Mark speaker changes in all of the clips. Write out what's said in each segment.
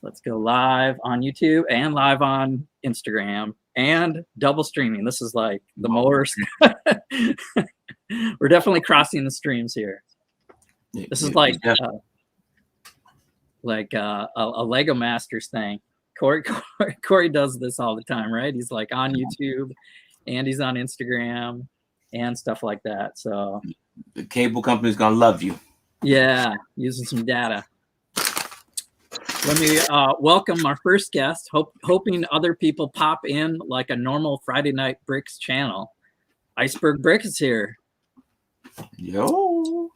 Speaker 1: Let's go live on YouTube and live on Instagram and double streaming. This is like the more. We're definitely crossing the streams here. This is like a Lego Masters thing. Corey does this all the time, right? He's like on YouTube and he's on Instagram and stuff like that. So
Speaker 2: the cable company's gonna love you.
Speaker 1: Yeah, using some data. Let me welcome our first guest, hoping other people pop in like a normal Friday Night Bricks channel. Iceberg Brick is here.
Speaker 2: Yo,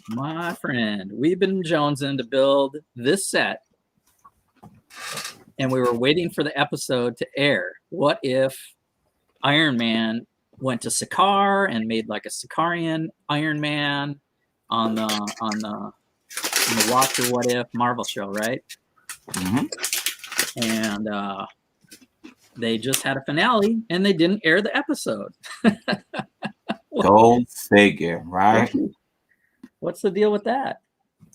Speaker 1: my friend. We've been jonesing to build this set, and we were waiting for the episode to air. What if Iron Man went to Sakaar and made like a Sakaarian Iron Man on the Watch or What If Marvel show, right?
Speaker 2: Mm-hmm.
Speaker 1: And they just had a finale and they didn't air the episode.
Speaker 2: Go figure, right?
Speaker 1: What's the deal with that?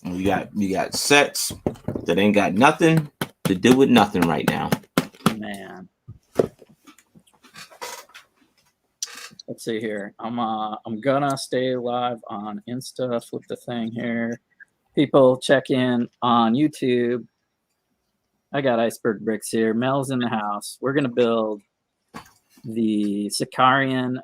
Speaker 2: You got sets that ain't got nothing to do with nothing right now.
Speaker 1: Man. Let's see here. I'm gonna stay live on Insta, flip the thing here. People check in on YouTube. I got Iceberg Bricks here. Mel's in the house. We're gonna build the Sakaarian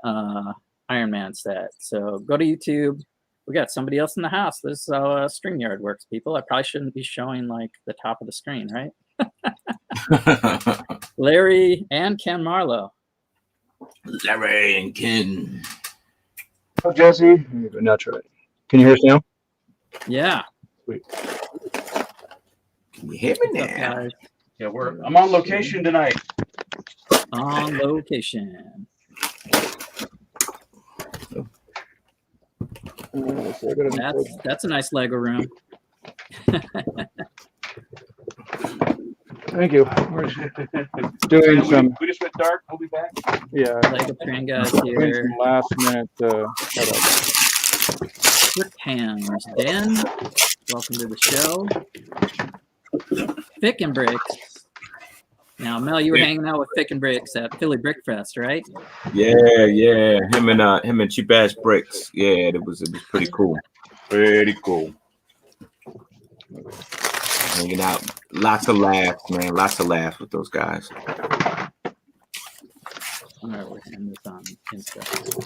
Speaker 1: Iron Man set. So go to YouTube. We got somebody else in the house. This is how StreamYard works, people. I probably shouldn't be showing like the top of the screen, right? Larry and Ken Marlowe.
Speaker 2: Larry and Ken.
Speaker 3: Oh, Jesse. Now try it. Can you hear us now?
Speaker 1: Yeah.
Speaker 3: Sweet.
Speaker 2: Can you hear me now?
Speaker 3: Yeah, I'm on location tonight.
Speaker 1: On location. That's a nice Lego room.
Speaker 3: Thank you. We're doing some.
Speaker 4: We just went dark. We'll be back.
Speaker 3: Yeah.
Speaker 1: Lego train guys
Speaker 3: Doing
Speaker 1: here.
Speaker 3: some last minute setup.
Speaker 1: Brick Hands. Dan, welcome to the show. Thick and Bricks. Now, Mel, you were hanging out with Thick and Bricks at Philly Brick Fest, right?
Speaker 2: Yeah. Him and Cheap Ass Bricks. Yeah, it was pretty cool. Pretty cool. Hanging out. Lots of laughs, man. Lots of laughs with those guys.
Speaker 1: All right, we're handing this on Insta.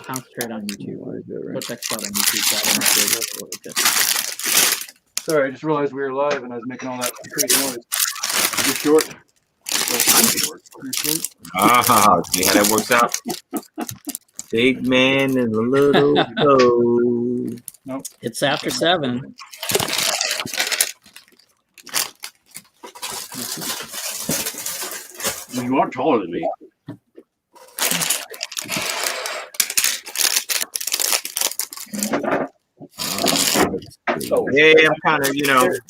Speaker 1: Concentrate on YouTube. Put that spot on YouTube.
Speaker 3: Sorry, I just realized we were live and I was making all that crazy noise. You're short.
Speaker 2: See how that works out? Big man and a little toe.
Speaker 3: Nope.
Speaker 1: It's after 7.
Speaker 4: You are taller than me.
Speaker 2: Yeah, I'm kind of,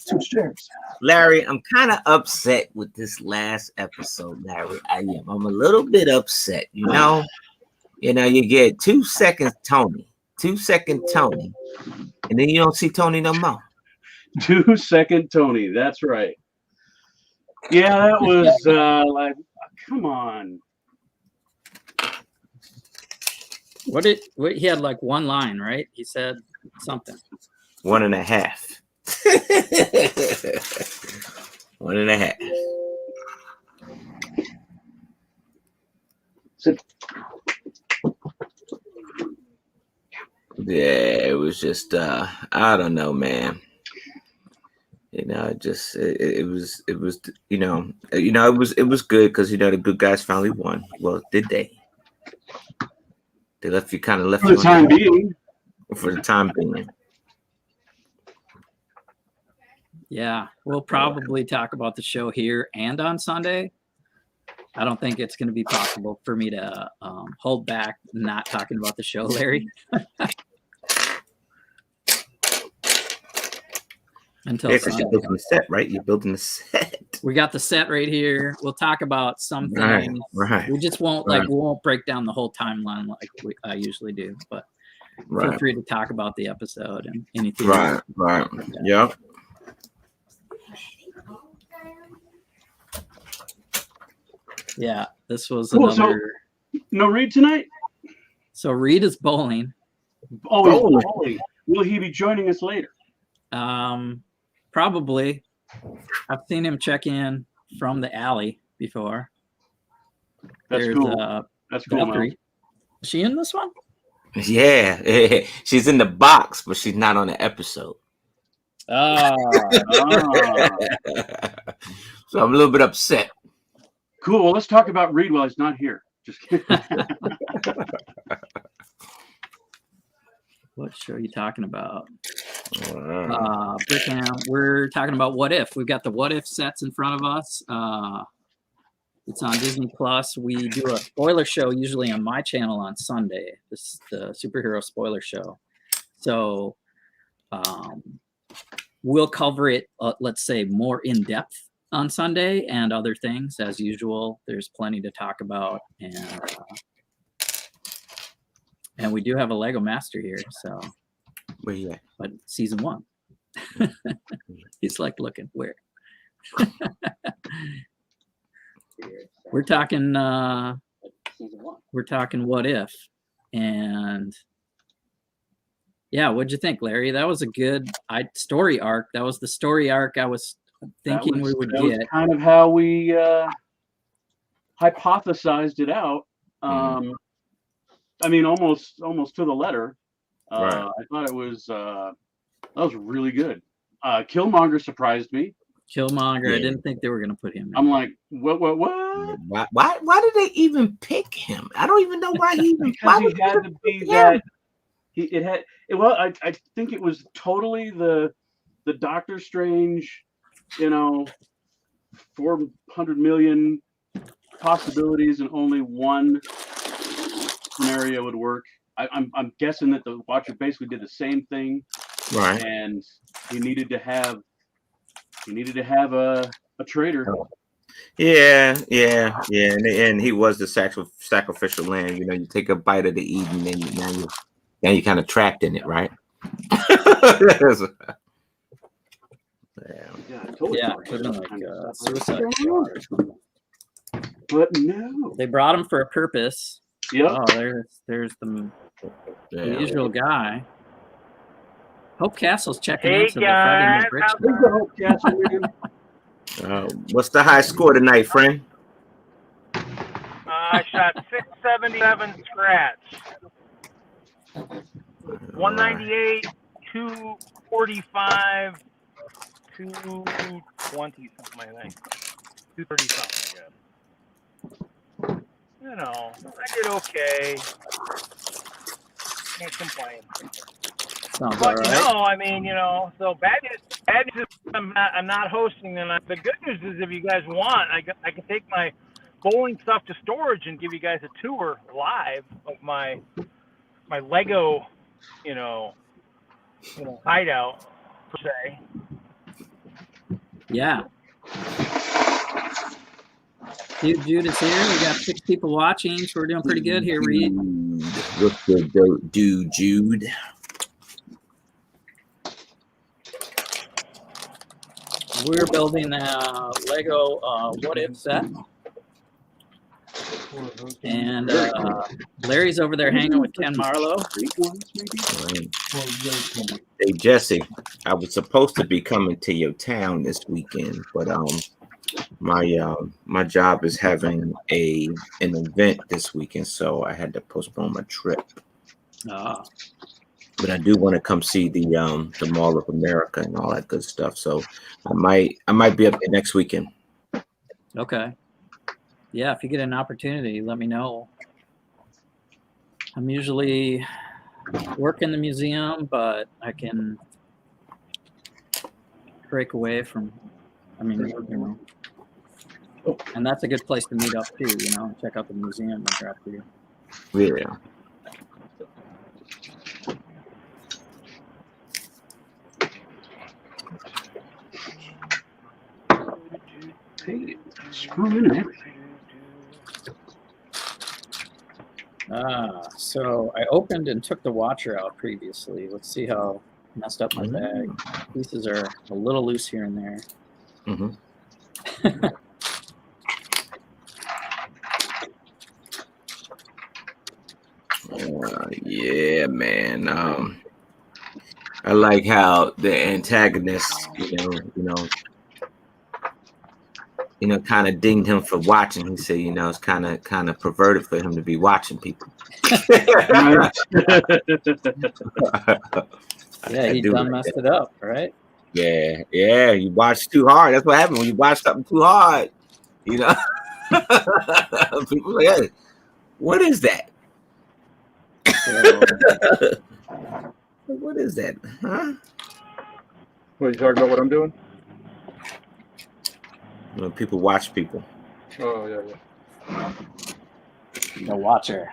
Speaker 3: Two chairs.
Speaker 2: Larry, I'm kind of upset with this last episode, Larry. I am. I'm a little bit upset, you get 2 seconds Tony, 2 second Tony, and then you don't see Tony no more.
Speaker 4: 2 second Tony. That's right. Yeah, that was like, come on.
Speaker 1: What he had like one line, right? He said something.
Speaker 2: 1.5. 1.5. Yeah, it was just I don't know, man. It was it was good because the good guys finally won. Well, did they? They left you kind of left
Speaker 4: For the time being.
Speaker 2: For the time being.
Speaker 1: Yeah, we'll probably talk about the show here and on Sunday. I don't think it's going to be possible for me to hold back not talking about the show, Larry. Until
Speaker 2: you're building the set, right? You're building the set.
Speaker 1: We got the set right here. We'll talk about some things.
Speaker 2: Right.
Speaker 1: We just won't we won't break down the whole timeline like I usually do, but feel free to talk about the episode and anything.
Speaker 2: Right. Yep.
Speaker 1: Yeah, this was
Speaker 4: Cool, so-
Speaker 1: another.
Speaker 4: No Reed tonight?
Speaker 1: So Reed is bowling.
Speaker 4: Oh, he's bowling. Will he be joining us later?
Speaker 1: Probably. I've seen him check in from the alley before.
Speaker 4: That's
Speaker 1: There's,
Speaker 4: cool. That's cool, man.
Speaker 1: Valkyrie. Is she in this one?
Speaker 2: Yeah, she's in the box, but she's not on the episode.
Speaker 1: Ah,
Speaker 2: So I'm a little bit upset.
Speaker 4: Cool. Well, let's talk about Reed while he's not here. Just kidding.
Speaker 1: what show are you talking about?
Speaker 2: Wow.
Speaker 1: Brickham. We're talking about What If. We've got the What If sets in front of us. It's on Disney Plus. We do a spoiler show usually on my channel on Sunday. This is the superhero spoiler show. So we'll cover it, let's say, more in depth on Sunday and other things as usual. There's plenty to talk about, and we do have a Lego Master here. So,
Speaker 2: Where you at?
Speaker 1: but season 1. He's like looking where. We're talking What If, and yeah, what'd you think, Larry? That was a good story arc. That was the story arc I was thinking we would
Speaker 4: that
Speaker 1: get.
Speaker 4: was kind of how we hypothesized it out. I mean, almost to the letter.
Speaker 2: Right.
Speaker 4: I thought it was that was really good. Killmonger surprised me.
Speaker 1: Killmonger,
Speaker 2: Yeah.
Speaker 1: I didn't think they were going to put him in.
Speaker 4: I'm like, what?
Speaker 2: Why did they even pick him? I don't even know why he even.
Speaker 4: Because he had to be that. Well, I think it was totally the Doctor Strange, 400 million possibilities and only one scenario would work. I'm guessing that the Watcher basically did the same thing,
Speaker 2: Right.
Speaker 4: and he needed to have a traitor.
Speaker 2: Yeah, and he was the sacrificial lamb. You take a bite of the Eden, and now you kind of trapped in it, right?
Speaker 4: Yeah, totally.
Speaker 1: Yeah, could have been like Suicide Squad.
Speaker 4: But no.
Speaker 1: They brought him for a purpose.
Speaker 4: Yep.
Speaker 1: Oh, there's the
Speaker 2: Yeah.
Speaker 1: usual guy. Hope Castle's checking
Speaker 5: Hey,
Speaker 1: into the Friday Night
Speaker 5: guys,
Speaker 1: Bricks.
Speaker 4: There's the Hope Castle, man.
Speaker 2: What's the high score tonight, friend?
Speaker 5: I shot 677 scratch. 198, 245, 220 something like that. 230 something, I guess. I did okay. Can't complain.
Speaker 1: Sounds
Speaker 5: But
Speaker 1: all right.
Speaker 5: so bad news is I'm not hosting tonight. The good news is if you guys want, I can take my bowling stuff to storage and give you guys a tour live of my Lego, hideout per se.
Speaker 1: Yeah. Jude is here. We got 6 people watching, so we're doing pretty good here, Reed.
Speaker 2: What's the dude, Jude?
Speaker 1: We're building a Lego What If set. And Larry's over there hanging with Ken Marlowe.
Speaker 2: Hey Jesse, I was supposed to be coming to your town this weekend, but my job is having an event this weekend, so I had to postpone my trip. But I do want to come see the Mall of America and all that good stuff. So I might be up there next weekend.
Speaker 1: Okay. Yeah, if you get an opportunity, let me know. I'm usually work in the museum, but I can break away from, and that's a good place to meet up too, check out the museum after you.
Speaker 2: Yeah.
Speaker 4: Hey, screw in everything.
Speaker 1: So I opened and took the Watcher out previously. Let's see how messed up my bag. Pieces are a little loose here and there.
Speaker 2: Mm-hmm. Yeah, man. I like how the antagonist, kind of dinged him for watching. He said, it's kind of perverted for him to be watching people.
Speaker 4: Right.
Speaker 1: Yeah, he done messed it up, right?
Speaker 2: Yeah, you watch too hard. That's what happens when you watch something too hard. People are like, hey, what is that? What is that? Huh?
Speaker 3: What are you talking about? What I'm doing?
Speaker 2: When people watch people.
Speaker 3: Oh yeah.
Speaker 1: The Watcher.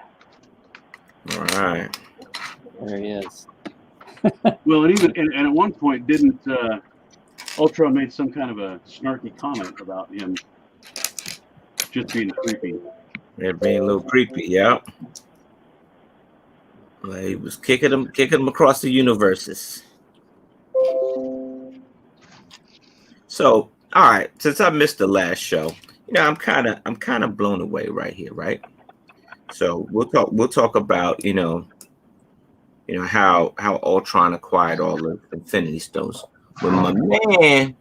Speaker 2: All right.
Speaker 1: There he is.
Speaker 4: Well, and at one point, didn't Ultron made some kind of a snarky comment about him just being creepy?
Speaker 2: They're being a little creepy, yeah. Like he was kicking them across the universes. So, all right, since I missed the last show, I'm kind of blown away right here, right? So we'll talk about how Ultron acquired all the Infinity Stones. When my man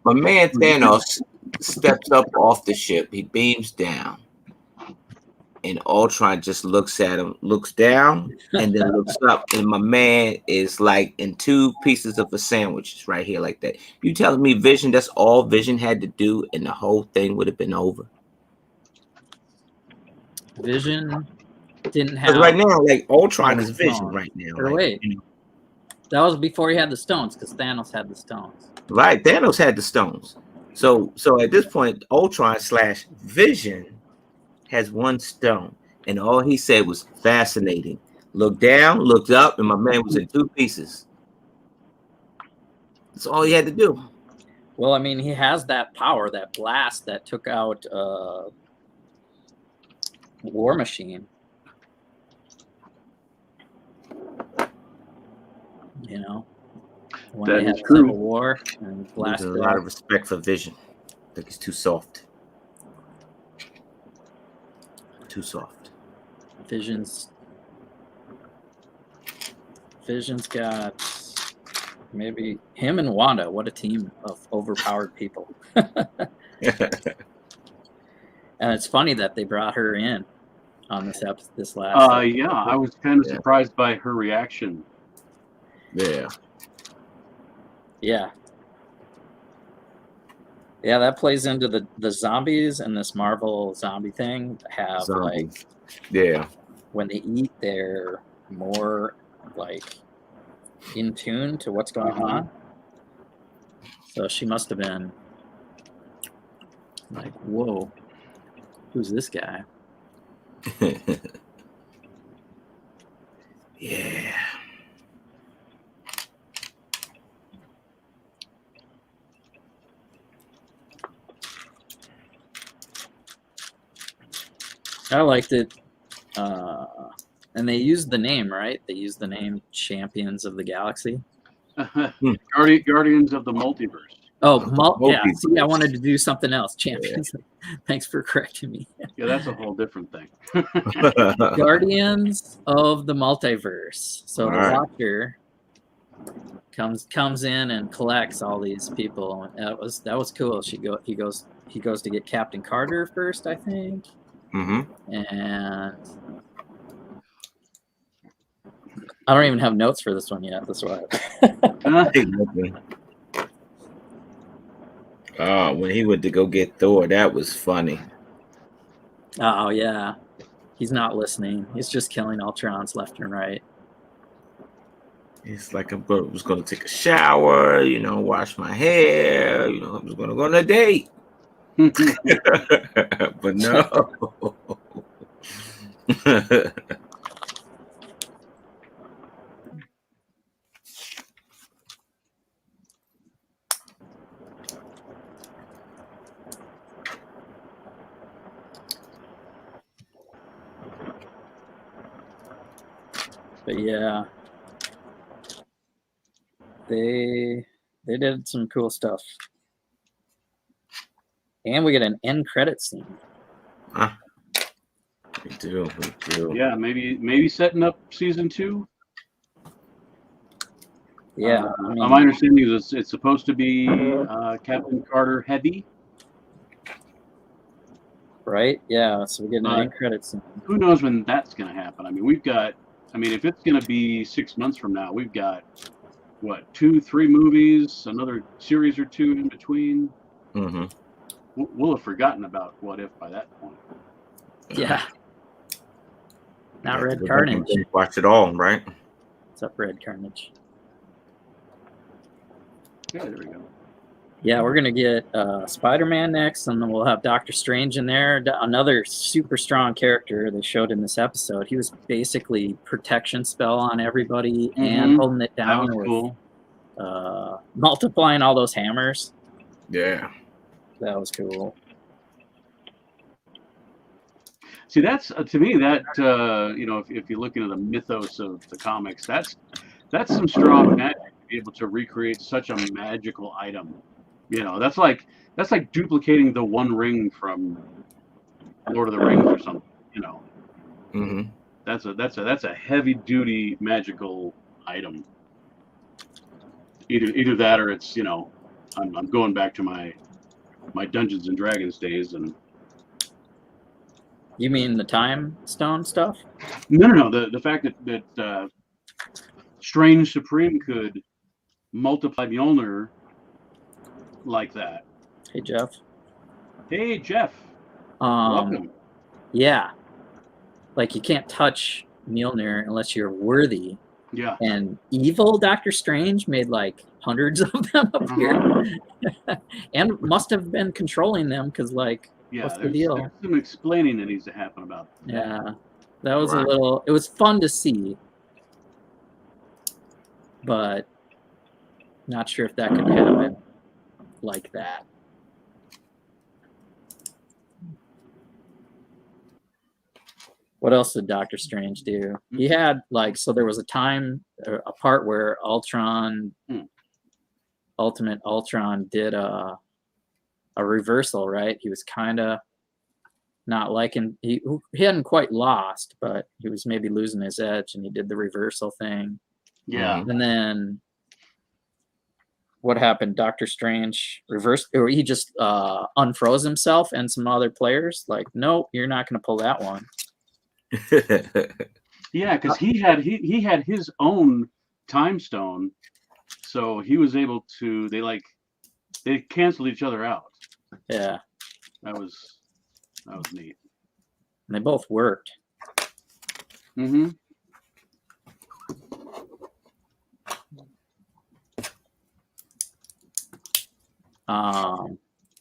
Speaker 2: Thanos steps up off the ship, he beams down, and Ultron just looks at him, looks down, and then looks up, and my man is like in two pieces of a sandwich right here like that. You telling me Vision, that's all Vision had to do, and the whole thing would have been over?
Speaker 1: Vision didn't have.
Speaker 2: Right now, like Ultron is Vision right now.
Speaker 1: Or wait, that was before he had the stones, because Thanos had the stones.
Speaker 2: Right, Thanos had the stones. So at this point, Ultron / Vision has one stone, and all he said was fascinating. Looked down, looked up, and my man was in two pieces. That's all he had to do.
Speaker 1: Well, I mean, he has that power, that blast that took out War Machine. When
Speaker 4: That
Speaker 1: they had
Speaker 4: is true.
Speaker 1: Civil War and
Speaker 2: There's
Speaker 1: blasted
Speaker 2: a lot of respect for Vision. I think he's too soft. Too soft.
Speaker 1: Vision's got maybe him and Wanda. What a team of overpowered people. And it's funny that they brought her in on this episode, this last.
Speaker 4: Yeah, I was kind of surprised by her reaction.
Speaker 1: Yeah, that plays into the zombies and this Marvel zombie thing have
Speaker 2: Zombies.
Speaker 1: When they eat, they're more like in tune to what's going on. So she must have been like, whoa, who's this guy?
Speaker 2: Yeah.
Speaker 1: I liked it. And they used the name, right? They used the name Champions of the Galaxy.
Speaker 4: Guardians of the Multiverse.
Speaker 1: Oh, yeah. See, I wanted to do something else. Champions. Yeah. Thanks for correcting me.
Speaker 4: Yeah, that's a whole different thing.
Speaker 1: Guardians of the Multiverse. So the Watcher comes in and collects all these people. That was cool. He goes to get Captain Carter first, I think.
Speaker 2: Mm-hmm.
Speaker 1: And I don't even have notes for this one yet. That's why.
Speaker 2: Oh, when he went to go get Thor, that was funny.
Speaker 1: Oh yeah, he's not listening. He's just killing Ultrons left and right.
Speaker 2: It's like I was going to take a shower, wash my hair, I was going to go on a date. But no.
Speaker 1: But yeah, they did some cool stuff. And we get an end credit scene.
Speaker 2: We do. We do.
Speaker 4: Yeah, maybe setting up season 2.
Speaker 1: Yeah, I mean,
Speaker 4: my understanding is it's supposed to be Captain Carter heavy.
Speaker 1: right? Yeah, so we're getting an end credits.
Speaker 4: Who knows when that's going to happen? I mean, if it's going to be 6 months from now, we've got what, 2-3 movies, another series or 2 in between.
Speaker 2: Mm-hmm.
Speaker 4: We'll have forgotten about What If by that point.
Speaker 1: Yeah. Not
Speaker 2: Yeah,
Speaker 1: Red
Speaker 2: go back and
Speaker 1: Carnage.
Speaker 2: watch it all, right?
Speaker 1: What's up, Red Carnage?
Speaker 4: Yeah, there we go.
Speaker 1: Yeah, we're gonna get Spider-Man next, and then we'll have Doctor Strange in there. Another super strong character they showed in this episode. He was basically protection spell on everybody and holding it
Speaker 4: That
Speaker 1: down
Speaker 4: was
Speaker 1: with
Speaker 4: cool.
Speaker 1: multiplying all those hammers.
Speaker 2: Yeah.
Speaker 1: That was cool.
Speaker 4: See, that's to me that if you're looking at the mythos of the comics, that's some strong magic to be able to recreate such a magical item. That's like duplicating the One Ring from Lord of the Rings or something.
Speaker 2: Mm-hmm.
Speaker 4: That's a heavy duty magical item. Either that or it's I'm going back to my Dungeons and Dragons days and.
Speaker 1: You mean the Time Stone stuff?
Speaker 4: No. The fact that Strange Supreme could multiply Mjolnir like that.
Speaker 1: Hey, Jeff.
Speaker 4: Hey, Jeff. Welcome.
Speaker 1: Yeah. Like, you can't touch Mjolnir unless you're worthy.
Speaker 4: Yeah.
Speaker 1: And evil Doctor Strange made like hundreds of them up here. And must have been controlling them because, like,
Speaker 4: Yeah,
Speaker 1: what's the deal?
Speaker 4: There's some explaining that needs to happen about that.
Speaker 1: Yeah. That was
Speaker 2: Right.
Speaker 1: it was fun to see. But not sure if that could happen like that. What else did Doctor Strange do? He had there was a part where Ultimate Ultron did a reversal, right? He was kind of not liking, he hadn't quite lost, but he was maybe losing his edge, and he did the reversal thing.
Speaker 4: Yeah.
Speaker 1: And then what happened? Doctor Strange reversed, or he just unfroze himself and some other players. Like, no, you're not going to pull that one.
Speaker 4: Yeah, because he had his own time stone, so he was able to. They canceled each other out.
Speaker 1: Yeah,
Speaker 4: That was neat.
Speaker 1: and they both worked.
Speaker 4: Mm-hmm.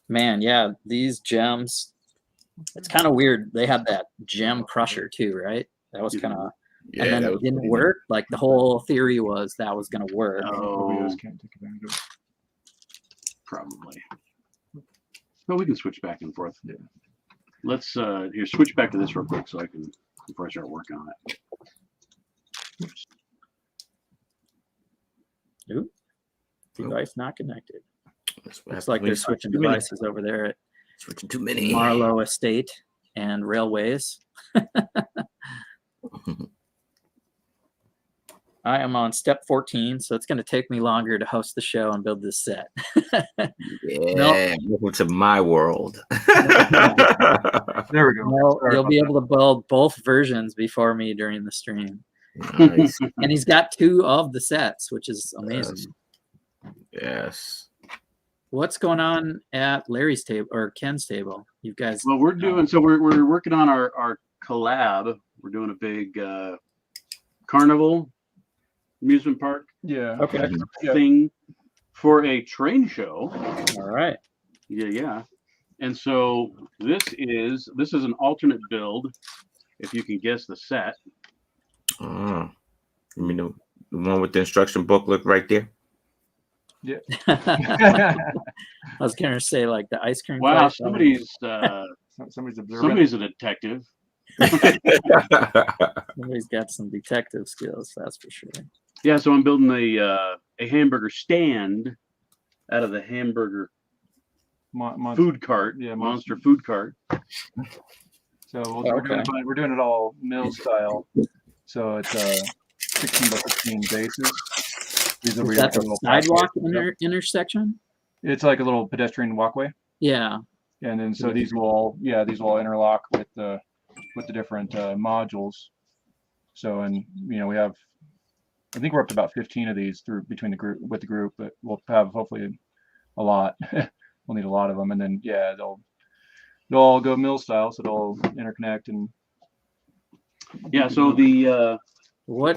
Speaker 1: Man, yeah, these gems. It's kind of weird. They had that gem crusher too, right? That was kind of,
Speaker 2: Yeah,
Speaker 1: and then
Speaker 2: that
Speaker 1: it
Speaker 2: was
Speaker 1: didn't
Speaker 2: pretty
Speaker 1: work. Like, the whole theory was that was going to work.
Speaker 4: Oh,
Speaker 3: Can't take advantage of it.
Speaker 4: probably. But we can switch back and forth.
Speaker 3: Yeah.
Speaker 4: Let's here switch back to this real quick so I can before I start working on it.
Speaker 1: Ooh, device not connected.
Speaker 2: That's what
Speaker 1: Looks
Speaker 2: happens
Speaker 1: like
Speaker 2: when
Speaker 1: they're
Speaker 2: you switch
Speaker 1: switching
Speaker 2: too many.
Speaker 1: devices over there at
Speaker 2: Switching too many.
Speaker 1: Marlowe Estate and Railways. I am on step 14, so it's going to take me longer to host the show and build this set.
Speaker 2: Yeah, welcome to my world.
Speaker 3: There we go.
Speaker 1: Well,
Speaker 3: Sorry
Speaker 1: you'll
Speaker 3: about
Speaker 1: be
Speaker 3: that.
Speaker 1: able to build both versions before me during the stream.
Speaker 2: Nice.
Speaker 1: And he's got 2 of the sets, which is amazing.
Speaker 2: Yes.
Speaker 1: What's going on at Larry's table or Ken's table? You guys,
Speaker 4: Well, we're doing so. We're working on our collab. We're doing a big carnival amusement park
Speaker 3: Yeah.
Speaker 1: okay.
Speaker 3: Yeah.
Speaker 4: thing for a train show.
Speaker 1: All right.
Speaker 4: Yeah. And so this is an alternate build. If you can guess the set.
Speaker 2: Oh, you mean the one with the instruction booklet right there?
Speaker 1: I was going to say like the ice cream.
Speaker 4: Wow,
Speaker 1: place.
Speaker 4: somebody's
Speaker 3: Somebody's
Speaker 4: a detective.
Speaker 1: Somebody's got some detective skills, that's for sure.
Speaker 4: Yeah, so I'm building a hamburger stand out of the hamburger food cart,
Speaker 3: Yeah,
Speaker 4: monster food cart.
Speaker 3: So we're doing
Speaker 1: Okay.
Speaker 3: we're doing it all mill style. So it's 16 by 16 bases. These will
Speaker 1: Is
Speaker 3: be
Speaker 1: that
Speaker 3: like a
Speaker 1: the
Speaker 3: little
Speaker 1: sidewalk
Speaker 3: pathway.
Speaker 1: intersection?
Speaker 3: It's like a little pedestrian walkway.
Speaker 1: Yeah.
Speaker 3: And then so these will all interlock with the different modules. So, and we have, I think we're up to about 15 of these between the group, but we'll have hopefully a lot. We'll need a lot of them, and then they'll all go mill style, so they'll interconnect and.
Speaker 4: Yeah. So the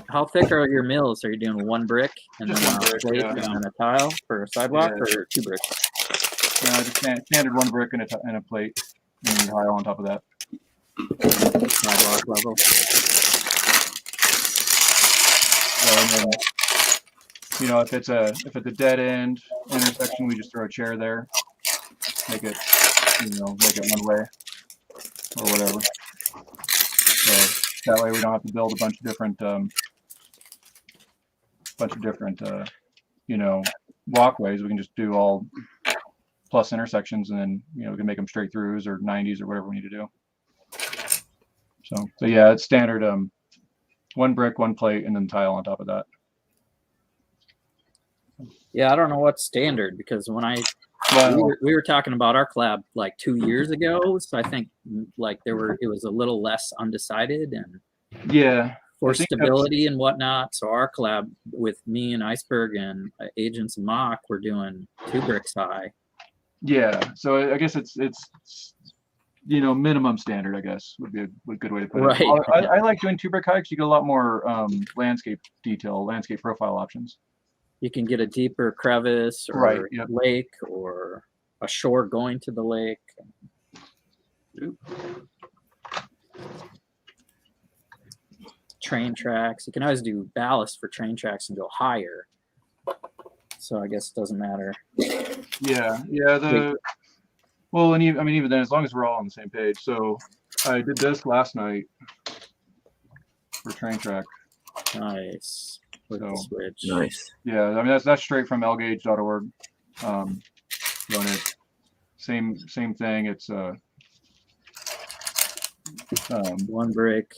Speaker 1: How thick are your mills? Are you doing one brick and
Speaker 3: Just
Speaker 1: then
Speaker 3: one
Speaker 1: a
Speaker 3: brick,
Speaker 1: plate
Speaker 3: yeah.
Speaker 1: and then a tile for a sidewalk,
Speaker 3: Yeah.
Speaker 1: or 2 bricks?
Speaker 3: Just standard one brick and a plate, and then tile on top of that.
Speaker 1: Sidewalk level.
Speaker 3: And then, if it's a dead end intersection, we just throw a chair there, make it one way or whatever. So that way we don't have to build a bunch of different walkways. We can just do all plus intersections, and then we can make them straight throughs or 90s or whatever we need to do. So yeah, it's standard. One brick, one plate, and then tile on top of that.
Speaker 1: Yeah, I don't know what's standard, because when we were talking about our collab like 2 years ago, so I think it was a little less undecided and for stability and whatnot. So our collab with me and Iceberg and Agents and Mock, we're doing 2 bricks high.
Speaker 3: Yeah, so I guess it's minimum standard, I guess, would be a good way to put it.
Speaker 1: Right.
Speaker 3: I like doing 2 brick hikes. You get a lot more landscape detail, landscape profile options.
Speaker 1: You can get a deeper crevice or lake or a shore going to the lake. Train tracks. You can always do ballast for train tracks and go higher. So I guess it doesn't matter.
Speaker 3: Yeah. Well, and even then, as long as we're all on the same page. So I did this last night for train track.
Speaker 1: Nice. With the switch.
Speaker 2: Nice.
Speaker 3: Yeah, I mean that's straight from lgauge.org. Run it. Same thing. It's
Speaker 1: one brick,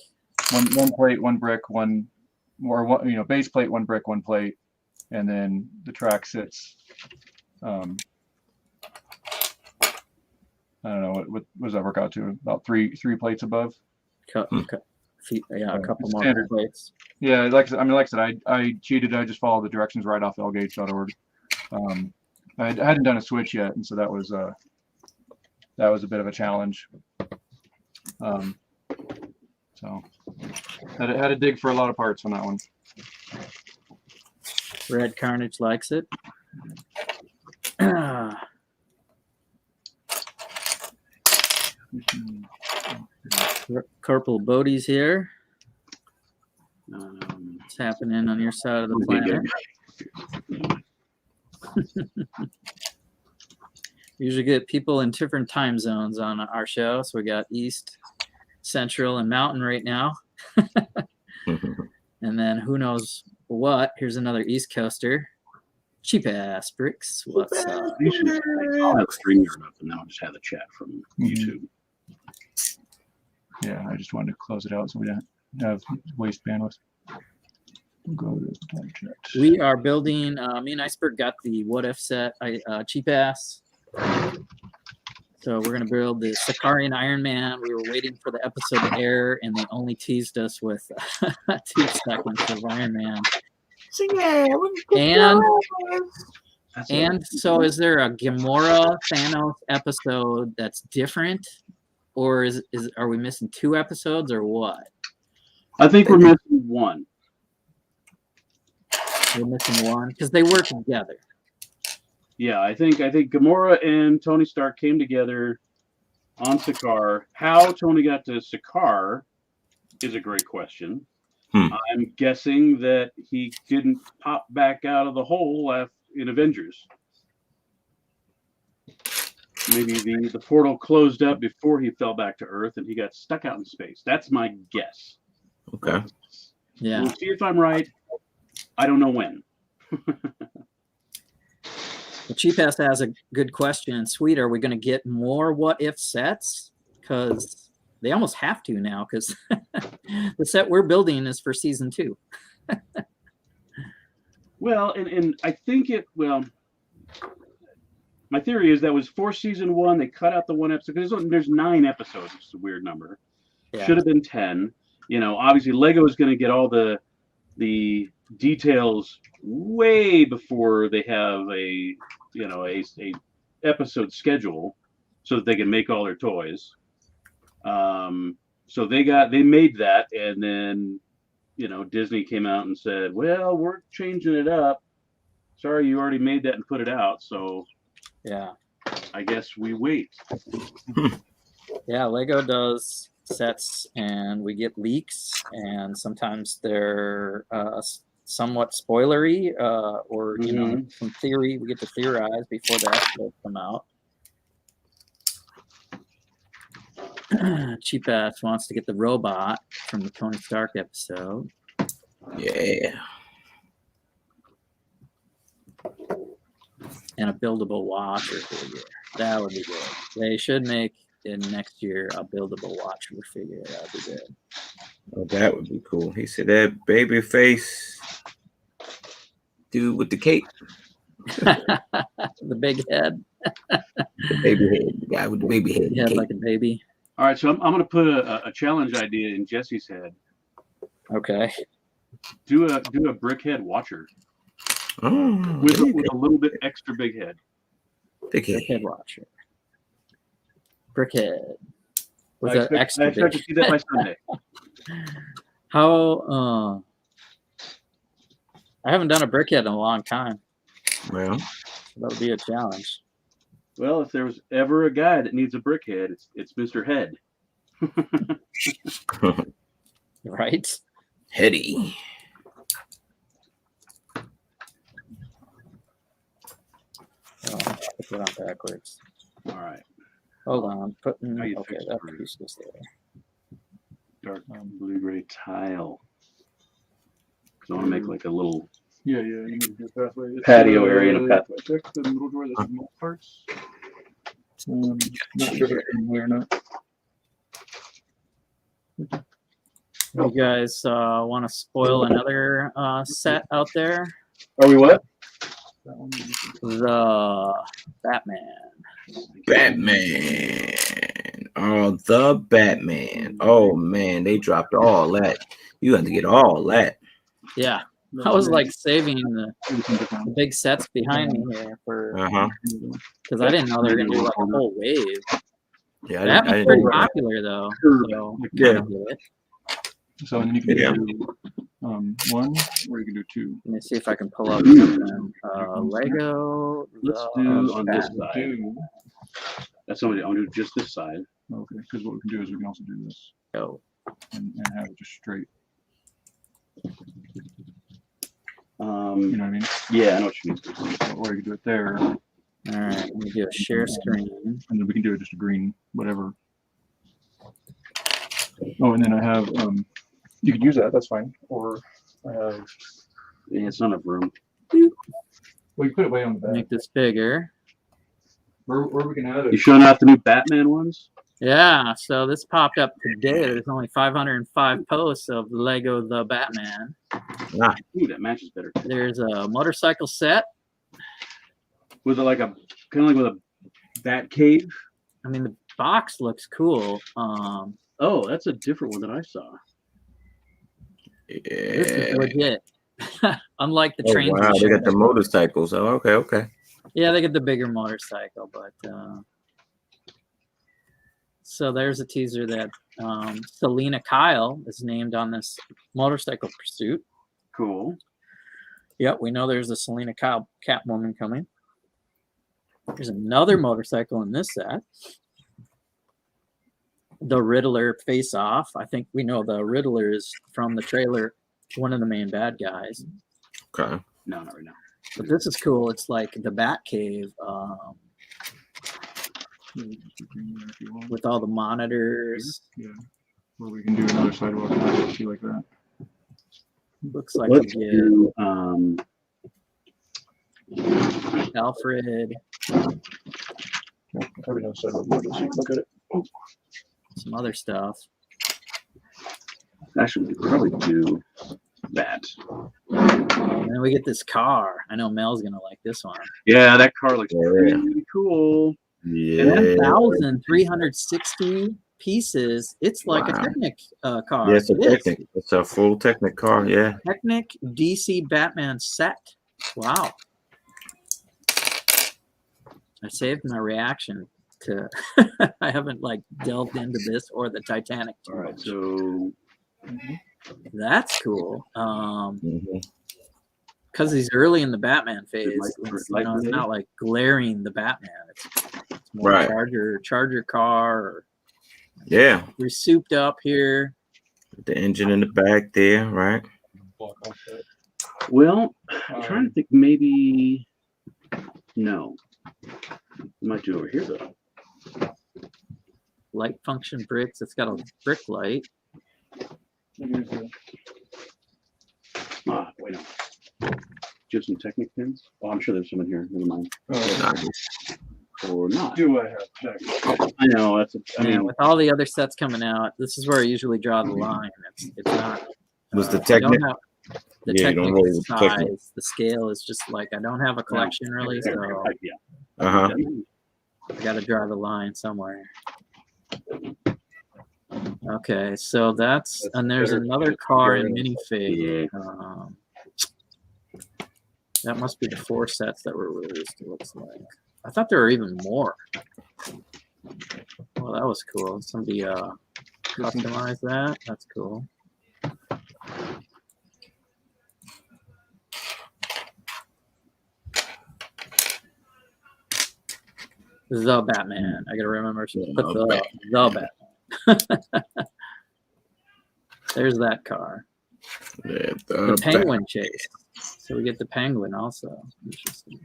Speaker 3: one plate, one brick, one base plate, one brick, one plate, and then the track sits. I don't know what does that work out to? About three plates above.
Speaker 1: a couple more
Speaker 3: standard
Speaker 1: plates.
Speaker 3: Yeah, like I said, I cheated. I just followed the directions right off lgauge.org. I hadn't done a switch yet, and so that was a bit of a challenge. So had to dig for a lot of parts on that one.
Speaker 1: Red Carnage likes it. Corporal Bodie's here. What's happening on your side of the planet? Usually get people in different time zones on our show. So we got East, Central, and Mountain right now. And then who knows what. Here's another East Coaster. Cheap ass bricks. What's up?
Speaker 4: I'll have Streamyard up, and then I'll just have the chat from YouTube.
Speaker 3: Yeah, I just wanted to close it out so we don't have waste bandwidth. We'll go to the time chat.
Speaker 1: We are building. Me and Iceberg got the What If set. Cheap ass. So we're gonna build the Sakaarian Iron Man. We were waiting for the episode to air, and they only teased us with 2 seconds of Iron Man.
Speaker 2: So yeah,
Speaker 1: And so is there a Gamora Thanos episode that's different, or are we missing 2 episodes, or what?
Speaker 4: I think we're missing one.
Speaker 1: We're missing one because they work together.
Speaker 4: Yeah, I think Gamora and Tony Stark came together on Sakaar. How Tony got to Sakaar is a great question. I'm guessing that he didn't pop back out of the hole in Avengers. Maybe the portal closed up before he fell back to Earth and he got stuck out in space. That's my guess.
Speaker 2: Okay.
Speaker 1: Yeah.
Speaker 4: We'll see if I'm right. I don't know when.
Speaker 1: The Cheap Ass has a good question. Sweet, are we going to get more What If sets? Because they almost have to now because the set we're building is for season 2.
Speaker 4: Well, and I think my theory is that was for season 1. They cut out the 1 episode because there's 9 episodes, which is a weird number.
Speaker 1: Yeah.
Speaker 4: Should have been 10. Obviously Lego is going to get all the details way before they have a episode schedule, so that they can make all their toys. So they made that, and then Disney came out and said, well, we're changing it up. Sorry, you already made that and put it out, so
Speaker 1: Yeah.
Speaker 4: I guess we wait.
Speaker 1: Yeah, Lego does sets, and we get leaks, and sometimes they're somewhat spoilery, or some theory. We get to theorize before the episodes come out. Cheap ass wants to get the robot from the Tony Stark episode.
Speaker 2: Yeah.
Speaker 1: And a buildable watcher figure. That would be good. They should make in next year a buildable watcher figure. That would be good.
Speaker 2: Oh, that would be cool. He said that baby face dude with the cape.
Speaker 1: The big head.
Speaker 2: The baby head. The guy with the baby head.
Speaker 1: He had like a baby.
Speaker 4: All right, so I'm going to put a challenge idea in Jesse's head.
Speaker 1: Okay.
Speaker 4: Do a brick head watcher
Speaker 2: Oh,
Speaker 4: with a little bit extra big head.
Speaker 2: big head.
Speaker 1: Brick head watcher. Brick head. With
Speaker 4: I
Speaker 1: an
Speaker 4: expect
Speaker 1: extra
Speaker 4: to
Speaker 1: big.
Speaker 4: see that by Sunday.
Speaker 1: How I haven't done a brick head in a long time.
Speaker 2: Well,
Speaker 1: That would be a challenge.
Speaker 4: Well, if there was ever a guy that needs a brick head, it's Mr. Head.
Speaker 1: Right?
Speaker 2: heady.
Speaker 1: Oh, I put it on backwards.
Speaker 4: All right.
Speaker 1: Hold on. Putting
Speaker 4: How you
Speaker 1: okay,
Speaker 4: fix
Speaker 1: that
Speaker 4: it?
Speaker 1: piece was there.
Speaker 4: Dark blue-gray tile. Because I want to make like a little
Speaker 3: Yeah, you need to do a pathway. It's,
Speaker 4: patio area and a pathway.
Speaker 3: Check the middle drawer. There's some parts. Not sure if it's in there or not.
Speaker 1: You guys want to spoil another set out there?
Speaker 3: Are we what?
Speaker 1: The Batman.
Speaker 2: Batman. Oh, the Batman. Oh man, they dropped all that. You have to get all that.
Speaker 1: Yeah. I was like saving the big sets behind me here for because I didn't know they were gonna do like a whole wave.
Speaker 2: Yeah,
Speaker 1: That was pretty popular though. So
Speaker 2: Yeah.
Speaker 1: do it.
Speaker 3: So and then you can
Speaker 2: Yeah.
Speaker 3: do one, or you can do two.
Speaker 1: Let me see if I can pull up something. Lego.
Speaker 4: Let's do on this
Speaker 1: Batman.
Speaker 4: side.
Speaker 3: Two.
Speaker 4: That's somebody. I'll do just this side.
Speaker 3: Okay, because what we can do is we can also do this
Speaker 1: Oh,
Speaker 3: and have it just straight. You
Speaker 4: Um,
Speaker 3: know what I mean?
Speaker 4: yeah, I know what you mean.
Speaker 3: Or you can do it there,
Speaker 1: all right. Let me do a share screen.
Speaker 3: and then we can do it just a green, whatever. Oh, and then I have you can use that. That's fine. Or I have
Speaker 4: Yeah, it's not enough room.
Speaker 3: well, you put it way on the back.
Speaker 1: Make this bigger.
Speaker 3: Where we can add
Speaker 4: You
Speaker 3: it.
Speaker 4: showing off the new Batman ones?
Speaker 1: Yeah, so this popped up today. There's only 505 posts of Lego the Batman.
Speaker 4: Ooh, that matches better.
Speaker 1: There's a motorcycle set.
Speaker 4: With like a kind of like with a bat cave.
Speaker 1: I mean, the box looks cool.
Speaker 4: Oh, that's a different one that I saw.
Speaker 1: This is
Speaker 2: Yeah.
Speaker 1: legit. Unlike the
Speaker 2: Oh,
Speaker 1: trains.
Speaker 2: wow,
Speaker 1: and
Speaker 2: they
Speaker 1: shit.
Speaker 2: got the motorcycles. Oh, okay.
Speaker 1: Yeah, they get the bigger motorcycle, but so there's a teaser that Selena Kyle is named on this motorcycle pursuit.
Speaker 4: Cool.
Speaker 1: Yep, we know there's a Selena Kyle Catwoman coming. There's another motorcycle in this set. The Riddler face off. I think we know the Riddler is from the trailer, one of the main bad guys.
Speaker 2: Okay.
Speaker 4: No, not right now.
Speaker 1: But this is cool. It's like the Bat Cave
Speaker 3: If you want.
Speaker 1: with all the monitors.
Speaker 3: Yeah. Or we can do another sidewalk and see like that.
Speaker 1: Looks like we
Speaker 4: Let's
Speaker 1: get
Speaker 4: do
Speaker 1: Alfred.
Speaker 3: Yeah, every other sidewalk. Look at it. Oh,
Speaker 1: some other stuff.
Speaker 4: Actually, we could probably do that.
Speaker 1: And then we get this car. I know Mel's gonna like this one.
Speaker 4: Yeah, that car looks
Speaker 2: Yeah.
Speaker 4: really cool.
Speaker 2: Yeah.
Speaker 1: 1,360 pieces. It's like a
Speaker 2: Wow.
Speaker 1: Technic car.
Speaker 2: Yeah, it's a
Speaker 1: It is.
Speaker 2: Technic. It's a full Technic car. Yeah.
Speaker 1: Technic DC Batman set. Wow. I saved my reaction to. I haven't like delved into this or the Titanic too
Speaker 4: All right,
Speaker 1: much.
Speaker 4: so
Speaker 1: That's cool.
Speaker 2: Mhm.
Speaker 1: Because he's early in the Batman phase.
Speaker 4: Like-
Speaker 1: It's,
Speaker 4: like
Speaker 1: it's
Speaker 4: maybe?
Speaker 1: not like glaring the Batman. It's more
Speaker 2: Right.
Speaker 1: Charger car. Or
Speaker 2: Yeah.
Speaker 1: we're souped up here.
Speaker 2: The engine in the back there, right?
Speaker 4: well, I'm trying to think. Maybe no. Might do over here though.
Speaker 1: Light function bricks. It's got a brick light.
Speaker 4: Ah, wait no. Do you have some Technic pins? Oh, I'm sure there's some in here. Never mind. Or not.
Speaker 3: Do I have check?
Speaker 4: I know that's. I
Speaker 1: Yeah,
Speaker 4: mean,
Speaker 1: with all the other sets coming out, this is where I usually draw the line. It's not.
Speaker 2: Was the
Speaker 1: I don't
Speaker 2: Technic?
Speaker 1: have- The
Speaker 2: Yeah, you don't
Speaker 1: Technic
Speaker 2: roll with the Technic.
Speaker 1: size, the scale is just like I don't have a collection really, so
Speaker 4: yeah.
Speaker 2: Uh-huh.
Speaker 1: I got to draw the line somewhere. Okay, so that's and there's
Speaker 4: better.
Speaker 1: another car in minifig. That must be the 4 sets that were released. It looks like. I thought there were even more. Well, that was cool. Somebody customized that. That's cool. The Batman. I gotta remember to put the Batman. There's that car.
Speaker 2: Yeah,
Speaker 1: The Penguin chase. So we get the Penguin also. Interesting.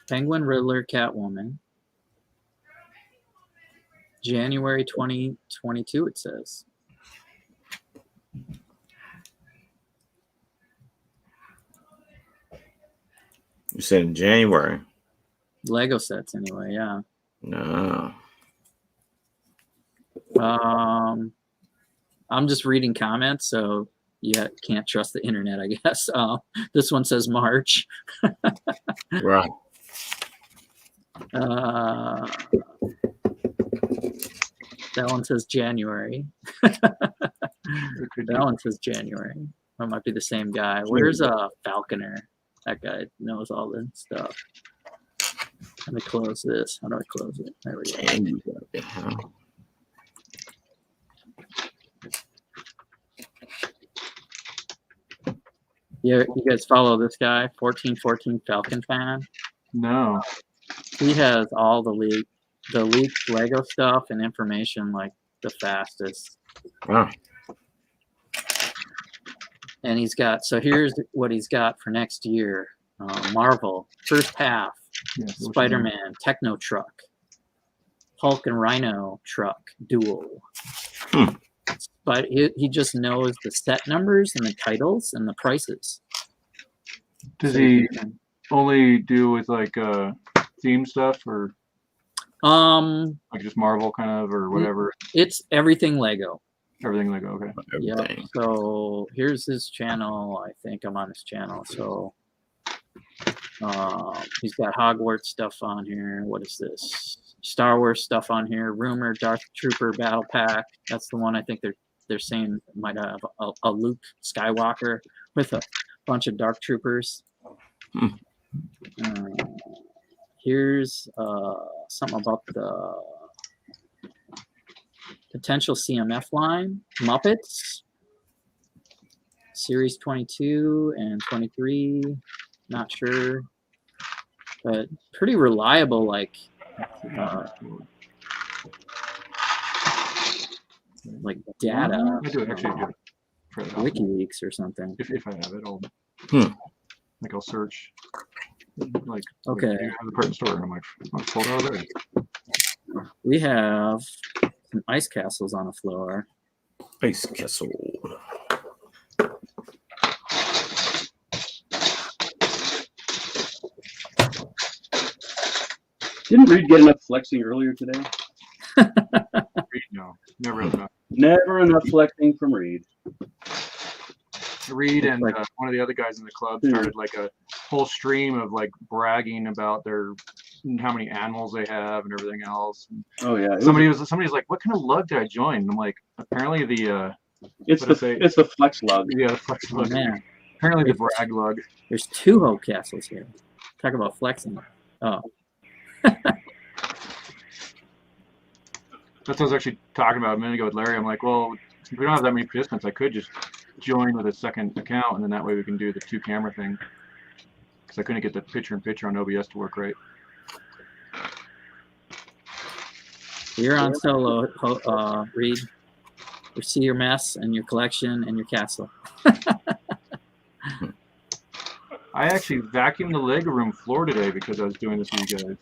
Speaker 1: Penguin, Riddler, Catwoman. January 2022, it says.
Speaker 2: You said in January.
Speaker 1: Lego sets, anyway, yeah.
Speaker 2: No.
Speaker 1: I'm just reading comments, so yeah, can't trust the internet, I guess. This one says March.
Speaker 2: Right.
Speaker 1: That one says January. That one says January. That might be the same guy. Where's Falconer? That guy knows all the stuff. Let me close this. How do I close it? There we go.
Speaker 2: January.
Speaker 1: Yeah, you guys follow this guy, 1414 Falcon fan.
Speaker 3: No.
Speaker 1: He has all the leaked Lego stuff and information like the fastest.
Speaker 2: Wow.
Speaker 1: And he's got, so here's what he's got for next year. Marvel, first half,
Speaker 3: Yeah,
Speaker 1: Spider-Man, Techno Truck, Hulk and Rhino Truck duel. But he just knows the set numbers and the titles and the prices.
Speaker 3: Does
Speaker 1: So
Speaker 3: he
Speaker 1: can-
Speaker 3: only do with like theme stuff or like just Marvel kind of or whatever?
Speaker 1: It's everything Lego.
Speaker 3: Everything Lego, okay.
Speaker 1: Yeah.
Speaker 2: Everything.
Speaker 1: So here's his channel. I think I'm on his channel. So he's got Hogwarts stuff on here. What is this? Star Wars stuff on here. Rumor Darth Trooper Battle Pack. That's the one I think they're saying might have a Luke Skywalker with a bunch of Dark Troopers. Here's something about the potential CMF line. Muppets. Series 22 and 23. Not sure. But pretty reliable, like data.
Speaker 3: I do actually do. Try it out.
Speaker 1: WikiLeaks or something.
Speaker 3: If I have it, I'll I'll search. Like
Speaker 1: Okay.
Speaker 3: you have the part in the store, and I'm like, I'll pull it out of there.
Speaker 1: We have some ice castles on the floor.
Speaker 2: Ice Castle.
Speaker 4: Didn't Reed get enough flexing earlier today?
Speaker 3: Reed, no, never enough.
Speaker 4: Never enough flexing from Reed.
Speaker 3: Reed and one of the other guys in the club started like a whole stream of like bragging about how many animals they have and everything else.
Speaker 4: Oh yeah.
Speaker 3: Somebody's like, "What kind of lug did I join?" And I'm like, "Apparently
Speaker 4: it's the flex lug.
Speaker 3: yeah, the flex lug.
Speaker 1: man.
Speaker 3: Apparently the brag lug."
Speaker 1: There's 2 Hope Castles here. Talk about flexing. Oh.
Speaker 3: That's what I was actually talking about a minute ago with Larry. I'm like, well, since we don't have that many participants, I could just join with a second account, and then that way we can do the 2-camera thing. Because I couldn't get the picture-in-picture on OBS to work right.
Speaker 1: You're on solo, Reed. We see your mess and your collection and your castle.
Speaker 3: I actually vacuumed the Lego room floor today because I was doing this with you guys.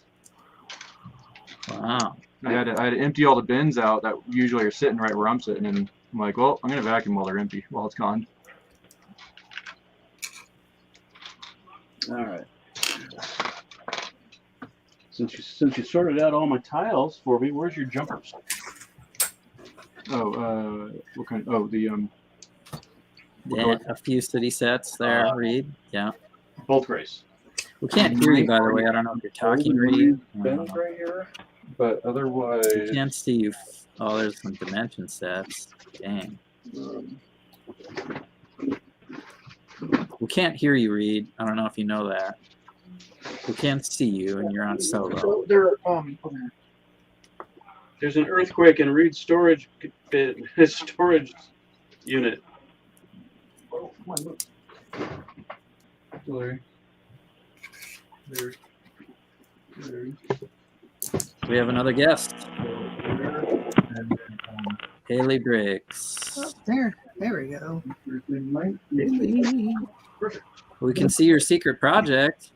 Speaker 1: Wow.
Speaker 3: I had to empty all the bins out that usually are sitting right where I'm sitting, and I'm like, well, I'm gonna vacuum while they're empty, while it's gone.
Speaker 4: All right. Since you sorted out all my tiles for me, where's your jumpers?
Speaker 3: Oh, what kind? Oh, the
Speaker 1: Yeah, a few city sets there, Reed. Yeah.
Speaker 4: Both race.
Speaker 1: We can't hear you, by the way. I don't know if you're talking, Reed.
Speaker 3: bins right here, but otherwise.
Speaker 1: I can't see you. Oh, there's some dimension sets. Dang. We can't hear you, Reed. I don't know if you know that. We can't see you, and you're on solo.
Speaker 3: So there,
Speaker 4: There's an earthquake in Reed's storage his storage unit.
Speaker 3: oh, come on, look. Larry. There.
Speaker 1: We have another guest,
Speaker 3: And
Speaker 1: Haley Briggs.
Speaker 6: Oh, there we go.
Speaker 1: We can see your secret project.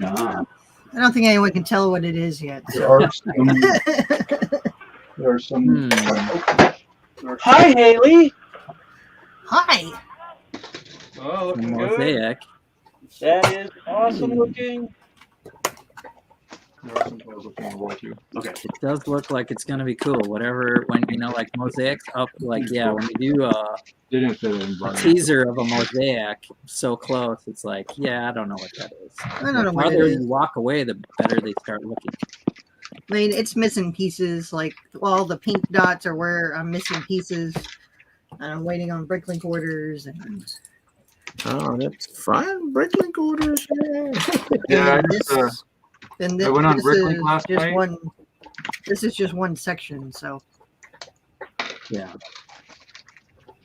Speaker 6: I don't think anyone can tell what it is yet.
Speaker 3: there are some.
Speaker 4: Hi, Haley.
Speaker 6: Hi.
Speaker 4: Oh, looking good.
Speaker 1: Mosaic.
Speaker 4: That is awesome looking.
Speaker 3: There are some tiles up on the wall too.
Speaker 4: Okay.
Speaker 1: It does look like it's gonna be cool. Whatever, when you know, like mosaics up, like when you do
Speaker 3: They didn't fit in.
Speaker 1: a teaser of a mosaic so close, it's like, yeah, I don't know what that is.
Speaker 6: I don't know
Speaker 1: The
Speaker 6: what it
Speaker 1: farther
Speaker 6: is.
Speaker 1: you walk away, the better they start looking.
Speaker 6: I mean, it's missing pieces. Like all the pink dots are where I'm missing pieces. And I'm waiting on bricklink orders. And
Speaker 2: Oh, that's fine. Bricklink orders.
Speaker 3: Yeah,
Speaker 6: and
Speaker 3: I
Speaker 6: and
Speaker 3: I went on
Speaker 6: this
Speaker 3: Bricklink
Speaker 6: is
Speaker 3: last
Speaker 6: just
Speaker 3: night.
Speaker 6: one. This is just one section. So
Speaker 1: Yeah.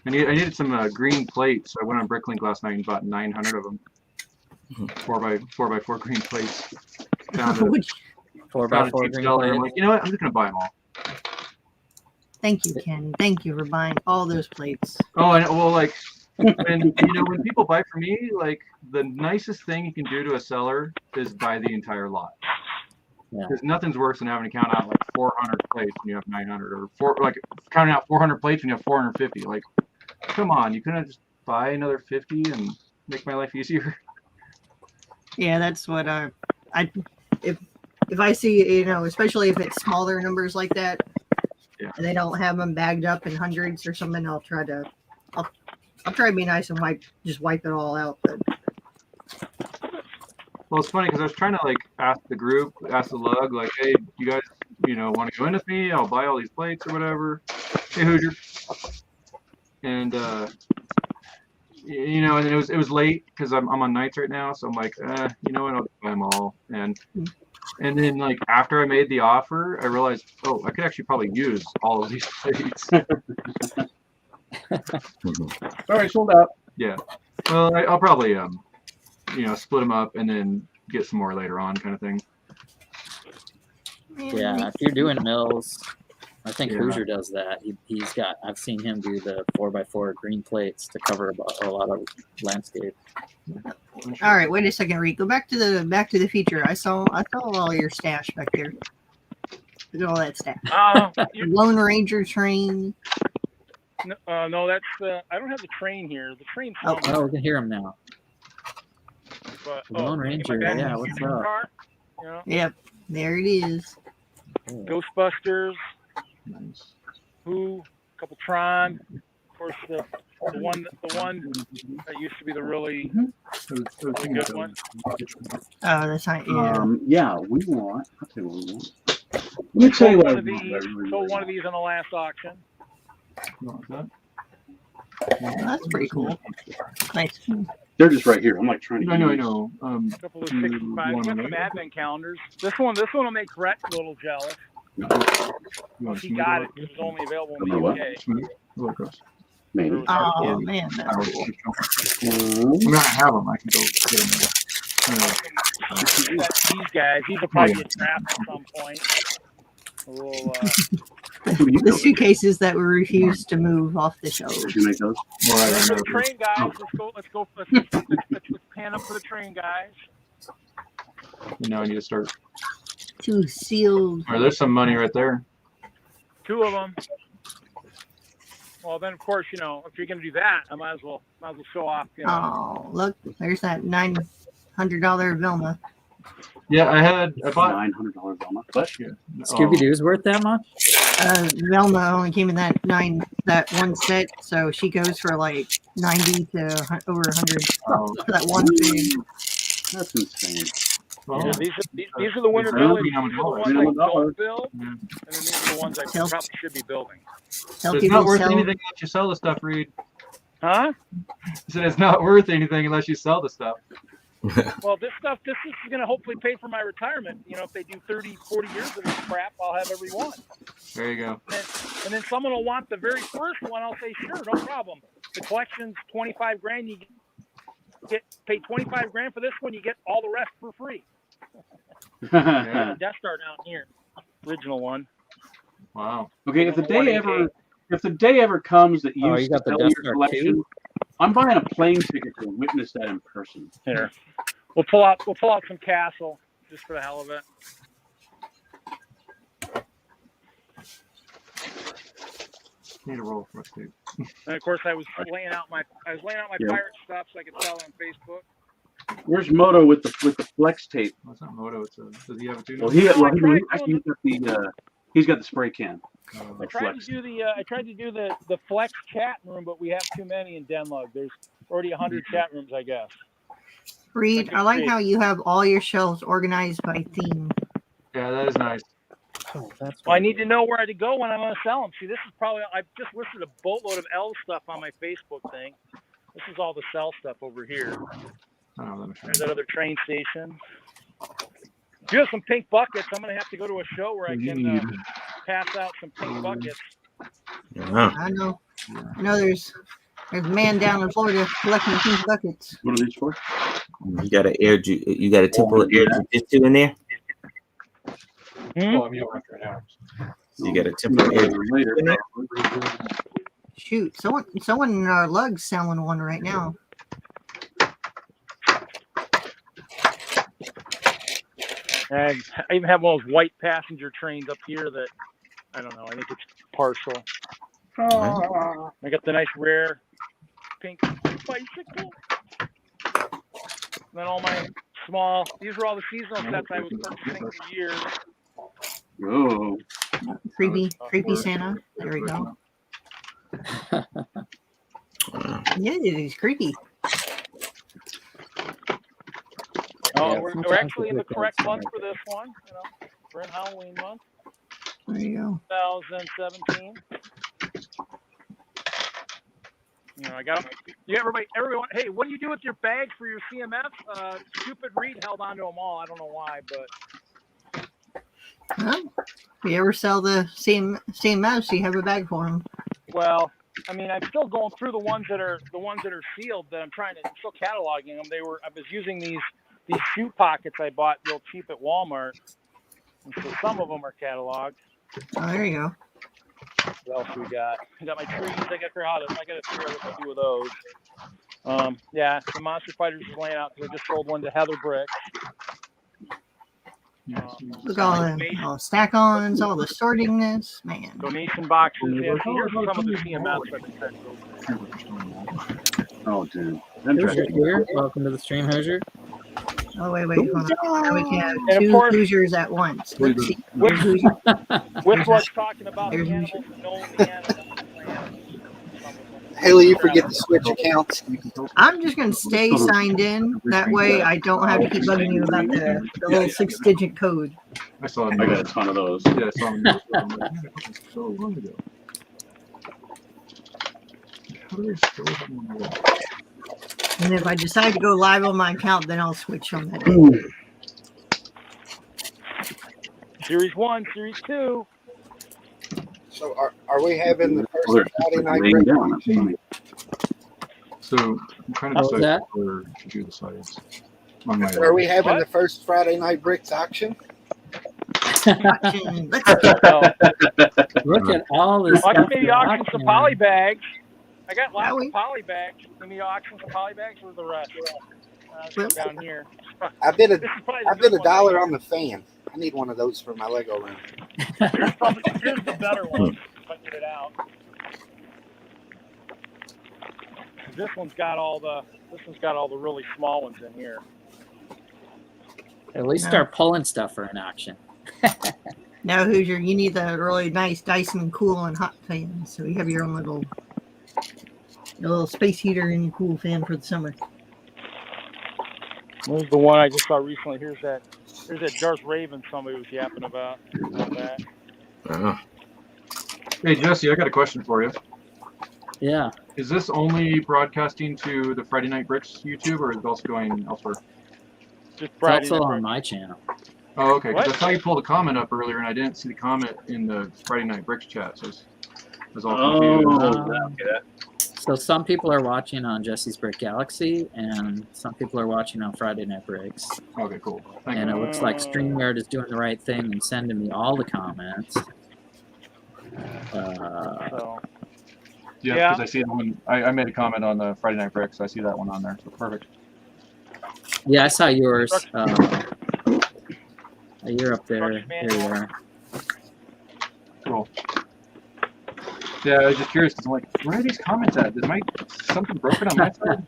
Speaker 3: I needed some green plates. So I went on Bricklink last night and bought 900 of them. 4x4 green plates. Found a,
Speaker 6: Which,
Speaker 1: 4x4
Speaker 3: cheap
Speaker 1: green
Speaker 3: seller. I'm
Speaker 1: plate.
Speaker 3: like, you know what? I'm just gonna buy them all.
Speaker 6: thank you, Ken. Thank you for buying all those plates.
Speaker 3: Oh, and well, like, when when people buy from me, like the nicest thing you can do to a seller is buy the entire lot.
Speaker 1: Yeah.
Speaker 3: Because nothing's worse than having to count out like 400 plates when you have 900, or counting out 400 plates when you have 450. Like, come on, you couldn't just buy another 50 and make my life easier.
Speaker 6: Yeah, that's what if I see, especially if it's smaller numbers like that,
Speaker 3: Yeah.
Speaker 6: and they don't have them bagged up in hundreds or something, I'll try to be nice and wipe it all out. But
Speaker 3: Well, it's funny because I was trying to like ask the lug, like, hey, you guys, want to go in with me? I'll buy all these plates or whatever. Hey, Hoosier. And and it was late because I'm on nights right now, so I'm like, you know what, I'll buy them all. And then like after I made the offer, I realized, oh, I could actually probably use all of these plates.
Speaker 4: All right, sold out.
Speaker 3: Yeah. Well, I'll probably split them up and then get some more later on, kind of thing.
Speaker 1: Yeah, if you're doing mills, I think
Speaker 3: Yeah.
Speaker 1: Hoosier does that. He's got. I've seen him do the 4x4 green plates to cover a lot of landscape.
Speaker 6: all right, wait a second, Reed. Go back to the feature. I saw all your stash back there. Look at all that stash. Lone Ranger train.
Speaker 5: No, that's I don't have the train here. The train's
Speaker 6: Oh.
Speaker 1: Oh, we can hear him now.
Speaker 5: but,
Speaker 1: Lone Ranger,
Speaker 5: my
Speaker 1: yeah, what's up?
Speaker 5: car,
Speaker 6: Yep, there it is.
Speaker 5: Ghostbusters.
Speaker 3: Nice.
Speaker 5: Who, a couple Tron, of course the one that used to be the really good one.
Speaker 6: Oh, that's not. Yeah.
Speaker 4: Yeah, we want. I'll tell you what we want. Let me tell you what.
Speaker 5: Sold one of these in the last auction.
Speaker 6: That's pretty cool. Nice.
Speaker 4: They're just right here. I'm like trying to.
Speaker 3: I know.
Speaker 5: A couple of 65. You got some advent calendars. This one will make Brett a little jealous. He got it. It was only available in the UK.
Speaker 4: Maybe.
Speaker 6: Oh man.
Speaker 3: I'm gonna have them. I can go get them.
Speaker 5: These guys. These will probably get trapped at some point. A little.
Speaker 6: The suitcases that we refused to move off the shelves.
Speaker 4: You make those?
Speaker 5: The train guys. Let's pan up for the train guys.
Speaker 3: Now I need to start.
Speaker 6: 2 sealed.
Speaker 3: All right, there's some money right there.
Speaker 5: 2 of them. Well, then of course, if you're gonna do that, I might as well show off.
Speaker 6: Oh, look, there's that $900 Velma.
Speaker 3: Yeah, I bought
Speaker 4: $900 Velma. But
Speaker 1: Scooby Doo's worth that much?
Speaker 6: Velma only came in that one set, so she goes for like 90 to over 100 for that one thing.
Speaker 4: That's insane.
Speaker 3: Well,
Speaker 5: these are the winter buildings. These are the ones I don't build, and then these are the ones I probably should be building.
Speaker 3: it's not worth anything unless you sell the stuff, Reed.
Speaker 5: Huh?
Speaker 3: I said it's not worth anything unless you sell the stuff.
Speaker 5: Well, this is going to hopefully pay for my retirement. If they do 30, 40 years of this crap, I'll have every one.
Speaker 3: There you go.
Speaker 5: And then someone will want the very first one. I'll say, sure, no problem. The collection's $25,000. You pay $25,000 for this one. You get all the rest for free. Death Star down here, original one.
Speaker 3: Wow.
Speaker 4: Okay, if the day ever comes that you
Speaker 1: got the
Speaker 4: sell
Speaker 1: Death
Speaker 4: your
Speaker 1: Star
Speaker 4: collection,
Speaker 1: too?
Speaker 4: I'm buying a plane ticket to witness that in person.
Speaker 5: Here, we'll pull out some Castle just for the hell of it.
Speaker 3: Need a roll for us, dude.
Speaker 5: And of course, I was laying out my pirate stuff so I could sell it on Facebook.
Speaker 4: Where's Moto with the flex tape?
Speaker 3: Well, it's not Moto. Does he have a 2?
Speaker 4: Well, he's got the spray can.
Speaker 5: I tried to do the flex chat room, but we have too many in DENLUG. There's already 100 chat rooms, I guess.
Speaker 6: Reed, I like how you have all your shelves organized by theme.
Speaker 3: Yeah, that is nice.
Speaker 1: Oh, that's
Speaker 5: Well, I need to know where to go when I'm going to sell them. See, this is probably, I just listed a boatload of L stuff on my Facebook thing. This is all the sell stuff over here. There's that other train station. If you have some pink buckets, I'm going to have to go to a show where I can pass out some pink buckets.
Speaker 2: Yeah.
Speaker 6: I know there's a man down in Florida collecting pink buckets.
Speaker 4: What are these for?
Speaker 2: You got a typical air jujitsu in there?
Speaker 3: Oh, you don't have to right now.
Speaker 2: You got a typical air
Speaker 4: later.
Speaker 2: in there?
Speaker 6: Shoot, someone in our lug's selling one right now.
Speaker 5: And I even have one of those white passenger trains up here that, I don't know, I think it's partial. I got the nice rare pink bicycle. And then all my small, these are all the seasonal sets I was purchasing for years.
Speaker 4: Oh.
Speaker 6: Creepy Santa. There we go. Yeah, he's creepy.
Speaker 5: Oh,
Speaker 1: Yeah,
Speaker 5: we're actually in the correct month for this one. We're in Halloween month.
Speaker 6: There you go.
Speaker 5: 2017. I got them. Everybody, hey, what do you do with your bags for your CMF? Stupid Reed held onto them all. I don't know why, but.
Speaker 6: Well, if you ever sell the same mouse, you have a bag for them.
Speaker 5: Well, I mean, I'm still going through the ones that are sealed. That I'm still cataloging them. I was using these shoe pockets I bought real cheap at Walmart, and so some of them are cataloged.
Speaker 6: Oh, there you go.
Speaker 5: What else we got? I got my trees. I got to figure out what to do with those. Yeah, the Monster Fighters is laying out because I just sold one to Heather Brick.
Speaker 6: Look all the stack-ons, all the sortingness, man.
Speaker 5: Donation boxes. Yeah, here's some of the CMS I've been sent over.
Speaker 4: Oh, dude.
Speaker 1: Hoosier here. Welcome to the stream, Hoosier.
Speaker 6: Oh, wait, hold on. Now we can have
Speaker 5: And of
Speaker 6: two
Speaker 5: course-
Speaker 6: Hoosiers at once. Let's see.
Speaker 5: With-
Speaker 6: Hoosier.
Speaker 5: WISLUG's talking about
Speaker 6: There's
Speaker 5: the
Speaker 6: one.
Speaker 5: animals and knowing the animals.
Speaker 7: Haley, you forget to switch accounts.
Speaker 6: I'm just going to stay signed in. That way I don't have to keep bugging you about the little 6-digit code.
Speaker 3: I saw it.
Speaker 4: I got a ton of those.
Speaker 3: Yeah, I saw them. So long ago. How do they still have them on the wall?
Speaker 6: And if I decide to go live on my account, then I'll switch on that day.
Speaker 5: Series 1, Series 2.
Speaker 7: So are we having the
Speaker 4: Oh, they're
Speaker 7: first Friday night
Speaker 4: laying
Speaker 7: break
Speaker 4: down. That's
Speaker 7: auction?
Speaker 4: funny.
Speaker 3: So I'm trying to
Speaker 1: How's
Speaker 3: decide
Speaker 1: that?
Speaker 3: where to do the sides. On my
Speaker 7: Are we having
Speaker 5: What?
Speaker 7: the first Friday night bricks auction?
Speaker 6: Auction. Let's
Speaker 1: Look at all this
Speaker 5: I
Speaker 1: stuff.
Speaker 5: can maybe
Speaker 1: you're
Speaker 5: auction some
Speaker 1: auctioning.
Speaker 5: poly bags. I got lots
Speaker 6: Howie?
Speaker 5: of poly bags. Can we auction some poly bags with the rest? Come down here.
Speaker 7: I bid
Speaker 5: This is probably the
Speaker 7: I bid
Speaker 5: good one.
Speaker 7: $1 on the fan. I need one of those for my Lego room.
Speaker 5: Here's the better one. If I get it out. This one's got all the really small ones in here.
Speaker 1: At least
Speaker 6: Yeah.
Speaker 1: start pulling stuff for an auction.
Speaker 6: Now, Hoosier, you need the really nice Dyson cool and hot fan. So you have your own little space heater and your cool fan for the summer.
Speaker 5: This is the one I just saw recently. Here's that Darth Raven somebody was yapping about. That.
Speaker 2: Oh.
Speaker 3: Hey Jesse, I got a question for you.
Speaker 1: Yeah.
Speaker 3: Is this only broadcasting to the Friday Night Bricks YouTube, or is it also going elsewhere?
Speaker 5: Just
Speaker 1: It's
Speaker 5: Friday
Speaker 1: also
Speaker 5: night
Speaker 1: on my channel.
Speaker 3: Oh, okay. Because
Speaker 5: What?
Speaker 3: I saw you pull the comment up earlier, and I didn't see the comment in the Friday Night Bricks chat. So I was all confused.
Speaker 4: Okay.
Speaker 1: So some people are watching on Jesse's Brick Galaxy, and some people are watching on Friday Night Bricks.
Speaker 3: Okay, cool. Thank
Speaker 1: And
Speaker 3: you.
Speaker 1: it looks like Streamyard is doing the right thing and sending me all the comments.
Speaker 5: So,
Speaker 3: Yeah,
Speaker 5: yeah.
Speaker 3: because I see the one. I made a comment on the Friday Night Bricks. I see that one on there. So perfect.
Speaker 1: Yeah, I saw yours. You're up there. Here you are.
Speaker 3: Cool. Yeah, I was just curious because I'm like, where are these comments at? Is something broken on my side?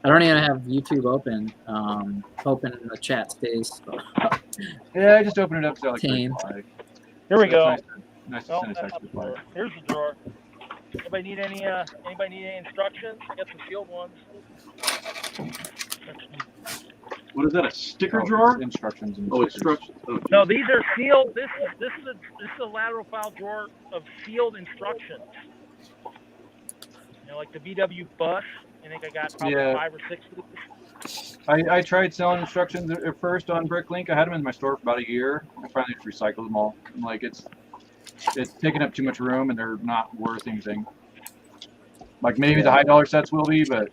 Speaker 1: I don't even have YouTube open. Open in the chat space.
Speaker 3: Yeah, I just opened it up so I like.
Speaker 1: Team.
Speaker 5: here we go.
Speaker 3: Nice to
Speaker 5: No,
Speaker 3: send a
Speaker 5: that's
Speaker 3: text
Speaker 5: not the
Speaker 3: reply.
Speaker 5: drawer. Here's the drawer. Anybody need any instructions? I got some sealed ones.
Speaker 4: What is that? A sticker
Speaker 3: Oh,
Speaker 4: drawer?
Speaker 3: it's instructions. And
Speaker 4: Oh,
Speaker 3: stickers.
Speaker 4: instructions. Oh,
Speaker 5: No, these are sealed. This is a lateral file drawer of sealed instructions. You know, like the VW bus. I think I got probably
Speaker 3: Yeah.
Speaker 5: 5 or 6 of these.
Speaker 3: I tried selling instructions at first on BrickLink. I had them in my store for about a year. I finally just recycled them all. I'm like, it's taking up too much room, and they're not worth anything. Like maybe the high dollar sets will be, but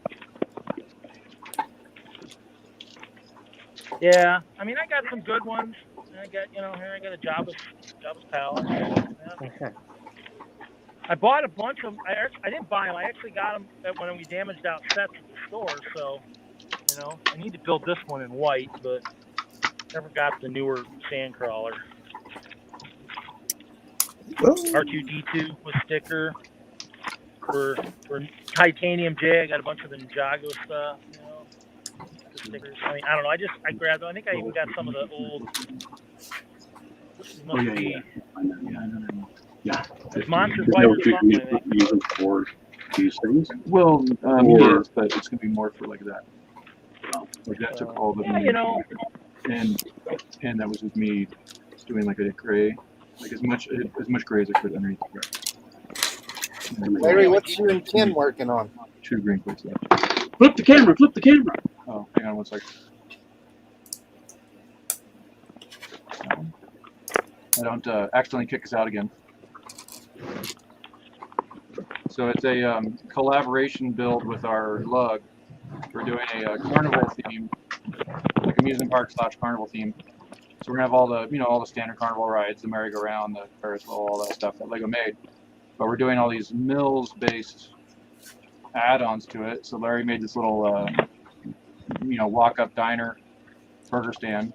Speaker 5: Yeah, I mean, I got some good ones. I got, here I got a Jabba's pal. Yeah. I bought a bunch of them. I didn't buy them. I actually got them when we damaged out sets at the store. So, I need to build this one in white, but never got the newer Sandcrawler. R2-D2 with sticker. For Titanium J, I got a bunch of the Ninjago stuff. The stickers. I mean, I don't know. I grabbed them. I think I even got some of the old.
Speaker 4: Oh, yeah. Yeah.
Speaker 5: It's Monster
Speaker 4: You
Speaker 5: Fighter
Speaker 4: know, you
Speaker 5: something, I think.
Speaker 4: use them for these things.
Speaker 3: well,
Speaker 4: Or-
Speaker 3: yes, but it's gonna be more for like that. Like that took all the
Speaker 5: Yeah,
Speaker 3: and that was with me doing like a gray, like as much gray as I could underneath the gray.
Speaker 7: Larry, what's you and Ken working on?
Speaker 3: 2 green plates left.
Speaker 4: Flip the camera. Flip the camera.
Speaker 3: Oh, hang on one second. I don't accidentally kick us out again. So it's a collaboration build with our lug. We're doing a carnival theme, like amusement park / carnival theme. So we're gonna have all the standard carnival rides, the merry-go-round, the Ferris wheel, all that stuff that Lego made. But we're doing all these mills-based add-ons to it. So Larry made this little walk-up diner, burger stand,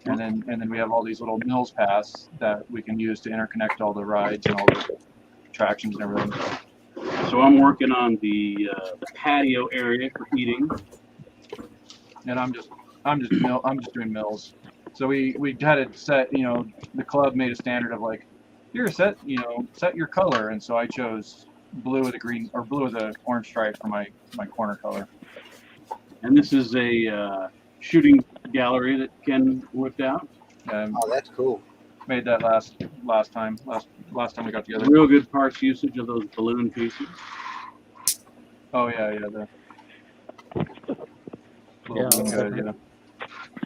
Speaker 3: and then we have all these little mills paths that we can use to interconnect all the rides and all the attractions and everything.
Speaker 4: So I'm working on the patio area for eating.
Speaker 3: And I'm just I'm just doing mills. So we had it set. You know, the club made a standard of like, here, set your color, and so I chose blue with a green or blue with an orange stripe for my corner color.
Speaker 4: And this is a shooting gallery that Ken whipped out.
Speaker 3: Oh,
Speaker 7: that's cool.
Speaker 3: Made that last time we got together.
Speaker 4: Real good parts usage of those balloon pieces.
Speaker 3: Oh yeah. Yeah.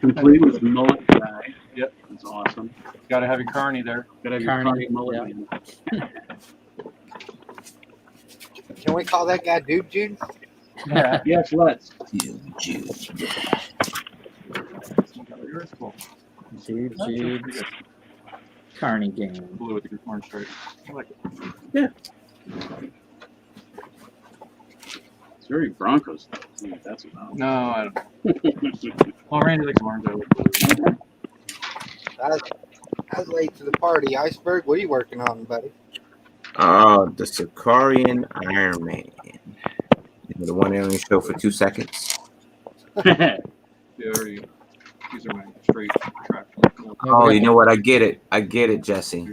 Speaker 4: Complete with mullet guy.
Speaker 3: Yep.
Speaker 4: That's awesome.
Speaker 3: Got to have your Carney there.
Speaker 4: Got to have your Carney mullet.
Speaker 1: Yeah.
Speaker 7: Can we call that guy Dude Jude?
Speaker 3: Yeah.
Speaker 4: Yes, let's.
Speaker 2: Jude.
Speaker 1: Jude's Carney game.
Speaker 3: Blue with the orange stripe. I like it.
Speaker 4: Yeah. It's very Broncos. I don't know what that's about.
Speaker 3: No, I don't. Well, Randy likes orange. I like blue.
Speaker 7: I was late to the party. Iceberg, what are you working on, buddy?
Speaker 2: Oh, the Sakaarian Iron Man. You know, the one they only show for 2 seconds.
Speaker 3: Yeah, already. These are my straight traction.
Speaker 2: Oh, you know what? I get it, Jesse.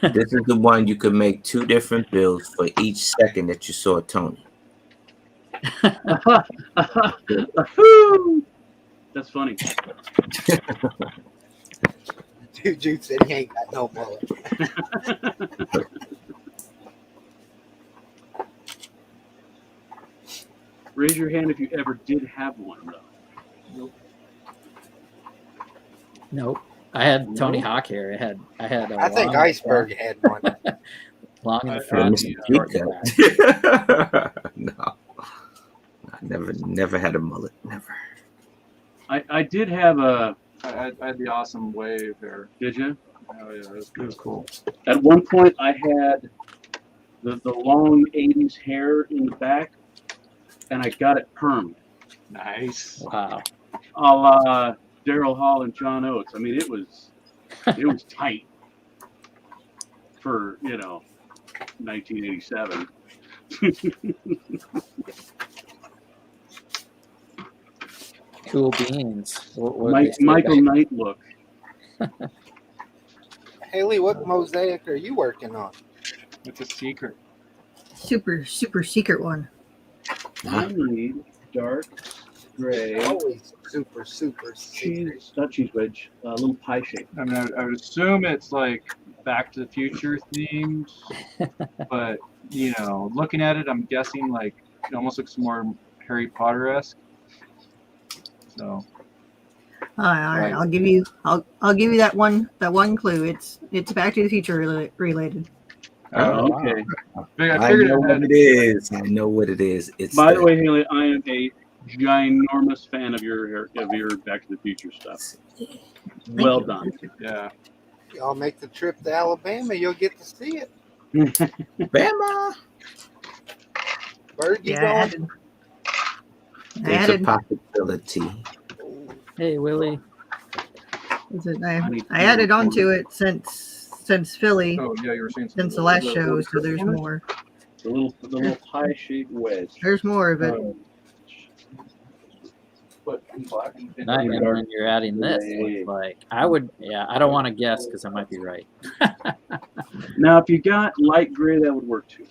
Speaker 2: This is the one you could make 2 different builds for each second that you saw Tony.
Speaker 4: That's funny.
Speaker 7: Dude Jude said he ain't got no mullet.
Speaker 4: Raise your hand if you ever did have one, though.
Speaker 1: Nope. I had Tony Hawk hair. I had.
Speaker 7: I think Iceberg had one.
Speaker 1: Long in the front. Short in
Speaker 2: the back. No, I never had a mullet. Never.
Speaker 4: I did have a.
Speaker 3: I had the awesome wave there.
Speaker 4: Did you?
Speaker 3: Oh yeah, it was cool.
Speaker 4: At one point, I had the long 80s hair in the back, and I got it permed.
Speaker 3: Nice.
Speaker 1: Wow.
Speaker 4: A la Daryl Hall and John Oates. I mean, it was tight for 1987.
Speaker 1: Cool beans. What
Speaker 4: Michael Knight look.
Speaker 7: Haley, what mosaic are you working on?
Speaker 3: It's a secret.
Speaker 6: Super secret one.
Speaker 4: I need dark gray.
Speaker 7: Always super secret.
Speaker 4: Cheese, not cheese wedge, a little pie shape.
Speaker 3: I mean, I would assume it's like Back to the Future themed, but looking at it, I'm guessing like it almost looks more Harry Potter-esque. So.
Speaker 6: All right. I'll give you that one clue. It's Back to the Future related.
Speaker 4: Oh, okay.
Speaker 2: I know what it is. I know what it is. It's.
Speaker 4: By the way, Haley, I am a ginormous fan of your Back to the Future stuff. Well done.
Speaker 3: Yeah.
Speaker 7: Y'all make the trip to Alabama, you'll get to see it.
Speaker 2: Bama.
Speaker 7: Bird, you going?
Speaker 2: There's a possibility.
Speaker 1: Hey, Willie.
Speaker 6: I added onto it since Philly.
Speaker 3: Oh yeah, you were saying
Speaker 6: since the last show, so there's more.
Speaker 4: The little pie shaped wedge.
Speaker 6: There's more of it.
Speaker 1: Nightmare when you're adding this. Like I don't want to guess because I might be right.
Speaker 4: Now, if you got light gray, that would work too.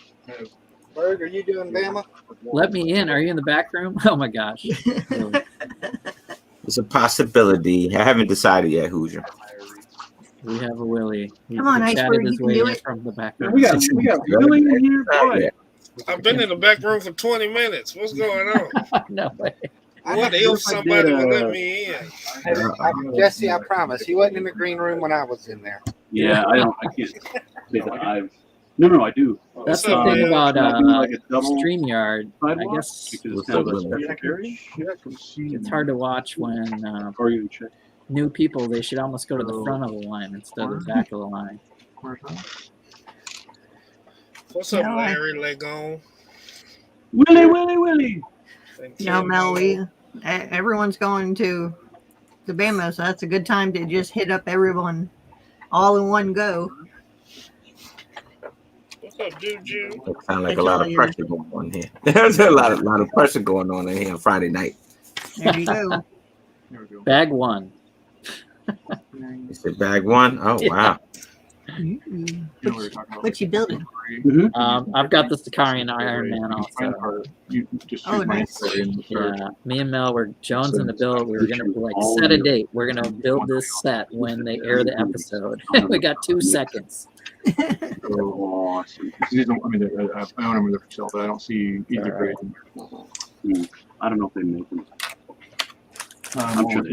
Speaker 7: Berg, are you doing Bama?
Speaker 1: Let me in. Are you in the back room? Oh my gosh.
Speaker 2: It's a possibility. I haven't decided yet, Hoosier.
Speaker 1: We have a Willie.
Speaker 6: Come on, Iceberg, you can do it.
Speaker 1: From the back room.
Speaker 4: We got Willie in here, boy.
Speaker 8: I've been in the back room for 20 minutes. What's going on?
Speaker 1: No way.
Speaker 8: What if somebody would let me in?
Speaker 7: Jesse, I promise. He wasn't in the green room when I was in there.
Speaker 4: Yeah, I can't say that I've. No, I do.
Speaker 1: That's the thing about StreamYard. I guess
Speaker 4: because it's kind of a special area.
Speaker 1: it's hard to watch when
Speaker 4: Or you check.
Speaker 1: new people. They should almost go to the front of the line instead of the back of the line.
Speaker 8: What's up, Larry Legond?
Speaker 4: Willie.
Speaker 6: No, Mel, everyone's going to Bama, so that's a good time to just hit up everyone all in one go.
Speaker 8: What's up, Juju?
Speaker 2: It sounds like a lot of pressure going on here. There's a lot of pressure going on in here on Friday night.
Speaker 6: There you go.
Speaker 3: There we go.
Speaker 1: Bag one.
Speaker 2: Is it bag one? Oh wow.
Speaker 3: You know what we're talking about.
Speaker 6: What you building?
Speaker 1: I've got the Sakaarian Iron Man also.
Speaker 3: You just
Speaker 6: Oh,
Speaker 3: shoot my
Speaker 6: nice.
Speaker 3: info in the start.
Speaker 1: Yeah, me and Mel were Jones in the build. We were gonna like set a date. We're gonna build this set when they air the episode. We got 2 seconds.
Speaker 3: So awesome. These don't, I mean, I own them for sale, but I don't see either grade.
Speaker 4: I don't know if they make them.
Speaker 3: I'm sure they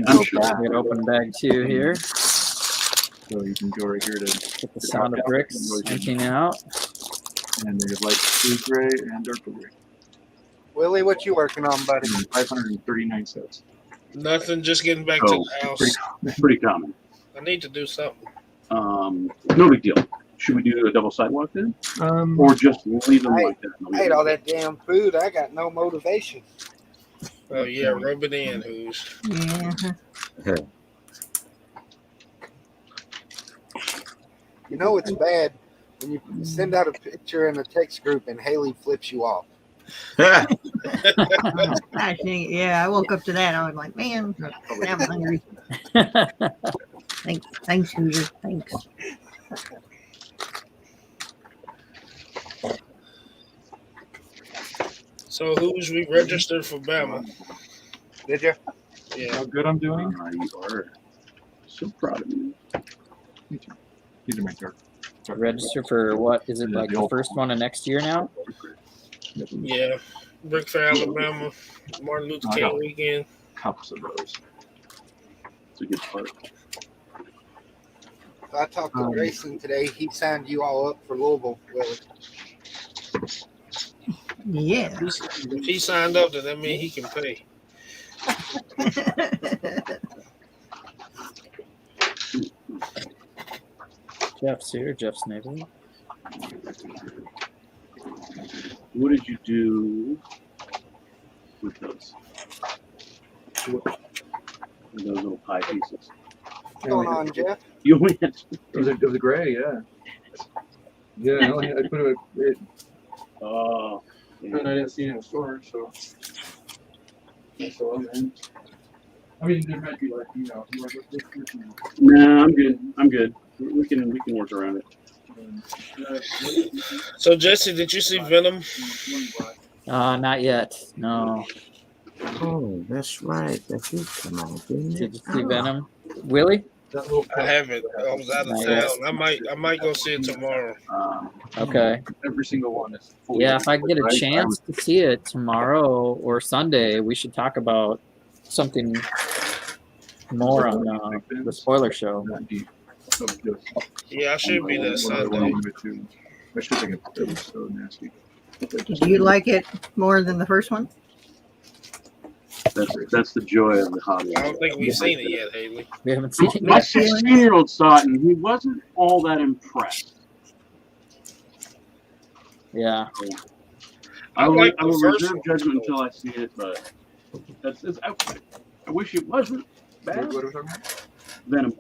Speaker 1: We got open bag 2 here.
Speaker 3: So you can go right here to
Speaker 1: Get the sound of bricks inking out.
Speaker 3: and they have light blue gray and dark blue gray.
Speaker 7: Willie, what you working on, buddy?
Speaker 3: 539 sets.
Speaker 8: Nothing, just getting back
Speaker 4: Oh,
Speaker 8: to the house.
Speaker 4: Pretty common.
Speaker 8: I need to do something.
Speaker 4: No big deal. Should we do a double sidewalk then? Or just leave them like that?
Speaker 7: I ate all that damn food. I got no motivation.
Speaker 8: Oh yeah, rub it in, who's.
Speaker 6: Yeah.
Speaker 7: You know it's bad when you send out a picture in a text group and Haley flips you off.
Speaker 6: Actually, yeah, I woke up to that. I was like, man, I'm hungry. Thanks, Hoosier. Thanks.
Speaker 8: So who's we registered for Bama?
Speaker 7: Did you?
Speaker 8: Yeah.
Speaker 3: How good I'm doing?
Speaker 4: You are so proud of me.
Speaker 3: These are my dark.
Speaker 1: Register for what? Is it like the first one of next year now?
Speaker 8: Yeah. Brick for Alabama. Martin Luther King weekend.
Speaker 3: Cups of those.
Speaker 4: It's a good part.
Speaker 7: So I talked to Grayson today. He signed you all up for Louisville, Willie.
Speaker 6: Yeah.
Speaker 8: If he signed up, then that means he can pay.
Speaker 1: Jeff's here. Jeff's navel.
Speaker 4: What did you do with those? With those little pie pieces?
Speaker 7: What's going on, Jeff?
Speaker 4: You went.
Speaker 3: It was a gray, yeah. Yeah, I put it.
Speaker 4: Oh.
Speaker 3: And I didn't see it in the store, so. So I mean, there might be like, you know,
Speaker 4: Nah, I'm good. I'm good. We can work around it.
Speaker 8: So Jesse, did you see Venom?
Speaker 1: Not yet. No.
Speaker 2: Oh, that's right. That did come out, didn't it?
Speaker 1: Did you see Venom? Willie?
Speaker 8: I haven't. I was out of town. I might go see it tomorrow.
Speaker 1: Okay.
Speaker 3: Every single one is full.
Speaker 1: Yeah, if I get a chance to see it tomorrow or Sunday, we should talk about something more on the spoiler show.
Speaker 8: Yeah, I should be there Sunday.
Speaker 3: I should think it was so nasty.
Speaker 6: Do you like it more than the first one?
Speaker 4: That's the joy of the hobby.
Speaker 8: I don't think we've seen it yet, Haley.
Speaker 1: We haven't seen it
Speaker 4: My
Speaker 1: yet.
Speaker 4: 16-year-old saw it and he wasn't all that impressed.
Speaker 1: Yeah.
Speaker 4: I
Speaker 8: like
Speaker 4: will
Speaker 8: the first
Speaker 4: reserve
Speaker 8: one.
Speaker 4: judgment until I see it, but I wish it wasn't bad.
Speaker 3: What are we talking about?
Speaker 4: Venom.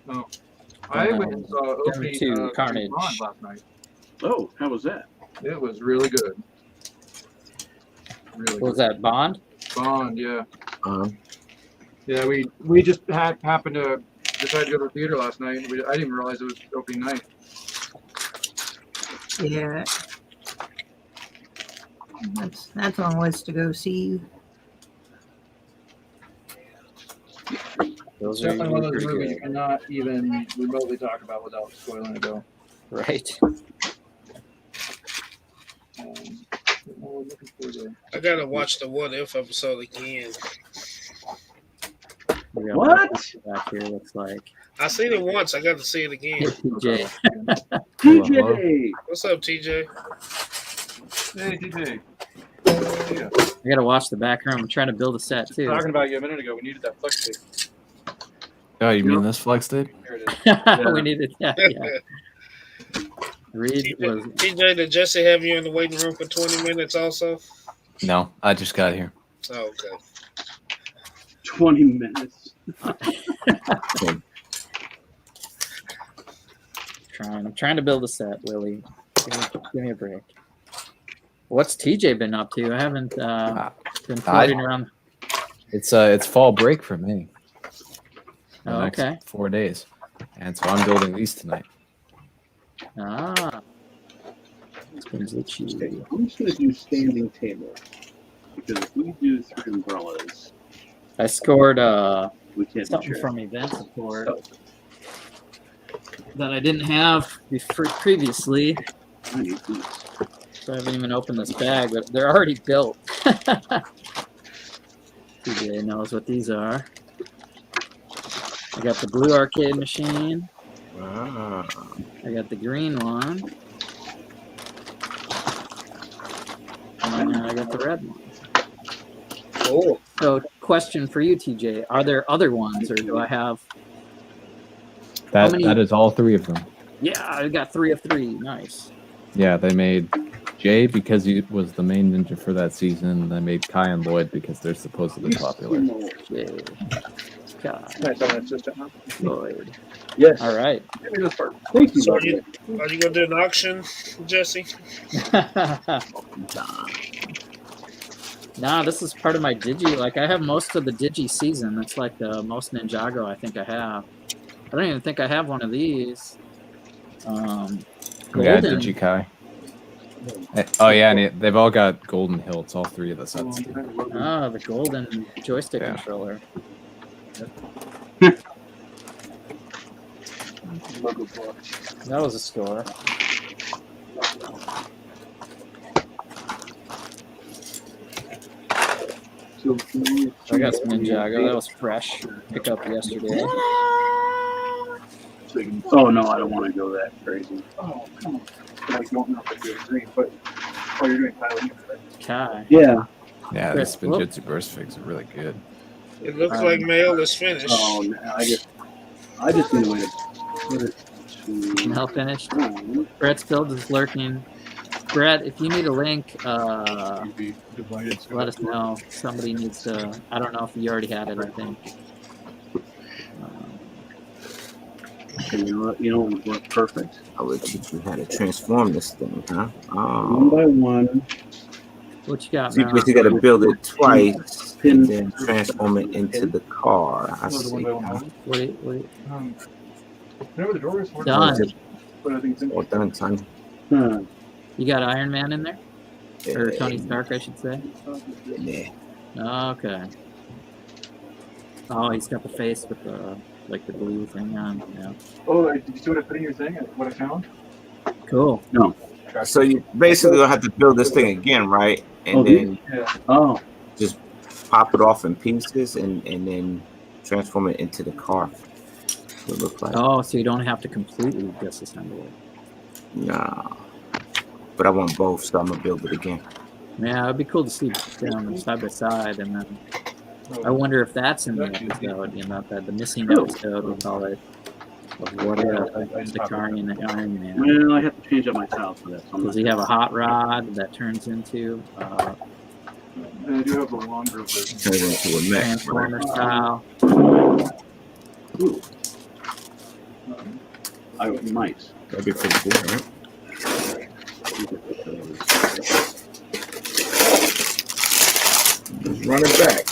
Speaker 3: Oh. I went and saw opening
Speaker 1: to Carnage.
Speaker 3: Bond last night.
Speaker 4: Oh, how was that?
Speaker 3: It was really good. Really
Speaker 1: What was
Speaker 3: good.
Speaker 1: that, Bond?
Speaker 3: Bond, yeah.
Speaker 2: Uh,
Speaker 3: Yeah, we just happened to decide to go to the theater last night. I didn't even realize it was opening night.
Speaker 6: Yeah. That's on the list to go see.
Speaker 1: Those are
Speaker 3: Definitely one of
Speaker 1: usually
Speaker 3: those
Speaker 1: pretty
Speaker 3: movies you
Speaker 1: good.
Speaker 3: cannot even remotely talk about without spoiling it, though.
Speaker 1: Right.
Speaker 3: Looking for the
Speaker 8: I gotta watch the What If episode again.
Speaker 1: We got
Speaker 4: What?
Speaker 1: back here looks like.
Speaker 8: I seen it once. I got to see it again.
Speaker 1: TJ.
Speaker 4: TJ!
Speaker 8: What's up, TJ?
Speaker 3: Hey, DJ. Yeah.
Speaker 1: I gotta watch the back room. I'm trying to build a set too.
Speaker 3: Talking about you a minute ago. We needed that flex tape.
Speaker 9: Oh, you mean this flex tape?
Speaker 3: Here it is.
Speaker 1: We needed that. Yeah. Reed was
Speaker 8: TJ, did Jesse have you in the waiting room for 20 minutes also?
Speaker 9: No, I just got here.
Speaker 8: Oh, okay.
Speaker 4: 20 minutes.
Speaker 1: I'm trying to build a set, Willie. Give me a break. What's TJ been up to? I haven't been floating around.
Speaker 9: It's fall break for me. for the
Speaker 1: Oh,
Speaker 9: next
Speaker 1: okay.
Speaker 9: 4 days. And so I'm building these tonight.
Speaker 1: Ah.
Speaker 4: I'm just going to do standing table. Because if we do 3 umbrellas,
Speaker 1: I scored
Speaker 4: we can't do
Speaker 1: something
Speaker 4: chairs.
Speaker 1: from event support that I didn't have previously.
Speaker 4: I need these.
Speaker 1: So I haven't even opened this bag, but they're already built. TJ knows what these are. I got the blue arcade machine.
Speaker 2: Ah.
Speaker 1: I got the green one. And I got the red one.
Speaker 8: Oh,
Speaker 1: So, question for you, TJ: are there other ones, or do I have? How many-
Speaker 9: That is all 3 of them.
Speaker 1: Yeah, I got 3 of 3. Nice.
Speaker 9: Yeah, they made Jay because he was the main ninja for that season. They made Kai and Lloyd because they're supposedly popular.
Speaker 1: Jay, Kai,
Speaker 3: Nice on that system, huh?
Speaker 1: Lloyd.
Speaker 4: Yes.
Speaker 1: All right.
Speaker 3: Give me this part.
Speaker 4: Thank you.
Speaker 8: so
Speaker 4: Bobby.
Speaker 8: are you gonna do an auction, Jesse?
Speaker 1: Nah, this is part of my Digi. Like, I have most of the Digi season. That's like the most Ninjago I think I have. I don't even think I have one of these.
Speaker 9: Yeah,
Speaker 1: Golden.
Speaker 9: Digikai. Oh yeah, and they've all got golden hilts, all 3 of the sets.
Speaker 1: Ah, the golden joystick
Speaker 9: Yeah.
Speaker 1: controller. That was a score. I got some Ninjago. That was fresh. Pick up yesterday.
Speaker 4: Oh no, I don't want to go that crazy.
Speaker 3: Oh, come on. But I don't know if you're green, but you're doing Kylie, right?
Speaker 1: Kai.
Speaker 4: Yeah.
Speaker 9: Yeah,
Speaker 1: Chris,
Speaker 9: the Spinjitzu burst figs are really good.
Speaker 8: It looks like mail is finished.
Speaker 4: Oh, no, I just need a way to put it to.
Speaker 1: Now finished. Brett's build is lurking. Brett, if you need a link, let us know. Somebody needs to. I don't know if you already had it. I think.
Speaker 4: You know what would work perfect?
Speaker 2: I would teach you how to transform this thing, huh?
Speaker 4: One by one.
Speaker 1: What you got,
Speaker 2: So you
Speaker 1: man?
Speaker 2: basically got to build it twice
Speaker 4: Pin.
Speaker 2: and then transform it into the car. I see.
Speaker 1: Wait.
Speaker 3: Remember the door is for
Speaker 1: Done.
Speaker 3: But I think it's in.
Speaker 2: All done, son.
Speaker 4: Huh.
Speaker 1: You got Iron Man in there, or
Speaker 2: Yeah.
Speaker 1: Tony Stark, I should say.
Speaker 2: Yeah.
Speaker 1: Okay. Oh, he's got the face with the like the blue thing on. Yeah.
Speaker 3: Oh, did you see what I put in your thing? What I found?
Speaker 1: Cool.
Speaker 2: So you basically gonna have to build this thing again, right? And
Speaker 4: Oh,
Speaker 2: then
Speaker 3: Yeah.
Speaker 4: Oh.
Speaker 2: just pop it off in pieces and then transform it into the car. It look like.
Speaker 1: Oh, so you don't have to completely disassemble it.
Speaker 2: Nah. But I want both, so I'm gonna build it again.
Speaker 1: Yeah, it'd be cool to see them side by side, and then I wonder if that's in the episode. You know, the missing episode, we call it, of what if Sakaarian and Iron Man.
Speaker 4: Well, I have to change up my tile for that. So I'm
Speaker 1: Does
Speaker 4: not-
Speaker 1: he have a hot rod that turns into
Speaker 3: And I do have the longer version.
Speaker 2: Turn it into a mech.
Speaker 1: Transformer style?
Speaker 4: Ooh. I might.
Speaker 2: That'd be pretty cool, right? Just run it back.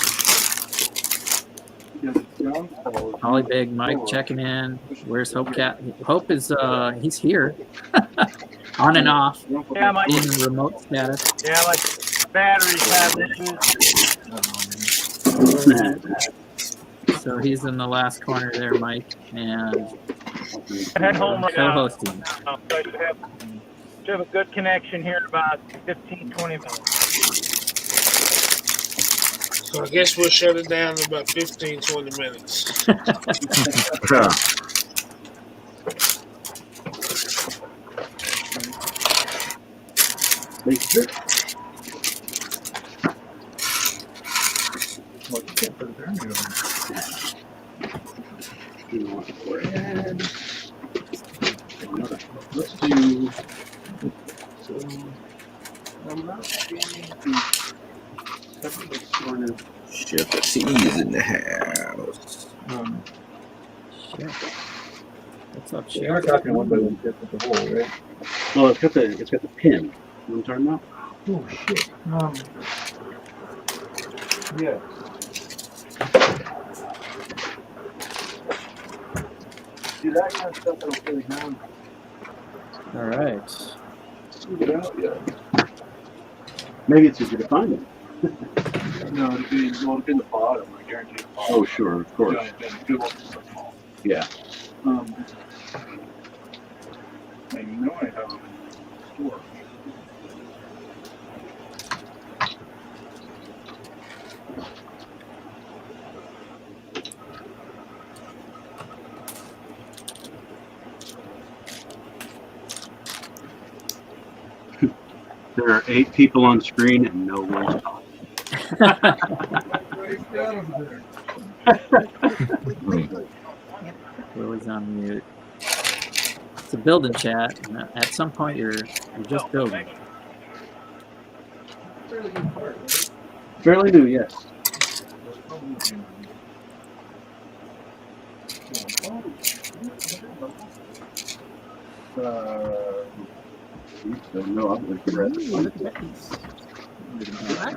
Speaker 1: Holly Big Mike checking in. Where's Hope Cat? Hope is he's here. On and off.
Speaker 5: Yeah, my
Speaker 1: In remote status.
Speaker 5: batteries have issues.
Speaker 1: So he's in the last corner there, Mike, and
Speaker 5: Head home right now.
Speaker 1: co-hosting.
Speaker 5: So I should have a good connection here in about 15, 20 minutes.
Speaker 8: So I guess we'll shut it down in about 15, 20 minutes.
Speaker 3: Well, you can't put it there anymore.
Speaker 4: Let's do.
Speaker 3: So, I'm not seeing the sort of,
Speaker 2: Chef Cheese in the house.
Speaker 1: Shit. What's up,
Speaker 3: we are
Speaker 1: shit?
Speaker 3: talking one by one tip with the hole, right?
Speaker 4: Well, it's got the pin. You know what I'm talking about?
Speaker 3: Oh, shit. Yeah.
Speaker 4: Do that kind of stuff that'll stay down.
Speaker 1: All right.
Speaker 4: Maybe it's easier to find them.
Speaker 3: No, it'd be in the bottom. I guarantee. The bottom.
Speaker 4: Oh, sure, of course.
Speaker 3: Giant bin. It won't be so small.
Speaker 4: Yeah.
Speaker 3: I know I have them in store.
Speaker 4: There are 8 people on screen and no one's talking.
Speaker 1: Willie's on mute. It's a building chat. And at some point, you're just building.
Speaker 4: Fairly new, yes. No, I'm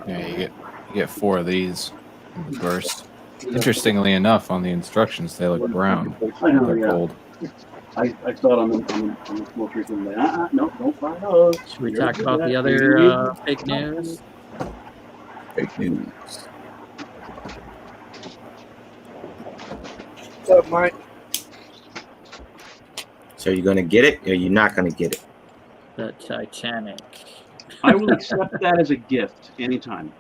Speaker 9: Yeah, you get 4 of these in the burst. Interestingly enough, on the instructions, they look brown.
Speaker 4: I know,
Speaker 9: They're
Speaker 4: yeah.
Speaker 9: gold.
Speaker 4: I saw it on the most recent. No, don't buy those.
Speaker 1: Should we talk about the other fake news?
Speaker 2: Fake news.
Speaker 7: What's up, Mike?
Speaker 2: So you're gonna get it, or you're not gonna get it?
Speaker 1: The Titanic.
Speaker 4: I will accept that as a gift anytime.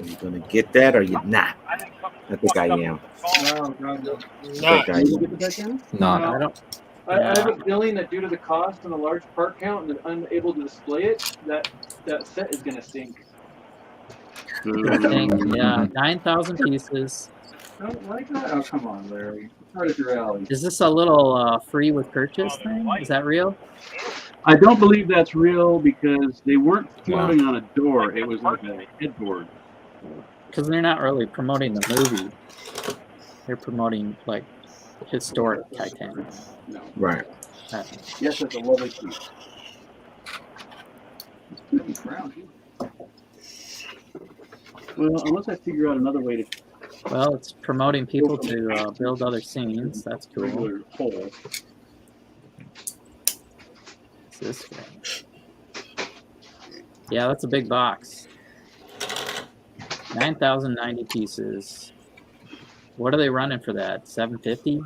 Speaker 2: Are you gonna get that, or you're not? I think I am.
Speaker 3: No, God, no.
Speaker 2: I think I
Speaker 4: Did you
Speaker 2: am.
Speaker 4: get the Titanic?
Speaker 9: Not.
Speaker 1: I don't.
Speaker 10: I have a feeling that due to the cost and the large part count and unable to display it, that set is going to sink.
Speaker 1: I think, yeah, 9,000 pieces.
Speaker 10: Don't like that? Oh, come on, Larry. Part of your reality.
Speaker 1: Is this a little free with purchase thing? Is that real?
Speaker 4: I don't believe that's real because they weren't floating on a door. It was like a headboard.
Speaker 1: Because they're not really promoting the movie. They're promoting like historic Titanic.
Speaker 4: No.
Speaker 2: Right.
Speaker 4: Yes, it's a lovely piece. Well, unless I figure out another way to
Speaker 1: Well, it's promoting people to build other scenes. That's cool.
Speaker 4: regular hole.
Speaker 1: What's this one? Yeah, that's a big box. 9,090 pieces. What are they running for that? 750?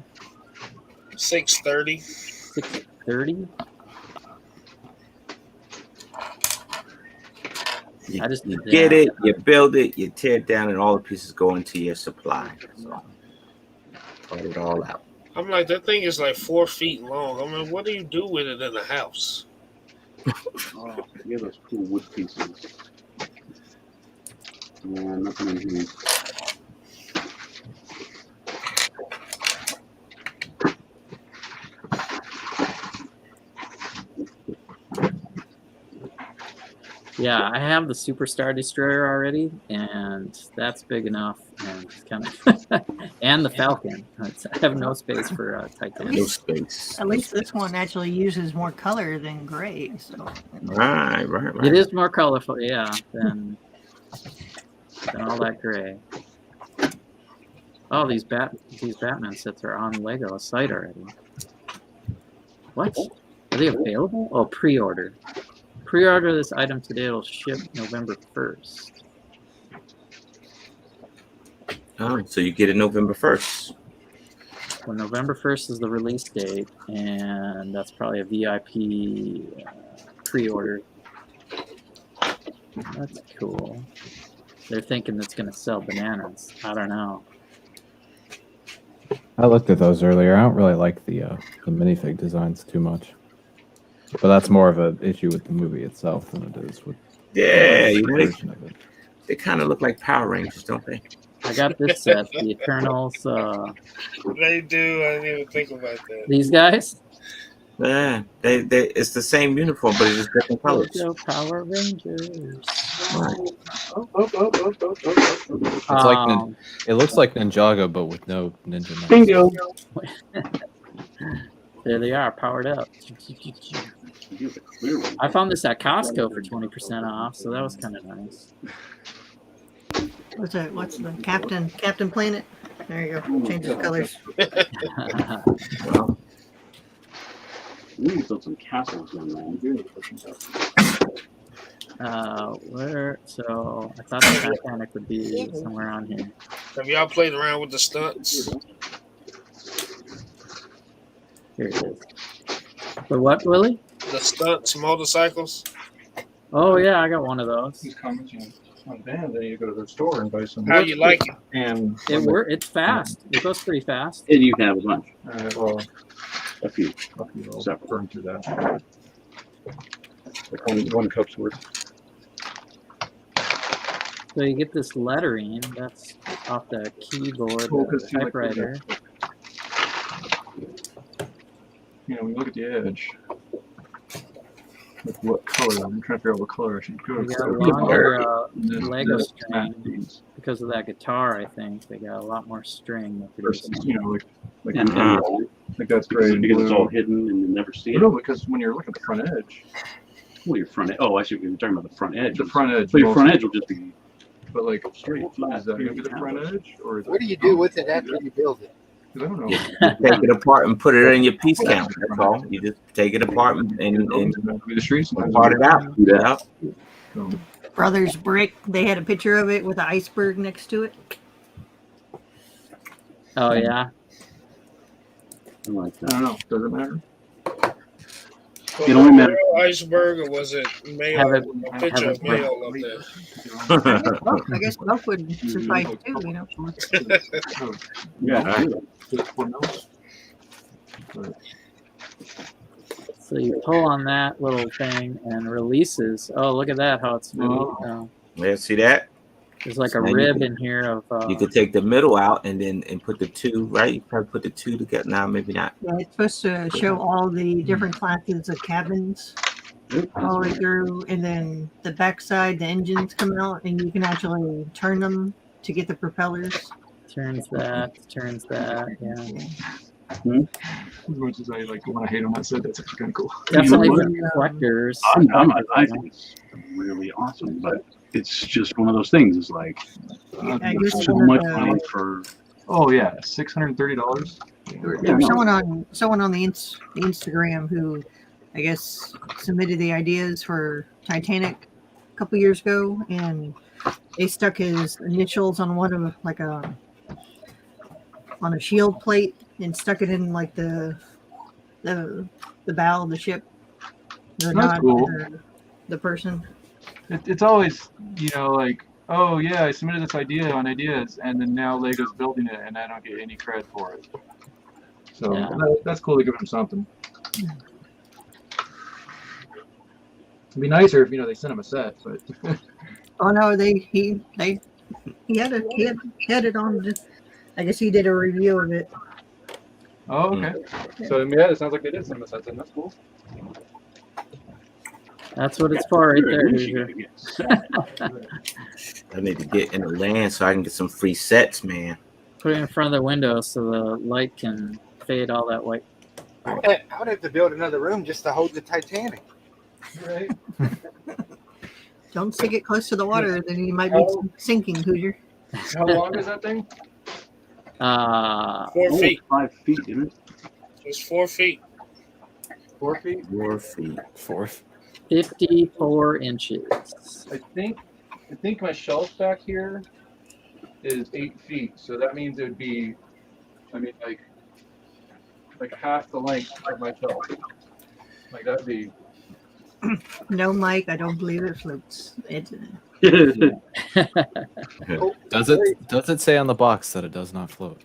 Speaker 8: 630.
Speaker 1: 630?
Speaker 2: You,
Speaker 1: I just
Speaker 2: you
Speaker 1: did
Speaker 2: get
Speaker 1: that.
Speaker 2: it, you build it, you tear it down, and all the pieces go into your supply. So, put it all out.
Speaker 8: I'm like, that thing is like 4 feet long. I mean, what do you do with it in the house?
Speaker 4: Oh, yeah, those cool wood pieces. Yeah, nothing in here.
Speaker 1: Yeah, I have the Superstar Destroyer already, and that's big enough. And it's kind of, and the Falcon. I have no space for Titanic.
Speaker 2: No space.
Speaker 6: At least this one actually uses more color than gray. So
Speaker 2: Right.
Speaker 1: It is more colorful, yeah, than all that gray. Oh, these Batman sets are on Lego site already. What? Are they available? Oh, pre-order. Pre-order this item today. It'll ship November 1st.
Speaker 2: Oh, so you get it November 1st.
Speaker 1: Well, November 1st is the release date, and that's probably a VIP pre-order. That's cool. They're thinking it's going to sell bananas. I don't know.
Speaker 9: I looked at those earlier. I don't really like the minifig designs too much, but that's more of an issue with the movie itself than it is with
Speaker 2: Yeah,
Speaker 9: the
Speaker 2: you know,
Speaker 9: version of it.
Speaker 2: they kind of look like Power Rangers, don't they?
Speaker 1: I got this set, the Eternals.
Speaker 8: They do. I didn't even think about that.
Speaker 1: These guys?
Speaker 2: Yeah, it's the same uniform, but it's just different colors.
Speaker 1: Go Power Rangers.
Speaker 2: Right.
Speaker 9: It's like it looks like Ninjago, but with no ninja knives.
Speaker 4: Bingo.
Speaker 1: There they are, powered up. I found this at Costco for 20% off, so that was kind of nice.
Speaker 6: what's the Captain Planet? There you go. Change the colors.
Speaker 2: Well,
Speaker 4: We need to build some castles in there.
Speaker 1: Where? So I thought the Titanic would be somewhere around here.
Speaker 8: Have y'all played around with the stunts?
Speaker 1: Here it is. The what, Willie?
Speaker 8: The stunts motorcycles?
Speaker 1: Oh yeah, I got one of those.
Speaker 3: These comments on band, then you go to the store and buy some.
Speaker 8: How you like it?
Speaker 3: And
Speaker 1: It's fast. It goes pretty fast.
Speaker 4: And you can have a bunch.
Speaker 3: well,
Speaker 4: A few.
Speaker 3: separate burn through that. Like one cup's worth.
Speaker 1: So you get this lettering. That's off the keyboard,
Speaker 3: Cool,
Speaker 1: the
Speaker 3: 'cause you like the-
Speaker 1: typewriter.
Speaker 3: You know, when you look at the edge, like what color? I'm trying to figure out what color I should go.
Speaker 1: You got
Speaker 3: for.
Speaker 1: longer
Speaker 3: And then
Speaker 1: Lego
Speaker 3: the
Speaker 1: string
Speaker 3: matte piece.
Speaker 1: because of that guitar. I think they got a lot more string. That
Speaker 3: Versus,
Speaker 1: produces.
Speaker 3: you know, like
Speaker 4: And
Speaker 3: like that's
Speaker 4: because,
Speaker 3: great.
Speaker 4: because it's all hidden and you never see it.
Speaker 3: No, because when you're looking at the front edge,
Speaker 4: Well, your front edge. Oh, I see what you're talking about. The front edge.
Speaker 3: the front edge.
Speaker 4: So your front
Speaker 3: mostly.
Speaker 4: edge will just be
Speaker 3: But like,
Speaker 4: straight, flat.
Speaker 3: is that gonna be the front edge, or is
Speaker 7: What do you do with it after you build it?
Speaker 3: I don't know.
Speaker 2: Take it apart and put it in your piece count. That's all. You just take it apart and
Speaker 3: Maybe the streets.
Speaker 2: part it out. Yeah.
Speaker 3: So,
Speaker 6: Brothers Brick, they had a picture of it with an iceberg next to it.
Speaker 1: Oh yeah.
Speaker 4: I like
Speaker 3: I
Speaker 4: that.
Speaker 3: don't know. Does it matter?
Speaker 4: It only matters.
Speaker 8: Iceberg, or was it mail?
Speaker 1: Have it-
Speaker 8: A picture
Speaker 1: have
Speaker 8: of
Speaker 1: it-
Speaker 8: mail up there.
Speaker 6: I guess both would suffice too, you know.
Speaker 4: Yeah.
Speaker 1: So you pull on that little thing and releases. Oh, look at that! How it's moving.
Speaker 2: Yeah, see that?
Speaker 1: There's like a
Speaker 2: And you
Speaker 1: rib
Speaker 2: can-
Speaker 1: in here of.
Speaker 2: You could take the middle out and put the two, right? You probably put the two together. Now, maybe not.
Speaker 6: Yeah, it's supposed to show all the different classes of cabins all the way through, and then the backside, the engines come out, and you can actually turn them to get the propellers.
Speaker 1: Turns that. Yeah.
Speaker 3: As much as I like want to hate on that set, that's actually kind of cool.
Speaker 1: Definitely
Speaker 4: You know
Speaker 1: for reflectors.
Speaker 4: I think it's really awesome, but it's just one of those things. It's like
Speaker 6: I guess
Speaker 4: so
Speaker 6: one of
Speaker 4: much
Speaker 6: the-
Speaker 4: money for.
Speaker 3: Oh yeah, $630.
Speaker 6: There was someone on the Instagram who, I guess, submitted the ideas for Titanic a couple years ago, and they stuck his initials on one of on a shield plate and stuck it in like the bow of the ship.
Speaker 3: That's
Speaker 6: Not
Speaker 3: cool.
Speaker 6: the person.
Speaker 3: It's always, you know, like, oh yeah, I submitted this idea on ideas, and then now Lego's building it, and I don't get any credit for it. So
Speaker 1: Yeah.
Speaker 3: that's cool to give them something. It'd be nicer if, you know, they sent him a set, but
Speaker 6: Oh no, he had it on. I guess he did a review of it.
Speaker 3: oh okay. So yeah, it sounds like they did send him a set, then that's cool.
Speaker 1: That's what it's for, right there. Hoosier.
Speaker 2: I need to get in the land so I can get some free sets, man.
Speaker 1: Put it in front of the window so the light can fade all that white.
Speaker 7: I would have to build another room just to hold the Titanic.
Speaker 3: Right.
Speaker 6: Don't stick it close to the water, then you might be sinking, Hoosier.
Speaker 3: How long is that thing?
Speaker 8: 4
Speaker 4: Oh,
Speaker 8: feet.
Speaker 4: 5 feet, isn't it?
Speaker 8: It's 4 feet.
Speaker 3: 4 feet?
Speaker 2: 4 feet.
Speaker 1: 54 inches.
Speaker 3: I think my shelf back here is 8 feet, so that means it would be, I mean, like half the length of my shelf. Like that'd be.
Speaker 6: No, Mike, I don't believe it floats.
Speaker 9: Does it say on the box that it does not float?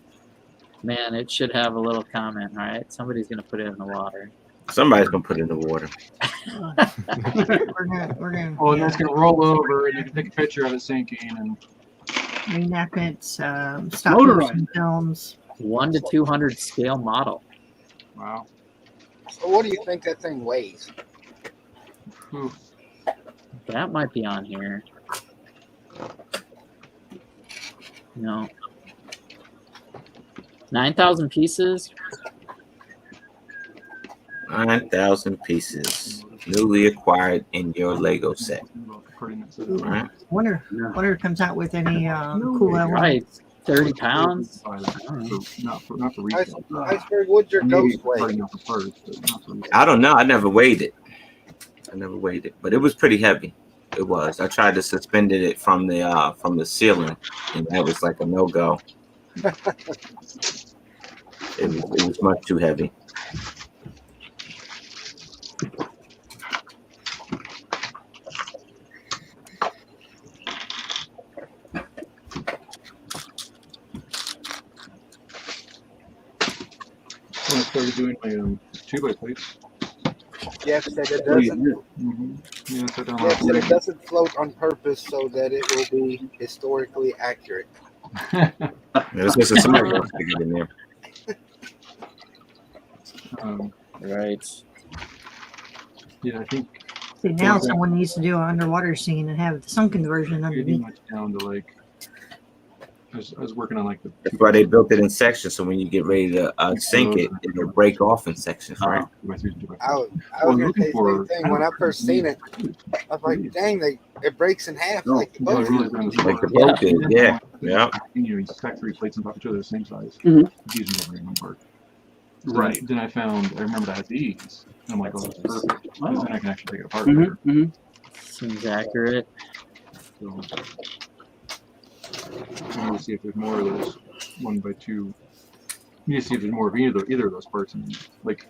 Speaker 1: Man, it should have a little comment, right? Somebody's gonna put it in the water.
Speaker 2: Somebody's gonna put it in the water.
Speaker 6: We're gonna
Speaker 3: Oh, and then it's gonna roll over, and you can take a picture of it sinking, and
Speaker 6: reenactments, stop
Speaker 4: Motorized.
Speaker 6: motion films.
Speaker 1: 1 to 200 scale model.
Speaker 3: wow.
Speaker 7: So what do you think that thing weighs?
Speaker 3: Ooh.
Speaker 1: That might be on here. No. 9,000 pieces.
Speaker 2: 9,000 pieces, newly acquired in your Lego set.
Speaker 3: Pretty nice.
Speaker 2: All right.
Speaker 6: Wonder if it comes out with any cool
Speaker 1: Right. 30 pounds.
Speaker 3: Not for resale.
Speaker 7: Iceberg, what's your
Speaker 3: Maybe
Speaker 7: ghost weigh?
Speaker 3: probably not for parts, but not for resale.
Speaker 2: I don't know. I never weighed it. But it was pretty heavy. It was. I tried to suspend it from the ceiling, and that was like a no-go. It was much too heavy.
Speaker 3: When I started doing my 2x plates.
Speaker 7: Jeff said it doesn't.
Speaker 3: Yeah, so down
Speaker 7: Jeff said it doesn't float on purpose so that it will be historically accurate.
Speaker 2: There's just somebody else to get in there.
Speaker 1: Right.
Speaker 3: Yeah, I think.
Speaker 6: See, now someone needs to do an underwater scene and have the sunken version
Speaker 3: pretty
Speaker 6: underneath.
Speaker 3: much down to like. I was working on like the.
Speaker 2: That's why they built it in sections, so when you get ready to sink it, it'll break off in sections, right?
Speaker 7: I was gonna say the same thing when I first seen it. I was like, dang, it breaks in half like the boat.
Speaker 2: Like the boat did, yeah.
Speaker 3: You stack 3 plates on top of each other the same size.
Speaker 4: Mhm.
Speaker 3: Using every one part.
Speaker 4: Right.
Speaker 3: Then I remembered I had these. And I'm like, oh, that's perfect.
Speaker 4: Wow.
Speaker 3: Because then I can actually take it apart.
Speaker 1: Seems accurate.
Speaker 3: So, I want to see if there's more of those 1x2. You need to see if there's more of either of those parts. And like,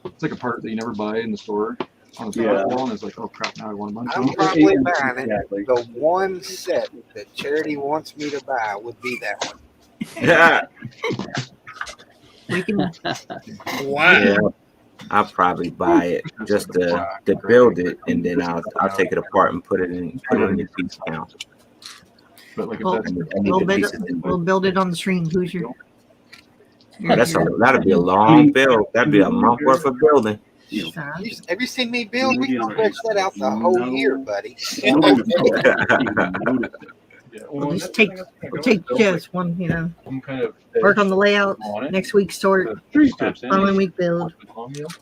Speaker 3: it's like a part that you never buy in the store on the wall, and it's like, oh crap, now I want a bunch of
Speaker 7: I'm
Speaker 3: them.
Speaker 7: probably buying it. The one set that Charity wants me to buy would be that one.
Speaker 2: Yeah.
Speaker 6: We can.
Speaker 8: Wow.
Speaker 2: Yeah. I'll probably buy it just to build it, and then I'll take it apart and put it in the piece now.
Speaker 3: But like, if
Speaker 6: Well,
Speaker 3: that's
Speaker 6: we'll build it on the stream. Who's your?
Speaker 2: Oh, that'll be a long build. That'd be a month worth of building.
Speaker 7: Have you seen me build? We can stretch that out the whole year, buddy.
Speaker 6: We'll take just one,
Speaker 3: I'm kind of
Speaker 6: work on the layout. Next week start. Following week build.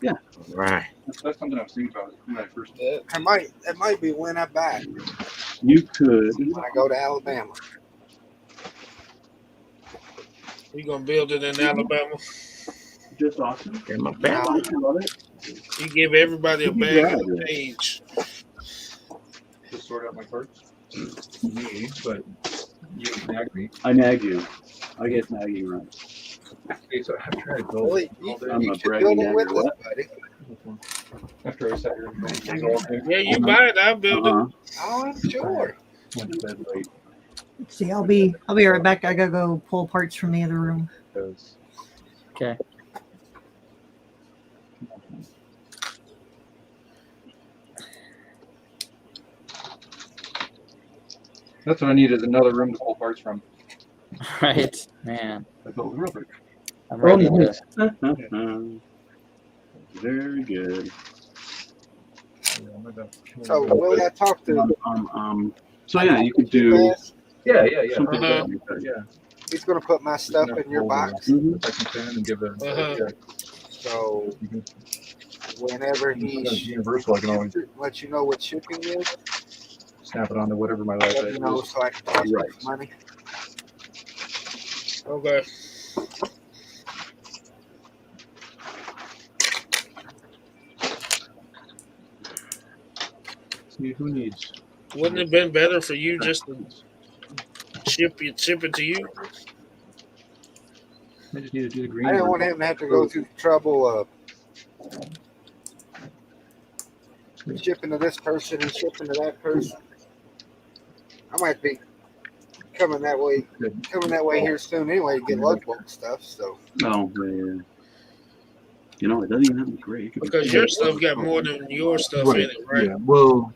Speaker 3: Yeah.
Speaker 2: Right.
Speaker 3: That's something I was thinking about when I first.
Speaker 7: It might be when I buy it.
Speaker 4: You could.
Speaker 7: When I go to Alabama.
Speaker 8: We gonna build it in Alabama.
Speaker 4: Just awesome.
Speaker 2: Get my back.
Speaker 8: You give everybody a bag of page.
Speaker 3: Just sort out my parts. Me, but you nag me.
Speaker 4: I nag you. I get nagging right.
Speaker 3: Okay, so after I build
Speaker 7: Well,
Speaker 4: I'm
Speaker 7: you
Speaker 4: a
Speaker 7: should
Speaker 4: bragging
Speaker 7: build it with
Speaker 4: nagger.
Speaker 7: us, buddy.
Speaker 3: after I sat here and
Speaker 8: Yeah, you buy it, I'll build it.
Speaker 7: Oh, I'm sure.
Speaker 3: went to bed late
Speaker 6: See, I'll be right back. I gotta go pull parts from the other room.
Speaker 3: because
Speaker 1: Okay.
Speaker 3: that's what I need is another room to pull parts from.
Speaker 1: Right, man.
Speaker 3: I built real quick.
Speaker 1: I'm ready to.
Speaker 4: Very good.
Speaker 7: So, Willie, I talked to
Speaker 4: So yeah, you could do
Speaker 3: Yeah.
Speaker 4: something
Speaker 8: Uh-huh.
Speaker 4: like that.
Speaker 3: Yeah.
Speaker 7: he's going to put my stuff in your box.
Speaker 3: If I can and give it.
Speaker 8: Uh-huh.
Speaker 7: So, whenever
Speaker 3: It's
Speaker 7: he
Speaker 3: universal. I can always
Speaker 7: let you know what shipping is,
Speaker 3: snap it onto whatever my last
Speaker 7: let
Speaker 3: item
Speaker 7: me know
Speaker 3: is.
Speaker 7: so I can toss you
Speaker 3: Right.
Speaker 7: some money.
Speaker 8: Okay.
Speaker 3: See who needs.
Speaker 8: Wouldn't it have been better for you just to ship it to you?
Speaker 3: I just need to do the green.
Speaker 7: I didn't want him to have to go through the trouble of shipping to this person and shipping to that person. I might be coming that way here soon anyway to get logbook stuff. So
Speaker 4: Oh man. You know, it doesn't even have to be great.
Speaker 8: Because your stuff got more than your stuff in it, right?
Speaker 3: Yeah. Well,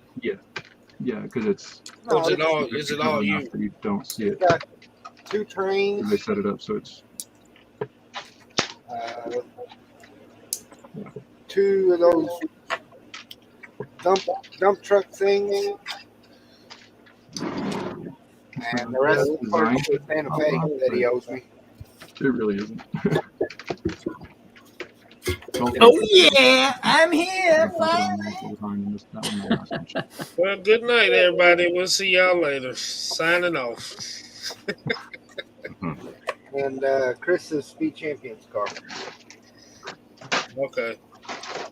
Speaker 3: yeah, because it's.
Speaker 8: Or is it all you?
Speaker 3: enough that you don't see it.
Speaker 7: got 2 trains,
Speaker 3: They set it up so it's.
Speaker 7: 2 of those dump truck things, and the rest of the parts with Santa Fe that he owes me.
Speaker 3: It really isn't.
Speaker 6: Oh yeah, I'm here.
Speaker 8: Well, good night, everybody. We'll see y'all later. Signing off.
Speaker 7: and Chris's Speed Champions car.
Speaker 8: Okay.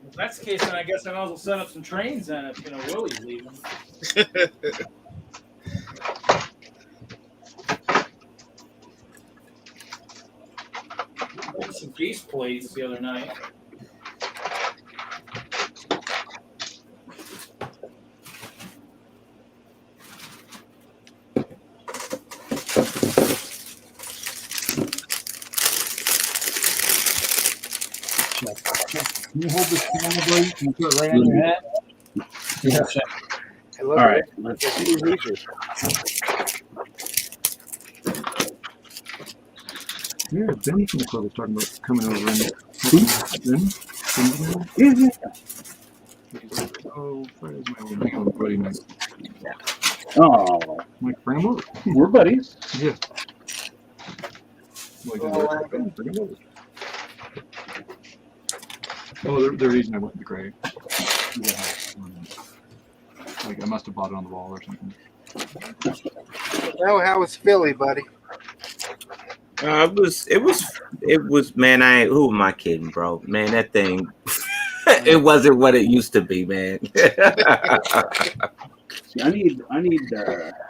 Speaker 10: If that's the case, then I guess I might as well set up some trains then if Willie's leaving. I had some beast plates the other night.
Speaker 3: Can you hold this camera, buddy? Can you put it right on your head?
Speaker 1: Yeah.
Speaker 3: All right.
Speaker 7: Let's see who reads it.
Speaker 3: Yeah, Benny from the club was talking about coming over and Ben? Oh, Friday's my old hang out buddy night.
Speaker 4: Oh,
Speaker 3: Like, bring him over.
Speaker 4: we're buddies.
Speaker 3: Yeah. Like, bring him over. Oh, the reason I went to Gray. Like, I must have bought it on the wall or something.
Speaker 7: Well, how was Philly, buddy?
Speaker 2: It was, man, who am I kidding, bro? Man, that thing, it wasn't what it used to be, man.
Speaker 4: See, I need.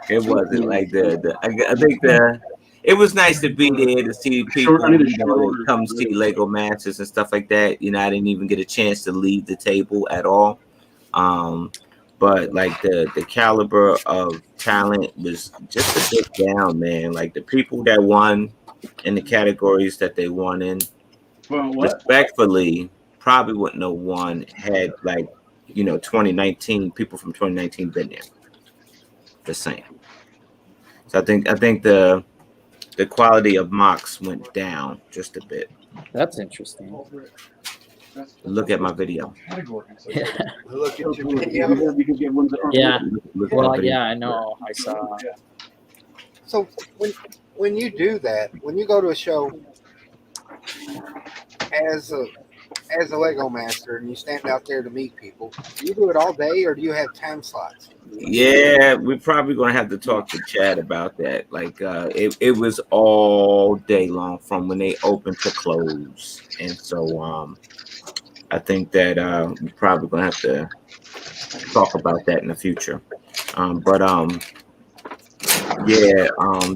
Speaker 2: It wasn't like I think it was nice to be there to see people come see Lego matches and stuff like that. I didn't even get a chance to leave the table at all. But like the caliber of talent was just a bit down, man. Like the people that won in the categories that they won in, respectfully, probably wouldn't have won had 2019 people from 2019 been there. The same. So I think the quality of MOCs went down just a bit.
Speaker 1: That's interesting.
Speaker 2: Look at my video.
Speaker 1: Yeah.
Speaker 7: Look at your video.
Speaker 1: Yeah.
Speaker 2: Look at my
Speaker 1: Well,
Speaker 2: video.
Speaker 1: yeah, I know. I saw.
Speaker 7: So when you do that, when you go to a show as a Lego master and you stand out there to meet people, do you do it all day or do you have time slots?
Speaker 2: Yeah, we're probably gonna have to talk to Chad about that. Like, it was all day long from when they opened to close, and so I think that we're probably gonna have to talk about that in the future.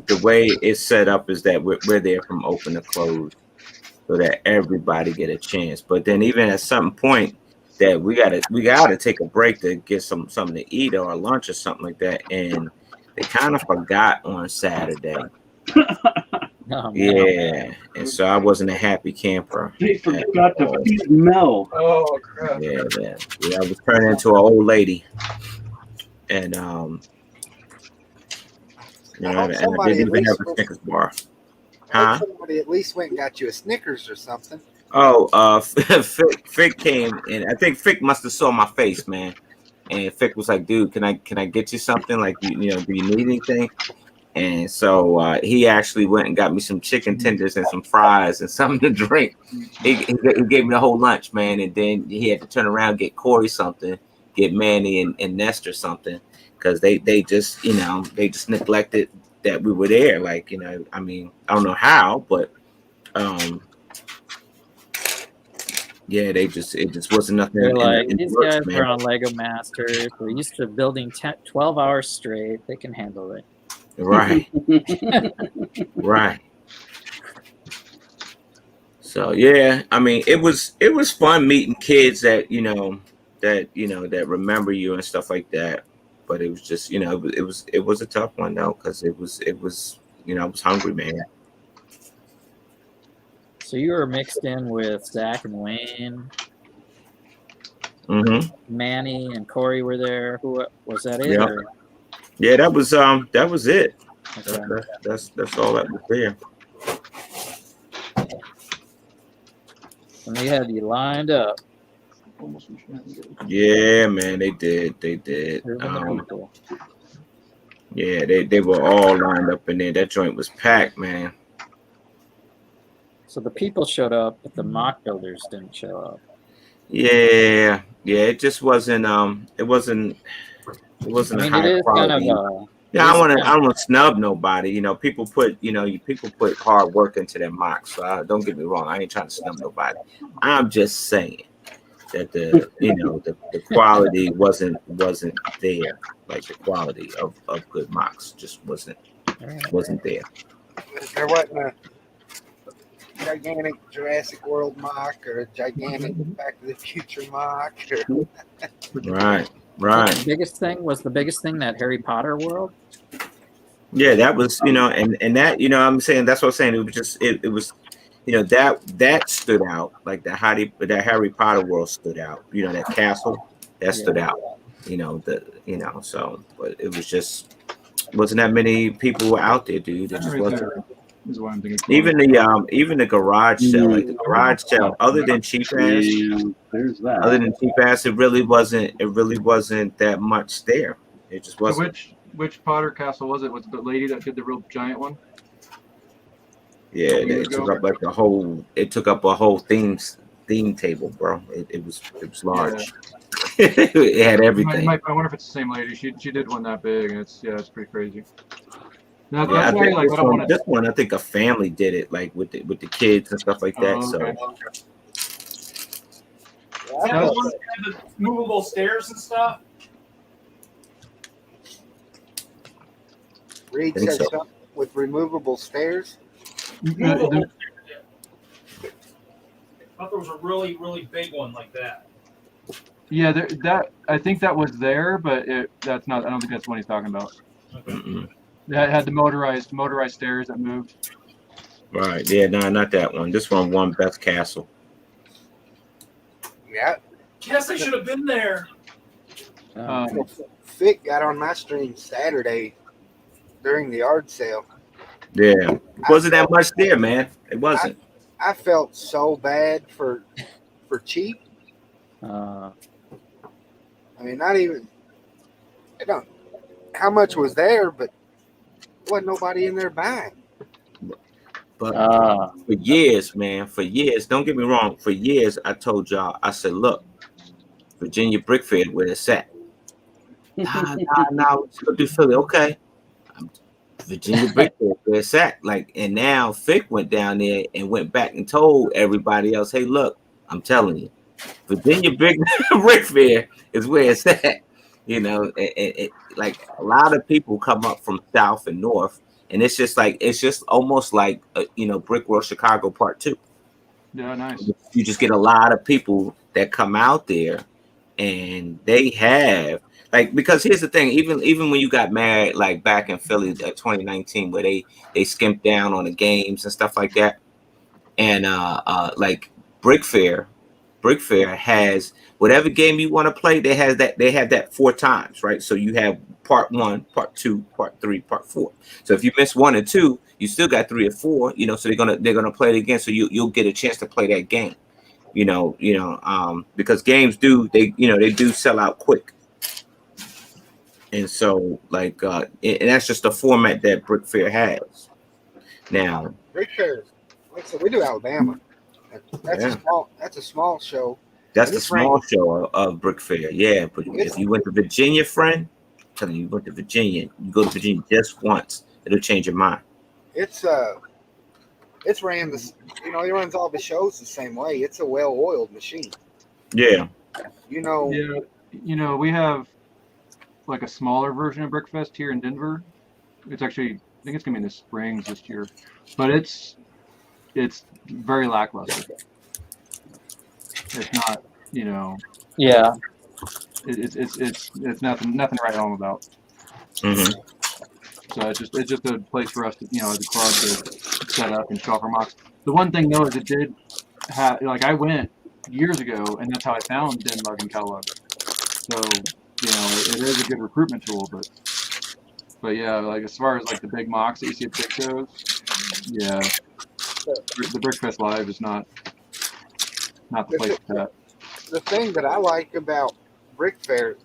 Speaker 2: The way it's set up is that we're there from open to close, so that everybody get a chance. But then even at some point that we gotta take a break to get something to eat or a lunch or something like that, and they kind of forgot on Saturday.
Speaker 1: Oh,
Speaker 2: Yeah, and so I wasn't a happy camper.
Speaker 4: They forgot to feed Mel.
Speaker 3: Oh, crap.
Speaker 2: Yeah, I was turning into an old lady, and and I didn't even have a Snickers bar. Huh?
Speaker 7: Somebody at least went and got you a Snickers or something.
Speaker 2: Oh, Fick came, and I think Fick must have saw my face, man. And Fick was like, "Dude, can I get you something? Like, do you need anything?" And so he actually went and got me some chicken tenders and some fries and something to drink. He gave me the whole lunch, man. And then he had to turn around and get Corey something, get Manny and Nestor something, because they just neglected that we were there. Like, I mean, I don't know how, but yeah, it just wasn't nothing.
Speaker 1: They're like,
Speaker 2: in
Speaker 1: these
Speaker 2: works,
Speaker 1: guys
Speaker 2: man.
Speaker 1: are on Lego Masters. They're used to building 12 hours straight. They can handle it.
Speaker 2: Right. Right. So yeah, I mean, it was fun meeting kids that that remember you and stuff like that. But it was just it was a tough one though, because it was I was hungry, man.
Speaker 1: So you were mixed in with Zach and Wayne.
Speaker 2: Mm-hmm.
Speaker 1: Manny and Corey were there. Who was that? It?
Speaker 2: Yeah.
Speaker 1: Or?
Speaker 2: Yeah, that was it.
Speaker 1: Okay.
Speaker 2: That's all that was there.
Speaker 1: And they had you lined up.
Speaker 2: Yeah, man, they did. Yeah, they were all lined up in there. That joint was packed, man.
Speaker 1: So the people showed up, but the mock builders didn't show up.
Speaker 2: Yeah, it just wasn't. It wasn't
Speaker 1: I mean,
Speaker 2: high
Speaker 1: it is
Speaker 2: quality.
Speaker 1: kind of
Speaker 2: Yeah, I don't want to snub nobody. You know, people put hard work into their mocks. So don't get me wrong. I ain't trying to snub nobody. I'm just saying that the quality wasn't there. Like the quality of good mocks just wasn't there.
Speaker 7: There wasn't a gigantic Jurassic World mock or a gigantic Back to the Future mock.
Speaker 2: Right.
Speaker 1: The biggest thing that Harry Potter world.
Speaker 2: Yeah, that was, and that, I'm saying, that's what I'm saying. It was just, it was, that stood out. Like that Harry Potter world stood out. That castle that stood out. So, but it was just wasn't that many people out there, dude. It just wasn't. Even the garage sale, like the garage sale, other than cheap ass, it really wasn't that much there. It just wasn't.
Speaker 3: So which Potter castle was it? Was it the lady that did the real giant one?
Speaker 2: Yeah, it took up like it took up a whole theme table, bro. It was large. Yeah. It had everything.
Speaker 3: I wonder if it's the same lady. She did one that big, and it's pretty crazy. No,
Speaker 2: yeah, this one, I think a family did it, like with the kids and stuff like that.
Speaker 10: Okay.
Speaker 2: So
Speaker 10: that was one that had the movable stairs and stuff.
Speaker 7: Reed said something with removable stairs.
Speaker 10: I thought there was a really, really big one like that.
Speaker 3: Yeah, I think that was there, but that's not. I don't think that's what he's talking about.
Speaker 10: Okay.
Speaker 3: That had the motorized stairs that moved.
Speaker 2: Right. Yeah. No, not that one. This one won best castle.
Speaker 7: Yeah.
Speaker 10: Guess they should have been there.
Speaker 7: Fick got on my stream Saturday during the yard sale.
Speaker 2: Yeah. Wasn't that much there, man. It wasn't.
Speaker 7: I felt so bad for cheap. I mean, not even. I don't. How much was there, but wasn't nobody in there buying.
Speaker 2: But for years, man, don't get me wrong, for years I told y'all, I said, look, Virginia Brick Fair where it's at. Nah, let's go do Philly. Okay. Virginia Brick Fair where it's at. Like, and now Fick went down there and went back and told everybody else, hey, look, I'm telling you, Virginia Brick Fair is where it's at. It like a lot of people come up from south and north, and it's just almost like Brick World Chicago Part 2.
Speaker 3: Yeah, nice.
Speaker 2: You just get a lot of people that come out there, and they have because here's the thing, even when you got married, like back in Philly 2019, where they skimped down on the games and stuff like that, and like Brick Fair has whatever game you want to play. They have that 4 times, right? So you have part 1, part 2, part 3, part 4. So if you miss 1 and 2, you still got 3 or 4. So they're gonna play it again. So you'll get a chance to play that game. Because games do sell out quick. And so and that's just the format that Brick Fair has. Now
Speaker 7: Brick Fair, like I said, we do Alabama. That's a small show.
Speaker 2: That's the small show of Brick Fair, yeah. But if you went to Virginia, friend, I'm telling you, went to Virginia, you go to Virginia just once, it'll change your mind.
Speaker 7: It's ran this, it runs all the shows the same way. It's a well-oiled machine.
Speaker 2: Yeah.
Speaker 3: Yeah. We have like a smaller version of Brickfest here in Denver. It's actually, I think it's gonna be in the Springs this year, but it's very lackluster. It's not,
Speaker 1: Yeah.
Speaker 3: It's nothing to write home about.
Speaker 2: Mm-hmm.
Speaker 3: So it's just a place for us to, as a club to set up and show off our mocks. The one thing though is it did have, I went years ago, and that's how I found DENLUG and CalLUG. So it is a good recruitment tool, but yeah, as far as the big mocks that you see at big shows, yeah, the Brickfest Live is not the place for that.
Speaker 7: The thing that I like about Brick Fair,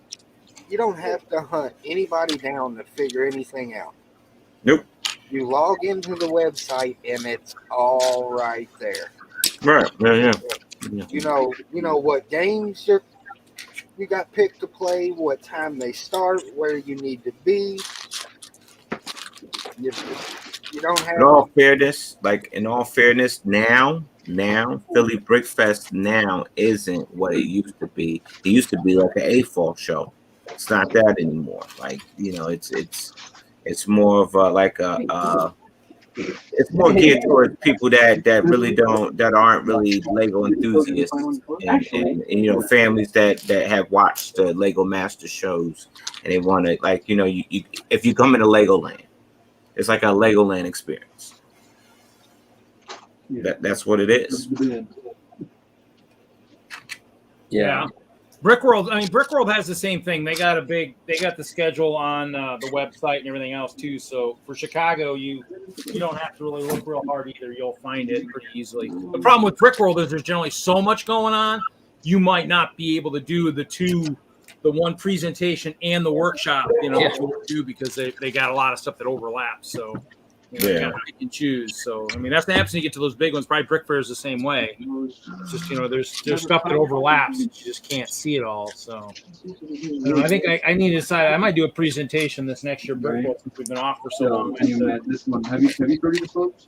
Speaker 7: you don't have to hunt anybody down to figure anything out.
Speaker 2: Nope.
Speaker 7: You log into the website and it's all right there.
Speaker 2: Right. Yeah.
Speaker 7: You know what games you got picked to play, what time they start, where you need to be. You don't have.
Speaker 2: In all fairness, now Philly Brick Fest now isn't what it used to be. It used to be like an AFOL show. It's not that anymore. Like, you know, it's more of it's more geared towards people that aren't really Lego enthusiasts, and you know, families that have watched the Lego Master shows and they want to, like, you know, you if you come into Legoland, it's like a Legoland experience. That's what it is.
Speaker 11: Yeah. Brickworld, I mean, Brickworld has the same thing. They got the schedule on the website and everything else too. So for Chicago, you don't have to really look real hard either. You'll find it pretty easily. The problem with Brickworld is there's generally so much going on, you might not be able to do the one presentation and the workshop, you know, because they got a lot of stuff that overlaps. So you know, you can choose. So I mean, that's the happens when you get to those big ones. Probably Brick Fair is the same way. It's just, you know, there's stuff that overlaps. You just can't see it all. So you know, I think I need to decide. I might do a presentation this next year, Brickworld, since we've been off for so long.
Speaker 4: This one, have you heard of this, folks?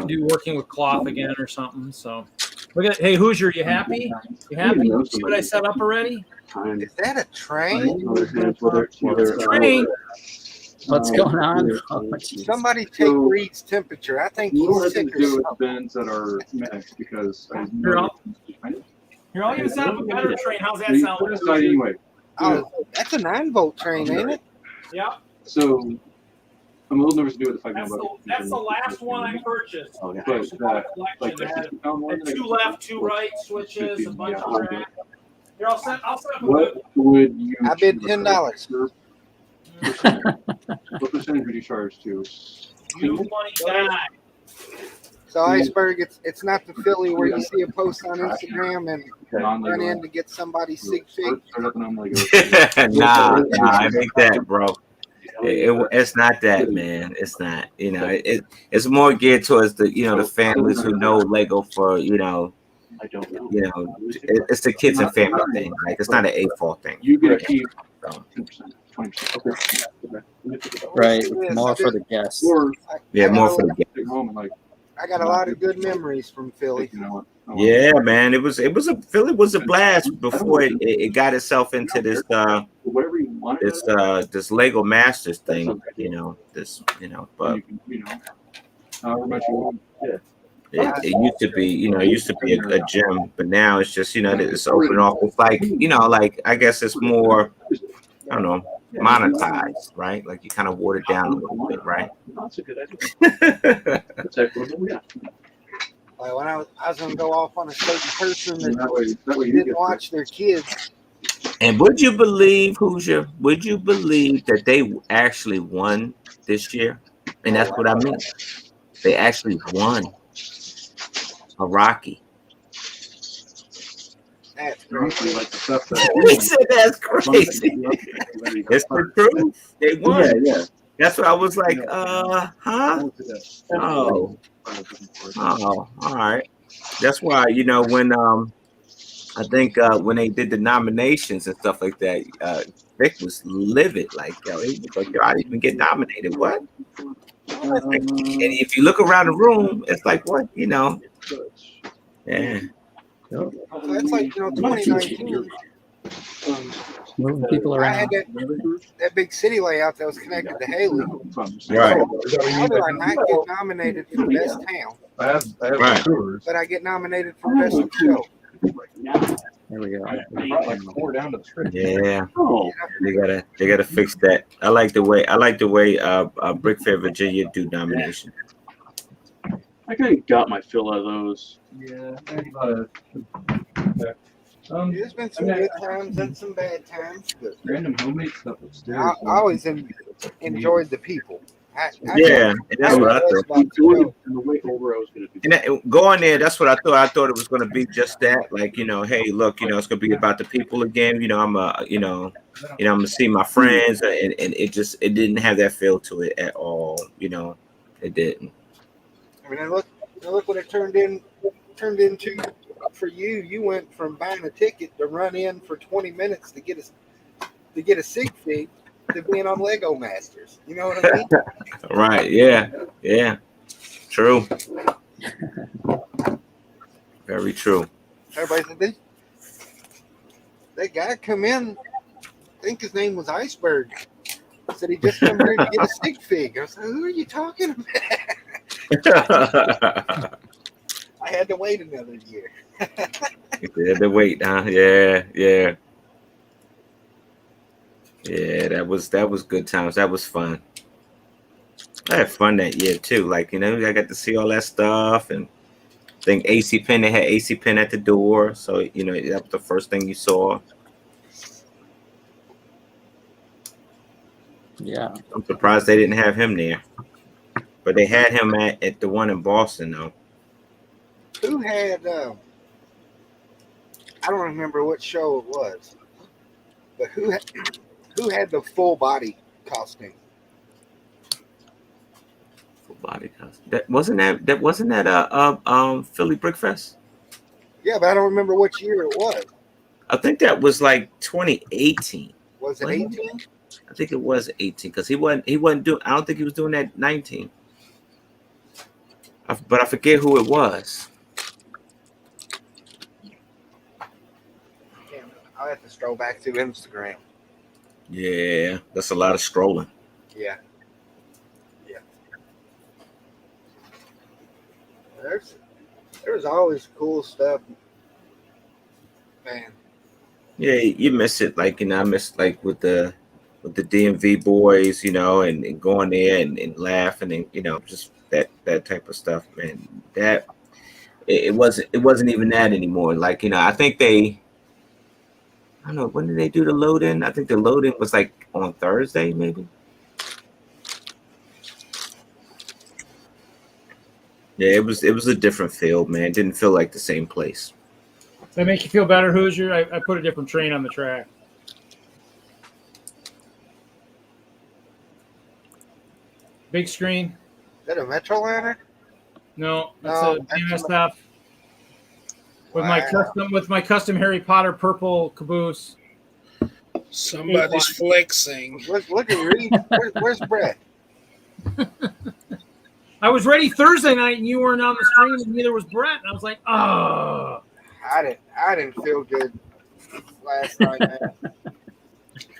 Speaker 11: Do working with cloth again or something. So look at, hey Hoosier, you happy? You happy? See what I set up already?
Speaker 7: Is that a train?
Speaker 11: Train.
Speaker 1: What's going on?
Speaker 7: Somebody take Reed's temperature. I think he's sick or something.
Speaker 4: Bends that are mixed because
Speaker 11: Here, I'll even set up a better train. How's that sound?
Speaker 4: Anyway.
Speaker 7: Oh, that's a 9-volt train, ain't it?
Speaker 11: Yeah.
Speaker 4: So I'm a little nervous to do it if I can.
Speaker 11: That's the last one I purchased.
Speaker 4: But like
Speaker 11: had 2 left, 2 right switches, a bunch of track. Here, I'll set up a
Speaker 4: what would you?
Speaker 7: I bid $10.
Speaker 4: What percentage would you charge to?
Speaker 11: You money guy.
Speaker 7: So Iceberg, it's not the Philly where you see a post on Instagram and run in to get somebody's sig fig.
Speaker 2: Nah, I think that, bro. It's not that, man. It's not. You know, it's more geared towards the, you know, the families who know Lego for, you know.
Speaker 4: I don't know.
Speaker 2: You know, it's the kids and family thing. Like, it's not an AFOL thing.
Speaker 4: You get a key. 10%, 20%. Okay.
Speaker 1: Right, more for the guests.
Speaker 2: Yeah, more for the guests.
Speaker 7: I got a lot of good memories from Philly.
Speaker 2: Yeah, man, Philly was a blast before it got itself into this this Lego Masters thing, you know, but it used to be, you know, it used to be a gym, but now it's just, you know, it's open off. It's like, you know, like, I guess it's more, I don't know, monetized, right? Like, you kind of water it down a little bit, right?
Speaker 4: That's a good idea.
Speaker 7: Like when I was going to go off on a certain person that didn't watch their kids.
Speaker 2: And would you believe, Hoosier, that they actually won this year? And that's what I mean. They actually won a Rocky.
Speaker 7: That's crazy.
Speaker 2: He said that's crazy. It's the truth. They won. Yeah. That's what I was like, huh? Oh, all right. That's why, you know, when I think when they did the nominations and stuff like that, Vic was livid. Like, yo, he was like, yo, I didn't even get nominated. What? And if you look around the room, it's like, what? You know? Yeah.
Speaker 7: So that's like, you know, 2019.
Speaker 1: Moving people
Speaker 7: I had
Speaker 1: around.
Speaker 7: that big city layout that was connected to Haley.
Speaker 2: Right.
Speaker 7: How do I not get nominated for best town?
Speaker 2: Right.
Speaker 7: But I get nominated for best show.
Speaker 1: There we go.
Speaker 2: Yeah. They gotta fix that. I like the way Brick Fair Virginia do nomination.
Speaker 4: I kind of got my fill out of those.
Speaker 10: Yeah.
Speaker 7: There's been some good times and some bad times, but
Speaker 10: Random homemade stuff upstairs.
Speaker 7: I always enjoyed the people.
Speaker 2: Yeah, and that's what I thought. And going there, that's what I thought. I thought it was going to be just that, like, you know, hey, look, you know, it's going to be about the people again. You know, I'm going to see my friends, and it didn't have that feel to it at all. You know, it didn't.
Speaker 7: I mean, look what it turned into for you. You went from buying a ticket to run in for 20 minutes to get a sig fig to being on Lego Masters. You know what I mean?
Speaker 2: Right. Yeah. Yeah. True. Very true.
Speaker 7: Everybody said that guy come in. I think his name was Iceberg. Said he just come here to get a stick fig. I said, who are you talking about? I had to wait another year.
Speaker 2: You had to wait, huh? Yeah, yeah. Yeah, that was good times. That was fun. I had fun that year too. Like, you know, I got to see all that stuff, and I think AC Pen, they had AC Pen at the door. So, you know, that was the first thing you saw.
Speaker 1: Yeah.
Speaker 2: I'm surprised they didn't have him there. But they had him at the one in Boston though.
Speaker 7: Who had I don't remember what show it was, but who had the full body costume?
Speaker 2: Full body costume. That wasn't Philly Brickfest?
Speaker 7: Yeah, but I don't remember which year it was.
Speaker 2: I think that was like 2018.
Speaker 7: Was it 18?
Speaker 2: I think it was 18 because he wasn't doing. I don't think he was doing that 19. But I forget who it was.
Speaker 7: Damn, I'll have to stroll back to Instagram.
Speaker 2: Yeah, that's a lot of scrolling.
Speaker 7: Yeah. There's always cool stuff, man.
Speaker 2: Yeah, you miss it. Like, you know, I miss like with the DMV boys, you know, and going there and laughing and, you know, just that type of stuff, man. That it wasn't even that anymore. Like, you know, I think I don't know, when did they do the load in? I think the load in was like on Thursday, maybe. Yeah, it was a different feel, man. It didn't feel like the same place.
Speaker 11: Does that make you feel better, Hoosier? I put a different train on the track. Big screen.
Speaker 7: Is that a Metroliner?
Speaker 11: No, that's a DMSF with my custom Harry Potter purple caboose.
Speaker 8: Somebody's flexing.
Speaker 7: Look at Reed. Where's Brett?
Speaker 11: I was ready Thursday night, and you weren't on the stream, and neither was Brett. And I was like, oh.
Speaker 7: I didn't feel good last night, man.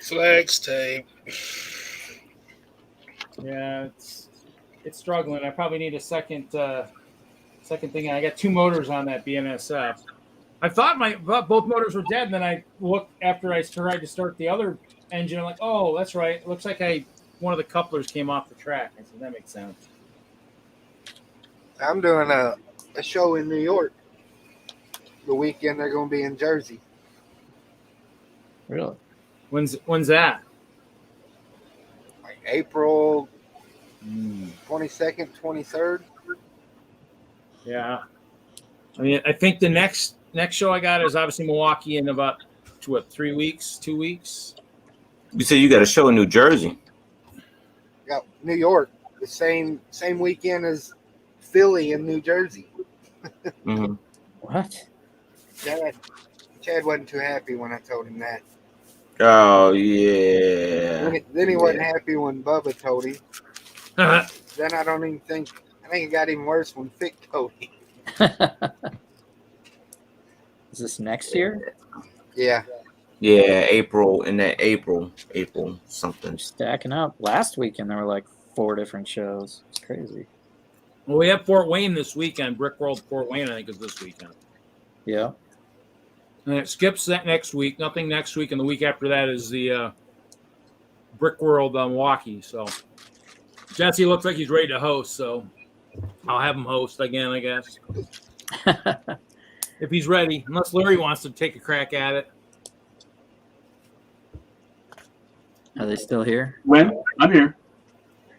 Speaker 8: Flex tape.
Speaker 11: Yeah, it's struggling. I probably need a second thing. I got two motors on that BMSF. I thought both motors were dead, and then I looked after I tried to start the other engine. I'm like, oh, that's right. It looks like one of the couplers came off the track. I said, that makes sense.
Speaker 7: I'm doing a show in New York. The weekend they're going to be in Jersey.
Speaker 1: Really?
Speaker 11: When's that?
Speaker 7: Like April 22nd, 23rd.
Speaker 11: Yeah. I mean, I think the next show I got is obviously Milwaukee in about 3 weeks, 2 weeks.
Speaker 2: You said you got a show in New Jersey.
Speaker 7: Yeah, New York, the same weekend as Philly in New Jersey.
Speaker 2: Mm-hmm.
Speaker 1: What?
Speaker 7: Chad wasn't too happy when I told him that.
Speaker 2: Oh yeah.
Speaker 7: Then he wasn't happy when Bubba told him. Then I think it got even worse when Fick told him.
Speaker 1: Is this next year?
Speaker 7: Yeah.
Speaker 2: Yeah, April something.
Speaker 1: Stacking up. Last weekend there were like 4 different shows. It's crazy.
Speaker 11: Well, we have Fort Wayne this weekend. Brickworld Fort Wayne, I think, is this weekend.
Speaker 1: Yeah.
Speaker 11: And it skips that next week. Nothing next week, and the week after that is the Brickworld Milwaukee. So Jesse looks like he's ready to host, so I'll have him host again, I guess. If he's ready, unless Larry wants to take a crack at it.
Speaker 1: Are they still here?
Speaker 4: When? I'm here.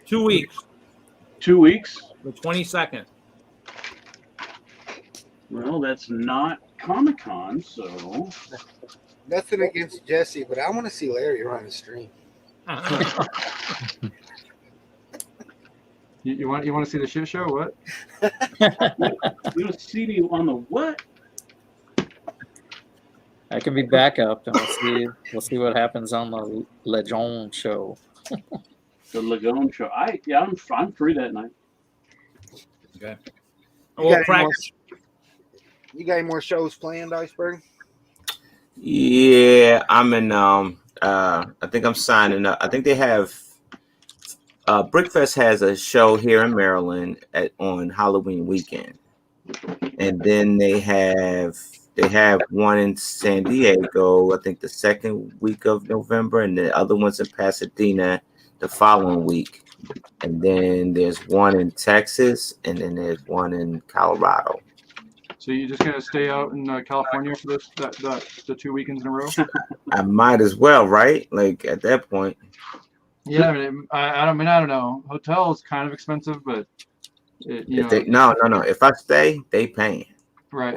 Speaker 11: 2 weeks.
Speaker 4: 2 weeks?
Speaker 11: The 22nd.
Speaker 4: Well, that's not Comic-Con, so...
Speaker 7: Nothing against Jesse, but I want to see Larry run a stream.
Speaker 9: You want to see the shit show? What?
Speaker 4: You want to see me on the what?
Speaker 1: I can be backup, and we'll see what happens on the Legend show.
Speaker 4: The Legond show. I'm free that night.
Speaker 11: Okay.
Speaker 7: You got any more shows planned, Iceberg?
Speaker 2: Yeah, I'm in. I think I'm signing up. I think they have. Brickfest has a show here in Maryland on Halloween weekend, and then they have one in San Diego. I think the second week of November, and the other one's in Pasadena the following week. And then there's one in Texas, and then there's one in Colorado.
Speaker 3: So you just gonna stay out in California for the 2 weekends in a row?
Speaker 2: I might as well, right? Like at that point.
Speaker 3: Yeah, I don't know. Hotel's kind of expensive, but
Speaker 2: no. If I stay, they paying.
Speaker 3: Right.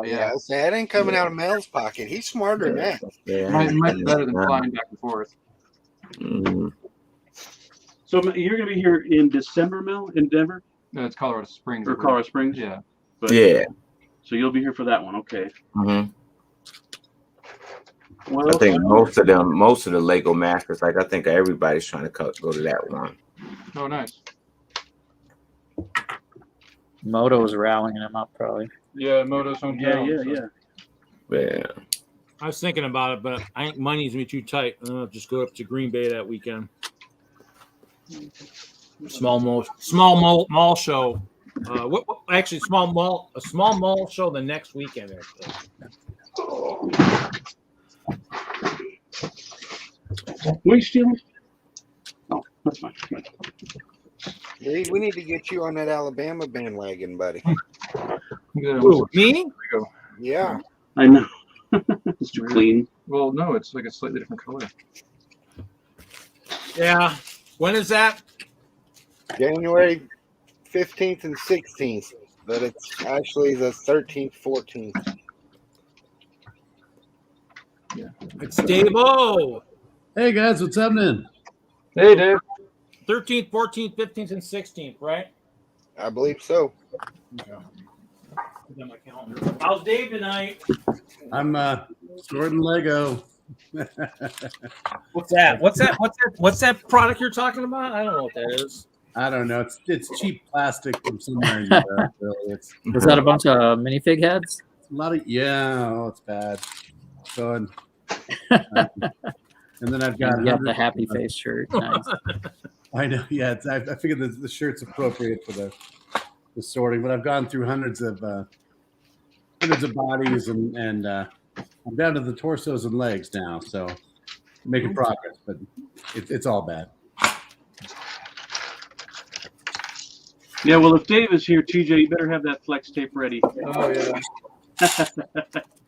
Speaker 7: Yeah, that ain't coming out of Mel's pocket. He's smarter than that.
Speaker 2: Yeah,
Speaker 3: might be better than flying back and forth.
Speaker 4: So you're going to be here in December, Mel, in Denver?
Speaker 3: No, it's Colorado Springs.
Speaker 4: Or Colorado Springs?
Speaker 3: Yeah.
Speaker 4: But,
Speaker 2: yeah.
Speaker 4: So you'll be here for that one, okay?
Speaker 2: Mm-hmm.
Speaker 4: Well,
Speaker 2: I think most of the Lego Masters, like I think everybody's trying to go to that one.
Speaker 3: Oh, nice.
Speaker 1: Moto's rallying him up, probably.
Speaker 3: Yeah, Moto's hometown.
Speaker 2: Yeah.
Speaker 11: I was thinking about it, but I think money's gonna be too tight. I'll just go up to Green Bay that weekend. Small mall show. Actually, a small mall show the next weekend. Actually.
Speaker 4: What are you stealing? No, that's fine.
Speaker 7: We need to get you on that Alabama bandwagon, buddy.
Speaker 11: Ooh, me?
Speaker 7: Yeah.
Speaker 4: I know. It's too clean.
Speaker 3: Well, no, it's like a slightly different color.
Speaker 11: Yeah. When is that?
Speaker 7: January 15th and 16th, but it's actually the 13th, 14th.
Speaker 3: Yeah.
Speaker 11: It's Dave-O.
Speaker 12: Hey, guys, what's happening?
Speaker 3: Hey, Dave.
Speaker 11: 13th, 14th, 15th, and 16th, right?
Speaker 7: I believe so.
Speaker 11: Okay. My calendar. How's Dave tonight?
Speaker 12: I'm sorting Lego.
Speaker 11: What's that? What's that product you're talking about? I don't know what that is.
Speaker 12: I don't know. It's cheap plastic from somewhere in Europe. Really.
Speaker 1: Is that a bunch of minifig heads?
Speaker 12: A lot of it's bad. So, and then I've got
Speaker 1: the happy face shirt. Nice.
Speaker 12: I know. Yeah, I figured the shirt's appropriate for the sorting, but I've gone through hundreds of bodies, and I'm down to the torsos and legs now. So making progress, but it's all bad.
Speaker 4: Yeah, well, if Dave is here, TJ, you better have that flex tape ready.
Speaker 3: Oh, yeah.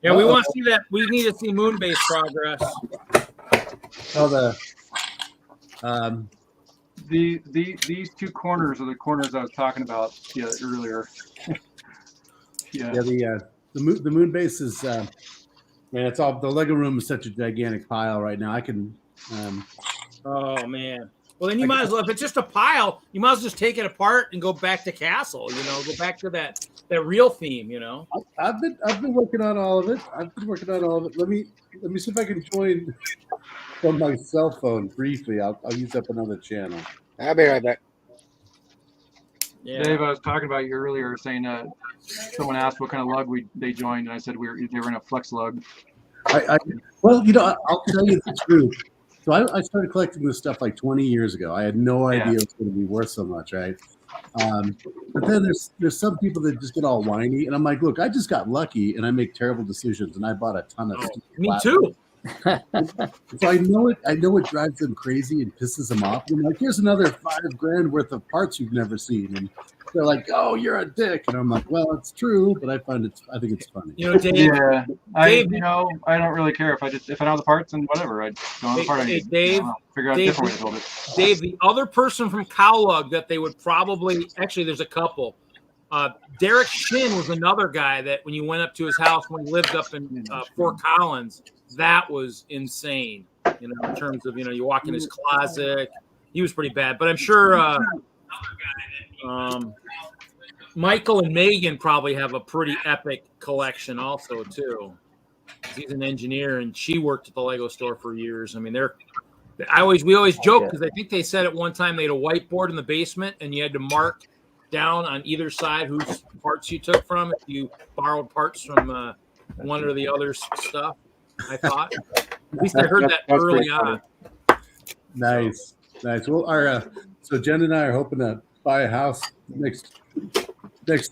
Speaker 11: Yeah, we want to see that. We need to see Moonbase progress.
Speaker 12: Oh,
Speaker 3: these two corners are the corners I was talking about earlier.
Speaker 12: Yeah, the moon base is man, it's all the Lego room is such a gigantic pile right now. I can
Speaker 11: oh man. Well, then you might as well, if it's just a pile, you might as well just take it apart and go back to Castle. Go back to that real theme.
Speaker 12: I've been working on all of it. Let me see if I can join from my cell phone briefly. I'll use up another channel.
Speaker 7: I'll be right back.
Speaker 11: Yeah.
Speaker 3: Dave, I was talking about you earlier, saying someone asked what kind of lug they joined, and I said they were in a flex lug.
Speaker 12: Well, I'll tell you the truth. So I started collecting this stuff like 20 years ago. I had no idea it was going to be worth so much, right? But then there's some people that just get all whiny, and I'm like, look, I just got lucky, and I make terrible decisions, and I bought a ton of.
Speaker 11: Me too.
Speaker 12: So I know it drives them crazy and pisses them off. I'm like, here's another $5,000 worth of parts you've never seen, and they're like, oh, you're a dick, and I'm like, well, it's true, but I think it's funny.
Speaker 11: Dave.
Speaker 3: Yeah, I don't really care if I know the parts and whatever. I don't know the part.
Speaker 11: Dave,
Speaker 3: figure out a different way to build it.
Speaker 11: Dave, the other person from TwinLUG that they would probably there's a couple. Derek Shin was another guy that when you went up to his house when he lived up in Fort Collins, that was insane. In terms of you walk in his closet, he was pretty bad. But I'm sure Michael and Megan probably have a pretty epic collection also too. He's an engineer, and she worked at the Lego store for years. I mean, we always joke because I think they said at one time they had a whiteboard in the basement, and you had to mark down on either side whose parts you took from if you borrowed parts from one or the other's stuff. I thought. At least I heard that early on.
Speaker 12: Nice. Well, so Jen and I are hoping to buy a house next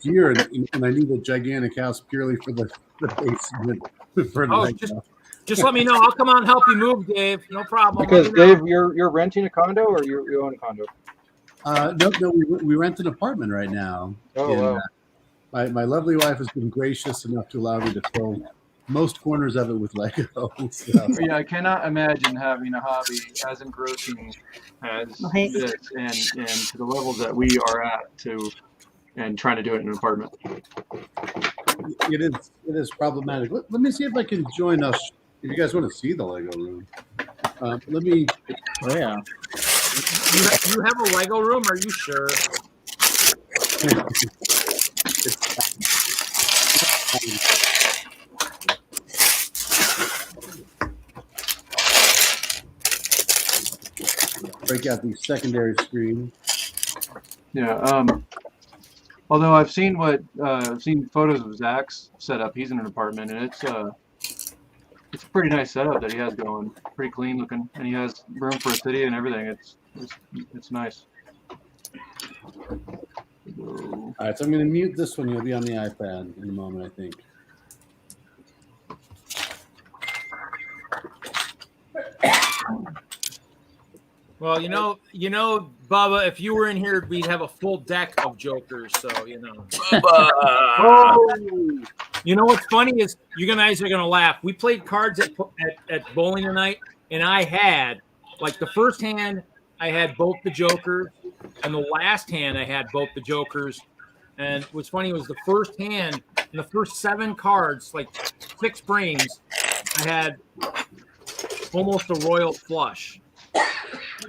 Speaker 12: year, and I need a gigantic house purely for the basement.
Speaker 11: Just let me know. I'll come on and help you move, Dave. No problem.
Speaker 13: Because Dave, you're renting a condo or you own a condo?
Speaker 12: No, we rent an apartment right now.
Speaker 13: Oh, wow.
Speaker 12: My lovely wife has been gracious enough to allow me to fill most corners of it with Lego. So.
Speaker 3: Yeah, I cannot imagine having a hobby as engrossing as this, and to the levels that we are at and trying to do it in an apartment.
Speaker 12: It is problematic. Let me see if I can join us. If you guys want to see the Lego room, let me.
Speaker 1: Oh yeah.
Speaker 11: You have a Lego room? Are you sure?
Speaker 12: Break out the secondary screen.
Speaker 3: Yeah. Although I've seen photos of Zach's setup. He's in an apartment, and it's a pretty nice setup that he has going. Pretty clean looking, and he has room for a city and everything. It's nice.
Speaker 12: All right, so I'm going to mute this one. You'll be on the iPad in a moment, I think.
Speaker 11: Well, you know, Bubba, if you were in here, we'd have a full deck of Jokers. So, you know.
Speaker 13: Bubba!
Speaker 11: You know what's funny is you guys are going to laugh. We played cards at bowling tonight, and I had, like, the first hand, I had both the Jokers, and the last hand, I had both the Jokers. And what's funny was the first hand, in the first 7 cards, like 6 brains, I had almost a royal flush.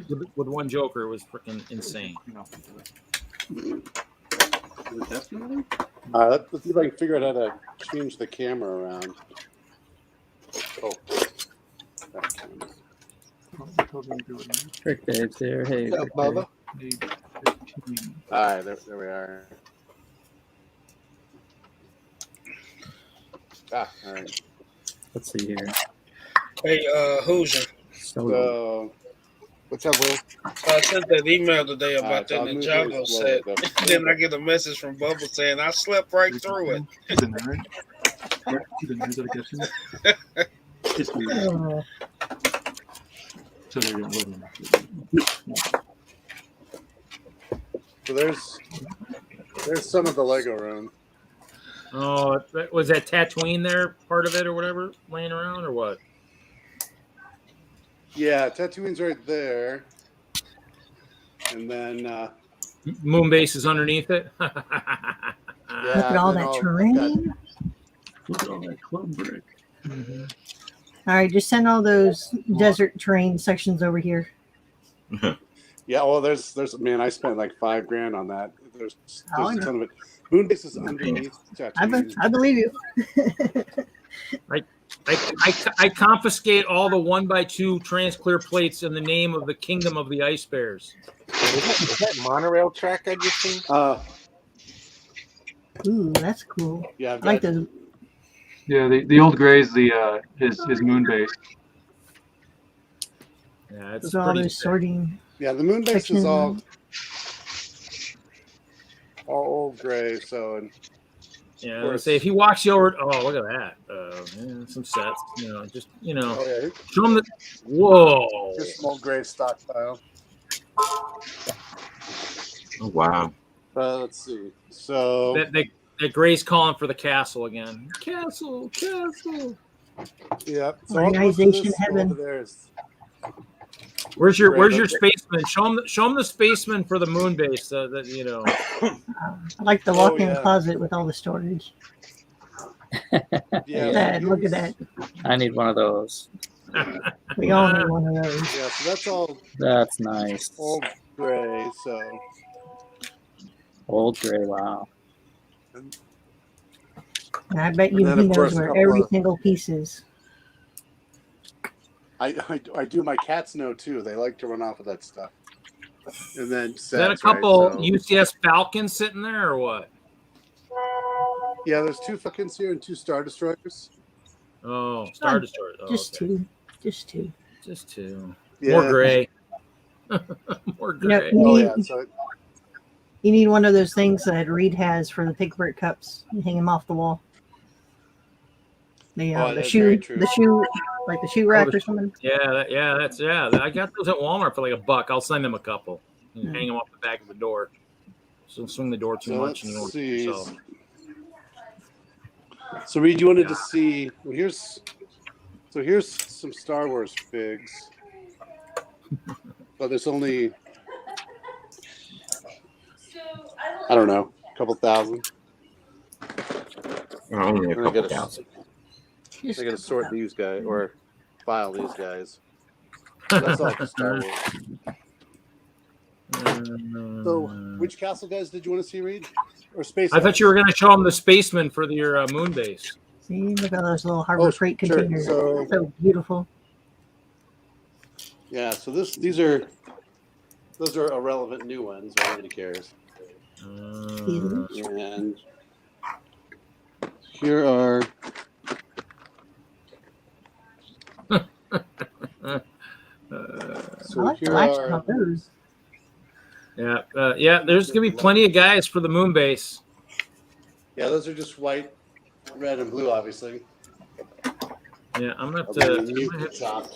Speaker 11: With one Joker, it was freaking insane.
Speaker 12: Let's see if I can figure out how to change the camera around. Oh.
Speaker 1: Trick Dave's there. Hey,
Speaker 12: Bubba. All right, there we are. All right.
Speaker 1: Let's see here.
Speaker 8: Hey, Hoosier.
Speaker 7: So, what's up, Will?
Speaker 8: I sent that email today about that Ninjago set. Then I get a message from Bubba saying I slept right through it.
Speaker 3: He's in there, right? He's in there. Is that a guessing? So they're going to live in.
Speaker 12: So there's some of the Lego room.
Speaker 11: Oh, was that Tatooine there, part of it or whatever, laying around or what?
Speaker 12: Yeah, Tatooine's right there. And then
Speaker 11: Moon base is underneath it.
Speaker 6: Look at all that terrain.
Speaker 3: Look at all that club brick.
Speaker 6: Mm-hmm. All right, just send all those desert terrain sections over here.
Speaker 12: Yeah, well, there's man, I spent like $5,000 on that. There's a ton of it. Moon base is underneath Tatooine.
Speaker 6: I believe you.
Speaker 11: I confiscate all the 1x2 transclear plates in the name of the Kingdom of the Ice Bears.
Speaker 7: Is that monorail track I just seen?
Speaker 6: Ooh, that's cool.
Speaker 12: Yeah,
Speaker 6: I like those.
Speaker 3: Yeah, the old gray's his moon base.
Speaker 11: Yeah, it's
Speaker 6: all those sorting.
Speaker 12: Yeah, the moon base is all old gray. So
Speaker 11: yeah, let's say if you watch the over, oh look at that, yeah, some sets, just
Speaker 12: oh, yeah.
Speaker 11: show them the whoa,
Speaker 12: Just small gray stockpile.
Speaker 2: Oh wow.
Speaker 12: Let's see. So
Speaker 11: that Gray's calling for the castle again. Castle.
Speaker 12: Yeah. So
Speaker 6: organization heaven.
Speaker 11: Where's your spaceman? Show him the spaceman for the moon base.
Speaker 6: I like the walk-in closet with all the storage.
Speaker 12: Yeah.
Speaker 6: Dad, look at that.
Speaker 1: I need one of those.
Speaker 6: We all need one of those.
Speaker 12: Yeah, so that's all.
Speaker 1: That's nice.
Speaker 12: Old gray. So.
Speaker 1: Old gray. Wow.
Speaker 6: And I bet you he knows where every single piece is.
Speaker 12: I do my cats know too. They like to run off with that stuff. And then
Speaker 11: Is that a couple UCS Falcons sitting there or what?
Speaker 12: Yeah, there's 2 Falcons here and 2 Star Destroyers.
Speaker 11: Oh, Star Destroyers. Oh,
Speaker 6: Just
Speaker 11: okay.
Speaker 6: 2. Just 2.
Speaker 11: Just 2.
Speaker 12: Yeah.
Speaker 11: More gray. More gray.
Speaker 6: You need one of those things that Reed has for the Pig Brick cups. You hang them off the wall. The shoe, like the shoe rack or something.
Speaker 11: Yeah, I got those at Walmart for like $1. I'll send them a couple. And hang them off the back of the door. So swing the door too much and you won't see yourself.
Speaker 12: So Reed, you wanted to see? Well, here's some Star Wars figs. But there's only, I don't know, a couple thousand.
Speaker 2: Only a couple thousand.
Speaker 12: I gotta sort these guys or file these guys. That's all for Star Wars. So, which castle guys did you want to see, Reed? Or space?
Speaker 11: I thought you were going to show them the spaceman for your moon base.
Speaker 6: See, look at those little Harbor Freight containers.
Speaker 12: So
Speaker 6: beautiful.
Speaker 12: Yeah, so those are irrelevant new ones. Nobody cares. And here are.
Speaker 6: So I like the action on those.
Speaker 11: Yeah, there's gonna be plenty of guys for the moon base.
Speaker 12: Yeah, those are just white, red, and blue, obviously.
Speaker 11: Yeah, I'm gonna have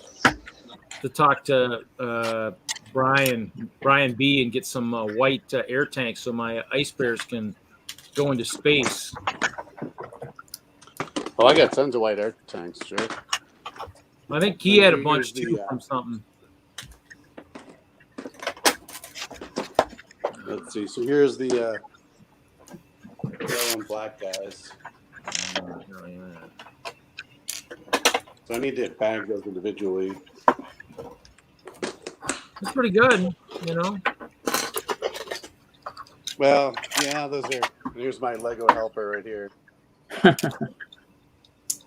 Speaker 11: to talk to Brian B, and get some white air tanks so my ice bears can go into space.
Speaker 12: Oh, I got tons of white air tanks, sure.
Speaker 11: I think he had a bunch too from something.
Speaker 12: Let's see. So here's the yellow and black guys. So I need to bag those individually.
Speaker 11: It's pretty good, you know.
Speaker 12: Well, yeah, those are. Here's my Lego helper right here.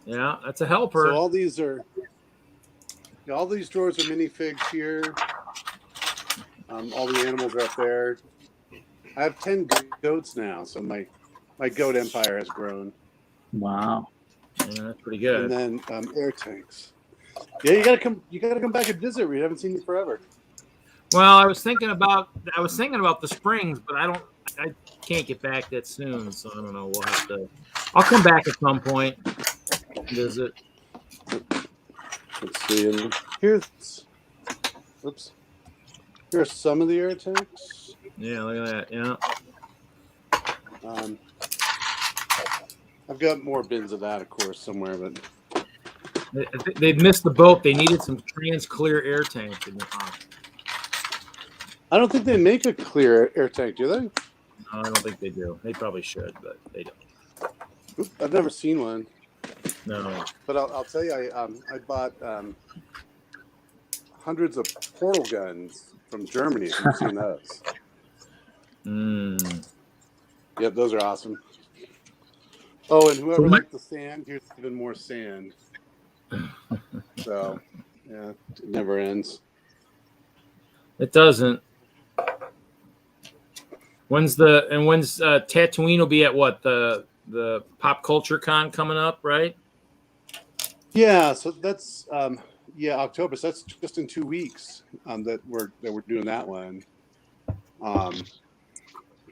Speaker 11: Yeah, that's a helper.
Speaker 12: So all these are. Yeah, all these drawers are minifigs here. All the animals are up there. I have 10 goats now, so my goat empire has grown.
Speaker 1: Wow.
Speaker 11: Yeah, that's pretty good.
Speaker 12: And then air tanks. Yeah, you gotta come back and visit. We haven't seen you forever.
Speaker 11: Well, I was thinking about the springs, but I can't get back that soon, so I don't know. I'll come back at some point. Visit.
Speaker 12: Let's see. And here's some of the air tanks.
Speaker 11: Yeah, look at that. Yeah.
Speaker 12: I've got more bins of that, of course, somewhere, but
Speaker 11: they've missed the boat. They needed some trans clear air tanks in the house.
Speaker 12: I don't think they make a clear air tank, do they?
Speaker 11: No, I don't think they do. They probably should, but they don't.
Speaker 12: I've never seen one.
Speaker 11: No.
Speaker 12: But I'll tell you, I bought hundreds of portal guns from Germany. If you've seen those. Yep, those are awesome. Oh, and whoever likes the sand, here's even more sand. So, yeah, it never ends.
Speaker 11: It doesn't. When's Tatooine will be at what? The Pop Culture Con coming up, right?
Speaker 12: Yeah, so that's October. So that's just in 2 weeks that we're doing that one.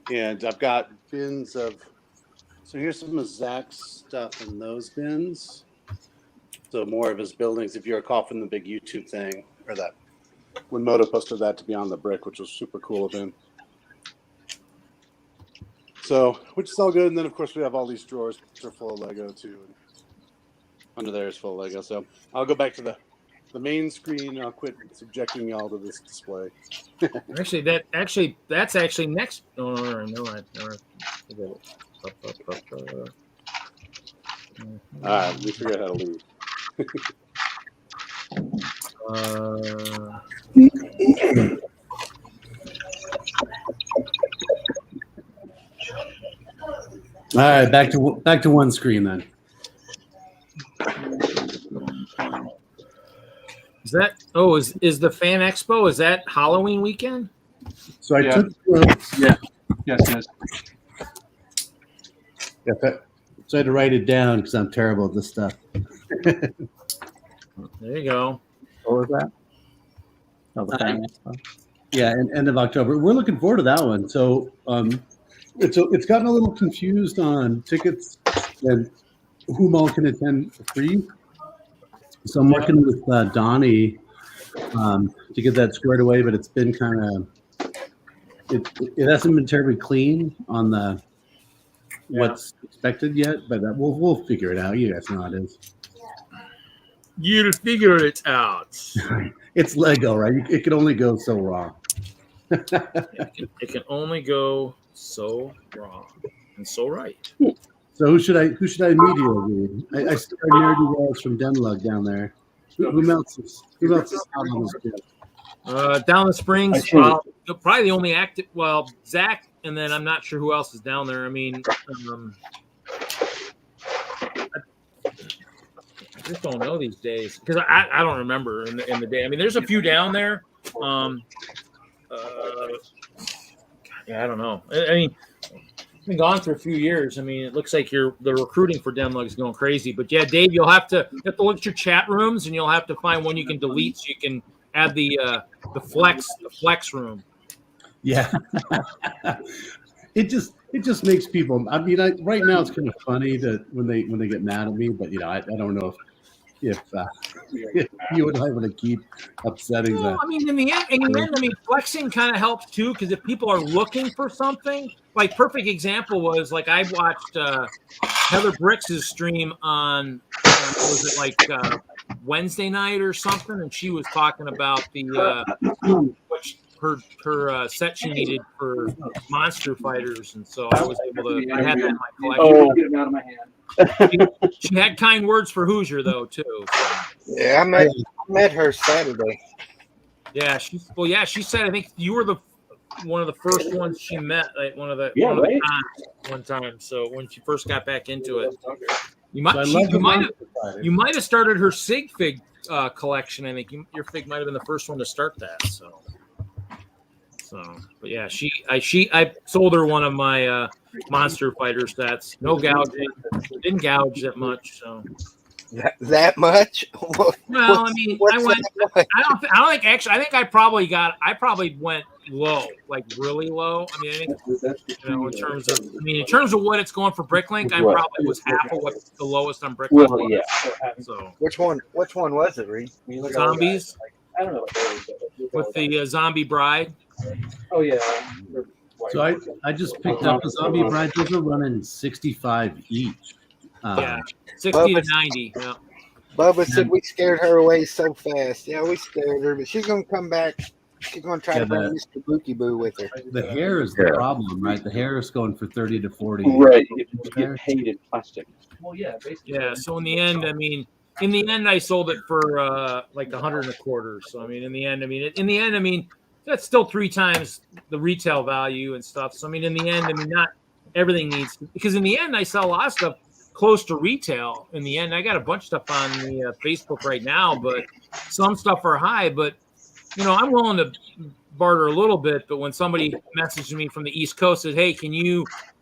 Speaker 12: And I've got bins of. So here's some of Zach's stuff in those bins. So more of his buildings. If you recall from the big YouTube thing, or that when Moto posted that to Beyond the Brick, which was super cool of him. So, which is all good. And then, of course, we have all these drawers which are full of Lego, too. And under there is full of Lego. So I'll go back to the main screen. I'll quit subjecting y'all to this display.
Speaker 11: That's actually next. Oh, no.
Speaker 12: We figured out how to leave. All right, back to one screen then.
Speaker 11: Is that Oh, is the Fan Expo? Is that Halloween weekend?
Speaker 12: So I
Speaker 3: Yeah.
Speaker 12: took
Speaker 3: Yes, it is.
Speaker 12: so I had to write it down because I'm terrible at this stuff.
Speaker 11: There you go.
Speaker 1: What was that? Oh, the Fan Expo.
Speaker 12: Yeah, and end of October. We're looking forward to that one. So it's gotten a little confused on tickets and whom all can attend for free. So I'm working with Donnie to get that squared away, but it's been kind of it hasn't been terribly clean on the what's expected yet, but we'll figure it out. You guys know how it is.
Speaker 11: You'll figure it out.
Speaker 12: It's Lego, right? It can only go so wrong.
Speaker 11: It can only go so wrong and so right.
Speaker 12: So who should I immediately read? I started Nerdy Walls from DENLUG down there. Who else is out on this trip?
Speaker 11: Down the Springs, well, probably the only active. Well, Zach, and then I'm not sure who else is down there. I mean, I just don't know these days because I don't remember in the day. I mean, there's a few down there. Yeah, I don't know. I mean, it's been gone for a few years. I mean, it looks like the recruiting for DENLUG is going crazy. But yeah, Dave, you'll have to look at your chat rooms and you'll have to find one you can delete so you can add the flex room.
Speaker 12: Yeah. It just makes people. I mean, right now it's kind of funny that when they get mad at me, but I don't know if you and I want to keep upsetting them.
Speaker 11: Well, I mean, in the end, I mean, flexing kind of helps too because if people are looking for something, like perfect example was like I watched Heather Bricks' stream on was it like Wednesday night or something, and she was talking about the her set she needed for monster fighters, and so I was able to. I had that in my collection.
Speaker 10: Get them out of my hand.
Speaker 11: She had kind words for Hoosier though too. So.
Speaker 7: Yeah, I met her Saturday.
Speaker 11: Yeah, she said I think you were one of the first ones she met, like one time. So when she first got back into it, you might have started her Sig Fig collection. I think your Fig might have been the first one to start that. So, but yeah, I sold her one of my monster fighter sets. No gouging, didn't gouge that much. So
Speaker 7: that much?
Speaker 11: Well, I mean, I don't think actually. I think I probably went low, like really low. I mean, I think in terms of what it's going for Bricklink, I probably was half of what the lowest on Bricklink was.
Speaker 7: Yeah.
Speaker 11: So
Speaker 7: which one was it, Reed?
Speaker 11: Zombies.
Speaker 10: I don't know
Speaker 11: with the zombie bride.
Speaker 10: Oh yeah.
Speaker 12: So I just picked up a zombie bride. Those are running 65 each.
Speaker 11: Yeah, 60 to 90. Yeah.
Speaker 7: Bubba said we scared her away so fast. Yeah, we scared her, but she's gonna come back. She's gonna try to bring Mr. Bookie Boo with her.
Speaker 12: The hair is the problem, right? The hair is going for 30 to 40.
Speaker 14: Right. You get paid in plastic.
Speaker 10: Well, yeah, basically.
Speaker 11: Yeah. So in the end, I sold it for like 100 and a quarter. So in the end, that's still 3 times the retail value and stuff. So in the end, not everything needs to, because in the end, I sell a lot of stuff close to retail. In the end, I got a bunch of stuff on the Facebook right now, but some stuff are high. But I'm willing to barter a little bit. But when somebody messages me from the East Coast says, "Hey,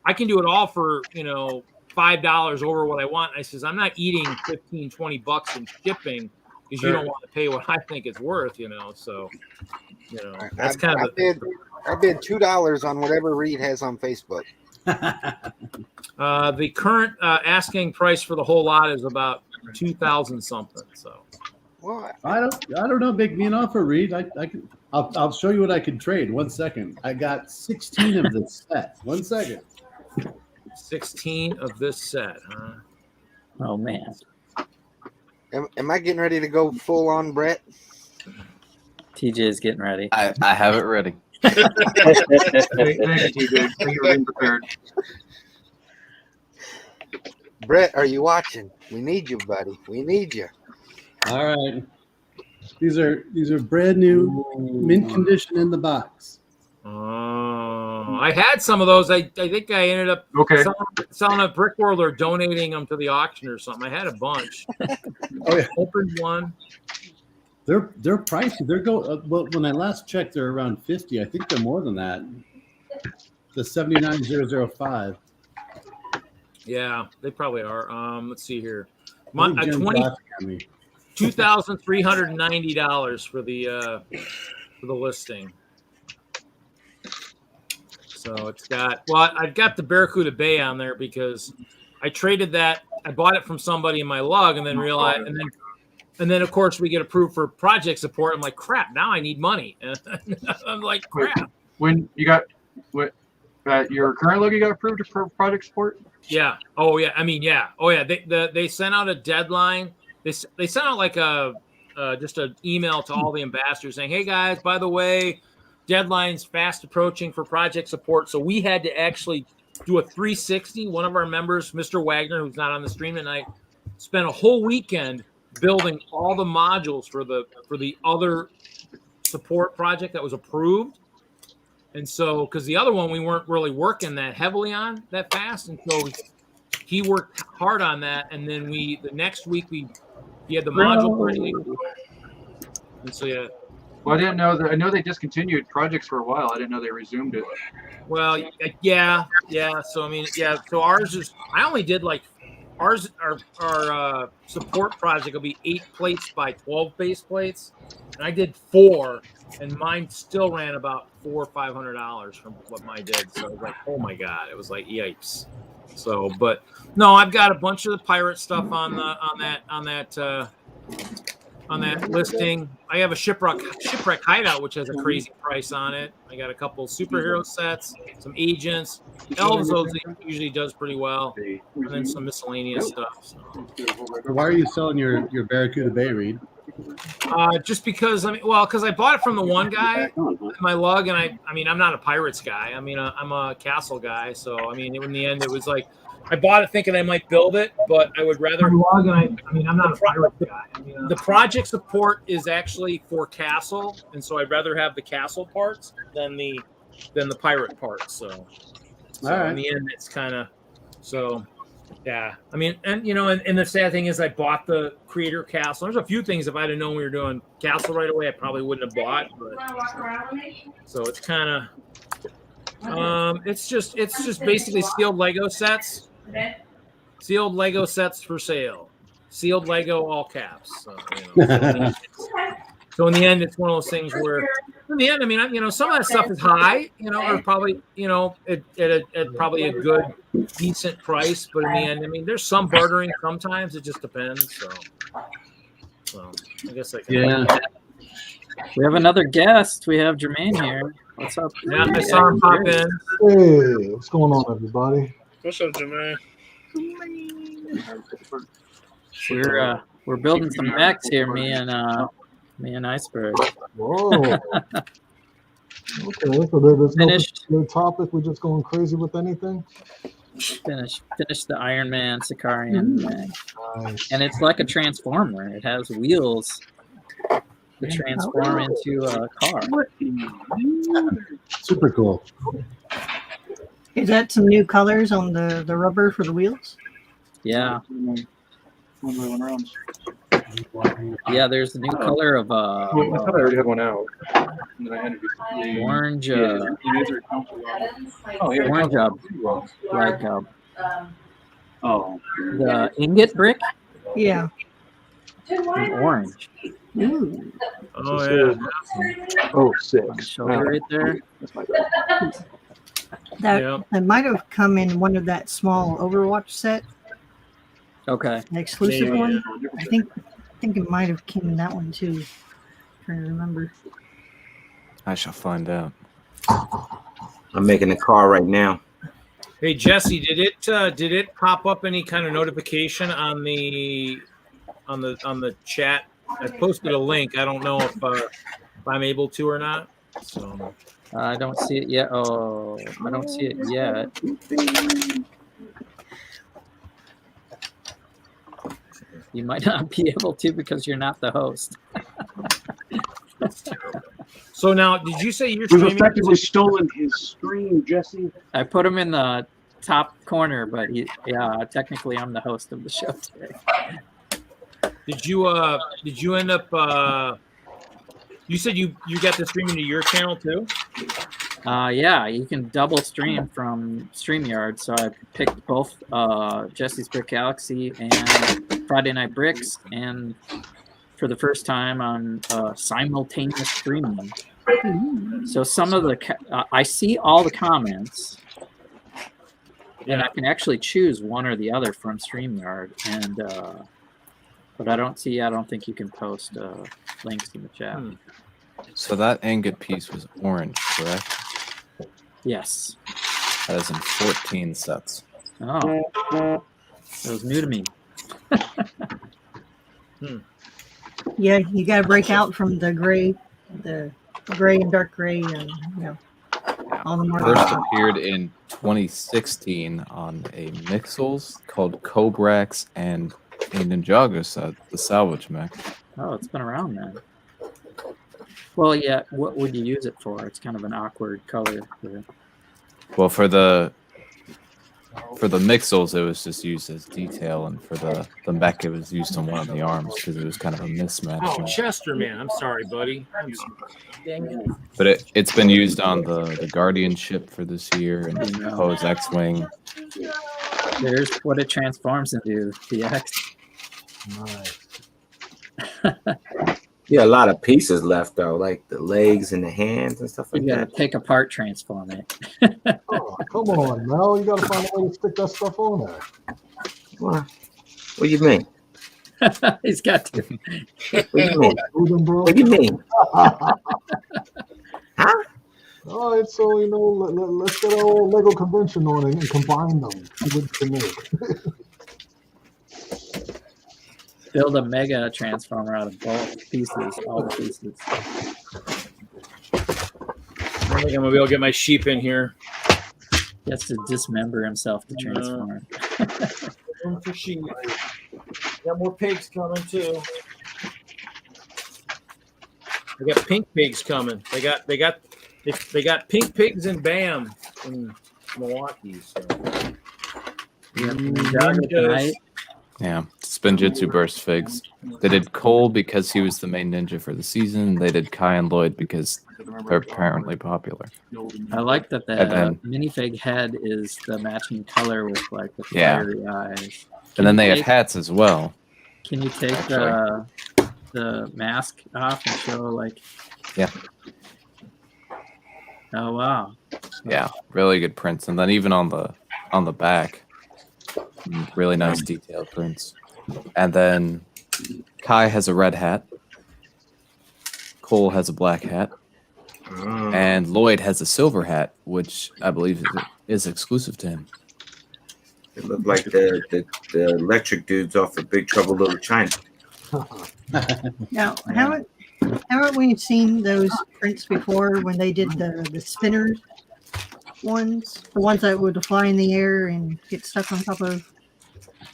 Speaker 11: I can do it all for $5 over what I want," I says, "I'm not eating $15-20 in shipping because you don't want to pay what I think it's worth." So that's kind of
Speaker 7: I bid $2 on whatever Reed has on Facebook.
Speaker 11: The current asking price for the whole lot is about 2,000 something. So,
Speaker 7: well,
Speaker 12: I don't know. Make me an offer, Reed. I'll show you what I can trade. 1 second. I got 16 of this set. 1 second.
Speaker 11: 16 of this set, huh?
Speaker 1: Oh man.
Speaker 7: Am I getting ready to go full on, Brett?
Speaker 1: TJ is getting ready.
Speaker 15: I have it ready.
Speaker 10: Thank you, TJ. Thank you for being prepared.
Speaker 7: Brett, are you watching? We need you, buddy. We need you.
Speaker 12: All right. These are brand new, mint condition in the box.
Speaker 11: Oh, I had some of those. I think I ended up selling at BRICKWORLD or donating them to the auction or something. I had a bunch.
Speaker 12: Oh yeah.
Speaker 11: Opened one.
Speaker 12: They're pricey. They're well, when I last checked, they're around 50. I think they're more than that. The 79005.
Speaker 11: Yeah, they probably are. Let's see here. $2,390 for the listing. So it's got, well, I've got the Barracuda Bay on there because I traded that. I bought it from somebody in my lug and then realized, and then of course we get approved for project support. I'm like, crap, now I need money. And I'm like, crap.
Speaker 3: When you got your current lug, you got approved for project support?
Speaker 11: Yeah. Oh yeah. I mean, yeah. Oh yeah. They sent out a deadline. They sent out like just an email to all the ambassadors saying, hey guys, by the way, deadline's fast approaching for project support. So we had to actually do a 360. One of our members, Mr. Wagner, who's not on the stream tonight, spent a whole weekend building all the modules for the other support project that was approved. And so, because the other one we weren't really working that heavily on that fast, and so he worked hard on that. And then the next week he had the module ready. And so yeah.
Speaker 3: Well, I didn't know that. I know they discontinued projects for a while. I didn't know they resumed it.
Speaker 11: Well, yeah. So I mean, yeah. So ours is. I only did like ours. Our support project will be 8 plates by 12 base plates, and I did 4, and mine still ran about $400 or $500 from what mine did. So I was like, oh my god, it was like yipes. So, but no, I've got a bunch of the pirate stuff on that listing. I have a shipwreck hideout, which has a crazy price on it. I got a couple superhero sets, some agents, elves. Those usually does pretty well, and then some miscellaneous stuff. So.
Speaker 12: Why are you selling your Barracuda Bay, Reed?
Speaker 11: Just because because I bought it from the one guy, my lug, and I mean, I'm not a pirates guy. I mean, I'm a castle guy. So I mean, in the end, it was like I bought it thinking I might build it, but I would rather lug. And I mean, I'm not a pirates guy. I mean, the project support is actually for castle, and so I'd rather have the castle parts than the pirate parts. So right. In the end, it's kind of so. Yeah, I mean, and and the sad thing is, I bought the creator castle. There's a few things if I'd have known we were doing castle right away, I probably wouldn't have bought. But so it's kind of, it's just basically sealed Lego sets, sealed Lego sets for sale, sealed Lego all caps. So in the end, it's one of those things where, in the end, I mean, some of that stuff is high, or probably, at probably a good, decent price. But in the end, I mean, there's some bartering sometimes. It just depends. So I guess I can.
Speaker 1: Yeah. We have another guest. We have Jermaine here. What's up?
Speaker 11: Yeah, I saw him pop in.
Speaker 15: Hey, what's going on, everybody?
Speaker 8: What's up, Jermaine?
Speaker 1: We're building some mechs here, me and Iceberg.
Speaker 15: Whoa. Okay, so there's no topic. We're just going crazy with anything.
Speaker 1: Finish the Iron Man Sakaarian mech. Nice. And it's like a transformer. It has wheels to transform into a car.
Speaker 12: Super cool.
Speaker 6: Is that some new colors on the rubber for the wheels?
Speaker 1: Yeah. Yeah, there's the new color of
Speaker 3: I thought I already had one out. And then I handed you
Speaker 1: orange.
Speaker 3: orange.
Speaker 1: Like
Speaker 3: the
Speaker 1: ingot brick.
Speaker 6: Yeah.
Speaker 1: Orange.
Speaker 6: Ooh.
Speaker 11: Oh yeah.
Speaker 3: Oh, 6.
Speaker 1: Shoulder right there.
Speaker 3: That's my bad.
Speaker 6: That might have come in one of that small Overwatch set.
Speaker 1: Okay.
Speaker 6: An exclusive one. I think it might have came in that one too. Trying to remember.
Speaker 9: I shall find out.
Speaker 2: I'm making a car right now.
Speaker 11: Hey Jesse, did it pop up any kind of notification on the chat? I posted a link. I don't know if I'm able to or not. So
Speaker 1: I don't see it yet. Oh, I don't see it yet. You might not be able to because you're not the host.
Speaker 11: So now, did you say you're
Speaker 4: We've
Speaker 11: streaming?
Speaker 4: effectively stolen his stream, Jesse.
Speaker 1: I put him in the top corner, but technically I'm the host of the show today.
Speaker 11: Did you end up You said you got the streaming to your channel too?
Speaker 1: Yeah, you can double stream from StreamYard. So I picked both Jesse's Brick Galaxy and Friday Night Bricks, and for the first time on simultaneous streaming. So some of the I see all the comments, and I can actually choose one or the other from StreamYard, and but I don't think you can post links in the chat.
Speaker 9: So that ingot piece was orange, correct?
Speaker 1: Yes.
Speaker 9: That is in 14 sets.
Speaker 1: Oh, that was new to me.
Speaker 6: Yeah, you got to break out from the gray and dark gray, and all the more.
Speaker 9: First appeared in 2016 on a Mixels called Cobrax and a Ninjago set, the salvage mech.
Speaker 1: Oh, it's been around then. Well, yeah. What would you use it for? It's kind of an awkward color.
Speaker 9: Well, for the Mixels, it was just used as detail, and for the mech, it was used on one of the arms because it was kind of a mismatch.
Speaker 11: Oh, Chester, man. I'm sorry, buddy. Dang it.
Speaker 9: But it's been used on the Guardian ship for this year and Poe's X-Wing.
Speaker 1: There's what it transforms into, the X.
Speaker 15: Nice.
Speaker 2: Yeah, a lot of pieces left though, like the legs and the hands and stuff like
Speaker 1: You gotta
Speaker 2: that.
Speaker 1: take apart, transform it.
Speaker 15: Oh, come on, Mel. You got to find a way to stick that stuff on there.
Speaker 2: What do you mean?
Speaker 1: He's got to.
Speaker 2: What do you mean? What do you mean?
Speaker 15: Huh? All right, so let's get our old Lego convention on it and combine them with the make.
Speaker 1: Build a mega transformer out of both pieces, all the pieces.
Speaker 11: I think I'm gonna be able to get my sheep in here.
Speaker 1: He has to dismember himself to transform.
Speaker 11: Room for sheep. Got more pigs coming too. They got pink pigs coming. They got pink pigs and BAM in Milwaukee. So.
Speaker 9: Yeah, Spinjitzu Burst Figs. They did Cole because he was the main ninja for the season. They did Kai and Lloyd because they're apparently popular.
Speaker 1: I like that the minifig head is the matching color with like the fiery eyes.
Speaker 9: And then they have hats as well.
Speaker 1: Can you take the mask off and show like?
Speaker 9: Yeah.
Speaker 1: Oh wow.
Speaker 9: Yeah, really good prints, and then even on the back, really nice detailed prints. And then Kai has a red hat. Cole has a black hat. And Lloyd has a silver hat, which I believe is exclusive to him.
Speaker 2: It looked like the electric dudes off of Big Trouble Little China.
Speaker 6: Now, haven't we seen those prints before when they did the spinner ones? The ones that would fly in the air and get stuck on top of.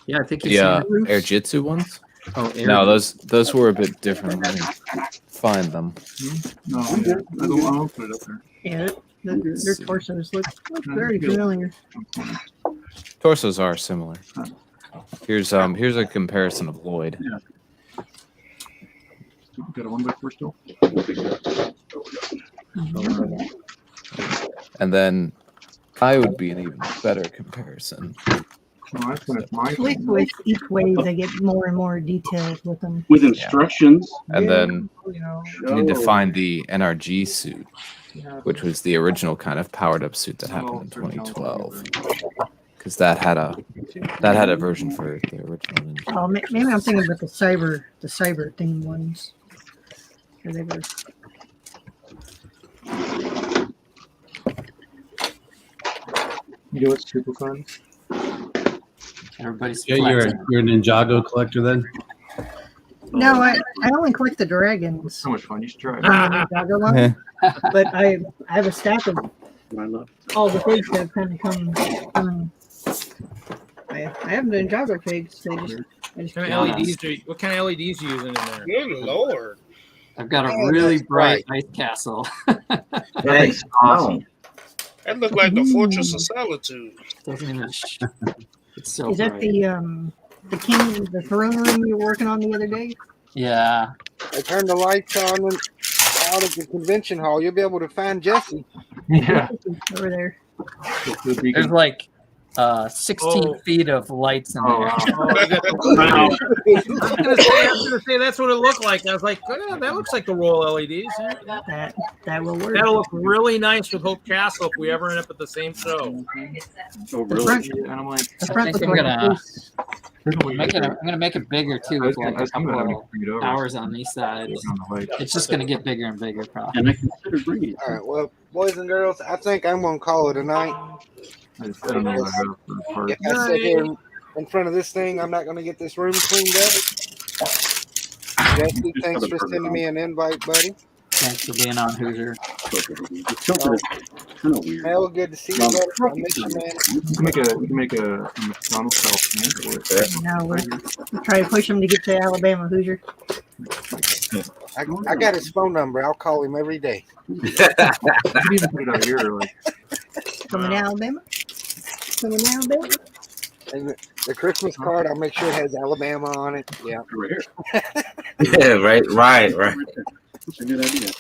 Speaker 1: Yeah, I think
Speaker 9: Air Jitsu ones.
Speaker 1: Oh,
Speaker 9: no, those were a bit different. Let me find them.
Speaker 3: No, I don't put it up there.
Speaker 6: Yeah, their torsos look very familiar.
Speaker 9: Torsos are similar. Here's a comparison of Lloyd.
Speaker 3: Yeah. Got a 1x4 still.
Speaker 9: And then Kai would be an even better comparison.
Speaker 6: With each wave, they get more and more detailed with them.
Speaker 4: With instructions.
Speaker 9: And then you need to find the NRG suit, which was the original kind of powered up suit that happened in 2012. Because that had a version for the original.
Speaker 6: Oh, maybe I'm thinking about the cyber theme ones. Where they were.
Speaker 13: You know what's super fun?
Speaker 1: Everybody's
Speaker 12: you're a Ninjago collector then?
Speaker 6: No, I only collect the dragons.
Speaker 3: So much fun. You should try it.
Speaker 6: Ninjago one. But I have a stack of all the figs that have kind of come. I have the Ninjago figs. They just
Speaker 11: What kind of LEDs are you using in there?
Speaker 8: Good Lord.
Speaker 1: I've got a really bright ice castle.
Speaker 2: That's awesome.
Speaker 8: That looked like the Fortress of Solitude.
Speaker 1: Doesn't even. It's so
Speaker 6: Is that
Speaker 1: bright.
Speaker 6: the throne room you were working on the other day?
Speaker 1: Yeah.
Speaker 7: I turned the lights on and out at the convention hall, you'll be able to find Jesse.
Speaker 3: Yeah.
Speaker 6: Over there.
Speaker 1: There's like 16 feet of lights in there.
Speaker 11: I was gonna say that's what it looked like. I was like, oh, that looks like the roll LEDs. Yeah.
Speaker 6: That will work.
Speaker 11: That'll look really nice with Hope Castle if we ever end up at the same show.
Speaker 4: Oh,
Speaker 6: The front,
Speaker 3: And I'm like,
Speaker 6: the
Speaker 1: I
Speaker 6: front
Speaker 1: think
Speaker 6: looks
Speaker 1: I'm
Speaker 6: like
Speaker 1: gonna make it bigger too with like a couple of
Speaker 3: over.
Speaker 1: hours on these sides. It's just gonna get bigger and bigger, probably.
Speaker 4: And I consider bringing it.
Speaker 7: All right, well, boys and girls, I think I'm gonna call it a night.
Speaker 3: I don't know what I have for the part.
Speaker 7: If I sit here in front of this thing, I'm not gonna get this room cleaned up. Jesse, thanks for sending me an invite, buddy.
Speaker 1: Thanks for being on Hoosier.
Speaker 4: Kind of weird.
Speaker 7: Mel, good to see you, buddy. I miss you, man.
Speaker 3: You can make a McDonald's style stand for it.
Speaker 6: now we're trying to push him to get to Alabama, Hoosier.
Speaker 7: I got his phone number. I'll call him every day.
Speaker 3: You can even put it out here. Like,
Speaker 6: Coming to Alabama? Coming to Alabama?
Speaker 7: And the Christmas card, I'll make sure it has Alabama on it. Yeah.
Speaker 2: Yeah, right.
Speaker 4: That's a good idea.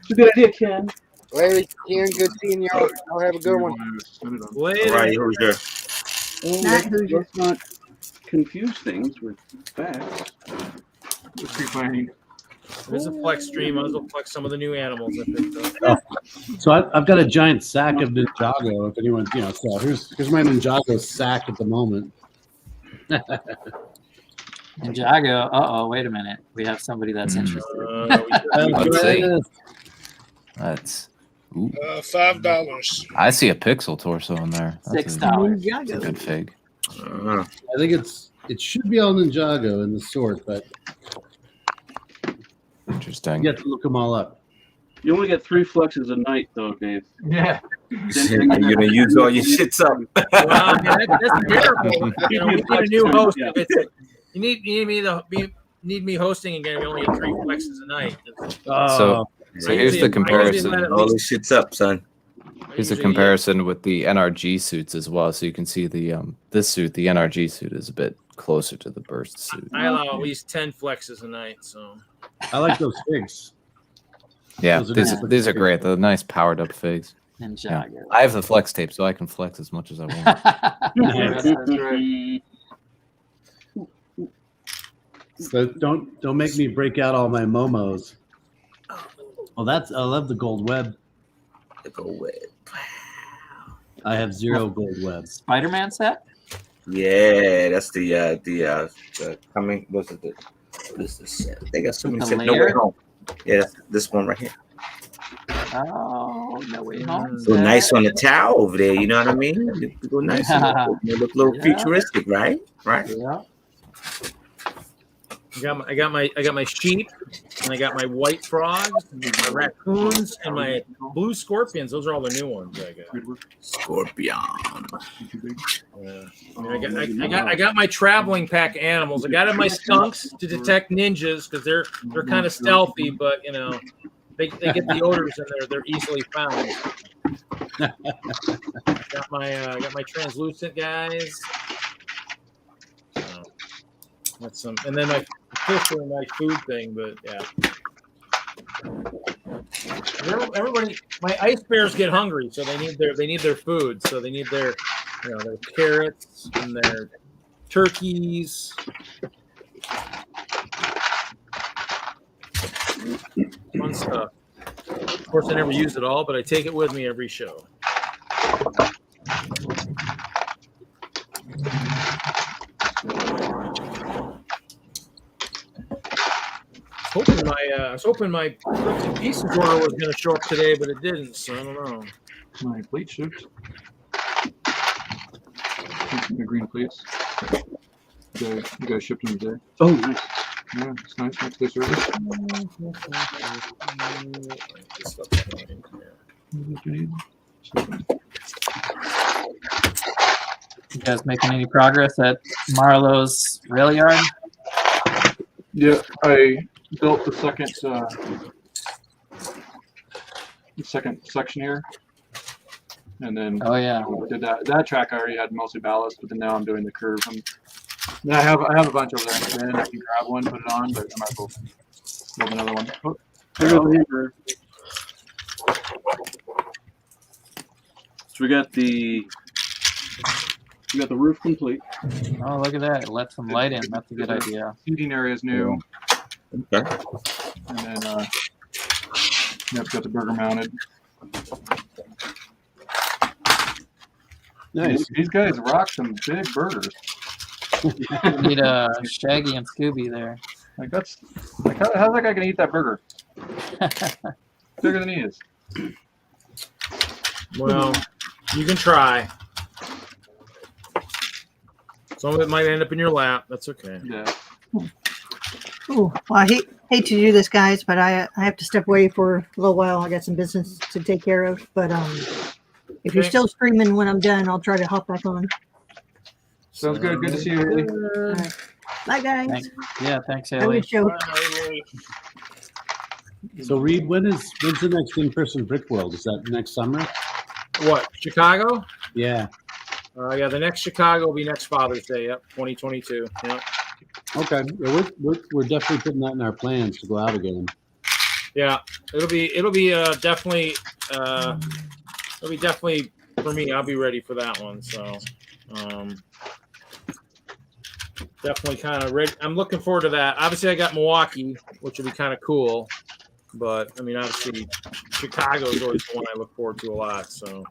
Speaker 4: It's a good idea, Ken.
Speaker 7: Larry, Ken, good seeing y'all. Y'all have a good one.
Speaker 11: Later.
Speaker 2: All right, Hoosier.
Speaker 4: Well, let's not confuse things with facts.
Speaker 3: Just keep playing.
Speaker 11: There's a flex stream. I was gonna flex some of the new animals I picked up.
Speaker 12: So I've got a giant sack of Ninjago. If anyone, so here's my Ninjago sack at the moment.
Speaker 1: Ninjago. Wait a minute. We have somebody that's interested.
Speaker 9: Let's see. That's
Speaker 8: $5.
Speaker 9: I see a pixel torso in there. That's
Speaker 1: $6.
Speaker 9: That's a good fig.
Speaker 12: I think it should be all Ninjago in the sort, but
Speaker 9: Interesting.
Speaker 12: you have to look them all up.
Speaker 4: You only get 3 flexes a night, though, Dave.
Speaker 3: Yeah.
Speaker 2: You're gonna use all your shits up.
Speaker 11: Wow, man, that's terrible. We need a new host. If it's, you need me hosting again. We only get 3 flexes a night.
Speaker 9: So here's the comparison.
Speaker 2: All the shits up, son.
Speaker 9: Here's a comparison with the NRG suits as well. So you can see the this suit, the NRG suit, is a bit closer to the burst suit.
Speaker 11: I allow at least 10 flexes a night. So
Speaker 12: I like those figs.
Speaker 9: Yeah,
Speaker 12: Those are
Speaker 9: these are great. They're nice powered up figs.
Speaker 1: Ninjago.
Speaker 9: Yeah. I have the flex tape, so I can flex as much as I want.
Speaker 12: So don't make me break out all my momos. Oh, I love the gold web.
Speaker 2: The gold web.
Speaker 12: I have 0 gold web.
Speaker 1: Spider-Man set?
Speaker 2: Yeah, that's the coming. What's it? This set. They got so many
Speaker 1: The
Speaker 2: sets. No
Speaker 1: layer?
Speaker 2: Way Home. Yeah, that's this one right here.
Speaker 1: Oh, No Way Home.
Speaker 2: So nice on the towel over there. You know what I mean? It look nice. It look a little futuristic, right? Right.
Speaker 1: Yeah.
Speaker 11: I got my sheep, and I got my white frogs, and my raccoons, and my blue scorpions. Those are all the new ones I got.
Speaker 2: Scorpion.
Speaker 11: Yeah. I got my traveling pack animals. I got my skunks to detect ninjas because they're kind of stealthy, but they get the odors in there. They're easily found. Got my translucent guys. That's some, and then my fish are my food thing, but yeah. Everybody, my ice bears get hungry, so they need their food. So they need their their carrots and their turkeys. Fun stuff. Of course, I never use it all, but I take it with me every show. I was hoping my Bricks and Pieces order was going to show up today, but it didn't, so I don't know.
Speaker 3: My plate shipped. The green plates. You guys shipped them today.
Speaker 4: Oh, nice.
Speaker 3: Yeah, it's nice. Next day service.
Speaker 1: You guys making any progress at Marlowe's rail yard?
Speaker 3: Yeah, I built the second section here, and then did that track. I already had mostly ballast, but then now I'm doing the curve. I have a bunch over there, and I can grab one, put it on, but I might as well build another one. Oh,
Speaker 4: Trigger the hammer. So we got the roof complete.
Speaker 1: Oh, look at that! It lets some light in. That's a good idea.
Speaker 3: Seating area is new.
Speaker 2: Okay.
Speaker 3: And then, yep, got the burger mounted.
Speaker 12: Nice.
Speaker 3: These guys rock some big burgers.
Speaker 1: You need a Shaggy and Scooby there.
Speaker 3: Like that's like how's that guy gonna eat that burger? Bigger than he is.
Speaker 11: Well, you can try. Some of it might end up in your lap. That's okay.
Speaker 3: Yeah.
Speaker 6: Ooh, well, I hate to do this, guys, but I have to step away for a little while. I got some business to take care of. But if you're still streaming when I'm done, I'll try to hop back on.
Speaker 3: Sounds good. Good to see you, Willie.
Speaker 6: All right. Bye, guys.
Speaker 1: Thanks. Yeah, thanks,
Speaker 6: Have a
Speaker 1: Haley.
Speaker 6: good show.
Speaker 12: So, Reed, when's the next in-person Brick World? Is that next summer?
Speaker 11: What, Chicago?
Speaker 12: Yeah.
Speaker 11: Yeah, the next Chicago will be next Father's Day. Yep, 2022. Yep.
Speaker 12: Okay. Yeah, we're definitely putting that in our plans to go out again.
Speaker 11: Yeah, it'll be definitely for me. I'll be ready for that one. So definitely kind of ready. I'm looking forward to that. Obviously, I got Milwaukee, which will be kind of cool. But I mean, obviously, Chicago is always the one I look forward to a lot. So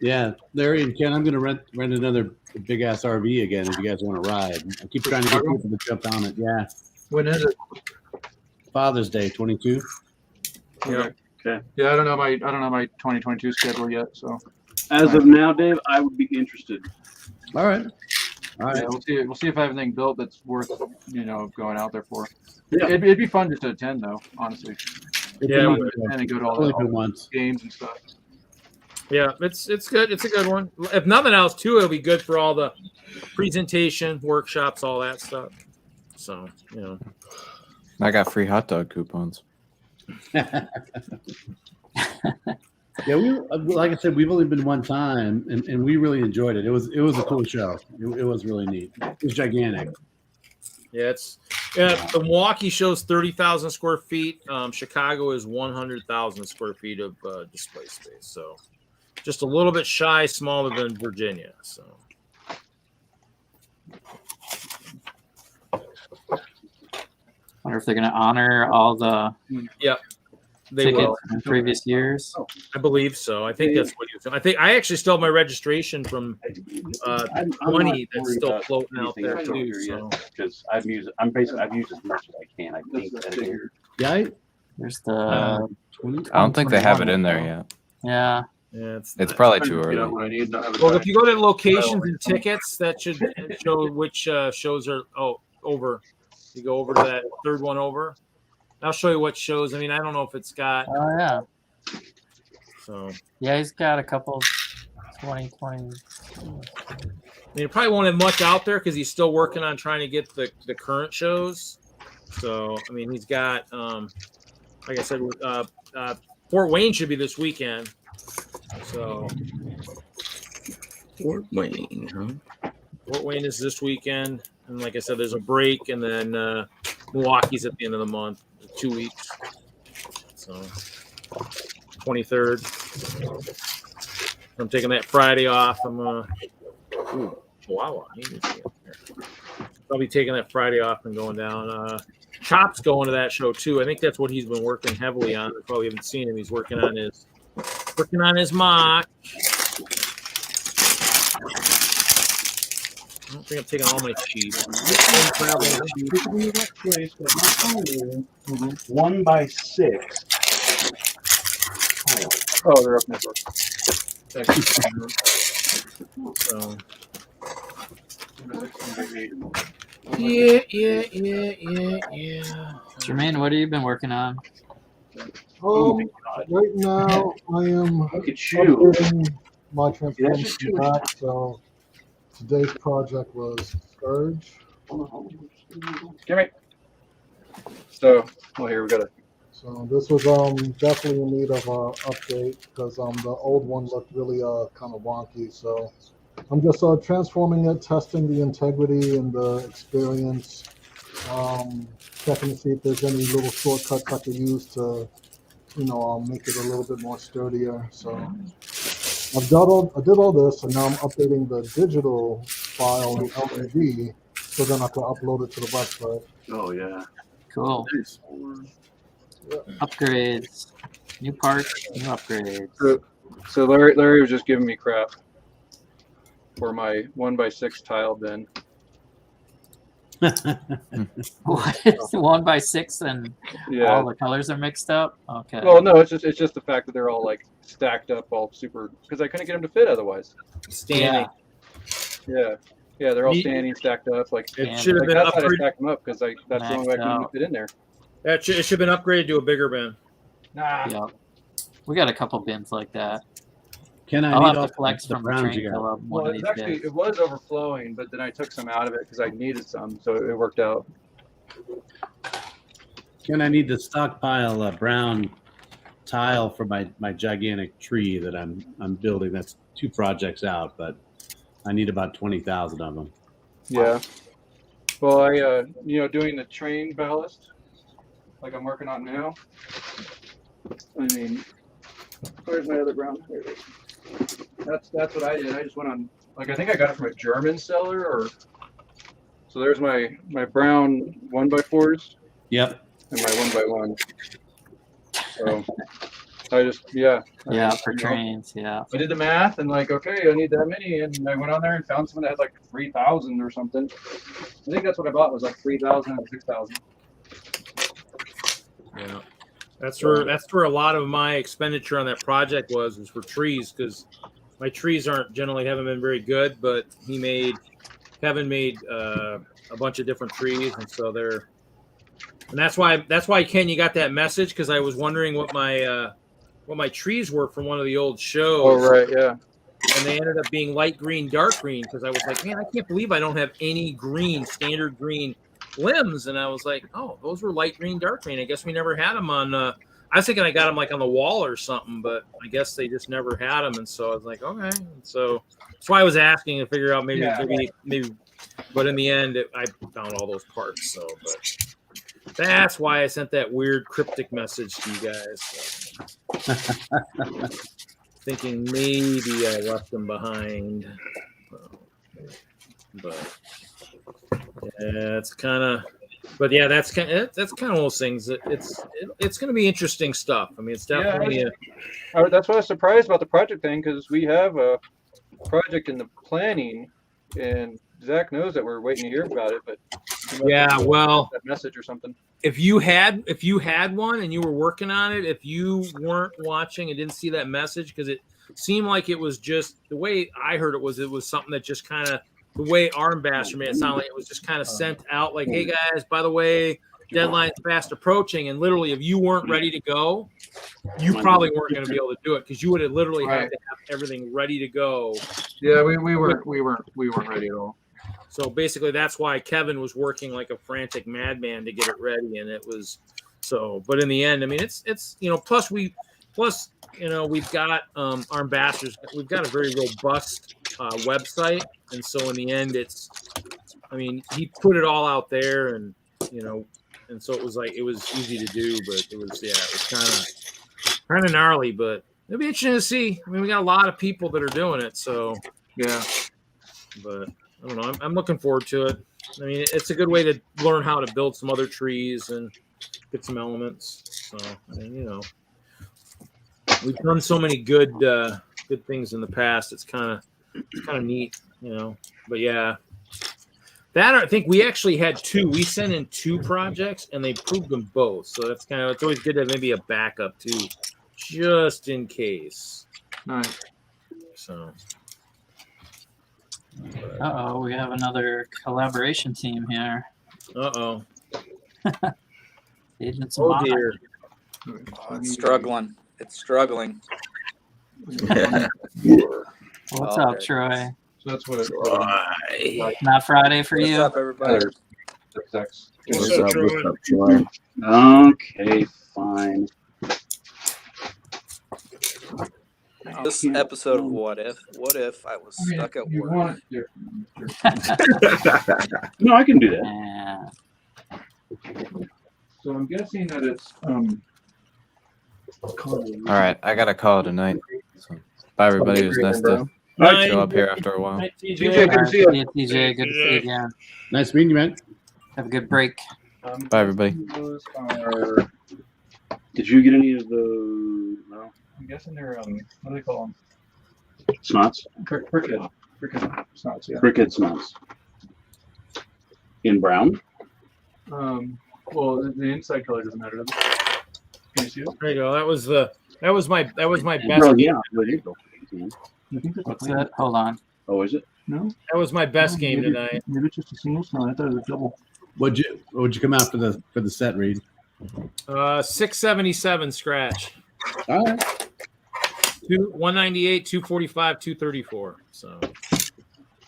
Speaker 12: Yeah, Larry and Ken, I'm going to rent another big ass RV again if you guys want to ride. I keep trying to get people to jump on it. Yeah.
Speaker 3: When is it?
Speaker 12: Father's Day, 22.
Speaker 3: Yeah.
Speaker 4: Okay.
Speaker 3: Yeah, I don't know my 2022 schedule yet, so.
Speaker 4: As of now, Dave, I would be interested.
Speaker 12: All right. All right.
Speaker 3: Yeah, we'll see if I have anything built that's worth going out there for.
Speaker 4: Yeah.
Speaker 3: It'd be fun just to attend though, honestly.
Speaker 11: Yeah,
Speaker 3: and go to all
Speaker 12: Only
Speaker 3: the
Speaker 12: been once.
Speaker 3: games and stuff.
Speaker 11: yeah, it's good. It's a good one. If nothing else, too, it'll be good for all the presentation, workshops, all that stuff. So
Speaker 9: I got free hot dog coupons.
Speaker 12: Yeah, like I said, we've only been one time, and we really enjoyed it. It was a cool show. It was really neat. It was gigantic.
Speaker 11: Yeah, the Milwaukee shows 30,000 square feet. Chicago is 100,000 square feet of display space. So just a little bit smaller than Virginia. So
Speaker 1: Wonder if they're going to honor all the
Speaker 11: they
Speaker 1: tickets
Speaker 11: will
Speaker 1: from previous years.
Speaker 11: I believe so. I think that's what he was doing. I actually still have my registration from 20 that's still floating out there too. So
Speaker 14: Because I've used as much as I can. I think that
Speaker 12: Yeah.
Speaker 1: There's the.
Speaker 9: I don't think they have it in there yet.
Speaker 1: Yeah.
Speaker 11: Yeah,
Speaker 9: It's probably too early.
Speaker 11: Well, if you go to locations and tickets, that should show which shows are over. You go over to that third one over. I'll show you what shows. I mean, I don't know if it's got.
Speaker 1: Oh yeah.
Speaker 11: So
Speaker 1: yeah, he's got a couple 2020.
Speaker 11: I mean, it probably won't have much out there because he's still working on trying to get the current shows. So I mean, he's got like I said, Fort Wayne should be this weekend. So
Speaker 2: Fort Wayne, huh?
Speaker 11: Fort Wayne is this weekend, and like I said, there's a break, and then Milwaukee's at the end of the month, 2 weeks. So 23rd. I'm taking that Friday off. I'm I'll be taking that Friday off and going down. Chop's going to that show too. I think that's what he's been working heavily on. You probably haven't seen him. He's working on his mock. I don't think I'm taking all my cheese.
Speaker 14: 1x6.
Speaker 3: Oh, they're up next.
Speaker 11: So. Yeah.
Speaker 1: Jermaine, what have you been working on?
Speaker 15: Right now, I am updating my transformation back. So today's project was Scourge.
Speaker 3: Give me. So, here we got it.
Speaker 15: So this was definitely in need of an update because the old one looked really kind of wonky. So I'm just transforming it, testing the integrity and the experience. checking to see if there's any little shortcuts I could use to, make it a little bit more sturdier. So I did all this, and now I'm updating the digital file in LAV, so then I can upload it to the website.
Speaker 4: Oh yeah.
Speaker 1: Cool.
Speaker 4: Nice.
Speaker 1: Upgrades. New parts, new upgrades.
Speaker 3: So Larry was just giving me crap for my 1x6 tile bin.
Speaker 1: What? 1x6 and
Speaker 3: Yeah.
Speaker 1: all the colors are mixed up? Okay.
Speaker 3: Well, no, it's just the fact that they're all like stacked up, all super, because I couldn't get them to fit otherwise.
Speaker 11: Standing.
Speaker 3: Yeah, they're all standing, stacked up. Like
Speaker 11: It should have been
Speaker 3: that's how I
Speaker 11: upgraded.
Speaker 3: stacked them up because that's the only way I can fit in there.
Speaker 11: It should have been upgraded to a bigger bin.
Speaker 3: Nah.
Speaker 1: Yeah. We got a couple bins like that.
Speaker 12: Can I
Speaker 1: I'll
Speaker 12: need
Speaker 1: have
Speaker 12: all
Speaker 1: to collect
Speaker 12: the
Speaker 1: from the
Speaker 12: browns
Speaker 1: train
Speaker 12: you got?
Speaker 1: club one
Speaker 3: Well,
Speaker 1: of these days.
Speaker 3: it was overflowing, but then I took some out of it because I needed some, so it worked out.
Speaker 12: Ken, I need to stockpile a brown tile for my gigantic tree that I'm building. That's 2 projects out, but I need about 20,000 of them.
Speaker 3: Yeah. Well, I doing the train ballast, like I'm working on now. I mean, where's my other brown? There it is. That's what I did. I just went on, like, I think I got it from a German seller, or so there's my brown 1x4s.
Speaker 12: Yep.
Speaker 3: And my 1x1. So I just
Speaker 1: For trains, yeah.
Speaker 3: I did the math and like, okay, I need that many, and I went on there and found someone that had like 3,000 or something. I think that's what I bought, was like 3,000 and 6,000.
Speaker 11: Yeah. That's where a lot of my expenditure on that project was for trees, because my trees haven't been very good, but Kevin made a bunch of different trees, and so and that's why Ken, you got that message, because I was wondering what my trees were from one of the old shows.
Speaker 3: Oh right, yeah.
Speaker 11: And they ended up being light green, dark green, because I was like, man, I can't believe I don't have any standard green limbs. And I was like, oh, those were light green, dark green. I guess we never had them on. I was thinking I got them like on the wall or something, but I guess they just never had them. And so I was like, okay. And so that's why I was asking to figure out maybe. But in the end, I found all those parts. So, but that's why I sent that weird cryptic message to you guys. So. Thinking maybe I left them behind. But yeah, it's kind of. But yeah, that's kind of one of those things. It's going to be interesting stuff. I mean, it's definitely.
Speaker 3: That's why I was surprised about the project thing, because we have a project in the planning, and Zach knows that we're waiting to hear about it. But
Speaker 11: yeah, well,
Speaker 3: that message or something.
Speaker 11: If you had one and you were working on it, if you weren't watching and didn't see that message, because it seemed like it was just the way I heard it was something that just kind of. The way our ambassador made it sound like it was just kind of sent out like, hey guys, by the way, deadline's fast approaching. And literally, if you weren't ready to go, you probably weren't going to be able to do it, because you would have literally had to have everything ready to go.
Speaker 3: Yeah, we weren't ready at all.
Speaker 11: So basically, that's why Kevin was working like a frantic madman to get it ready. And it was so, but in the end, I mean, it's plus we've got our ambassadors, we've got a very robust website. And so in the end, he put it all out there, and and so it was easy to do, but it was kind of gnarly, but it'll be interesting to see. I mean, we got a lot of people that are doing it, so
Speaker 3: yeah.
Speaker 11: But I don't know. I'm looking forward to it. I mean, it's a good way to learn how to build some other trees and get some elements. So I mean, we've done so many good things in the past. It's kind of neat. But yeah, that I think we actually had 2. We sent in 2 projects and they proved them both. So that's it's always good to have maybe a backup too, just in case.
Speaker 3: Nice.
Speaker 11: So.
Speaker 1: We have another collaboration team here. Agents of Monarchy.
Speaker 11: Dear.
Speaker 16: Oh, it's struggling. It's struggling.
Speaker 1: What's up, Troy?
Speaker 3: So that's what
Speaker 1: Not Friday for you?
Speaker 16: What's up, everybody?
Speaker 14: What's up, Troy? Okay, fine.
Speaker 16: This episode of What If I was stuck at work?
Speaker 14: No, I can do that.
Speaker 1: Yeah.
Speaker 3: So I'm guessing that it's
Speaker 9: All right, I gotta call it a night. So, bye, everybody. It was nice to show up here after a while.
Speaker 11: TJ,
Speaker 1: good to see you. TJ, good to see you again.
Speaker 12: Nice meeting you, man.
Speaker 1: Have a good break.
Speaker 9: Bye, everybody.
Speaker 14: Did you get any of the? No.
Speaker 3: I'm guessing they're what do they call them?
Speaker 14: Snots.
Speaker 3: Cricket snots. Yeah.
Speaker 14: Cricket snots. In brown.
Speaker 3: Well, the inside color doesn't matter. Does it? Can you see it?
Speaker 11: There you go. That was my best.
Speaker 14: Well, yeah. There you go.
Speaker 3: I think that's
Speaker 1: What's that? Hold on.
Speaker 14: Oh, is it?
Speaker 3: No.
Speaker 11: That was my best game
Speaker 3: maybe,
Speaker 11: tonight.
Speaker 3: Maybe it's just a single snot. I thought it was a double.
Speaker 12: What'd you come out for the set, Reed?
Speaker 11: 677 scratch.
Speaker 12: All right.
Speaker 11: 198, 245, 234. So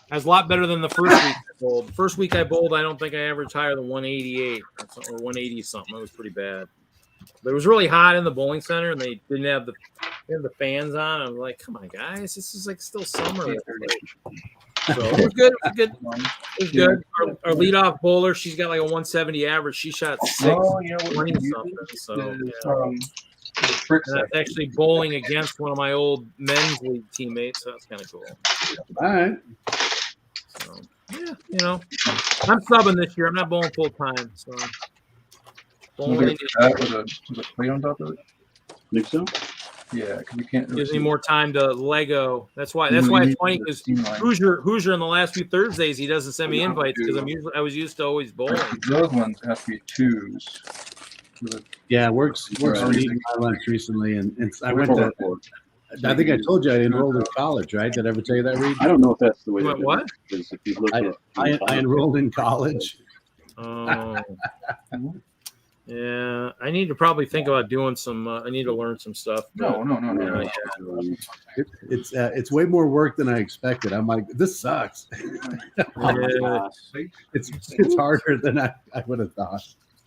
Speaker 11: that's a lot better than the first week I bowled. The first week I bowled, I don't think I averaged higher than 188 or 180 something. It was pretty bad. But it was really hot in the bowling center, and they didn't have the fans on. I'm like, come on, guys, this is like still summer. So it was good. It was good. Our leadoff bowler, she's got like a 170 average. She shot 620 something. So yeah. And that's actually bowling against one of my old men's league teammates. So that's kind of cool.
Speaker 12: All right.
Speaker 11: So yeah, I'm subbing this year. I'm not bowling full time. So bowling
Speaker 3: With a plate on top of it.
Speaker 14: Think so?
Speaker 3: Yeah, because you can't.
Speaker 11: gives me more time to Lego. That's why it's funny because Hoosier in the last few Thursdays he doesn't send me invites because I was used to always bowling.
Speaker 3: Those ones have to be twos.
Speaker 12: Yeah, works for eating my lunch recently, and I went to. I think I told you I enrolled in college, right? Did I ever tell you that, Reed?
Speaker 14: I don't know if that's the way.
Speaker 11: What?
Speaker 14: Because if you look
Speaker 12: I enrolled in college.
Speaker 11: Oh. Yeah, I need to probably think about doing some. I need to learn some stuff.
Speaker 3: No.
Speaker 12: It's way more work than I expected. I'm like, this sucks. It's harder than I would have thought.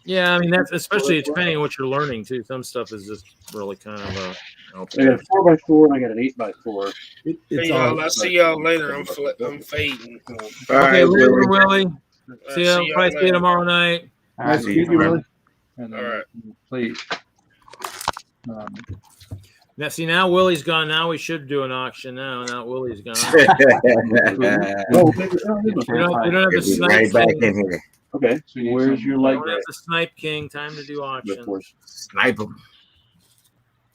Speaker 11: Yeah, I mean that's especially depending on what you're learning too. Some stuff is just really kind of a.
Speaker 14: I got a 4x4 and I got an 8x4.
Speaker 8: I'll see y'all later. I'm fading.
Speaker 11: All right, Willie. See you. Probably see you tomorrow night.
Speaker 12: Nice to meet you, Willie.
Speaker 3: All right, please.
Speaker 11: Now, see, now Willie's gone. Now we should do an auction. Now Willie's gone.
Speaker 14: We
Speaker 11: don't have the snipe
Speaker 2: right back
Speaker 11: king.
Speaker 2: in here.
Speaker 14: Okay, so where's your leg?
Speaker 11: We don't have the snipe king. Time to do auctions.
Speaker 2: Snipe him.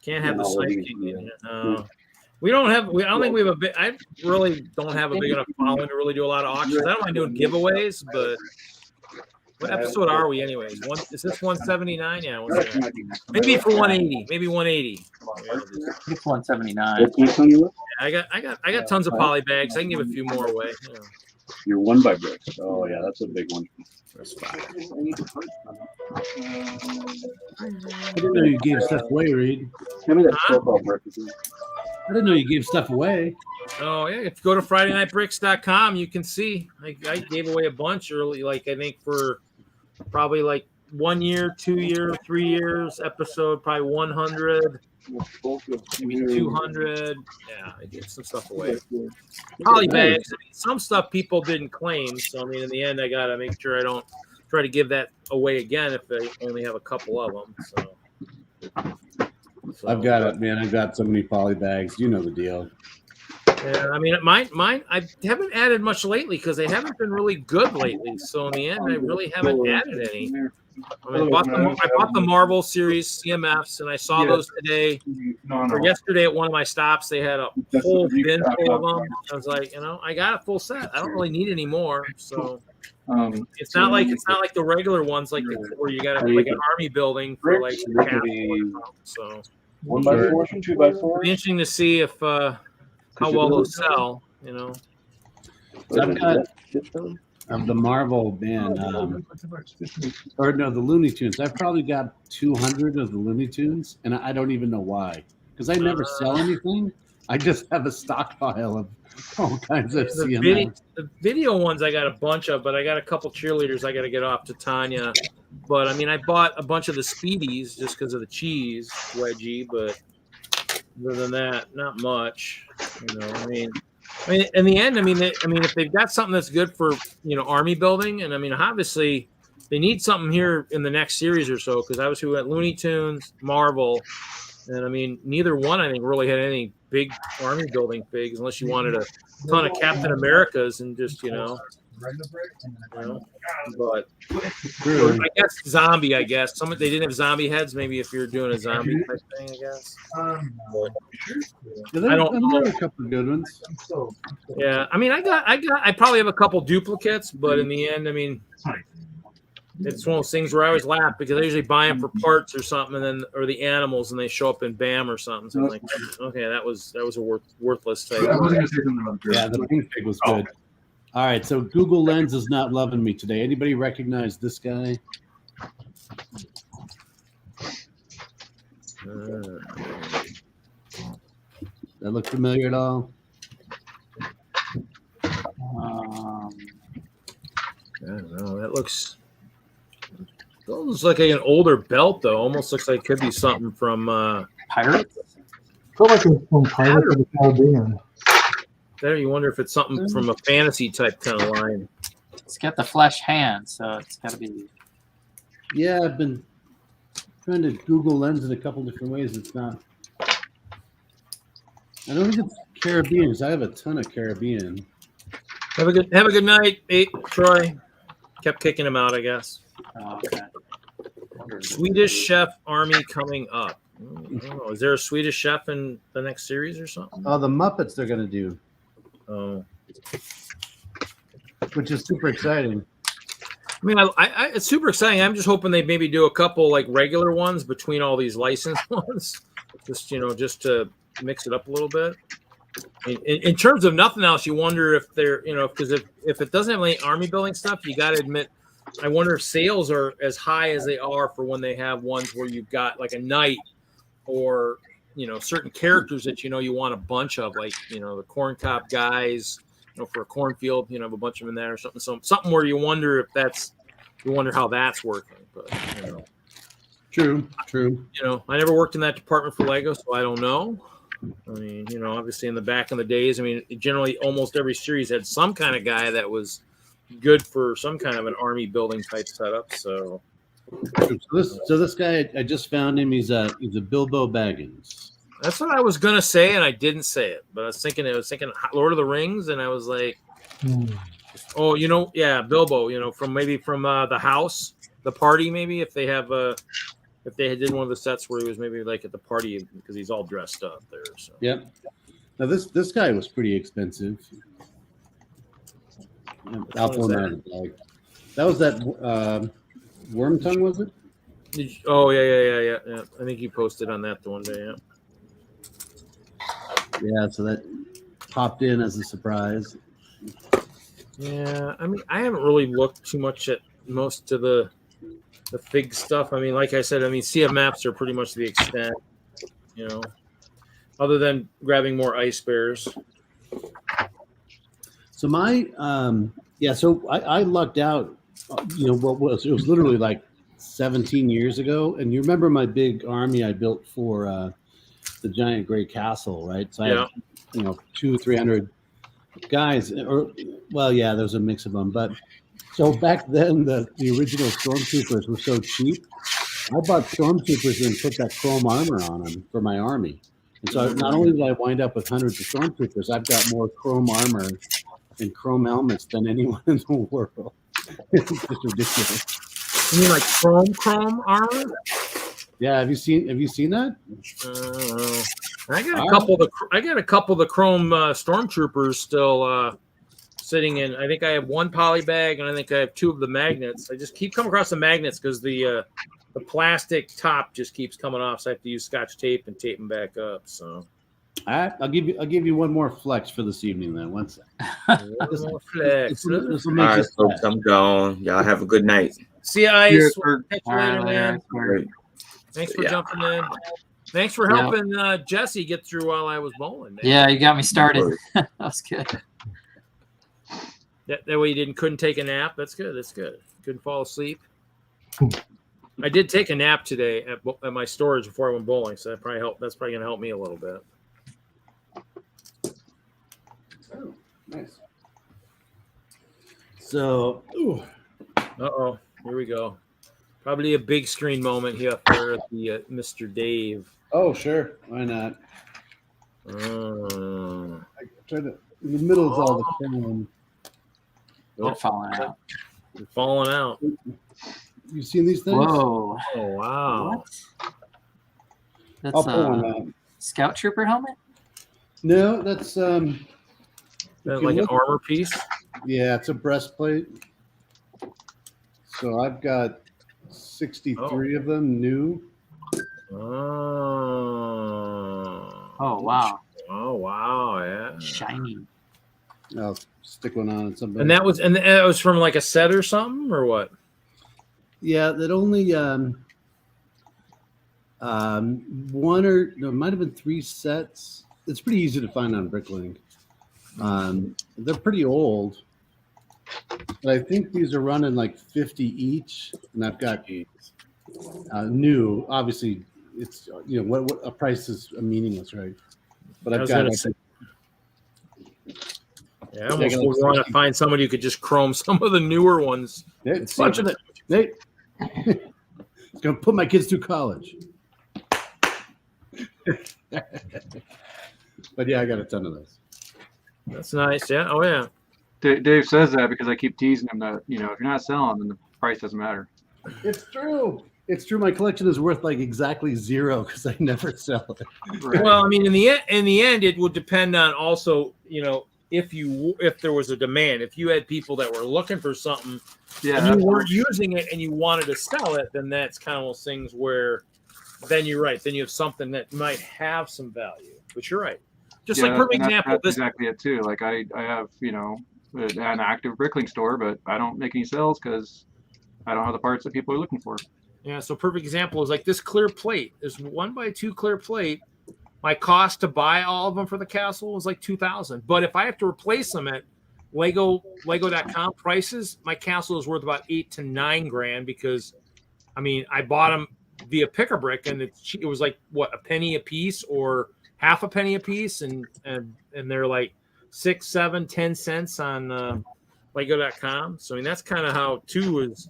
Speaker 11: Can't have the snipe king. No. We don't have. I don't think we have a big. I really don't have a big enough following to really do a lot of auctions. I don't mind doing giveaways, but. What episode are we, anyways? Is this 179? Yeah, maybe for 180. Maybe 180.
Speaker 1: It's 179.
Speaker 11: Yeah, I got tons of poly bags. I can give a few more away. Yeah.
Speaker 14: You're 1 by bricks. Oh yeah, that's a big one.
Speaker 12: That's 5. I didn't know you gave stuff away, Reed.
Speaker 14: Give me that so-called brick.
Speaker 12: I didn't know you gave stuff away.
Speaker 11: Oh yeah, if you go to FridayNightBricks.com, you can see I gave away a bunch early. Like I think for probably like 1 year, 2 years, 3 years episode, probably 100, maybe 200. Yeah, I gave some stuff away. Poly bags. I mean, some stuff people didn't claim, so I mean, in the end, I gotta make sure I don't try to give that away again if I only have a couple of them. So
Speaker 12: I've got it, man. I've got so many poly bags. You know the deal.
Speaker 11: Yeah, I mean, mine. I haven't added much lately because they haven't been really good lately. So in the end, I really haven't added any. I mean, I bought the Marvel series CMFs, and I saw those today or yesterday at one of my stops. They had a whole bin full of them. I was like, I got a full set. I don't really need any more. So it's not like the regular ones where you got like an army building for like so
Speaker 14: 1 by 4, 2 by 4.
Speaker 11: It'll be interesting to see if how well they'll sell.
Speaker 12: So I've got of the Marvel man, or no, the Looney Tunes. I've probably got 200 of the Looney Tunes, and I don't even know why, because I never sell anything. I just have a stockpile of all kinds of CMS.
Speaker 11: The video ones I got a bunch of, but I got a couple cheerleaders I got to get off to Tanya. But I mean, I bought a bunch of the Speedies just because of the cheese wedgie, but other than that, not much. I mean, in the end, if they've got something that's good for Army building, and I mean, obviously, they need something here in the next series or so, because obviously we went Looney Tunes, Marvel, and I mean neither one I think really had any big army building figs unless you wanted a ton of Captain Americas and just but I guess zombie. I guess some they didn't have zombie heads. Maybe if you're doing a zombie type thing, I guess. I don't know.
Speaker 12: A couple of good ones.
Speaker 11: Yeah, I mean, I probably have a couple duplicates, but in the end, I mean, it's one of those things where I always laugh because I usually buy them for parts or something, and then or the animals, and they show up in BAM or something. So I'm like, okay, that was a worthless type.
Speaker 12: Yeah, the pink fig was good. All right, so Google Lens is not loving me today. Anybody recognize this guy? That look familiar at all?
Speaker 11: I don't know. That looks like an older belt, though. Almost looks like it could be something from Pirates.
Speaker 15: I feel like it's from Pirates of the Caribbean.
Speaker 11: There, you wonder if it's something from a fantasy type kind of line.
Speaker 1: It's got the flesh hand, so it's got to be.
Speaker 12: Yeah, I've been trying to Google Lens in a couple different ways. It's not. I don't think it's Caribbean because I have a ton of Caribbean.
Speaker 11: Have a good night, Troy. Kept kicking him out, I guess.
Speaker 1: Oh, okay.
Speaker 11: Swedish Chef Army coming up. Oh, is there a Swedish Chef in the next series or something?
Speaker 12: Oh, the Muppets they're going to do.
Speaker 11: Oh,
Speaker 12: which is super exciting.
Speaker 11: I mean, I it's super exciting. I'm just hoping they maybe do a couple like regular ones between all these licensed ones, just to mix it up a little bit. In terms of nothing else, you wonder if they're because if it doesn't have any army building stuff, you got to admit, I wonder if sales are as high as they are for when they have ones where you've got like a knight or certain characters that you want a bunch of, like the corn cob guys, for a cornfield, have a bunch of them in there or something. So something where you wonder how that's working. But
Speaker 12: True.
Speaker 11: I never worked in that department for Lego, so I don't know. I mean, obviously in the back in the days, I mean, generally almost every series had some kind of guy that was good for some kind of an army building type setup. So
Speaker 12: this guy, I just found him. He's a Bilbo Baggins.
Speaker 11: That's what I was gonna say, and I didn't say it. But I was thinking Lord of the Rings, and I was like, oh, Bilbo, from the house, the party, maybe if they did one of the sets where he was maybe like at the party because he's all dressed up there. So
Speaker 12: yep. Now this guy was pretty expensive. I'll pull him out of the bag. That was that worm tongue, was it?
Speaker 11: Yeah. I think you posted on that the one day. Yeah.
Speaker 12: Yeah, so that popped in as a surprise.
Speaker 11: Yeah, I mean, I haven't really looked too much at most of the fig stuff. I mean, like I said, CF maps are pretty much the extent, other than grabbing more ice bears.
Speaker 12: So I lucked out. It was literally like 17 years ago, and you remember my big army I built for the giant gray castle, right? So I had 200-300 guys, there's a mix of them, but so back then the original stormtroopers were so cheap. I bought stormtroopers and put that chrome armor on them for my army, and so not only did I wind up with hundreds of stormtroopers, I've got more chrome armor and chrome helmets than anyone in the world. It's just ridiculous.
Speaker 11: You mean like chrome armor?
Speaker 12: Yeah, have you seen that?
Speaker 11: I got a couple of the chrome stormtroopers still sitting in. I think I have one poly bag, and I think I have two of the magnets. I just keep coming across the magnets because the plastic top just keeps coming off, so I have to use Scotch tape and tape them back up. So
Speaker 12: I'll give you one more flex for this evening then. One second.
Speaker 11: One more flex.
Speaker 2: All right, folks, I'm gone. Y'all have a good night.
Speaker 11: See you, Ice. Catch you later, man. Thanks for jumping in. Thanks for helping Jesse get through while I was bowling, man.
Speaker 1: Yeah, you got me started. That was good.
Speaker 11: That way you couldn't take a nap. That's good. Couldn't fall asleep. I did take a nap today at my storage before I went bowling, so that's probably going to help me a little bit.
Speaker 12: Oh, nice. So,
Speaker 11: Uh-oh. Here we go. Probably a big screen moment here for the Mr. Dave.
Speaker 12: Oh, sure. Why not? I try to. In the middle is all the film.
Speaker 1: They're falling out.
Speaker 11: They're falling out.
Speaker 12: You seen these things?
Speaker 1: Whoa.
Speaker 11: Oh, wow.
Speaker 1: What? That's
Speaker 12: I'll pull one out.
Speaker 1: Scout Trooper helmet?
Speaker 12: No, that's
Speaker 11: That like an armor piece?
Speaker 12: Yeah, it's a breastplate. So I've got 63 of them new.
Speaker 1: Oh, wow.
Speaker 11: Oh, wow. Yeah.
Speaker 1: Shiny.
Speaker 12: I'll stick one on somebody.
Speaker 11: And that was from like a set or something, or what?
Speaker 12: Yeah, that only one or no, it might have been 3 sets. It's pretty easy to find on Bricklink. They're pretty old, but I think these are running like 50 each, and I've got new. Obviously, it's what a price is meaningless, right? But I've got.
Speaker 11: Yeah, I almost would want to find somebody who could just chrome some of the newer ones.
Speaker 12: It's bunch of it. Nate, it's gonna put my kids through college. But yeah, I got a ton of those.
Speaker 11: That's nice. Yeah. Oh yeah.
Speaker 3: Dave says that because I keep teasing him that if you're not selling, then the price doesn't matter.
Speaker 12: It's true. It's true. My collection is worth like exactly 0 because I never sell it.
Speaker 3: Right.
Speaker 11: Well, I mean, in the end, it would depend on also, if there was a demand. If you had people that were looking for something, and you weren't using it, and you wanted to sell it, then that's kind of those things where, then you're right. Then you have something that might have some value. But you're right. Just like perfect example.
Speaker 3: That's exactly it too. Like I have an active Bricklink store, but I don't make any sales because I don't have the parts that people are looking for.
Speaker 11: Yeah, so perfect example is like this clear plate. This 1x2 clear plate. My cost to buy all of them for the castle was like $2,000. But if I have to replace them at Lego.com prices, my castle is worth about $8 to $9 grand because, I mean, I bought them via Pick-a-Brick and it was like what, a penny a piece or half a penny a piece, and they're like 6, 7, 10 cents on Lego.com. So I mean that's kind of how two is.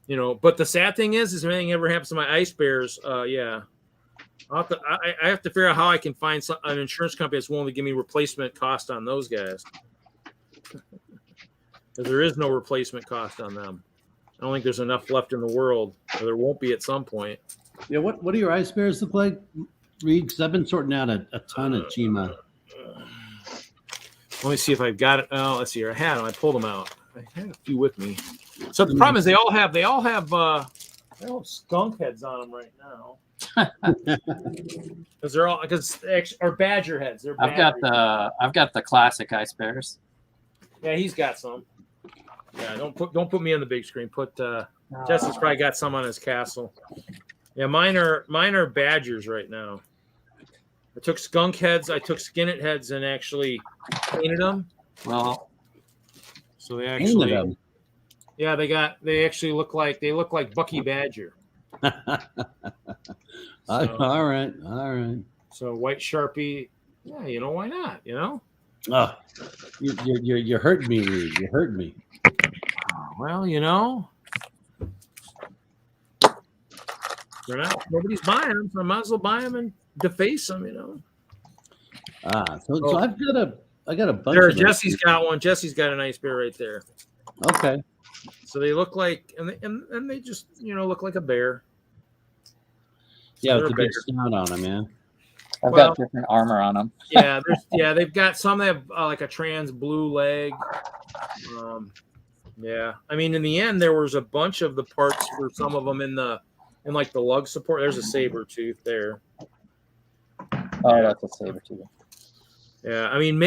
Speaker 11: But the sad thing is if anything ever happens to my ice bears, I have to figure out how I can find an insurance company that's willing to give me replacement cost on those guys. Because there is no replacement cost on them. I don't think there's enough left in the world, or there won't be at some point.
Speaker 12: Yeah, what do your ice bears look like, Reed? Because I've been sorting out a ton of Chima.
Speaker 11: Let me see if I've got it. Oh, let's see here. I had them. I pulled them out. I had a few with me. So the problem is they all have skunk heads on them right now. Because or badger heads. They're
Speaker 1: I've got the classic ice bears.
Speaker 11: Yeah, he's got some. Yeah, don't put me on the big screen. Put Jesse's probably got some on his castle. Yeah, mine are badgers right now. I took skunk heads, I took skinnet heads, and actually painted them.
Speaker 1: Well,
Speaker 11: so they actually, yeah, they actually look like Bucky Badger.
Speaker 12: All right.
Speaker 11: So white Sharpie, yeah, why not?
Speaker 12: Oh, you hurt me, Reed. You hurt me.
Speaker 11: Well, nobody's buying them, so I might as well buy them and deface them,
Speaker 12: So I got a bunch.
Speaker 11: There,
Speaker 12: of
Speaker 11: Jesse's got one. Jesse's got an ice bear right there.
Speaker 12: Okay.
Speaker 11: So they look like, and they just look like a bear.
Speaker 12: Yeah, with the big snout on them, yeah.
Speaker 1: I've got different armor on them.
Speaker 11: Yeah, they've got some that have like a trans blue leg. Yeah, I mean, in the end, there was a bunch of the parts for some of them in like the lug support. There's a saber tooth there.
Speaker 1: Oh, that's a saber tooth.
Speaker 11: Yeah, I mean,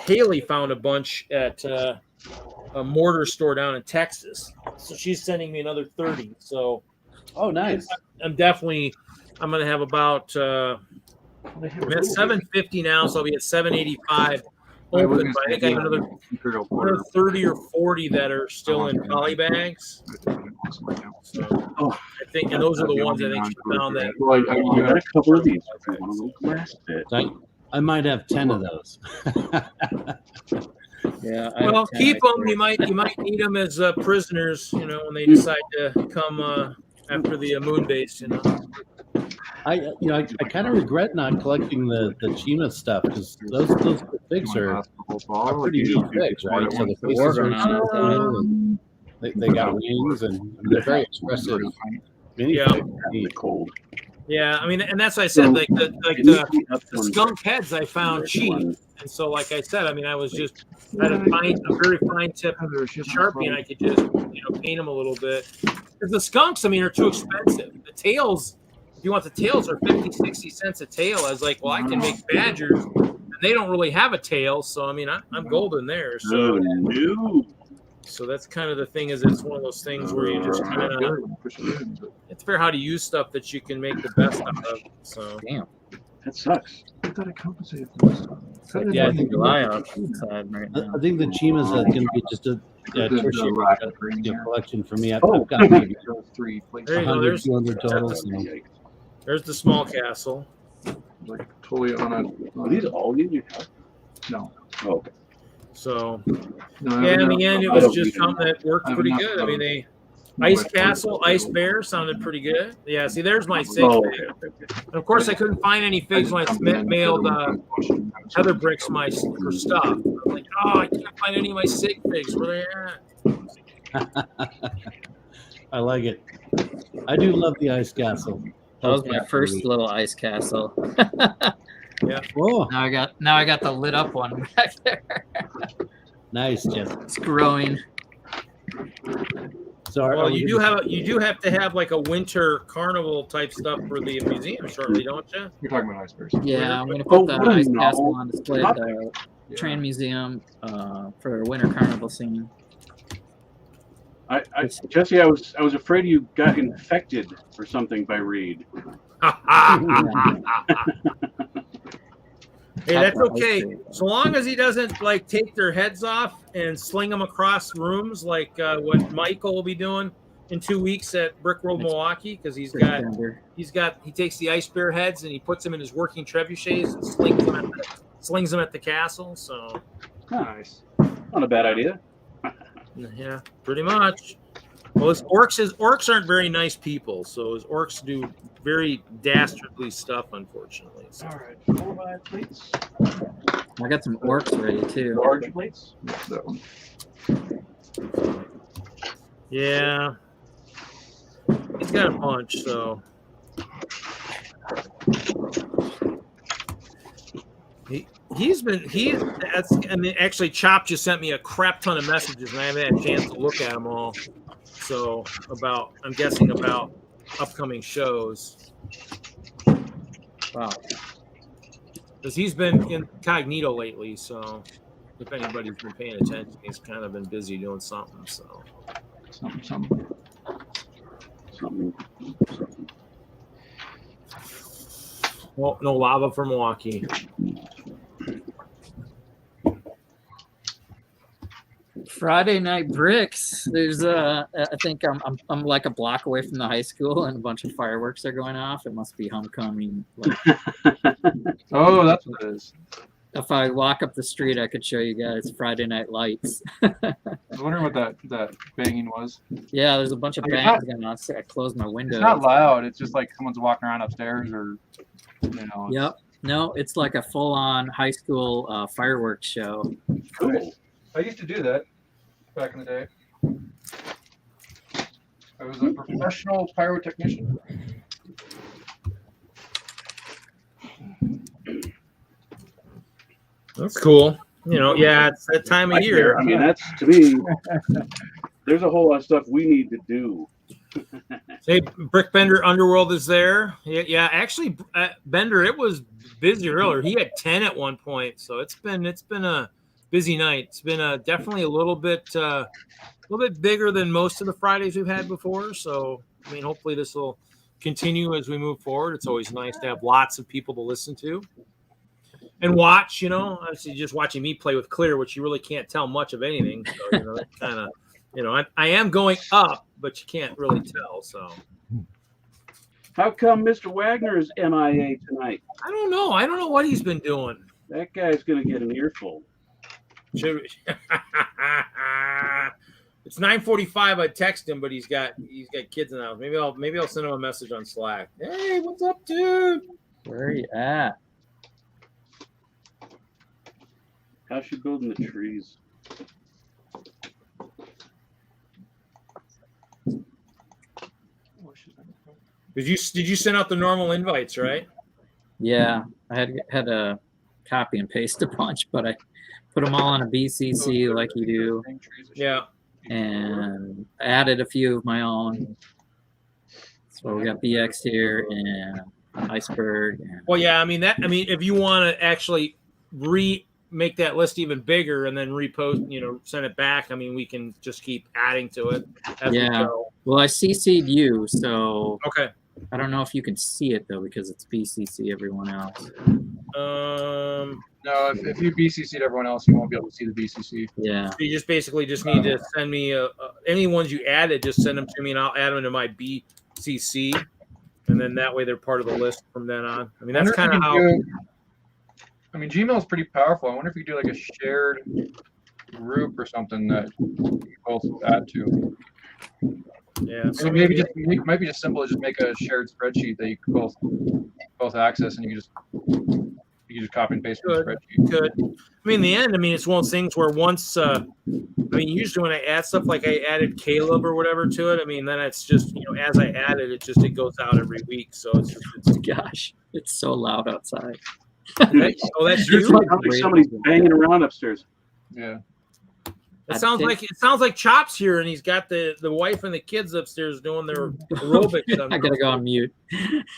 Speaker 11: Haley found a bunch at a mortar store down in Texas, so she's sending me another 30. So,
Speaker 12: oh, nice.
Speaker 11: I'm gonna have about. I'm at 750 now, so I'll be at 785 open. But I think I have another 30 or 40 that are still in poly bags. So I think, and those are the ones I think she found that.
Speaker 14: Well, I got a couple of these. I
Speaker 12: might have 10 of those.
Speaker 1: Yeah.
Speaker 11: Well, keep them. You might need them as prisoners. You know, when they decide to come after the moon base. You know.
Speaker 12: I kind of regret not collecting the Chima stuff because those figs are pretty neat figs, right? So the faces are cool, and they got wings and they're very expressive.
Speaker 11: Yeah.
Speaker 4: Cold.
Speaker 11: Yeah, I mean, and that's what I said. Like the skunk heads, I found cheap, and so like I said, I mean, I had a very fine tip Sharpie, and I could just paint them a little bit. Because the skunks, I mean, are too expensive. The tails, if you want the tails, are 50-60 cents a tail. I was like, well, I can make badgers, and they don't really have a tail, so I mean, I'm golden there. So. So that's kind of the thing. Is it's one of those things where you just kind of it's fair how to use stuff that you can make the best out of. So
Speaker 1: damn,
Speaker 4: that sucks.
Speaker 15: I thought I compensated for this stuff.
Speaker 12: Yeah, I think
Speaker 1: right now.
Speaker 12: I think the Chimas are going to be just a tertiary collection for me. I've got maybe 100, 200 total.
Speaker 11: There's the small castle.
Speaker 3: Like totally on a.
Speaker 4: Are these all in your house?
Speaker 3: No.
Speaker 4: Oh, okay.
Speaker 11: So, yeah, in the end, it was just something that worked pretty good. I mean, Ice Castle, Ice Bear sounded pretty good. Yeah, see, there's my sig fig. And of course, I couldn't find any figs when I mailed Heather Bricks for stuff. I was like, oh, I can't find any of my sig figs. Where they at?
Speaker 12: I like it. I do love the Ice Castle.
Speaker 1: That was my first little ice castle.
Speaker 11: Yeah.
Speaker 12: Whoa.
Speaker 1: Now I got the lit up one back there.
Speaker 12: Nice, Jeff.
Speaker 1: It's growing.
Speaker 12: So
Speaker 11: well, you do have to have like a winter carnival type stuff for the museum shortly, don't you?
Speaker 3: You're talking about ice bears.
Speaker 1: Yeah, I'm gonna put the ice castle on display at the train museum for winter carnival scene.
Speaker 4: Jesse, I was afraid you got infected or something by Reed.
Speaker 11: Hey, that's okay. So long as he doesn't like take their heads off and sling them across rooms like what Michael will be doing in 2 weeks at BRICKWORLD Milwaukee, because he takes the ice bear heads and he puts them in his working trebuchets and slings them at the castle. So
Speaker 4: nice, not a bad idea.
Speaker 11: Yeah, pretty much. Well, his orcs aren't very nice people, so his orcs do very dastardly stuff, unfortunately. So.
Speaker 4: All right, 4 plates.
Speaker 1: I got some orcs ready too.
Speaker 4: Large plates.
Speaker 3: That one.
Speaker 11: Yeah, he's got a bunch. So actually Chop just sent me a crap ton of messages, and I haven't had a chance to look at them all. So I'm guessing about upcoming shows. Wow. Because he's been incognito lately, so if anybody's been paying attention, he's kind of been busy doing something. So
Speaker 3: something.
Speaker 11: Well, no lava for Milwaukee.
Speaker 1: Friday night bricks. There's I think I'm like a block away from the high school, and a bunch of fireworks are going off. It must be homecoming.
Speaker 3: Oh, that's what it is.
Speaker 1: If I walk up the street, I could show you guys Friday night lights.
Speaker 3: I was wondering what that banging was.
Speaker 1: Yeah, there's a bunch of bangs going on. I closed my window.
Speaker 3: It's not loud. It's just like someone's walking around upstairs, or
Speaker 1: Yep. No, it's like a full-on high school fireworks show.
Speaker 3: Cool. I used to do that back in the day. I was a professional pyrotechnician.
Speaker 11: That's cool. Yeah, it's that time of year.
Speaker 4: I mean, that's, to me, there's a whole lot of stuff we need to do.
Speaker 11: Hey, Brickbender Underworld is there. Yeah. Actually, Bender, it was busy earlier. He had 10 at one point, so it's been a busy night. It's been definitely a little bit bigger than most of the Fridays we've had before. So, I mean, hopefully this will continue as we move forward. It's always nice to have lots of people to listen to and watch. Obviously, just watching me play with Clear, which you really can't tell much of anything. So, that kind of. I am going up, but you can't really tell. So,
Speaker 4: how come Mr. Wagner is MIA tonight?
Speaker 11: I don't know. I don't know what he's been doing.
Speaker 4: That guy's going to get an earful.
Speaker 11: Should it's 9:45. I text him, but he's got kids in the house. Maybe I'll send him a message on Slack. Hey, what's up, dude?
Speaker 1: Where are you at?
Speaker 4: How's she building the trees?
Speaker 11: Did you send out the normal invites, right?
Speaker 1: Yeah, I had to copy and paste a bunch, but I put them all on a BCC like you do.
Speaker 11: Yeah.
Speaker 1: And added a few of my own. So we got BX here and Iceberg. And
Speaker 11: Well, yeah, I mean, if you want to actually make that list even bigger and then repost, send it back. I mean, we can just keep adding to it as we
Speaker 1: yeah.
Speaker 11: go.
Speaker 1: Well, I CC'd you, so
Speaker 11: Okay.
Speaker 1: I don't know if you can see it though because it's BCC everyone else.
Speaker 3: No, if you BCC'd everyone else, you won't be able to see the BCC.
Speaker 1: Yeah.
Speaker 11: So you just basically need to send me any ones you added. Just send them to me, and I'll add them to my BCC, and then that way they're part of the list from then on. I mean, that's kind of how.
Speaker 3: I mean, Gmail is pretty powerful. I wonder if you could do like a shared group or something that you both add to.
Speaker 11: Yeah.
Speaker 3: So maybe it might be just simple as just make a shared spreadsheet that you can both access, and you just copy and paste from the spreadsheet.
Speaker 11: Good. I mean, in the end, it's one of those things where once, usually when I add stuff, like I added Caleb or whatever to it, then it's just, as I add it, it goes out every week. So it's
Speaker 1: gosh, it's so loud outside.
Speaker 11: That's you?
Speaker 4: Somebody's banging around upstairs.
Speaker 3: Yeah.
Speaker 11: It sounds like Chop's here, and he's got the wife and the kids upstairs doing their aerobics.
Speaker 1: I gotta go on mute.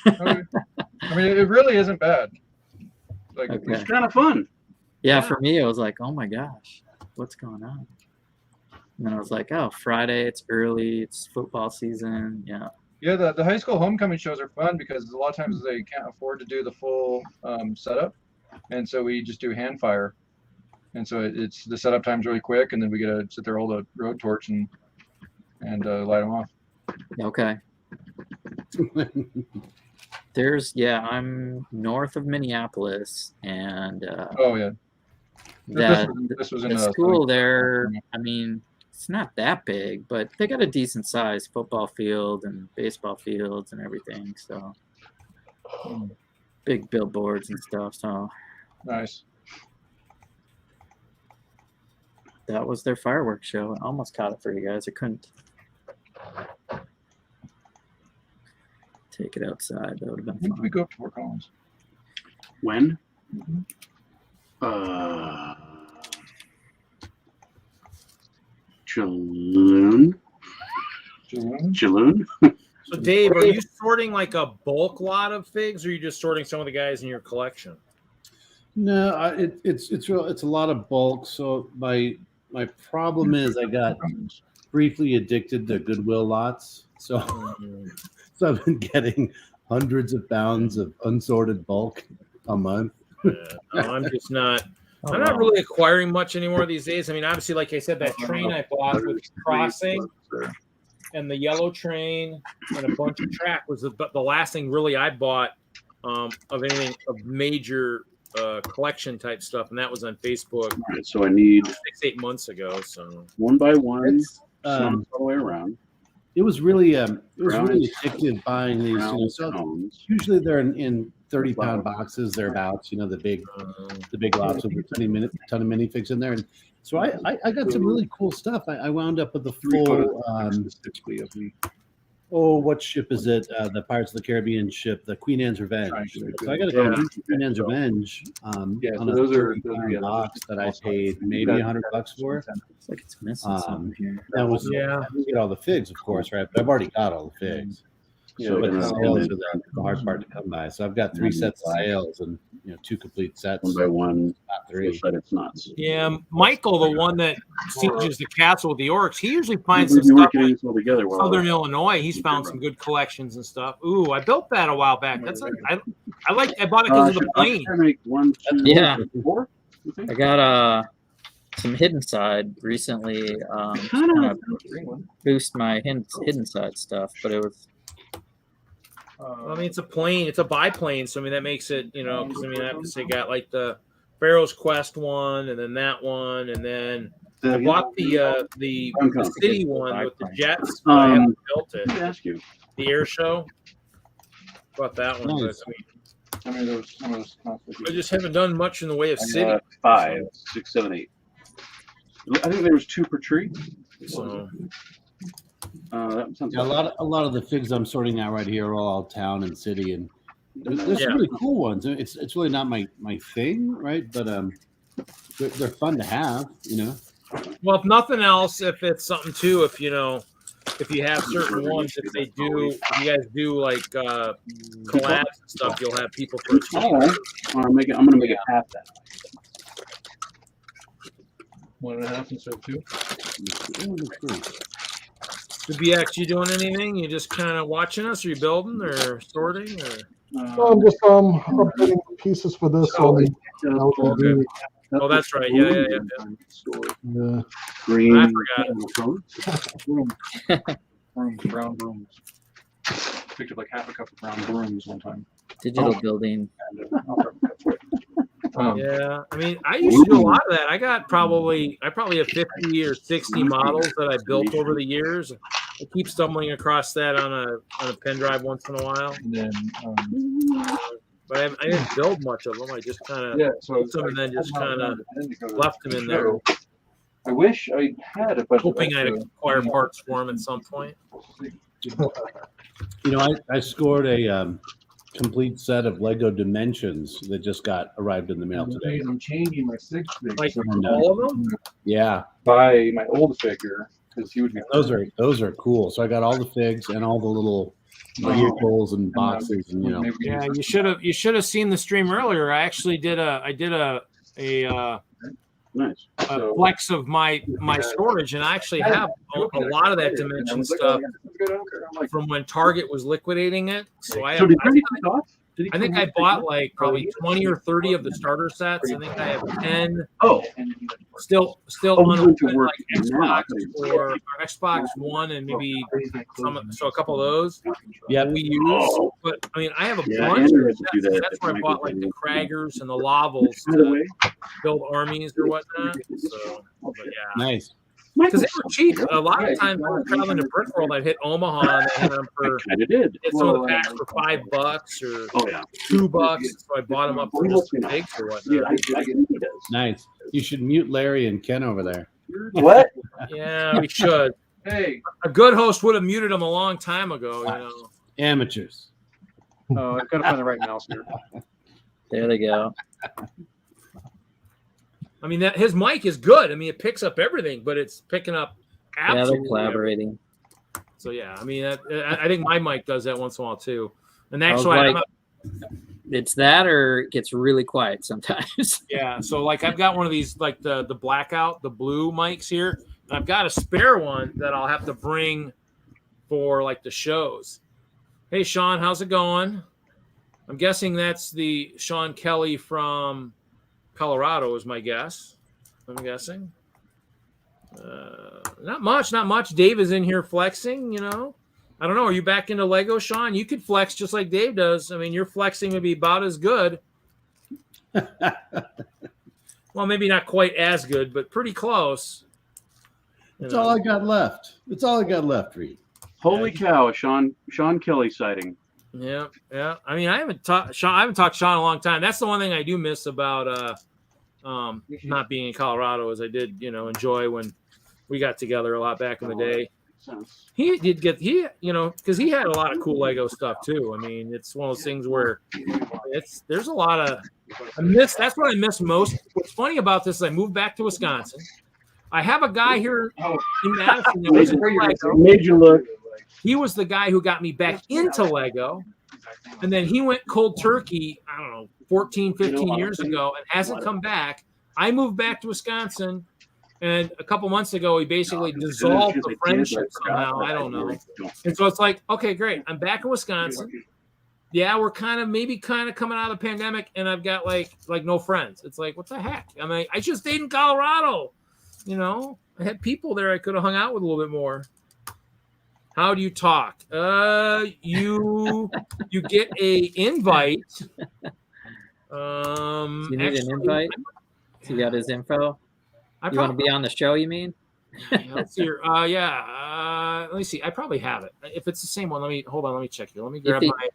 Speaker 3: I mean, it really isn't bad. Like,
Speaker 4: It's kind of fun.
Speaker 1: Yeah, for me, it was like, oh my gosh, what's going on? And then I was like, oh, Friday, it's early, it's football season. Yeah.
Speaker 3: Yeah, the high school homecoming shows are fun because a lot of times they can't afford to do the full setup, and so we just do hand fire, and so it's the setup time's really quick, and then we get to sit there, hold a road torch, and light them off.
Speaker 1: Okay. I'm north of Minneapolis, and
Speaker 3: oh yeah,
Speaker 1: this was in the school there. I mean, it's not that big, but they got a decent sized football field and baseball fields and everything. So big billboards and stuff. So
Speaker 3: nice.
Speaker 1: That was their fireworks show. I almost caught it for you guys. I couldn't take it outside. That would have been
Speaker 3: When
Speaker 1: fun.
Speaker 3: did we go up to Fort Collins?
Speaker 4: When? Jaloon.
Speaker 11: So, Dave, are you sorting like a bulk lot of figs, or are you just sorting some of the guys in your collection?
Speaker 12: No, it's a lot of bulk. So my problem is I got briefly addicted to Goodwill lots. So I've been getting hundreds of pounds of unsorted bulk a month.
Speaker 11: No, I'm just not. I'm not really acquiring much anymore these days. I mean, obviously, like I said, that train I bought with Crossing and the yellow train and a bunch of track was the last thing really I bought of anything of major collection type stuff, and that was on Facebook.
Speaker 4: All right, so I need
Speaker 11: 6-8 months ago. So
Speaker 4: one by one, all the way around.
Speaker 12: It was really addictive buying these. So usually they're in 30-pound boxes thereabouts. The big lots with a ton of minifigs in there. And so I got some really cool stuff. I wound up with the full. What ship is it? The Pirates of the Caribbean ship, the Queen Anne's Revenge. So I got to go Queen Anne's Revenge on a 30-pound box that I paid maybe $100 for.
Speaker 1: It's like it's missing something here.
Speaker 12: That was I didn't get all the figs, of course, right? But I've already got all the figs. But the sales are the hard part to come by. So I've got 3 sets of sales and 2 complete sets.
Speaker 4: One by one,
Speaker 12: not 3.
Speaker 4: But it's nuts.
Speaker 11: yeah, Michael, the one that sieges the castle with the orcs, he usually finds some stuff like
Speaker 4: together
Speaker 11: Southern Illinois. He's found some good collections and stuff. Ooh, I built that a while back. That's I bought it because of the plane.
Speaker 1: Yeah, I got some hidden side recently. Kind of boost my hidden side stuff, but it was.
Speaker 11: I mean, it's a plane. It's a biplane, so I mean that makes it, because I mean I have to say got like the Pharaoh's Quest one, and then that one, and then I bought the city one with the jets. I haven't built it.
Speaker 4: Let me ask you.
Speaker 11: The air show. Bought that one.
Speaker 12: Nice.
Speaker 11: But, I just haven't done much in the way of city.
Speaker 4: 5, 6, 7, 8. I think there was 2 per tree.
Speaker 11: So
Speaker 4: that sounds
Speaker 12: Yeah, a lot of the figs I'm sorting out right here are all town and city, and there's some really cool ones. It's really not my thing, right? But they're fun to have, you know.
Speaker 11: Well, if nothing else, if it's something too, if you have certain ones, if you guys do like collabs and stuff, you'll have people for a team.
Speaker 4: All right. I'm gonna make it half that.
Speaker 10: 1.5 instead of 2.
Speaker 11: The BX, you doing anything? You just kind of watching us? Are you building or sorting? Or
Speaker 15: I'm just updating pieces for this one.
Speaker 11: Okay. Oh, that's right. Yeah.
Speaker 4: Green.
Speaker 11: I forgot.
Speaker 3: Brown brooms. Picked up like half a cup of brown brooms one time.
Speaker 1: Digital building.
Speaker 11: Yeah, I mean, I used to do a lot of that. I probably have 50 or 60 models that I built over the years. I keep stumbling across that on a pen drive once in a while.
Speaker 3: And then,
Speaker 11: but I didn't build much of them. I just kind of put them and then just kind of left them in there.
Speaker 3: I wish I had a bunch
Speaker 11: hoping I'd acquire parts for them at some point.
Speaker 12: You know, I scored a complete set of Lego Dimensions that just arrived in the mail today.
Speaker 3: I'm changing my 6 figs.
Speaker 11: Like all of them?
Speaker 12: Yeah.
Speaker 3: By my old figure because he would be.
Speaker 12: Those are cool. So I got all the figs and all the little vehicles and boxes, and you know.
Speaker 11: Yeah, you should have seen the stream earlier. I actually did a flex of my storage, and I actually have a lot of that dimension stuff from when Target was liquidating it. So I think I bought like probably 20 or 30 of the starter sets. I think I have 10. Still unopened, like Xbox or Xbox One, and maybe a couple of those.
Speaker 12: Yeah,
Speaker 11: we use. But I mean, I have a bunch of sets. That's where I bought like the Kraggers and the Lavels to build armies or whatnot. So, but yeah,
Speaker 12: nice.
Speaker 11: Because they were cheap. A lot of times when I was traveling to Brickworld, I'd hit Omaha and they had them for get some of the packs for $5 or $2. So I bought them up for just $6 or whatnot.
Speaker 12: Nice. You should mute Larry and Ken over there.
Speaker 14: What?
Speaker 11: Yeah, we should.
Speaker 3: Hey,
Speaker 11: a good host would have muted them a long time ago. You know,
Speaker 12: amateurs.
Speaker 3: Oh, I've got to find the right mouse here.
Speaker 1: There they go.
Speaker 11: I mean, his mic is good. I mean, it picks up everything, but it's picking up absolutely
Speaker 1: they're collaborating.
Speaker 11: Everything. So yeah, I mean, I think my mic does that once in a while too. And actually,
Speaker 1: it's that, or it gets really quiet sometimes.
Speaker 11: Yeah. So like, I've got one of these like the blackout, the blue mics here. And I've got a spare one that I'll have to bring for like the shows. Hey, Sean, how's it going? I'm guessing that's the Sean Kelly from Colorado is my guess. I'm guessing. Not much. Dave is in here flexing, you know. I don't know. Are you back into Lego, Sean? You could flex just like Dave does. I mean, your flexing would be about as good. Well, maybe not quite as good, but pretty close.
Speaker 12: That's all I got left. That's all I got left, Reed.
Speaker 4: Holy cow, Sean Kelly sighting.
Speaker 11: Yeah. I mean, I haven't talked to Sean in a long time. That's the one thing I do miss about not being in Colorado, is I did, enjoy when we got together a lot back in the day. He did get because he had a lot of cool Lego stuff too. I mean, it's one of those things where there's a lot of that's what I miss most. What's funny about this is I moved back to Wisconsin. I have a guy here in Madison that was into Lego.
Speaker 14: Major look.
Speaker 11: He was the guy who got me back into Lego. And then he went cold turkey, I don't know, 14, 15 years ago and hasn't come back. I moved back to Wisconsin, and a couple months ago, he basically dissolved the friendship somehow. I don't know. And so it's like, okay, great. I'm back in Wisconsin. Yeah, we're kind of coming out of the pandemic, and I've got like no friends. It's like, what the heck? I mean, I just stayed in Colorado. I had people there I could have hung out with a little bit more. How do you talk? You get a invite.
Speaker 1: Do you need
Speaker 11: actually,
Speaker 1: an invite? So you got his info? You want to be on the show, you mean?
Speaker 11: Yeah, let's see here. Let me see. I probably have it. If it's the same one, let me check here. Let me grab my.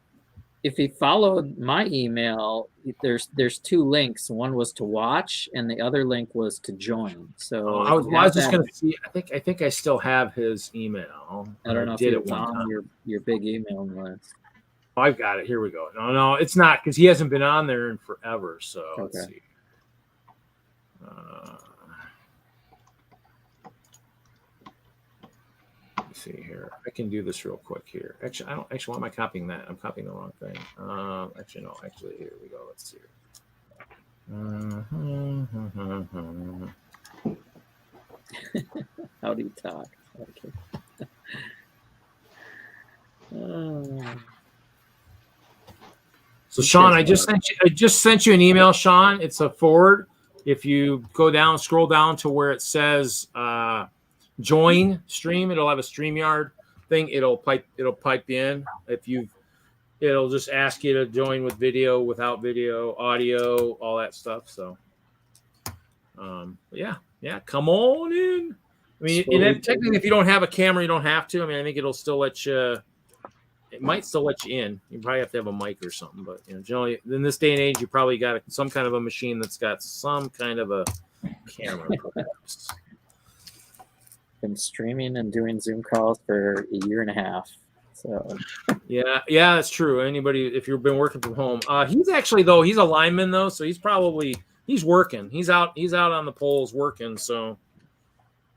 Speaker 1: If he followed my email, there's two links. One was to watch, and the other link was to join. So
Speaker 11: I was just going to see. I think I still have his email.
Speaker 1: I don't know if it's on your big email list.
Speaker 11: Oh, I've got it. Here we go. No, it's not because he hasn't been on there in forever. So let's see. Let's see here. I can do this real quick here. Actually, I don't actually want my copying that. I'm copying the wrong thing. Actually, no. Actually, here we go. Let's see here.
Speaker 1: How do you talk? Okay.
Speaker 11: So Sean, I just sent you an email, Sean. It's a forward. If you go down, scroll down to where it says join stream, it'll have a StreamYard thing. It'll pipe in. It'll just ask you to join with video, without video, audio, all that stuff. So yeah, come on in. I mean, technically, if you don't have a camera, you don't have to. I mean, I think it'll still let you. It might still let you in. You probably have to have a mic or something, but generally in this day and age, you probably got some kind of a machine that's got some kind of a camera. Perhaps.
Speaker 1: Been streaming and doing Zoom calls for a year and a half. So
Speaker 11: yeah, that's true. Anybody, if you've been working from home, he's actually he's a lineman though, so he's working. He's out on the poles working. So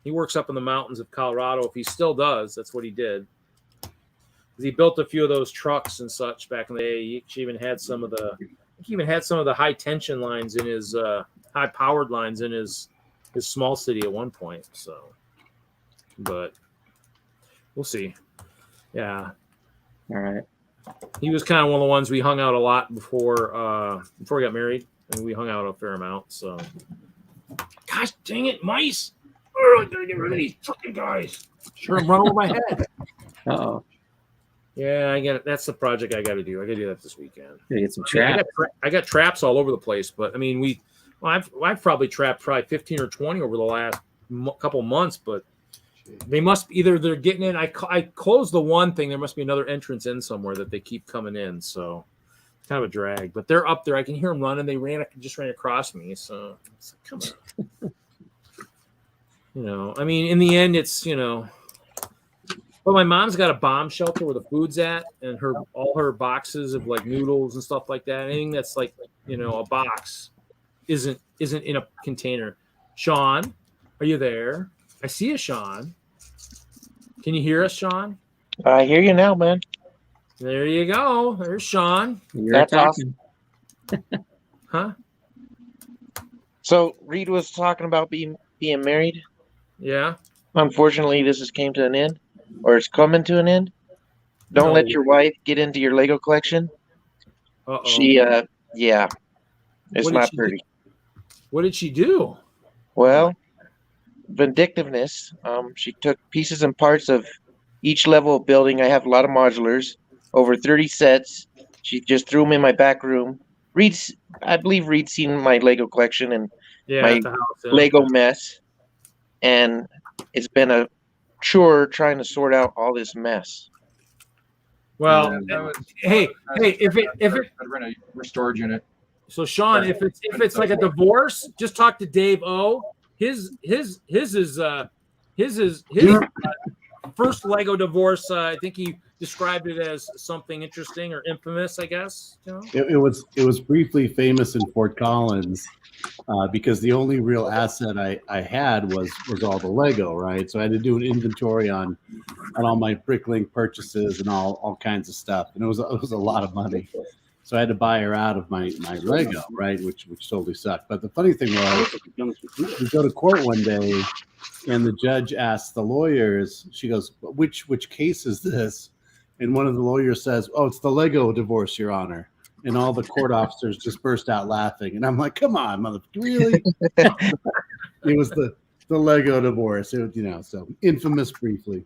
Speaker 11: he works up in the mountains of Colorado. If he still does, that's what he did. He built a few of those trucks and such back in the day. He even had some of the high tension lines in his high powered lines in his small city at one point. So, but we'll see. Yeah.
Speaker 1: All right.
Speaker 11: He was kind of one of the ones we hung out a lot before we got married, and we hung out a fair amount. So, gosh dang it, mice! Oh, I gotta get rid of these fucking guys. Sure, I'm running over my head.
Speaker 1: Uh-oh.
Speaker 11: Yeah, I get it. That's the project I got to do. I got to do that this weekend.
Speaker 1: Get some traps.
Speaker 11: I got traps all over the place, but I mean, I've probably trapped 15 or 20 over the last couple months, but they must either they're getting in. I closed the one thing. There must be another entrance in somewhere that they keep coming in. So it's kind of a drag, but they're up there. I can hear them running. They just ran across me. So it's like, come on. I mean, in the end, it's Well, my mom's got a bomb shelter where the food's at, and all her boxes of like noodles and stuff like that. Anything that's like a box isn't in a container. Sean, are you there? I see you, Sean. Can you hear us, Sean?
Speaker 17: I hear you now, man.
Speaker 11: There you go. There's Sean.
Speaker 17: That's awesome.
Speaker 11: Huh?
Speaker 17: So Reed was talking about being married.
Speaker 11: Yeah.
Speaker 17: Unfortunately, this came to an end. Or it's coming to an end. Don't let your wife get into your Lego collection.
Speaker 11: Uh-oh.
Speaker 17: She, it's not pretty.
Speaker 11: What did she do?
Speaker 17: Well, vindictiveness. She took pieces and parts of each level of building. I have a lot of modulars, over 30 sets. She just threw them in my back room. I believe Reed's seen my Lego collection and my Lego mess. And it's been a chore trying to sort out all this mess.
Speaker 11: Well, hey, if it
Speaker 3: rent a storage unit.
Speaker 11: So Sean, if it's like a divorce, just talk to Dave O. His is first Lego divorce. I think he described it as something interesting or infamous, I guess.
Speaker 12: It was briefly famous in Fort Collins because the only real asset I had was all the Lego, right? So I had to do an inventory on all my Bricklink purchases and all kinds of stuff, and it was a lot of money. So I had to buy her out of my Lego, right? Which totally sucked. But the funny thing was, we go to court one day, and the judge asked the lawyers. She goes, "Which case is this?" And one of the lawyers says, "Oh, it's the Lego divorce, Your Honor." And all the court officers just burst out laughing. And I'm like, "Come on, motherfucker, really?" It was the Lego divorce. It, so infamous briefly.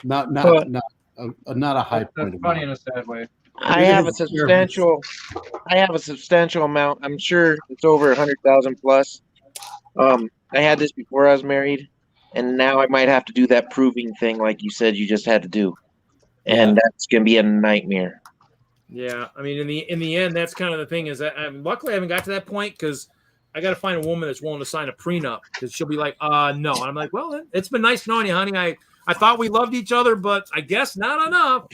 Speaker 12: Not a high point.
Speaker 3: That's funny in a sad way.
Speaker 17: I have a substantial amount. I'm sure it's over 100,000 plus. I had this before I was married, and now I might have to do that proving thing, like you said, you just had to do, and that's gonna be a nightmare.
Speaker 11: Yeah, I mean, in the end, that's kind of the thing. Is that luckily I haven't got to that point because I got to find a woman that's willing to sign a prenup because she'll be like, no, and I'm like, well, it's been nice knowing you, honey. I thought we loved each other, but I guess not enough.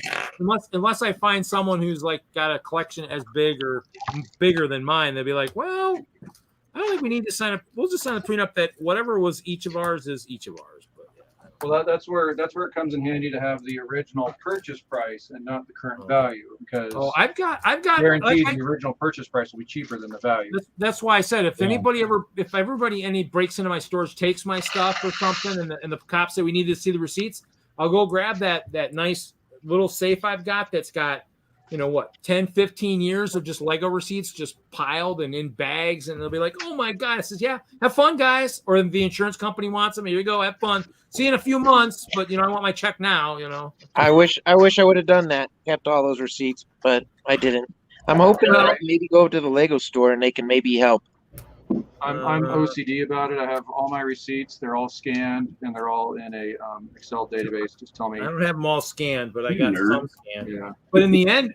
Speaker 11: Unless I find someone who's like got a collection as big or bigger than mine, they'll be like, well, I don't think we need to sign up. We'll just sign a prenup that whatever was each of ours is each of ours. But
Speaker 3: well, that's where it comes in handy to have the original purchase price and not the current value, because
Speaker 11: I've got
Speaker 3: guaranteed the original purchase price will be cheaper than the value.
Speaker 11: That's why I said if everybody breaks into my stores, takes my stuff or something, and the cops say we need to see the receipts, I'll go grab that nice little safe I've got that's got 10, 15 years of just Lego receipts just piled and in bags, and they'll be like, oh my God. I says, yeah, have fun, guys. Or the insurance company wants them. Here you go, have fun. See you in a few months, but I want my check now,
Speaker 17: I wish I would have done that, kept all those receipts, but I didn't. I'm hoping that I can maybe go to the Lego store and they can maybe help.
Speaker 3: I'm OCD about it. I have all my receipts. They're all scanned and they're all in a Excel database. Just tell me.
Speaker 11: I don't have them all scanned, but I got some scanned.
Speaker 3: Yeah.
Speaker 11: But in the end,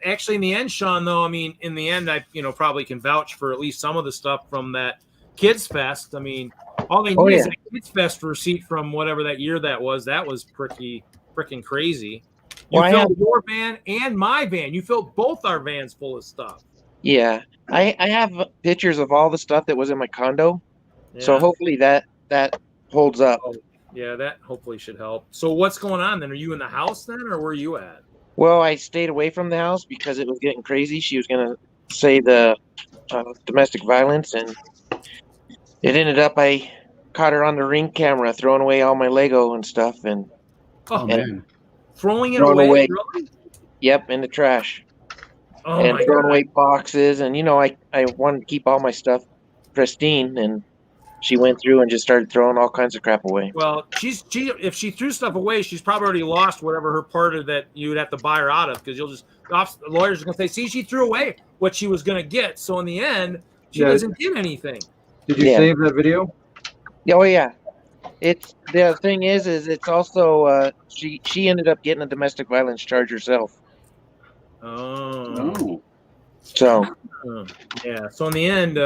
Speaker 11: Sean, though, I mean, in the end, I probably can vouch for at least some of the stuff from that Kids Fest. I mean, all they need is a Kids Fest receipt from whatever that year that was. That was freaking crazy. You filled your van and my van. You filled both our vans full of stuff.
Speaker 17: Yeah. I have pictures of all the stuff that was in my condo. Yeah. So hopefully that holds up.
Speaker 11: Oh, yeah, that hopefully should help. So what's going on then? Are you in the house then, or where are you at?
Speaker 17: Well, I stayed away from the house because it was getting crazy. She was going to say the domestic violence, and it ended up I caught her on the Ring camera throwing away all my Lego and stuff. And
Speaker 11: man. Throwing it away? Really?
Speaker 17: Yep, in the trash. Oh, and throwing away boxes, and I wanted to keep all my stuff pristine, and she went through and just started throwing all kinds of crap away.
Speaker 11: Well, if she threw stuff away, she's probably already lost whatever her part of that you would have to buy her out of, because the lawyers are going to say, see, she threw away what she was going to get, so in the end, she doesn't get anything.
Speaker 3: Did you save that video?
Speaker 17: Oh yeah. It's the thing is it's also she ended up getting a domestic violence charge herself.
Speaker 11: Oh.
Speaker 17: So.
Speaker 11: Yeah. So in the end,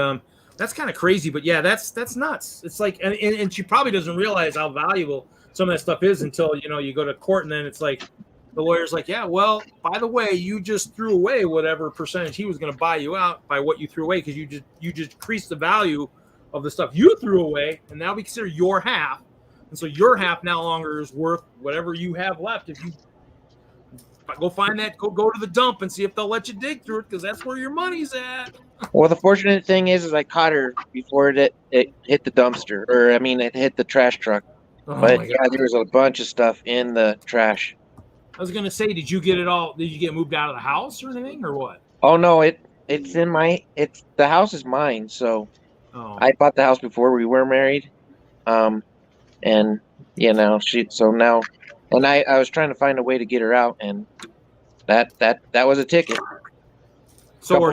Speaker 11: that's kind of crazy, but yeah, that's nuts. It's like, and she probably doesn't realize how valuable some of that stuff is until you go to court, and then it's like the lawyer's like, yeah, well, by the way, you just threw away whatever percentage he was going to buy you out by what you threw away, because you just increased the value of the stuff you threw away, and now we consider your half, and so your half no longer is worth whatever you have left. If you go find that, go to the dump and see if they'll let you dig through it, because that's where your money's at.
Speaker 17: Well, the fortunate thing is I caught her before it hit the dumpster, or I mean, it hit the trash truck.
Speaker 11: Oh,
Speaker 17: but yeah, there was a bunch of stuff in the trash.
Speaker 11: I was gonna say, did you get it all? Did you get moved out of the house or anything, or what?
Speaker 17: Oh no, it's in the house is mine. So I bought the house before we were married, and I was trying to find a way to get her out, and that was a ticket.
Speaker 11: So are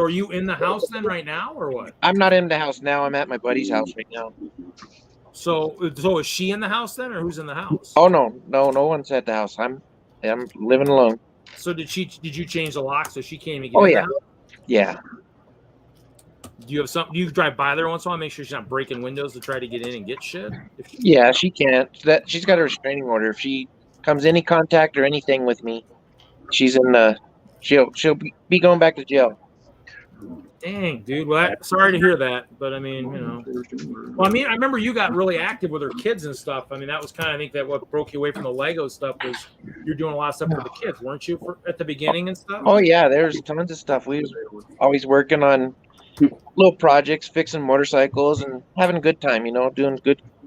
Speaker 11: you in the house then right now, or what?
Speaker 17: I'm not in the house now. I'm at my buddy's house right now.
Speaker 11: So is she in the house then, or who's in the house?
Speaker 17: Oh no one's at the house. I'm living alone.
Speaker 11: So did you change the lock so she can't even get in the house?
Speaker 17: Yeah.
Speaker 11: Do you drive by there once in a while, make sure she's not breaking windows to try to get in and get shit?
Speaker 17: Yeah, she can't. She's got a restraining order. If she comes any contact or anything with me, she's in the she'll be going back to jail.
Speaker 11: Dang, dude. Well, sorry to hear that, but I mean, Well, I mean, I remember you got really active with her kids and stuff. I mean, that was kind of, I think, that what broke you away from the Lego stuff was you're doing a lot of stuff with the kids, weren't you, at the beginning and stuff?
Speaker 17: Oh yeah, there's tons of stuff. We was always working on little projects, fixing motorcycles, and having a good time. Doing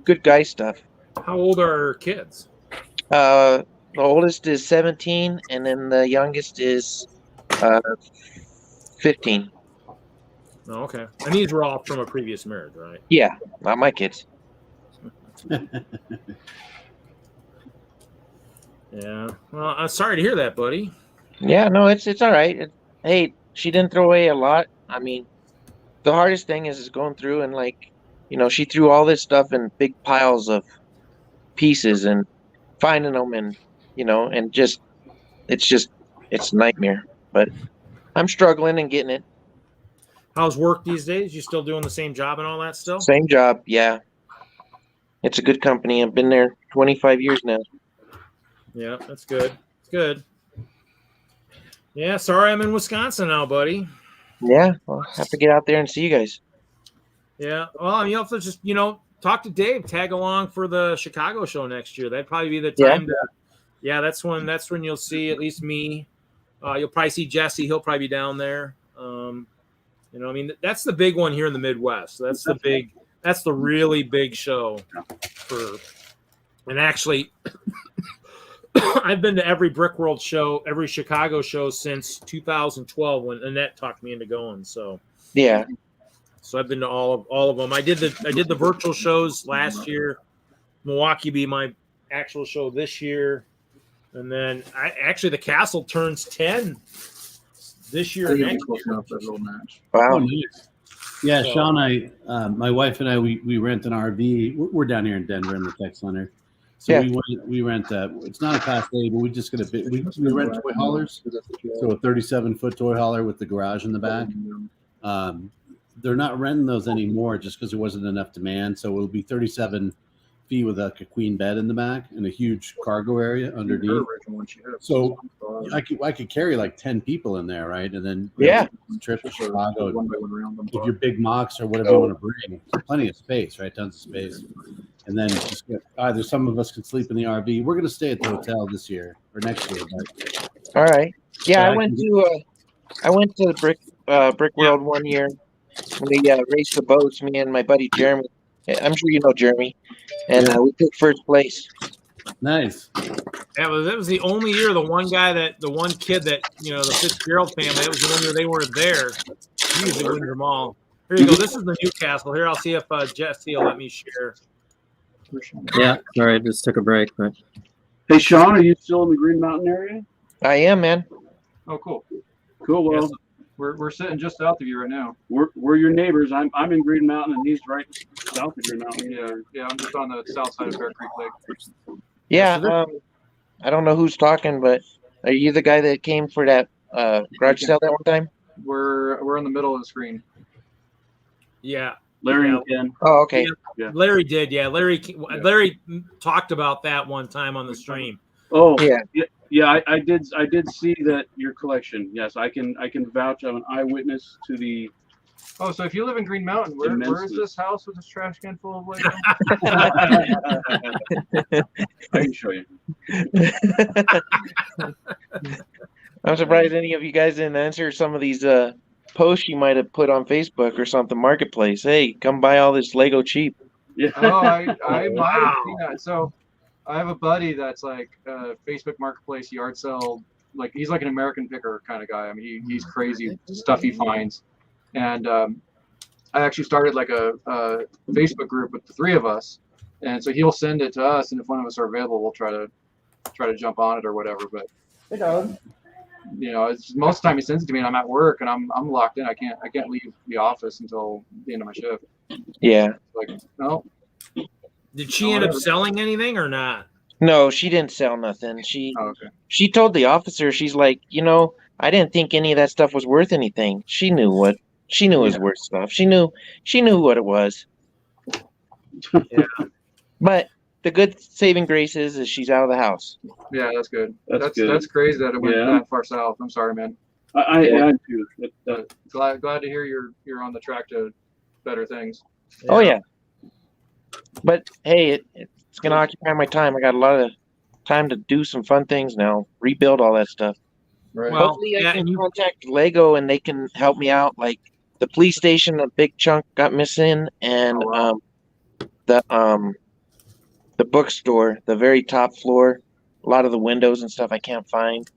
Speaker 17: good guy stuff.
Speaker 11: How old are her kids?
Speaker 17: The oldest is 17, and then the youngest is 15.
Speaker 11: Oh, okay. And these were all from a previous marriage, right?
Speaker 17: Yeah, not my kids.
Speaker 11: Yeah. Well, I'm sorry to hear that, buddy.
Speaker 17: Yeah, no, it's all right. Hey, she didn't throw away a lot. I mean, the hardest thing is going through and like, she threw all this stuff in big piles of pieces and finding them and and it's a nightmare. But I'm struggling and getting it.
Speaker 11: How's work these days? You still doing the same job and all that still?
Speaker 17: Same job, yeah. It's a good company. I've been there 25 years now.
Speaker 11: Yeah, that's good. It's good. Yeah, sorry I'm in Wisconsin now, buddy.
Speaker 17: Yeah, I'll have to get out there and see you guys.
Speaker 11: Yeah, well, you have to just, talk to Dave, tag along for the Chicago show next year. That'd probably be the time to. Yeah, that's when you'll see at least me. You'll probably see Jesse. He'll probably be down there. That's the big one here in the Midwest. That's the really big show and actually I've been to every Brickworld show, every Chicago show since 2012 when Annette talked me into going. So
Speaker 17: yeah.
Speaker 11: So I've been to all of them. I did the virtual shows last year. Milwaukee be my actual show this year. And then the castle turns 10 this year. Next year.
Speaker 17: Wow.
Speaker 12: Nice. Yeah, so, Sean, my wife and I, we rent an RV. We're down here in Denver in the tech center. So we rent it's not a Class A, but we just get we rent toy haulers. So a 37-foot toy hauler with the garage in the back. They're not renting those anymore just because there wasn't enough demand. So it'll be 37 feet with a queen bed in the back and a huge cargo area underneath. So I could carry like 10 people in there, right? And then trip to Chicago. If you're big MOCs or whatever you want to bring, plenty of space, right? Tons of space. And then just either some of us can sleep in the RV. We're going to stay at the hotel this year or next year. But,
Speaker 17: all right. Yeah, I went to Brick World one year. We raced the boats, me and my buddy Jeremy. I'm sure you know Jeremy. And we took first place.
Speaker 12: Nice.
Speaker 11: That was the only year the one kid that, the Fitzgerald family, that was the one year they weren't there. He usually wins them all. Here you go. This is the Newcastle. Here, I'll see if Jesse will let me share.
Speaker 1: Yeah, sorry, I just took a break. But
Speaker 4: hey, Sean, are you still in the Green Mountain area?
Speaker 17: I am, man.
Speaker 3: Oh, cool.
Speaker 4: Cool. Well,
Speaker 3: yes, we're sitting just south of you right now.
Speaker 4: We're your neighbors. I'm in Green Mountain, and he's right south of Green Mountain.
Speaker 3: Yeah. I'm just on the south side of Bear Creek Lake.
Speaker 17: Yeah. I don't know who's talking, but are you the guy that came for that garage sale that one time?
Speaker 3: We're in the middle of the screen.
Speaker 11: Yeah.
Speaker 4: Larry and Ken.
Speaker 17: Oh, okay.
Speaker 11: Yeah. Larry did. Yeah. Larry talked about that one time on the stream.
Speaker 4: Oh, yeah. I did see that your collection. Yes, I can vouch. I'm an eyewitness to the.
Speaker 3: Oh, so if you live in Green Mountain, where is this house with this trash can full of Lego?
Speaker 4: I can show you.
Speaker 17: I'm surprised any of you guys didn't answer some of these posts you might have put on Facebook or something, Marketplace. Hey, come buy all this Lego cheap.
Speaker 3: Yeah. Oh, I might have seen that. So I have a buddy that's like Facebook Marketplace yard sale. Like he's like an American Picker kind of guy. I mean, he's crazy stuff he finds. And I actually started like a Facebook group with the three of us. And so he'll send it to us, and if one of us are available, we'll try to jump on it or whatever. But
Speaker 6: hey, dog.
Speaker 3: It's most of the time he sends it to me, and I'm at work, and I'm locked in. I can't leave the office until the end of my shift.
Speaker 17: Yeah.
Speaker 3: Like no.
Speaker 11: Did she end up selling anything or not?
Speaker 17: No, she didn't sell nothing. She told the officer, she's like, I didn't think any of that stuff was worth anything. She knew it was worth stuff. She knew what it was.
Speaker 11: Yeah.
Speaker 17: But the good saving grace is she's out of the house.
Speaker 3: Yeah, that's good.
Speaker 4: Good.
Speaker 3: That's crazy that it went that far south. I'm sorry, man.
Speaker 4: I too.
Speaker 3: Glad to hear you're on the track to better things.
Speaker 17: Yeah. Oh yeah. But hey, it's gonna occupy my time. I got a lot of time to do some fun things now. Rebuild all that stuff.
Speaker 3: Right.
Speaker 11: Well,
Speaker 17: hopefully I can contact Lego and they can help me out. Like the police station, a big chunk got missing, and the bookstore, the very top floor, a lot of the windows and stuff I can't find.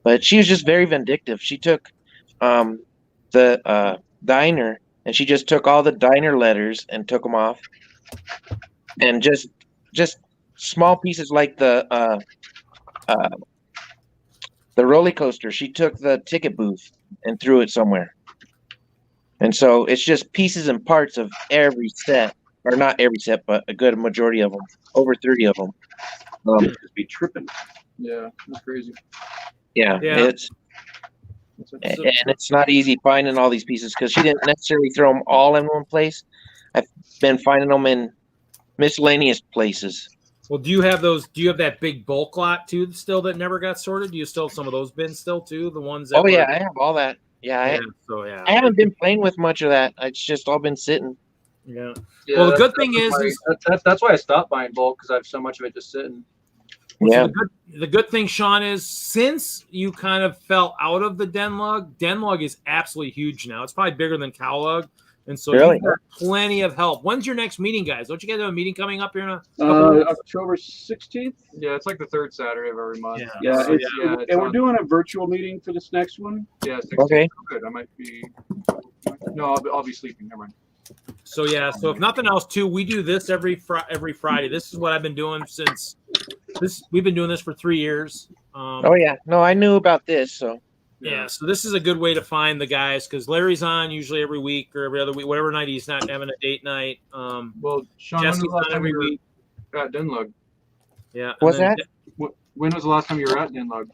Speaker 17: But she was just very vindictive. She took the diner, and she just took all the diner letters and took them off, and just small pieces like the the roller coaster. She took the ticket booth and threw it somewhere. And so it's just pieces and parts of every set, or not every set, but a good majority of them, over 30 of them.
Speaker 4: Just be tripping.
Speaker 3: Yeah, that's crazy.
Speaker 17: Yeah,
Speaker 11: Yeah.
Speaker 17: And it's not easy finding all these pieces because she didn't necessarily throw them all in one place. I've been finding them in miscellaneous places.
Speaker 11: Well, do you have those? Do you have that big bulk lot too still that never got sorted? Do you still have some of those bins still too? The ones that
Speaker 17: Oh yeah, I have all that. Yeah, I haven't been playing with much of that. It's just all been sitting.
Speaker 11: Yeah.
Speaker 3: Yeah,
Speaker 11: Well, the good thing is
Speaker 3: that's why I stopped buying bulk, because I have so much of it just sitting.
Speaker 17: Yeah.
Speaker 11: So the good thing, Sean, is since you kind of fell out of the DENLUG is absolutely huge now. It's probably bigger than CowLug. And so
Speaker 17: Really?
Speaker 11: you've got plenty of help. When's your next meeting, guys? Don't you guys have a meeting coming up here in a couple weeks?
Speaker 4: October 16th.
Speaker 3: Yeah, it's like the third Saturday of every month.
Speaker 4: Yeah,
Speaker 3: So,
Speaker 4: and we're doing a virtual meeting for this next one.
Speaker 3: Yeah,
Speaker 17: Okay.
Speaker 3: Good. I might be. No, I'll be sleeping. Never mind.
Speaker 11: So yeah, so if nothing else, too, we do this every Friday. This is what I've been doing since this. We've been doing this for 3 years.
Speaker 17: Oh yeah, no, I knew about this. So
Speaker 11: yeah, so this is a good way to find the guys because Larry's on usually every week or every other week, whatever night he's not having a date night.
Speaker 3: Well, Sean,
Speaker 11: Jesse's
Speaker 3: when was the last
Speaker 11: on
Speaker 3: time
Speaker 11: every
Speaker 3: you were
Speaker 11: week.
Speaker 3: at DENLUG?
Speaker 11: Yeah.
Speaker 17: What's that?
Speaker 3: When was the last time you were at DENLUG?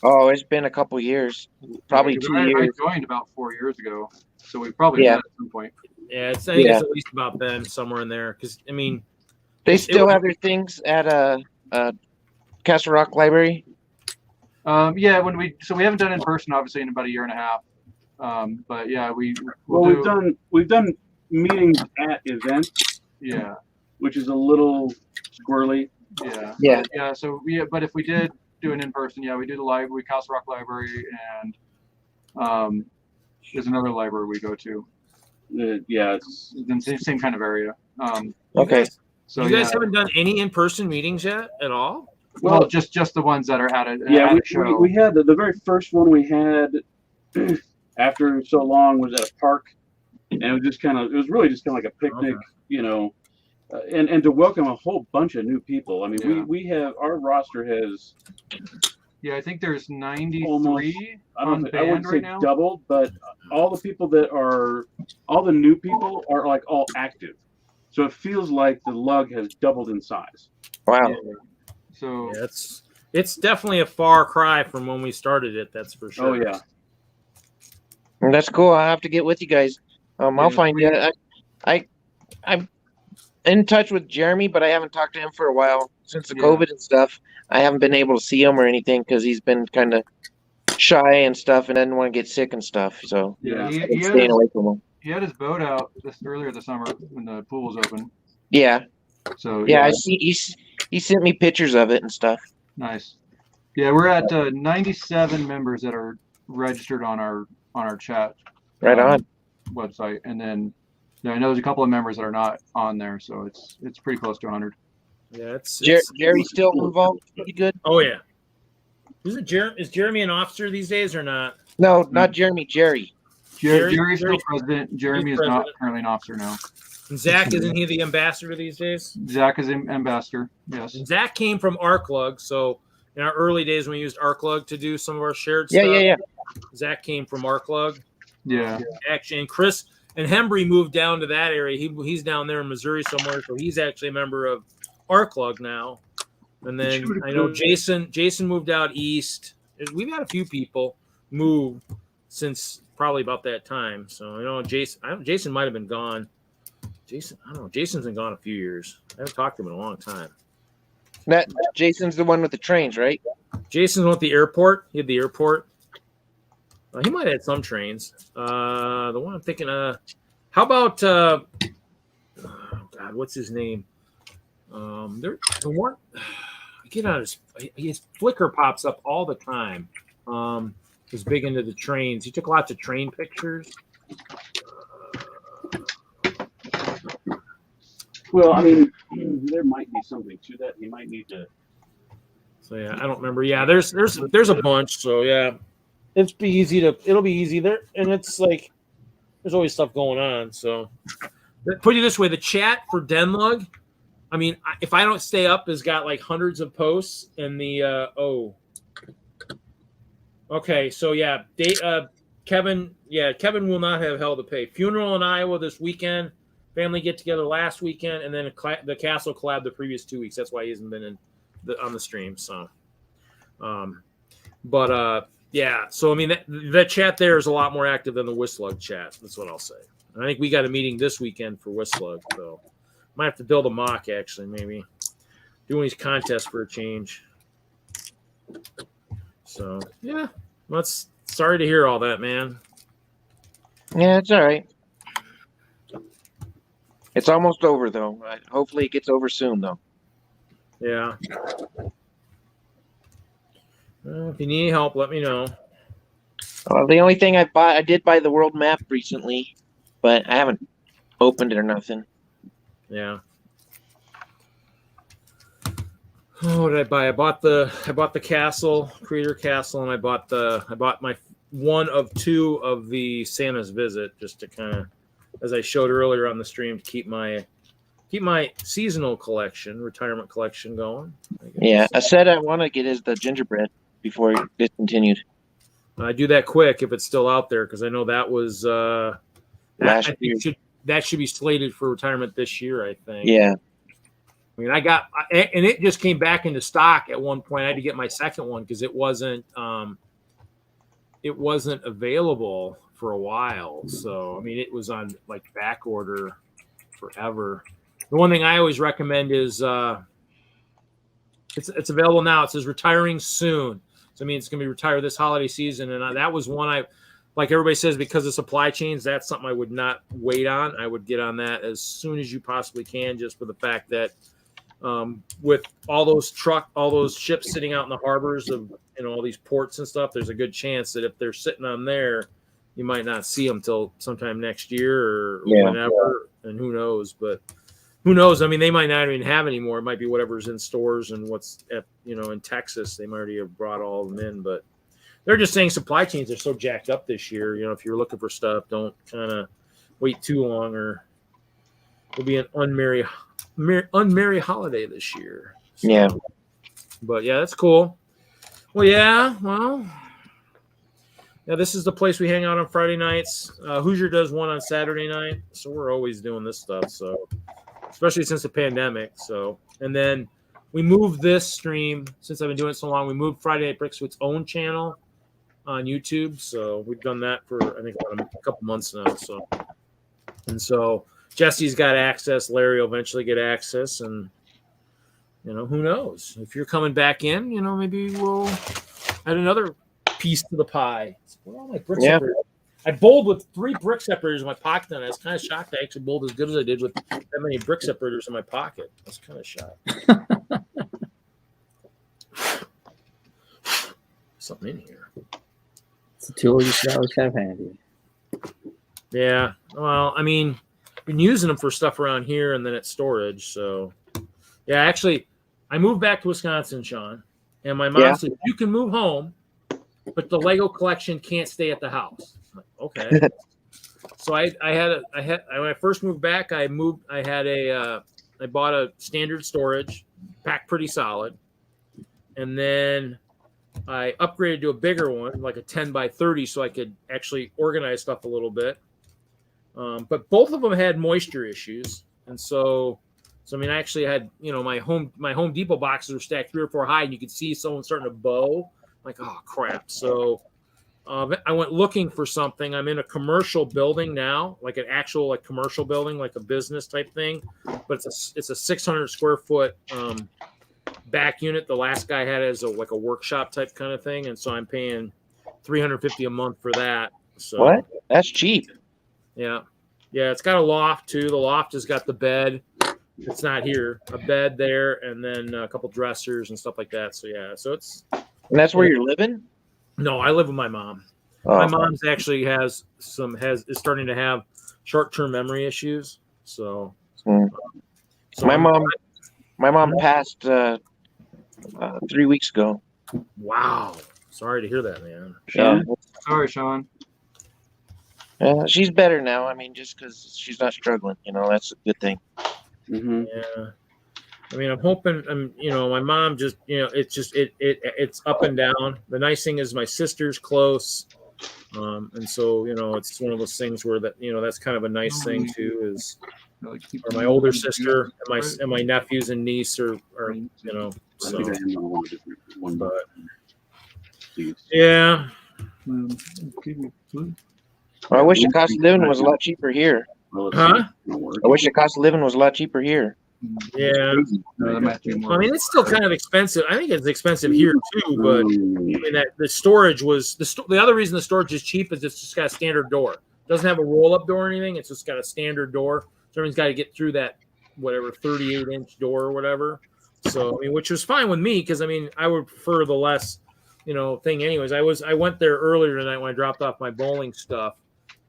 Speaker 17: Oh, it's been a couple years, probably 2
Speaker 3: I
Speaker 17: years.
Speaker 3: joined about 4 years ago, so we probably
Speaker 17: Yeah.
Speaker 3: met at some point.
Speaker 11: Yeah, I think it's at least about then, somewhere in there. Because I mean,
Speaker 17: They still have their things at Castle Rock Library.
Speaker 3: Yeah, we haven't done in person obviously in about a year and a half. But yeah,
Speaker 4: we've done meetings at events.
Speaker 3: Yeah,
Speaker 4: which is a little squirrely.
Speaker 3: Yeah.
Speaker 17: Yeah.
Speaker 3: Yeah. So but if we did do an in person, yeah, we do the library, Castle Rock Library, and there's another library we go to.
Speaker 4: Yeah, it's
Speaker 3: in the same kind of area.
Speaker 17: Okay.
Speaker 3: So
Speaker 11: you guys haven't done any in-person meetings yet at all?
Speaker 3: Well, just the ones that are at a show.
Speaker 4: we had the very first one we had after so long was at a park, and it was really just kind of like a picnic, you know, and to welcome a whole bunch of new people. I mean, we have our roster has.
Speaker 3: Yeah, I think there's 93
Speaker 4: almost, I
Speaker 3: on
Speaker 4: wouldn't
Speaker 3: band
Speaker 4: say
Speaker 3: right now.
Speaker 4: doubled, but all the new people are like all active. So it feels like the lug has doubled in size.
Speaker 17: Wow.
Speaker 3: Yeah. So
Speaker 11: yeah, it's definitely a far cry from when we started it. That's for sure.
Speaker 4: Oh yeah.
Speaker 17: Well, that's cool. I'll have to get with you guys. I'll find you. I'm in touch with Jeremy, but I haven't talked to him for a while since the COVID and stuff. I haven't been able to see him or anything because he's been kind of shy and stuff, and doesn't want to get sick and stuff. So
Speaker 3: yeah,
Speaker 17: I'm staying away from him.
Speaker 3: he had his boat out earlier this summer when the pool was open.
Speaker 17: Yeah.
Speaker 3: So
Speaker 17: yeah, I see. He sent me pictures of it and stuff.
Speaker 3: Nice. Yeah, we're at 97 members that are registered on our chat.
Speaker 17: Right on.
Speaker 3: Website, and then I know there's a couple of members that are not on there, so it's pretty close to 100.
Speaker 11: Yeah, it's
Speaker 17: Jerry's still involved. Pretty good.
Speaker 11: Oh yeah. Is Jeremy an officer these days or not?
Speaker 17: No, not Jeremy. Jerry.
Speaker 3: Jerry's still president. Jeremy is not currently an officer now.
Speaker 11: And Zach, isn't he the ambassador these days?
Speaker 3: Zach is ambassador. Yes.
Speaker 11: And Zach came from ArcLug, so in our early days when we used ArcLug to do some of our shared
Speaker 17: Yeah,
Speaker 11: stuff.
Speaker 17: yeah.
Speaker 11: Zach came from ArcLug.
Speaker 3: Yeah.
Speaker 11: Actually, and Chris and Hembry moved down to that area. He's down there in Missouri somewhere, so he's actually a member of ArcLug now. And then I know Jason moved out east. We've had a few people move since probably about that time. So Jason might have been gone. Jason's been gone a few years. I haven't talked to him in a long time.
Speaker 17: That Jason's the one with the trains, right?
Speaker 11: Jason's with the airport. He had the airport. He might have had some trains. The one I'm thinking how about oh God, what's his name? The one get on his Flickr pops up all the time. He's big into the trains. He took lots of train pictures.
Speaker 4: Well, I mean, there might be something to that. You might need to.
Speaker 11: So yeah, I don't remember. Yeah, there's a bunch. So yeah, it'll be easy there, and it's like there's always stuff going on. So put it this way, the chat for DENLUG, I mean, if I don't stay up, has got like hundreds of posts, and the Okay, so yeah, Kevin will not have hell to pay. Funeral in Iowa this weekend. Family get together last weekend, and then the Castle collab the previous 2 weeks. That's why he hasn't been on the stream. So, yeah. So I mean, that chat there is a lot more active than the WISLUG chat. That's what I'll say. And I think we got a meeting this weekend for WISLUG, so might have to build a mock actually, maybe doing these contests for a change. So yeah, sorry to hear all that, man.
Speaker 17: Yeah, it's all right. It's almost over, though. Hopefully, it gets over soon, though.
Speaker 11: Yeah. Well, if you need help, let me know.
Speaker 17: The only thing I did buy the world map recently, but I haven't opened it or nothing.
Speaker 11: Yeah. Oh, what did I buy? I bought the castle, creator castle, and I bought my one of two of the Santa's visit, just to kind of, as I showed earlier on the stream, to keep my seasonal collection, retirement collection going.
Speaker 17: Yeah, a set I want to get is the gingerbread before it discontinued.
Speaker 11: I do that quick if it's still out there, because I know that was
Speaker 17: last year.
Speaker 11: That should be slated for retirement this year, I think.
Speaker 17: Yeah.
Speaker 11: I mean, and it just came back into stock at one point. I had to get my second one because it wasn't available for a while. So I mean, it was on like back order forever. The one thing I always recommend is it's available now. It says retiring soon. So I mean, it's going to be retired this holiday season, and that was one like everybody says, because of supply chains, that's something I would not wait on. I would get on that as soon as you possibly can, just for the fact that with all those ships sitting out in the harbors of all these ports and stuff, there's a good chance that if they're sitting on there, you might not see them till sometime next year or whenever, and who knows. But who knows? I mean, they might not even have any more. It might be whatever's in stores and what's at, in Texas. They might already have brought all of them in, but they're just saying supply chains are so jacked up this year. If you're looking for stuff, don't kind of wait too long, or it'll be an unmerry holiday this year. So,
Speaker 17: yeah.
Speaker 11: But yeah, that's cool. Well, yeah. This is the place we hang out on Friday nights. Hoosier does one on Saturday night, so we're always doing this stuff. So, especially since the pandemic. So, and then we moved this stream, since I've been doing it so long. We moved Friday Night Bricks to its own channel on YouTube. So we've done that for I think about a couple months now. So Jesse's got access. Larry will eventually get access, and who knows if you're coming back in. Maybe we'll add another piece to the pie. Where are all my brick separators? I bowled with 3 brick separators in my pocket, and I was kind of shocked I actually bowled as good as I did with that many brick separators in my pocket. I was kind of shocked. Something in here.
Speaker 1: It's a tool you should always have handy.
Speaker 11: Yeah. Well, I mean, I've been using them for stuff around here and then at storage. So, yeah, actually, I moved back to Wisconsin, Sean, and my mom said, you can move home, but the Lego collection can't stay at the house. I'm like, okay. So I when I first moved back, I bought a standard storage, packed pretty solid, and then I upgraded to a bigger one, like a 10 by 30, so I could actually organize stuff a little bit. But both of them had moisture issues, and so I mean, I actually had my Home Depot boxes were stacked 3 or 4 high, and you could see someone starting to bow. I'm like, oh crap! So I went looking for something. I'm in a commercial building now, like an actual commercial building, like a business type thing, but it's a 600 square foot back unit. The last guy had it as a workshop type kind of thing, and so I'm paying $350 a month for that. So
Speaker 17: what? That's cheap.
Speaker 11: Yeah. It's got a loft too. The loft has got the bed. It's not here. A bed there, and then a couple dressers and stuff like that. So yeah. So it's.
Speaker 17: And that's where you're living?
Speaker 11: No, I live with my mom.
Speaker 17: Oh.
Speaker 11: My mom's actually is starting to have short-term memory issues. So.
Speaker 17: So my mom passed 3 weeks ago.
Speaker 11: Wow. Sorry to hear that, man.
Speaker 17: Yeah.
Speaker 10: Sorry, Sean.
Speaker 17: She's better now. I mean, just because she's not struggling, that's a good thing.
Speaker 11: Yeah. I mean, I'm hoping. You know, my mom just, you know, it's up and down. The nice thing is my sister's close, and so, you know, it's one of those things where that, you know, that's kind of a nice thing too. Is or my older sister and my nephews and niece are you know, so. But yeah.
Speaker 17: I wish the cost of living was a lot cheaper here.
Speaker 11: Huh?
Speaker 17: I wish the cost of living was a lot cheaper here.
Speaker 11: Yeah. I mean, it's still kind of expensive. I think it's expensive here too, but I mean, that the storage was the other reason the storage is cheap is it's just got a standard door. It doesn't have a roll-up door or anything. It's just got a standard door. So everyone's got to get through that whatever 38-inch door or whatever. So I mean, which was fine with me because I mean, I would prefer the less, you know, thing. Anyways, I went there earlier tonight when I dropped off my bowling stuff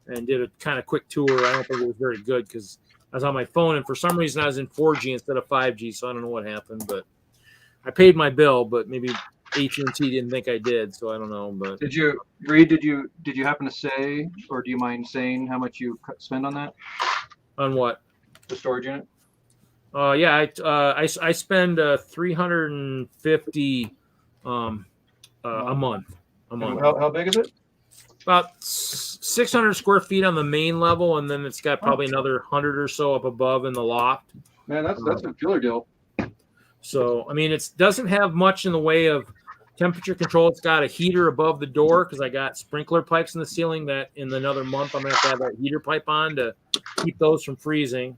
Speaker 11: and did a kind of quick tour. I don't think it was very good because I was on my phone, and for some reason I was in 4G instead of 5G, so I don't know what happened. But I paid my bill, but maybe AT&T didn't think I did, so I don't know. But
Speaker 3: Did you, Reed? Did you happen to say, or do you mind saying how much you spend on that?
Speaker 11: On what?
Speaker 3: The storage unit.
Speaker 11: Yeah, I spend $350 a month.
Speaker 3: How big is it?
Speaker 11: About 600 square feet on the main level, and then it's got probably another 100 or so up above in the loft.
Speaker 3: Man, that's a killer deal.
Speaker 11: So, I mean, it doesn't have much in the way of temperature control. It's got a heater above the door because I got sprinkler pipes in the ceiling that in another month I'm going to have that heater pipe on to keep those from freezing.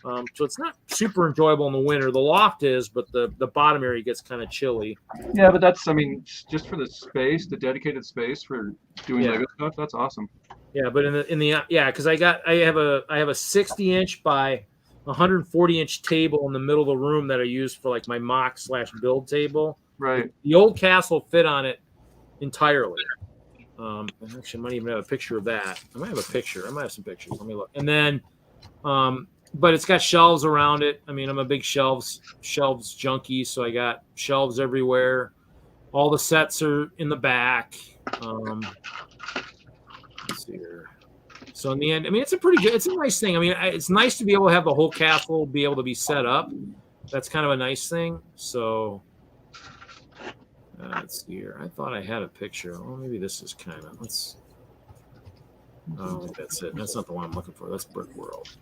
Speaker 11: So it's not super enjoyable in the winter. The loft is, but the bottom area gets kind of chilly.
Speaker 3: Yeah, but that's, I mean, just for the space, the dedicated space for doing Lego stuff, that's awesome.
Speaker 11: Yeah, but because I have a 60-inch by 140-inch table in the middle of the room that I use for like my mock/build table.
Speaker 3: Right.
Speaker 11: The old castle fit on it entirely. And actually, I might even have a picture of that. I might have a picture. I might have some pictures. Let me look. And then, but it's got shelves around it. I mean, I'm a big shelves junkie, so I got shelves everywhere. All the sets are in the back. Let's see here. So in the end, I mean, it's a nice thing. I mean, it's nice to be able to have the whole castle be able to be set up. That's kind of a nice thing. So let's see here. I thought I had a picture. Well, maybe this is kind of. Oh, that's it. That's not the one I'm looking for. That's Brickworld.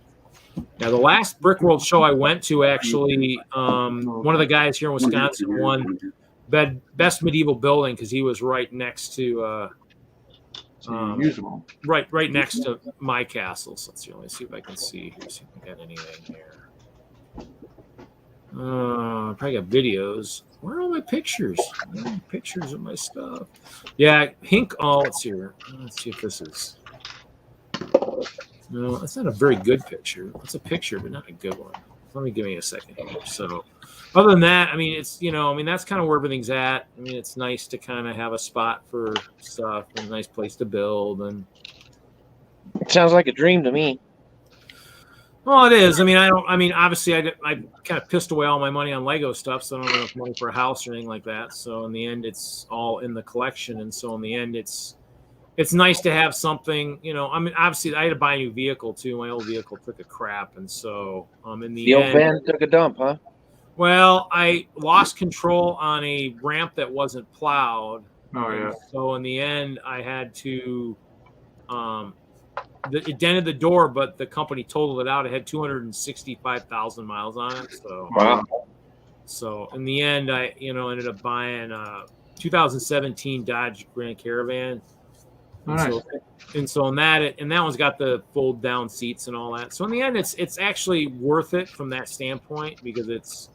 Speaker 11: Yeah, the last Brickworld show I went to, actually, one of the guys here in Wisconsin won best medieval building because he was right next to right next to my castle. So let's see. Let me see if I can see here. See if I got anything here. I probably got videos. Where are all my pictures? Pictures of my stuff. Yeah, Hink. Oh, let's see here. Let's see if this is. No, that's not a very good picture. It's a picture, but not a good one. Let me give me a second here. So, other than that, I mean, it's, you know, I mean, that's kind of where everything's at. I mean, it's nice to kind of have a spot for stuff and a nice place to build. And
Speaker 17: it sounds like a dream to me.
Speaker 11: Well, it is. I mean, obviously, I kind of pissed away all my money on Lego stuff, so I don't have enough money for a house or anything like that. So in the end, it's all in the collection, and so in the end, it's nice to have something, you know. I mean, obviously, I had to buy a new vehicle too. My old vehicle took a crap, and so in the end,
Speaker 17: old van took a dump, huh?
Speaker 11: Well, I lost control on a ramp that wasn't plowed.
Speaker 3: Oh yeah.
Speaker 11: So in the end, I had to. It dented the door, but the company totaled it out. It had 265,000 miles on it. So
Speaker 17: wow.
Speaker 11: So in the end, I ended up buying a 2017 Dodge Grand Caravan.
Speaker 3: Nice.
Speaker 11: So in that one's got the fold down seats and all that. So in the end, it's actually worth it from that standpoint because it's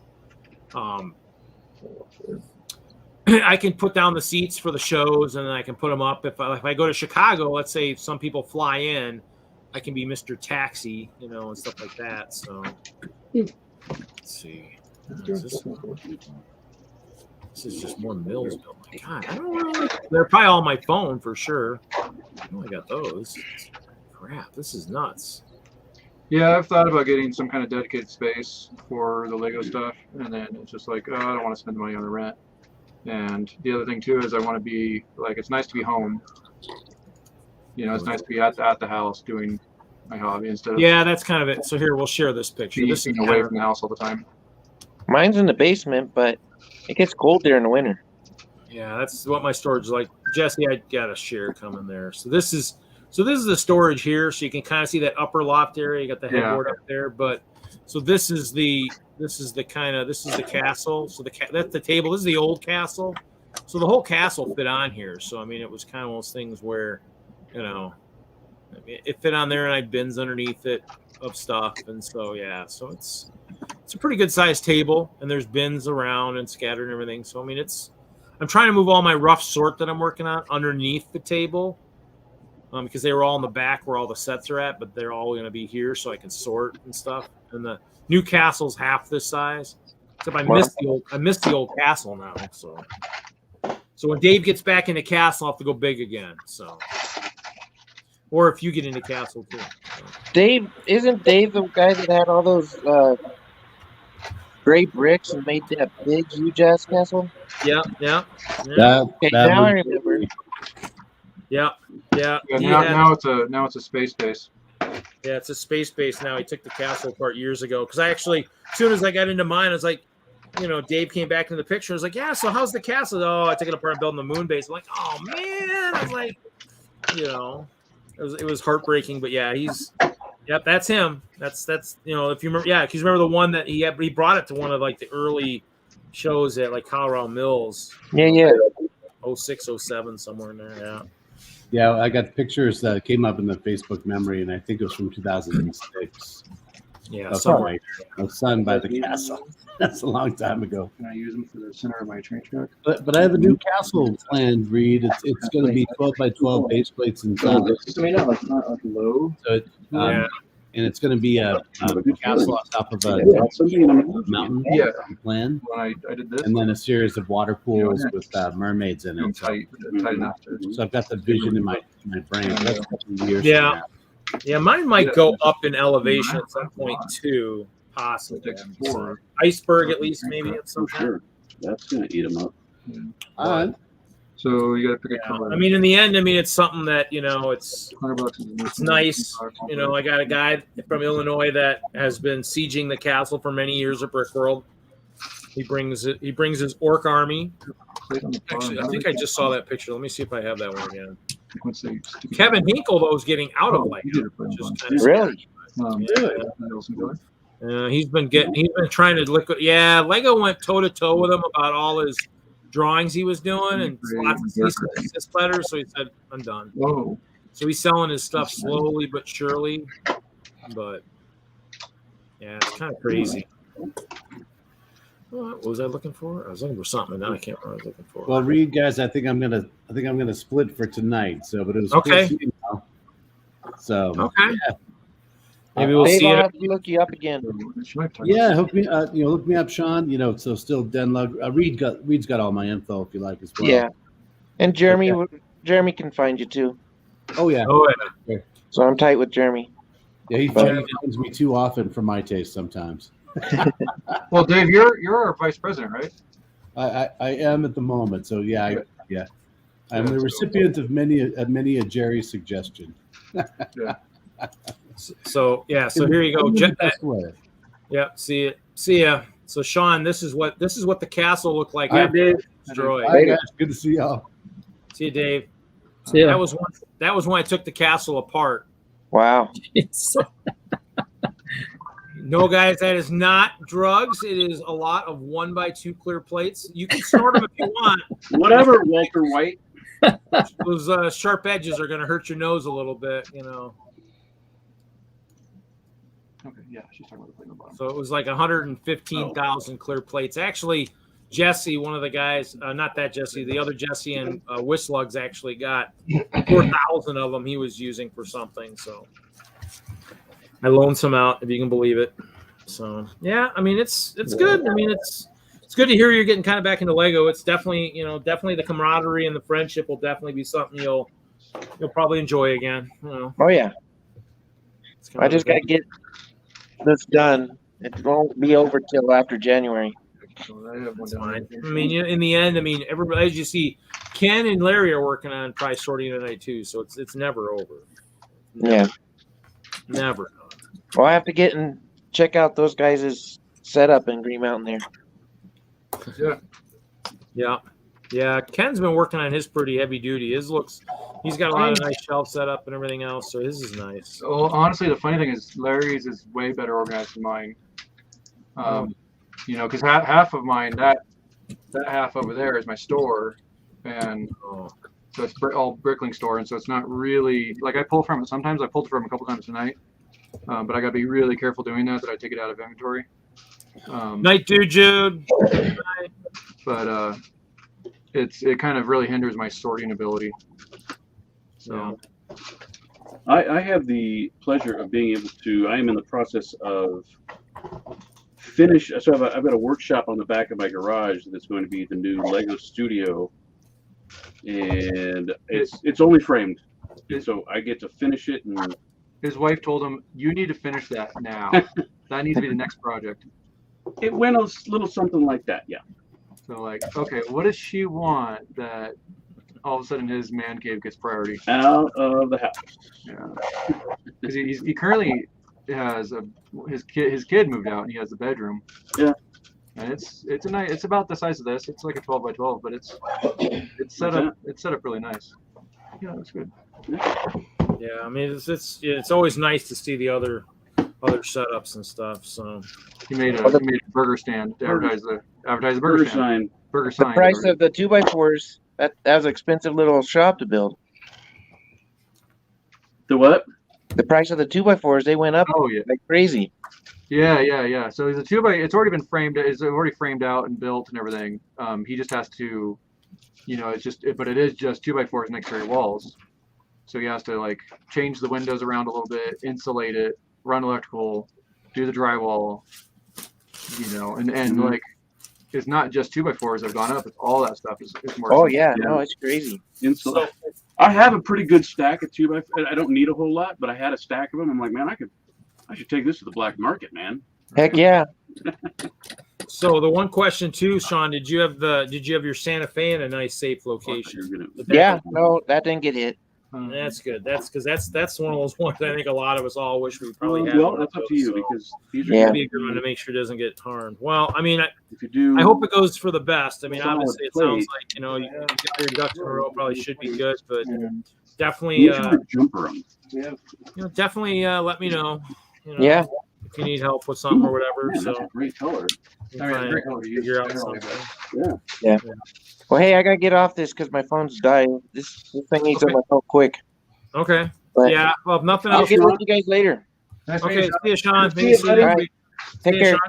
Speaker 11: I can put down the seats for the shows and then I can put them up. If I go to Chicago, let's say some people fly in, I can be Mr. Taxi, you know, and stuff like that. So let's see. This is just more Mills building. God, I don't know. They're probably all on my phone for sure. I only got those. Crap, this is nuts.
Speaker 3: Yeah, I've thought about getting some kind of dedicated space for the Lego stuff, and then it's just like, oh, I don't want to spend the money on the rent. And the other thing too is I want to be like, it's nice to be home. You know, it's nice to be at the house doing my hobby instead of
Speaker 11: that's kind of it. So here, we'll share this picture. This is
Speaker 3: away from the house all the time.
Speaker 17: Mine's in the basement, but it gets cold there in the winter.
Speaker 11: Yeah, that's what my storage is like. Jesse, I got a share coming there. So this is the storage here. So you can kind of see that upper loft area. You got the headboard up there, but so this is the castle. So that's the table. This is the old castle. So the whole castle fit on here. So I mean, it was kind of one of those things where, you know, I mean, it fit on there, and I had bins underneath it of stuff, and so yeah, so it's a pretty good sized table, and there's bins around and scattered and everything. So I mean, I'm trying to move all my rough sort that I'm working on underneath the table, because they were all in the back where all the sets are at, but they're all going to be here so I can sort and stuff. And the new castle's half this size, except I missed the old castle now. So when Dave gets back into castle, I'll have to go big again. So, or if you get into castle too. So.
Speaker 17: Isn't Dave the guy that had all those gray bricks and made that big huge ass castle?
Speaker 11: Yeah.
Speaker 17: Okay, now I remember.
Speaker 11: Yeah.
Speaker 3: Now it's a space base.
Speaker 11: Yeah, it's a space base now. He took the castle apart years ago because I actually, as soon as I got into mine, I was like, you know, Dave came back into the picture. I was like, yeah, so how's the castle? Oh, I took it apart and built the moon base. I'm like, oh man, I was like, you know, it was heartbreaking, but yeah, that's him. That's you know, if you remember, yeah, because you remember the one that he brought it to one of like the early shows at like Colorado Mills.
Speaker 17: Yeah.
Speaker 11: 06, 07, somewhere in there. Yeah.
Speaker 12: Yeah, I got pictures that came up in the Facebook memory, and I think it was from 2006.
Speaker 11: Yeah,
Speaker 12: somewhere. I was signed by the castle. That's a long time ago.
Speaker 3: Can I use them for the center of my train track?
Speaker 12: But I have a new castle planned, Reed. It's going to be 12 by 12 base plates and
Speaker 3: not like low.
Speaker 12: So and it's going to be a castle on top of a mountain.
Speaker 3: Yeah,
Speaker 12: plan.
Speaker 3: When I did this,
Speaker 12: and then a series of water pools with mermaids in it.
Speaker 3: Tight enough
Speaker 12: so I've got the vision in my brain. That's a couple of years
Speaker 11: yeah. Yeah, mine might go up in elevation at some point too, possibly. So, iceberg at least, maybe at some point.
Speaker 14: Sure. That's going to eat them up.
Speaker 12: All right.
Speaker 3: So you got to pick a color.
Speaker 11: I mean, in the end, I mean, it's something that, you know, it's nice. You know, I got a guy from Illinois that has been sieging the castle for many years at Brickworld. He brings his orc army. Actually, I think I just saw that picture. Let me see if I have that one again. Kevin Hinkle, though, is getting out of Lego, which is kind of
Speaker 17: Really?
Speaker 11: yeah. He's been trying to liquid. Yeah, Lego went toe to toe with him about all his drawings he was doing and lots of cease and desist letters. So he said, "I'm done."
Speaker 3: Whoa.
Speaker 11: So he's selling his stuff slowly but surely. But yeah, it's kind of crazy. What was I looking for? I was looking for something, and now I can't remember what I was looking for.
Speaker 12: Well, Reed, guys, I think I'm gonna split for tonight. So, but it was
Speaker 11: okay.
Speaker 12: Good seeing you. So
Speaker 11: okay.
Speaker 12: Yeah.
Speaker 11: Maybe we'll
Speaker 17: Dave,
Speaker 11: see
Speaker 17: I'll
Speaker 11: it.
Speaker 17: have to look you up again.
Speaker 12: Yeah, hook me. Look me up, Sean. You know, so still DENLUG. Reed's got all my info if you like as well.
Speaker 17: Yeah, and Jeremy can find you too.
Speaker 12: Oh yeah.
Speaker 17: So I'm tight with Jeremy.
Speaker 12: Yeah, he finds me too often for my taste sometimes.
Speaker 3: Well, Dave, you're our vice president, right?
Speaker 12: I am at the moment. So yeah. I'm the recipient of many a Jerry suggestion.
Speaker 3: Yeah.
Speaker 11: So here you go. Yeah, see ya. So Sean, this is what the castle looked like after destroyed.
Speaker 12: Hi, guys. Good to see y'all.
Speaker 11: See you, Dave.
Speaker 1: See ya.
Speaker 11: That was when I took the castle apart.
Speaker 17: Wow.
Speaker 11: No, guys, that is not drugs. It is a lot of 1x2 clear plates. You can snort them if you want.
Speaker 14: Whatever, Walter White.
Speaker 11: Those sharp edges are going to hurt your nose a little bit, you know.
Speaker 3: Okay, yeah, she's talking about the plate on the bottom.
Speaker 11: So it was like 115,000 clear plates. Actually, Jesse, one of the guys, not that Jesse, the other Jesse and WISLUG's actually got 4,000 of them he was using for something. So I loaned some out, if you can believe it. So yeah, I mean it's good. I mean it's good to hear you're getting kind of back into Lego. It's definitely the camaraderie and the friendship will definitely be something you'll probably enjoy again. You know.
Speaker 17: Oh yeah. I just gotta get this done. It won't be over till after January.
Speaker 11: That's fine. I mean, in the end, I mean, everybody, as you see, Ken and Larry are working on probably sorting tonight too, so it's never over.
Speaker 17: Yeah.
Speaker 11: Never.
Speaker 17: Well, I have to get and check out those guys' setup in Green Mountain there.
Speaker 11: Yeah. Ken's been working on his pretty heavy duty. He's got a lot of nice shelf setup and everything else, so his is nice.
Speaker 3: Well, honestly, the funny thing is Larry's is way better organized than mine. You know, because half of mine, that half over there is my store, and so it's all Brickling store, and so it's not really like I pull from it. Sometimes I pulled from it a couple times tonight, but I got to be really careful doing that I take it out of inventory.
Speaker 11: Night, Jude.
Speaker 3: But it kind of really hinders my sorting ability. So
Speaker 4: I have the pleasure of being able to. I am in the process of finish. So I've got a workshop on the back of my garage that's going to be the new Lego studio, and it's only framed, so I get to finish it. And
Speaker 3: his wife told him, "You need to finish that now. That needs to be the next project."
Speaker 4: It went a little something like that, yeah.
Speaker 3: So like, okay, what does she want that all of a sudden his man cave gets priority?
Speaker 4: Out of the house.
Speaker 3: Yeah. Because he currently has his kid moved out and he has the bedroom.
Speaker 4: Yeah.
Speaker 3: And it's about the size of this. It's like a 12 by 12, but it's set up really nice. Yeah, that's good.
Speaker 11: Yeah, I mean it's always nice to see the other setups and stuff. So
Speaker 3: he made a burger stand to advertise the burger stand. Burger sign.
Speaker 17: The price of the 2x4s, that was an expensive little shop to build.
Speaker 4: The what?
Speaker 17: The price of the 2x4s, they went up like crazy.
Speaker 3: Yeah. So the 2x, it's already been framed. It's already framed out and built and everything. He just has to, but it is just 2x4s and exterior walls. So he has to like change the windows around a little bit, insulate it, run electrical, do the drywall, and like it's not just 2x4s that have gone up. It's all that stuff is more.
Speaker 17: Oh yeah, no, it's crazy.
Speaker 4: So I have a pretty good stack of 2x4. I don't need a whole lot, but I had a stack of them. I'm like, man, I should take this to the black market, man.
Speaker 17: Heck yeah.
Speaker 11: So the one question too, Sean, did you have your Santa Fe in a nice safe location?
Speaker 17: Yeah, no, that didn't get hit.
Speaker 11: That's good. That's one of those ones I think a lot of us all wish we probably had.
Speaker 4: Well, that's up to you because these
Speaker 11: are bigger one to make sure it doesn't get harmed. Well, I mean,
Speaker 4: if you do,
Speaker 11: I hope it goes for the best. I mean, obviously, it sounds like you get your ducks in a row, probably should be good, but definitely,
Speaker 4: jumper them.
Speaker 11: Definitely let me know.
Speaker 17: Yeah.
Speaker 11: If you need help with something or whatever.
Speaker 4: Man,
Speaker 11: so
Speaker 4: that's a great color.
Speaker 3: Great color to use.
Speaker 11: Figure out something.
Speaker 17: Yeah. Well, hey, I gotta get off this because my phone's dying. This thing needs on my phone quick.
Speaker 11: Okay.
Speaker 17: But
Speaker 11: yeah. Well, if nothing
Speaker 17: I'll
Speaker 11: else.
Speaker 17: get with you guys later.
Speaker 11: Okay. See you, Sean.
Speaker 17: See you, buddy. Right. Take care.
Speaker 11: Sean.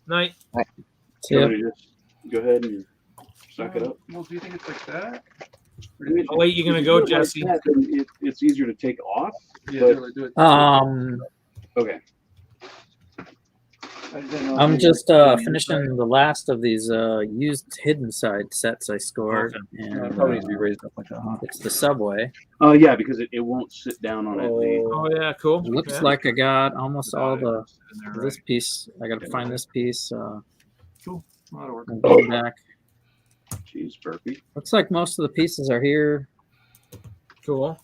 Speaker 11: Night.
Speaker 17: Bye.
Speaker 4: See ya. Go ahead and suck it up.
Speaker 3: Well, do you think it's like that?
Speaker 11: How late you gonna go, Jesse?
Speaker 4: It's easier to take off.
Speaker 3: Yeah, do it.
Speaker 4: Okay.
Speaker 1: I'm just finishing the last of these used hidden side sets I scored.
Speaker 3: Okay.
Speaker 1: And
Speaker 3: probably needs to be raised up like that, huh?
Speaker 1: It's the subway.
Speaker 4: Oh yeah, because it won't sit down on it.
Speaker 11: Oh yeah, cool.
Speaker 1: It looks like I got almost all this piece. I got to find this piece.
Speaker 3: Cool. A lot of work.
Speaker 1: Going back.
Speaker 4: Jeez, Burpee.
Speaker 1: Looks like most of the pieces are here.
Speaker 11: Cool.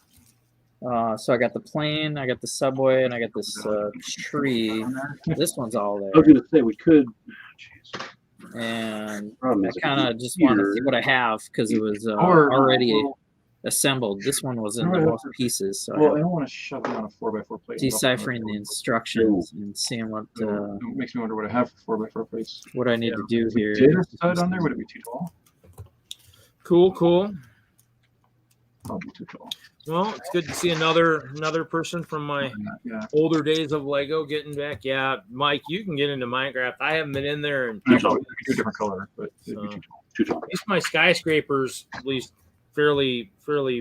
Speaker 1: So I got the plane, I got the subway, and I got this tree. This one's all there.
Speaker 4: I was gonna say we could.
Speaker 1: And
Speaker 4: Problem
Speaker 1: I
Speaker 4: is,
Speaker 1: kind of just want to see what I have because it was already assembled. This one was in the most pieces. So
Speaker 3: Well, I don't want to shove it on a 4x4 plate.
Speaker 1: deciphering the instructions and seeing what
Speaker 3: It makes me wonder what I have for 4x4 plates.
Speaker 1: what I need to do here.
Speaker 3: Data side on there? Would it be too tall?
Speaker 11: Cool.
Speaker 3: Probably too tall.
Speaker 11: Well, it's good to see another person from my older days of Lego getting back. Yeah, Mike, you can get into Minecraft. I haven't been in there, and
Speaker 3: You could do a different color, but it'd be too tall.
Speaker 11: at least my skyscrapers at least fairly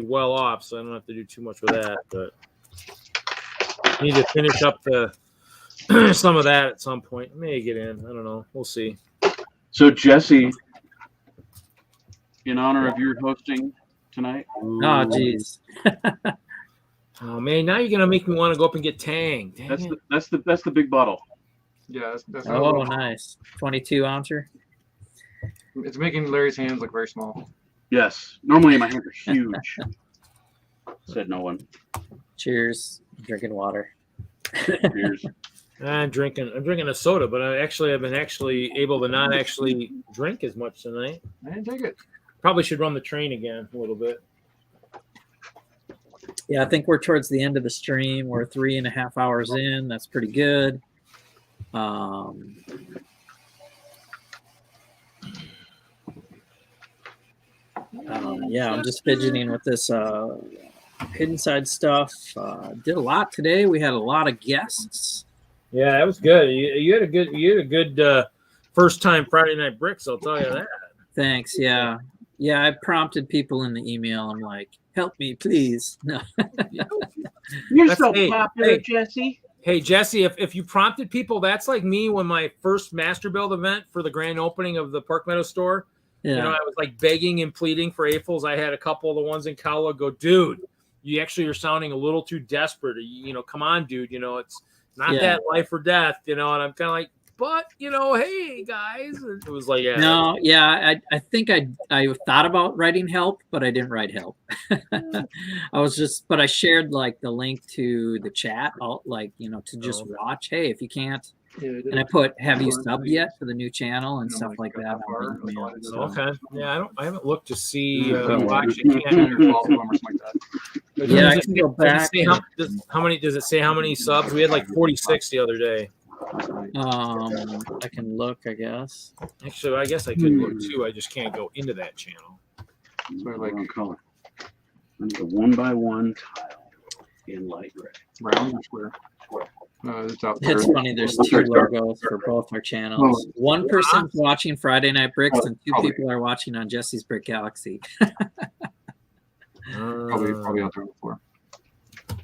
Speaker 11: well off, so I don't have to do too much with that. But I need to finish up the some of that at some point. May get in. I don't know. We'll see.
Speaker 4: So Jesse, in honor of your hosting tonight.
Speaker 1: Oh, geez.
Speaker 11: Oh man, now you're gonna make me want to go up and get Tang. Dang it.
Speaker 4: That's the big bottle.
Speaker 3: Yeah, that's
Speaker 1: Oh, nice. 22 ouncer.
Speaker 3: It's making Larry's hands look very small.
Speaker 4: Yes. Normally my hands are huge. Said no one.
Speaker 1: Cheers. Drinking water.
Speaker 4: Cheers.
Speaker 11: I'm drinking a soda, but I've been able to not actually drink as much tonight.
Speaker 3: I didn't take it.
Speaker 11: Probably should run the train again a little bit.
Speaker 1: Yeah, I think we're towards the end of the stream. We're 3.5 hours in. That's pretty good. Yeah, I'm just fidgeting with this hidden side stuff. Did a lot today. We had a lot of guests.
Speaker 11: Yeah, that was good. You had a good first time Friday Night Bricks. I'll tell you that.
Speaker 1: Thanks. Yeah, I prompted people in the email. I'm like, help me, please. No.
Speaker 4: You're so popular, Jesse.
Speaker 11: Hey, Jesse, if you prompted people, that's like me when my first Master Build event for the grand opening of the Park Meadow store.
Speaker 1: Yeah.
Speaker 11: You know, I was like begging and pleading for AFOLs. I had a couple of the ones in Kaula go, dude, you actually are sounding a little too desperate. You know, come on, dude. You know, it's not that life or death, you know, and I'm kind of like, but, you know, hey, guys. It was like,
Speaker 1: No, I think I thought about writing help, but I didn't write help. But I shared like the link to the chat, like, you know, to just watch. Hey, if you can't, and I put, have you subbed yet for the new channel and stuff like that.
Speaker 11: Okay. Yeah, I haven't looked to see. Well, actually, can't.
Speaker 1: Yeah, I can go back.
Speaker 11: How many does it say? How many subs? We had like 46 the other day.
Speaker 1: I can look, I guess.
Speaker 11: Actually, I guess I could look too. I just can't go into that channel.
Speaker 4: So I like on color. And the 1x1 tile in light gray.
Speaker 3: Round or square? Square.
Speaker 1: It's funny. There's two logos for both our channels. One person's watching Friday Night Bricks, and two people are watching on Jesse's Brick Galaxy.
Speaker 3: Probably out there before.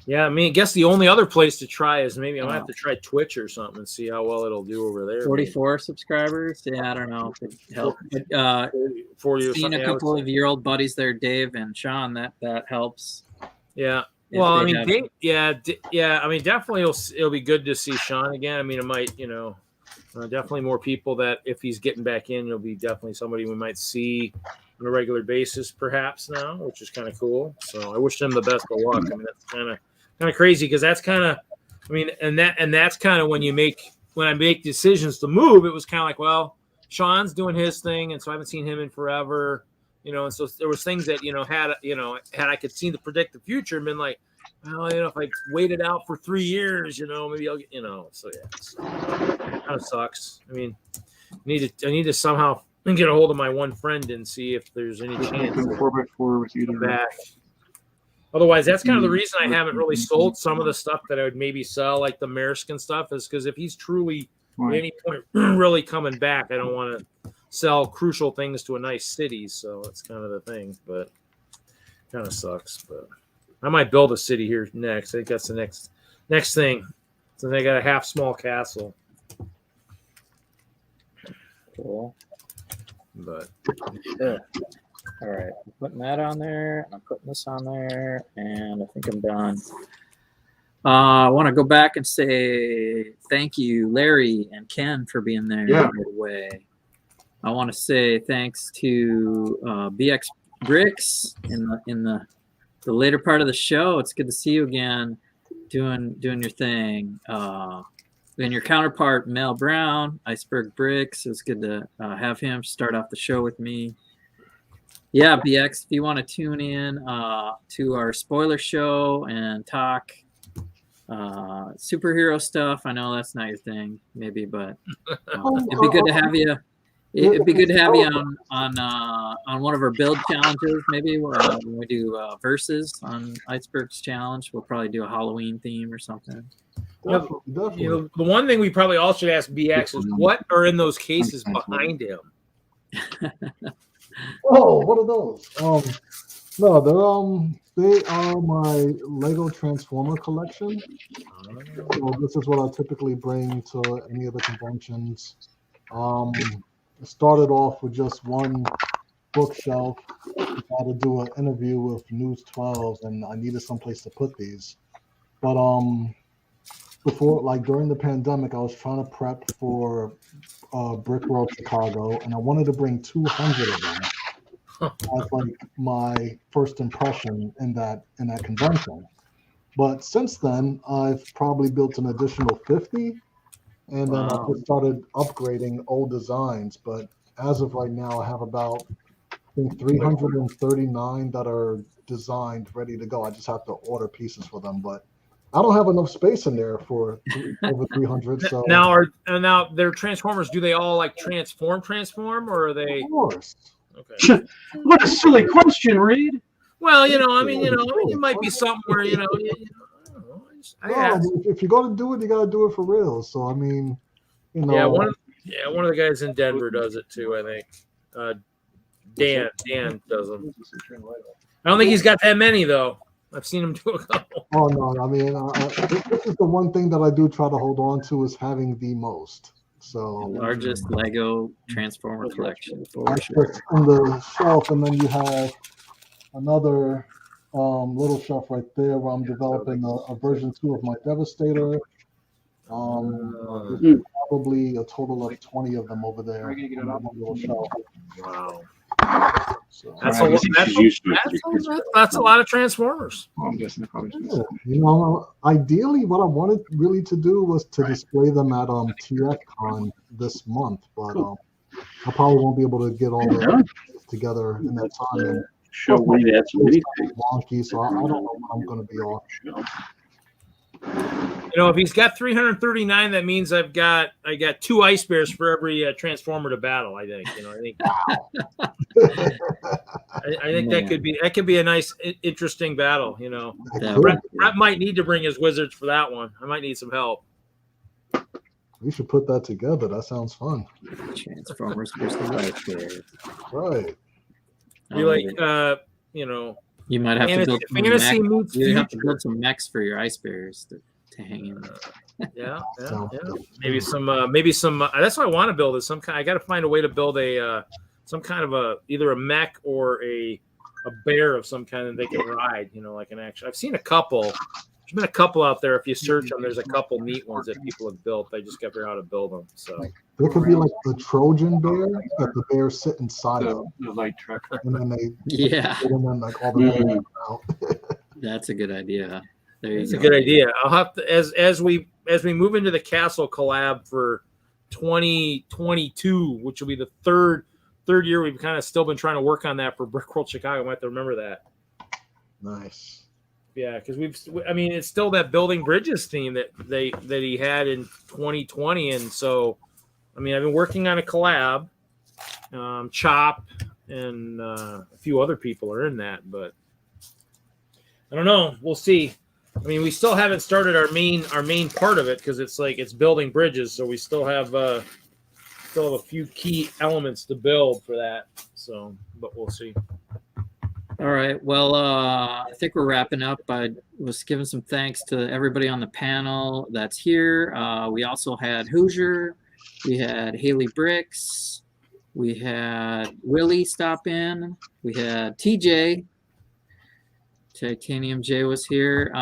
Speaker 11: Yeah, I mean, I guess the only other place to try is maybe I might have to try Twitch or something and see how well it'll do over there.
Speaker 1: 44 subscribers. Yeah, I don't know if it helps. Seeing a couple of your old buddies there, Dave and Sean, that helps.
Speaker 11: Yeah. Well, I mean, I mean, definitely it'll be good to see Sean again. I mean, it might, you know, definitely more people that if he's getting back in, it'll be definitely somebody we might see on a regular basis, perhaps now, which is kind of cool. So I wish them the best of luck. I mean, that's kind of crazy because that's kind of, I mean, and that's kind of when I make decisions to move, it was kind of like, well, Sean's doing his thing, and so I haven't seen him in forever. You know, and so there was things that, had I could see to predict the future and been like, well, you know, if I waited out for 3 years, you know, maybe I'll get, you know, so yeah, it kind of sucks. I mean, I need to somehow get a hold of my one friend and see if there's any chance
Speaker 3: 4x4 with you
Speaker 11: back. Otherwise, that's kind of the reason I haven't really sold some of the stuff that I would maybe sell, like the Mariskin stuff, is because if he's truly at any point really coming back, I don't want to sell crucial things to a nice city. So it's kind of the thing, but kind of sucks. But I might build a city here next. I think that's the next thing. So they got a half small castle.
Speaker 1: Cool.
Speaker 11: But
Speaker 1: yeah. All right, I'm putting that on there. I'm putting this on there, and I think I'm done. I want to go back and say thank you, Larry and Ken, for being there right away. I want to say thanks to BX Bricks in the later part of the show. It's good to see you again, doing your thing. And your counterpart, Mel Brown, Iceberg Bricks. It was good to have him start off the show with me. Yeah, BX, if you want to tune in to our spoiler show and talk superhero stuff, I know that's not your thing, maybe, but it'd be good to have you. It'd be good to have you on one of our build challenges, maybe when we do verses on Iceberg's challenge. We'll probably do a Halloween theme or something.
Speaker 11: You know, the one thing we probably all should ask BX is what are in those cases behind him?
Speaker 15: Oh, what are those? No, they are my Lego Transformer collection. So this is what I typically bring to any of the conventions. It started off with just one bookshelf. I had to do an interview with News 12, and I needed someplace to put these. But before, like during the pandemic, I was trying to prep for Brickworld Chicago, and I wanted to bring 200 of them as like my first impression in that convention. But since then, I've probably built an additional 50, and then I just started upgrading old designs. But as of right now, I have about, I think, 339 that are designed, ready to go. I just have to order pieces for them, but I don't have enough space in there for over 300. So
Speaker 11: now their Transformers, do they all like transform, or are they?
Speaker 15: Of course.
Speaker 11: Okay.
Speaker 4: What a silly question, Reed.
Speaker 11: Well, it might be something where I don't know.
Speaker 15: I mean, if you're going to do it, you got to do it for real. So I mean,
Speaker 11: Yeah, one of the guys in Denver does it too. I think Dan does them. I don't think he's got that many though. I've seen him do a couple.
Speaker 15: Oh no, I mean, this is the one thing that I do try to hold on to, is having the most. So
Speaker 1: largest Lego Transformer collection.
Speaker 15: That's just on the shelf, and then you have another little shelf right there where I'm developing a version 2 of my Devastator. There's probably a total of 20 of them over there on that one little shelf.
Speaker 11: Wow.
Speaker 15: So,
Speaker 11: That's a lot of Transformers.
Speaker 15: Well, I'm guessing ideally, what I wanted really to do was to display them at TFCon this month, but I probably won't be able to get all the together in that time. And
Speaker 14: show Willie that's
Speaker 15: wonky, so I don't know when I'm going to be off.
Speaker 11: If he's got 339, that means I got 2 ice bears for every Transformer to battle. I think. I think that could be a nice, interesting battle. Brett might need to bring his wizards for that one. I might need some help.
Speaker 15: We should put that together. That sounds fun.
Speaker 1: Transformers versus ice bears.
Speaker 15: Right.
Speaker 1: You might have to build some mechs. You have to build some mechs for your ice bears to hang in.
Speaker 11: Yeah. Maybe some. That's what I want to build. Is some kind. I got to find a way to build some kind of either a mech or a bear of some kind that they can ride. Like an action. I've seen a couple. There's been a couple out there. If you search them, there's a couple neat ones that people have built. They just got to figure out how to build them. So
Speaker 15: there could be like the Trojan bear that the bears sit inside of.
Speaker 3: The light truck.
Speaker 15: And then they
Speaker 1: and
Speaker 15: then like all the out.
Speaker 1: That's a good idea.
Speaker 11: It's a good idea. I'll have to as we move into the Castle collab for 2022, which will be the third year. We've kind of still been trying to work on that for BrickWorld Chicago. I might have to remember that.
Speaker 15: Nice.
Speaker 11: Yeah, because it's still that building bridges theme that he had in 2020, and so I've been working on a collab. Chop and a few other people are in that, but I don't know. We'll see. We still haven't started our main part of it because it's building bridges, so we still have a few key elements to build for that. So, but we'll see.
Speaker 1: All right. Well, I think we're wrapping up. I was giving some thanks to everybody on the panel that's here. We also had Hoosier. We had Haley Bricks. We had Willie stop in. We had TJ. Titanium J was here.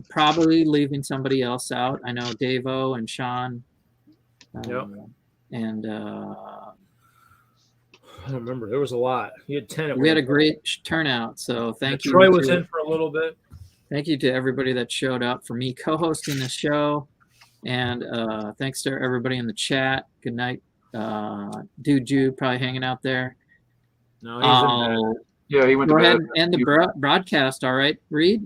Speaker 1: Probably leaving somebody else out. I know Davo and Sean. And
Speaker 11: I don't remember. There was a lot. You had 10.
Speaker 1: We had a great turnout. So thank you.
Speaker 11: Troy was in for a little bit.
Speaker 1: Thank you to everybody that showed up, for me co-hosting the show. And thanks to everybody in the chat. Good night. Dude Jude probably hanging out there.
Speaker 11: No, he's in bed.
Speaker 3: Yeah, he went to
Speaker 1: Go ahead
Speaker 3: bed.
Speaker 1: and end the broadcast. All right, Reed?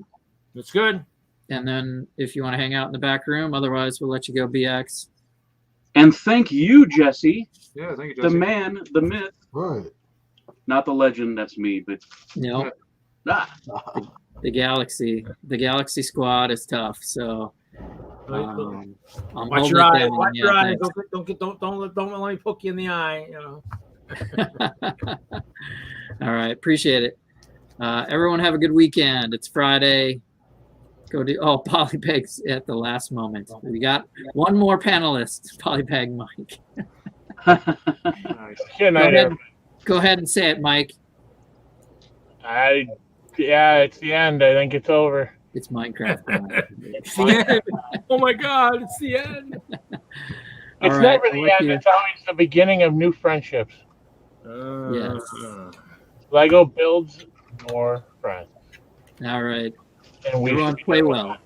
Speaker 11: That's good.
Speaker 1: And then if you want to hang out in the back room, otherwise we'll let you go, BX.
Speaker 4: And thank you, Jesse.
Speaker 3: Yeah, thank you, Jesse.
Speaker 4: The man, the myth.
Speaker 15: Right.
Speaker 4: Not the legend, that's me, but
Speaker 1: no. The Galaxy squad is tough. So
Speaker 11: watch your eyes. Watch your eyes. Don't let me poke you in the eye.
Speaker 1: All right, appreciate it. Everyone have a good weekend. It's Friday. Go to Polypeg's at the last moment. We got one more panelist, Polypeg Mike. Go ahead and say it, Mike.
Speaker 5: It's the end. I think it's over.
Speaker 1: It's Minecraft.
Speaker 11: It's the end. Oh my God, it's the end.
Speaker 5: It's never the end. It's always the beginning of new friendships.
Speaker 1: Yes.
Speaker 5: Lego builds more friends.
Speaker 1: All right.
Speaker 5: And we
Speaker 1: everyone play well.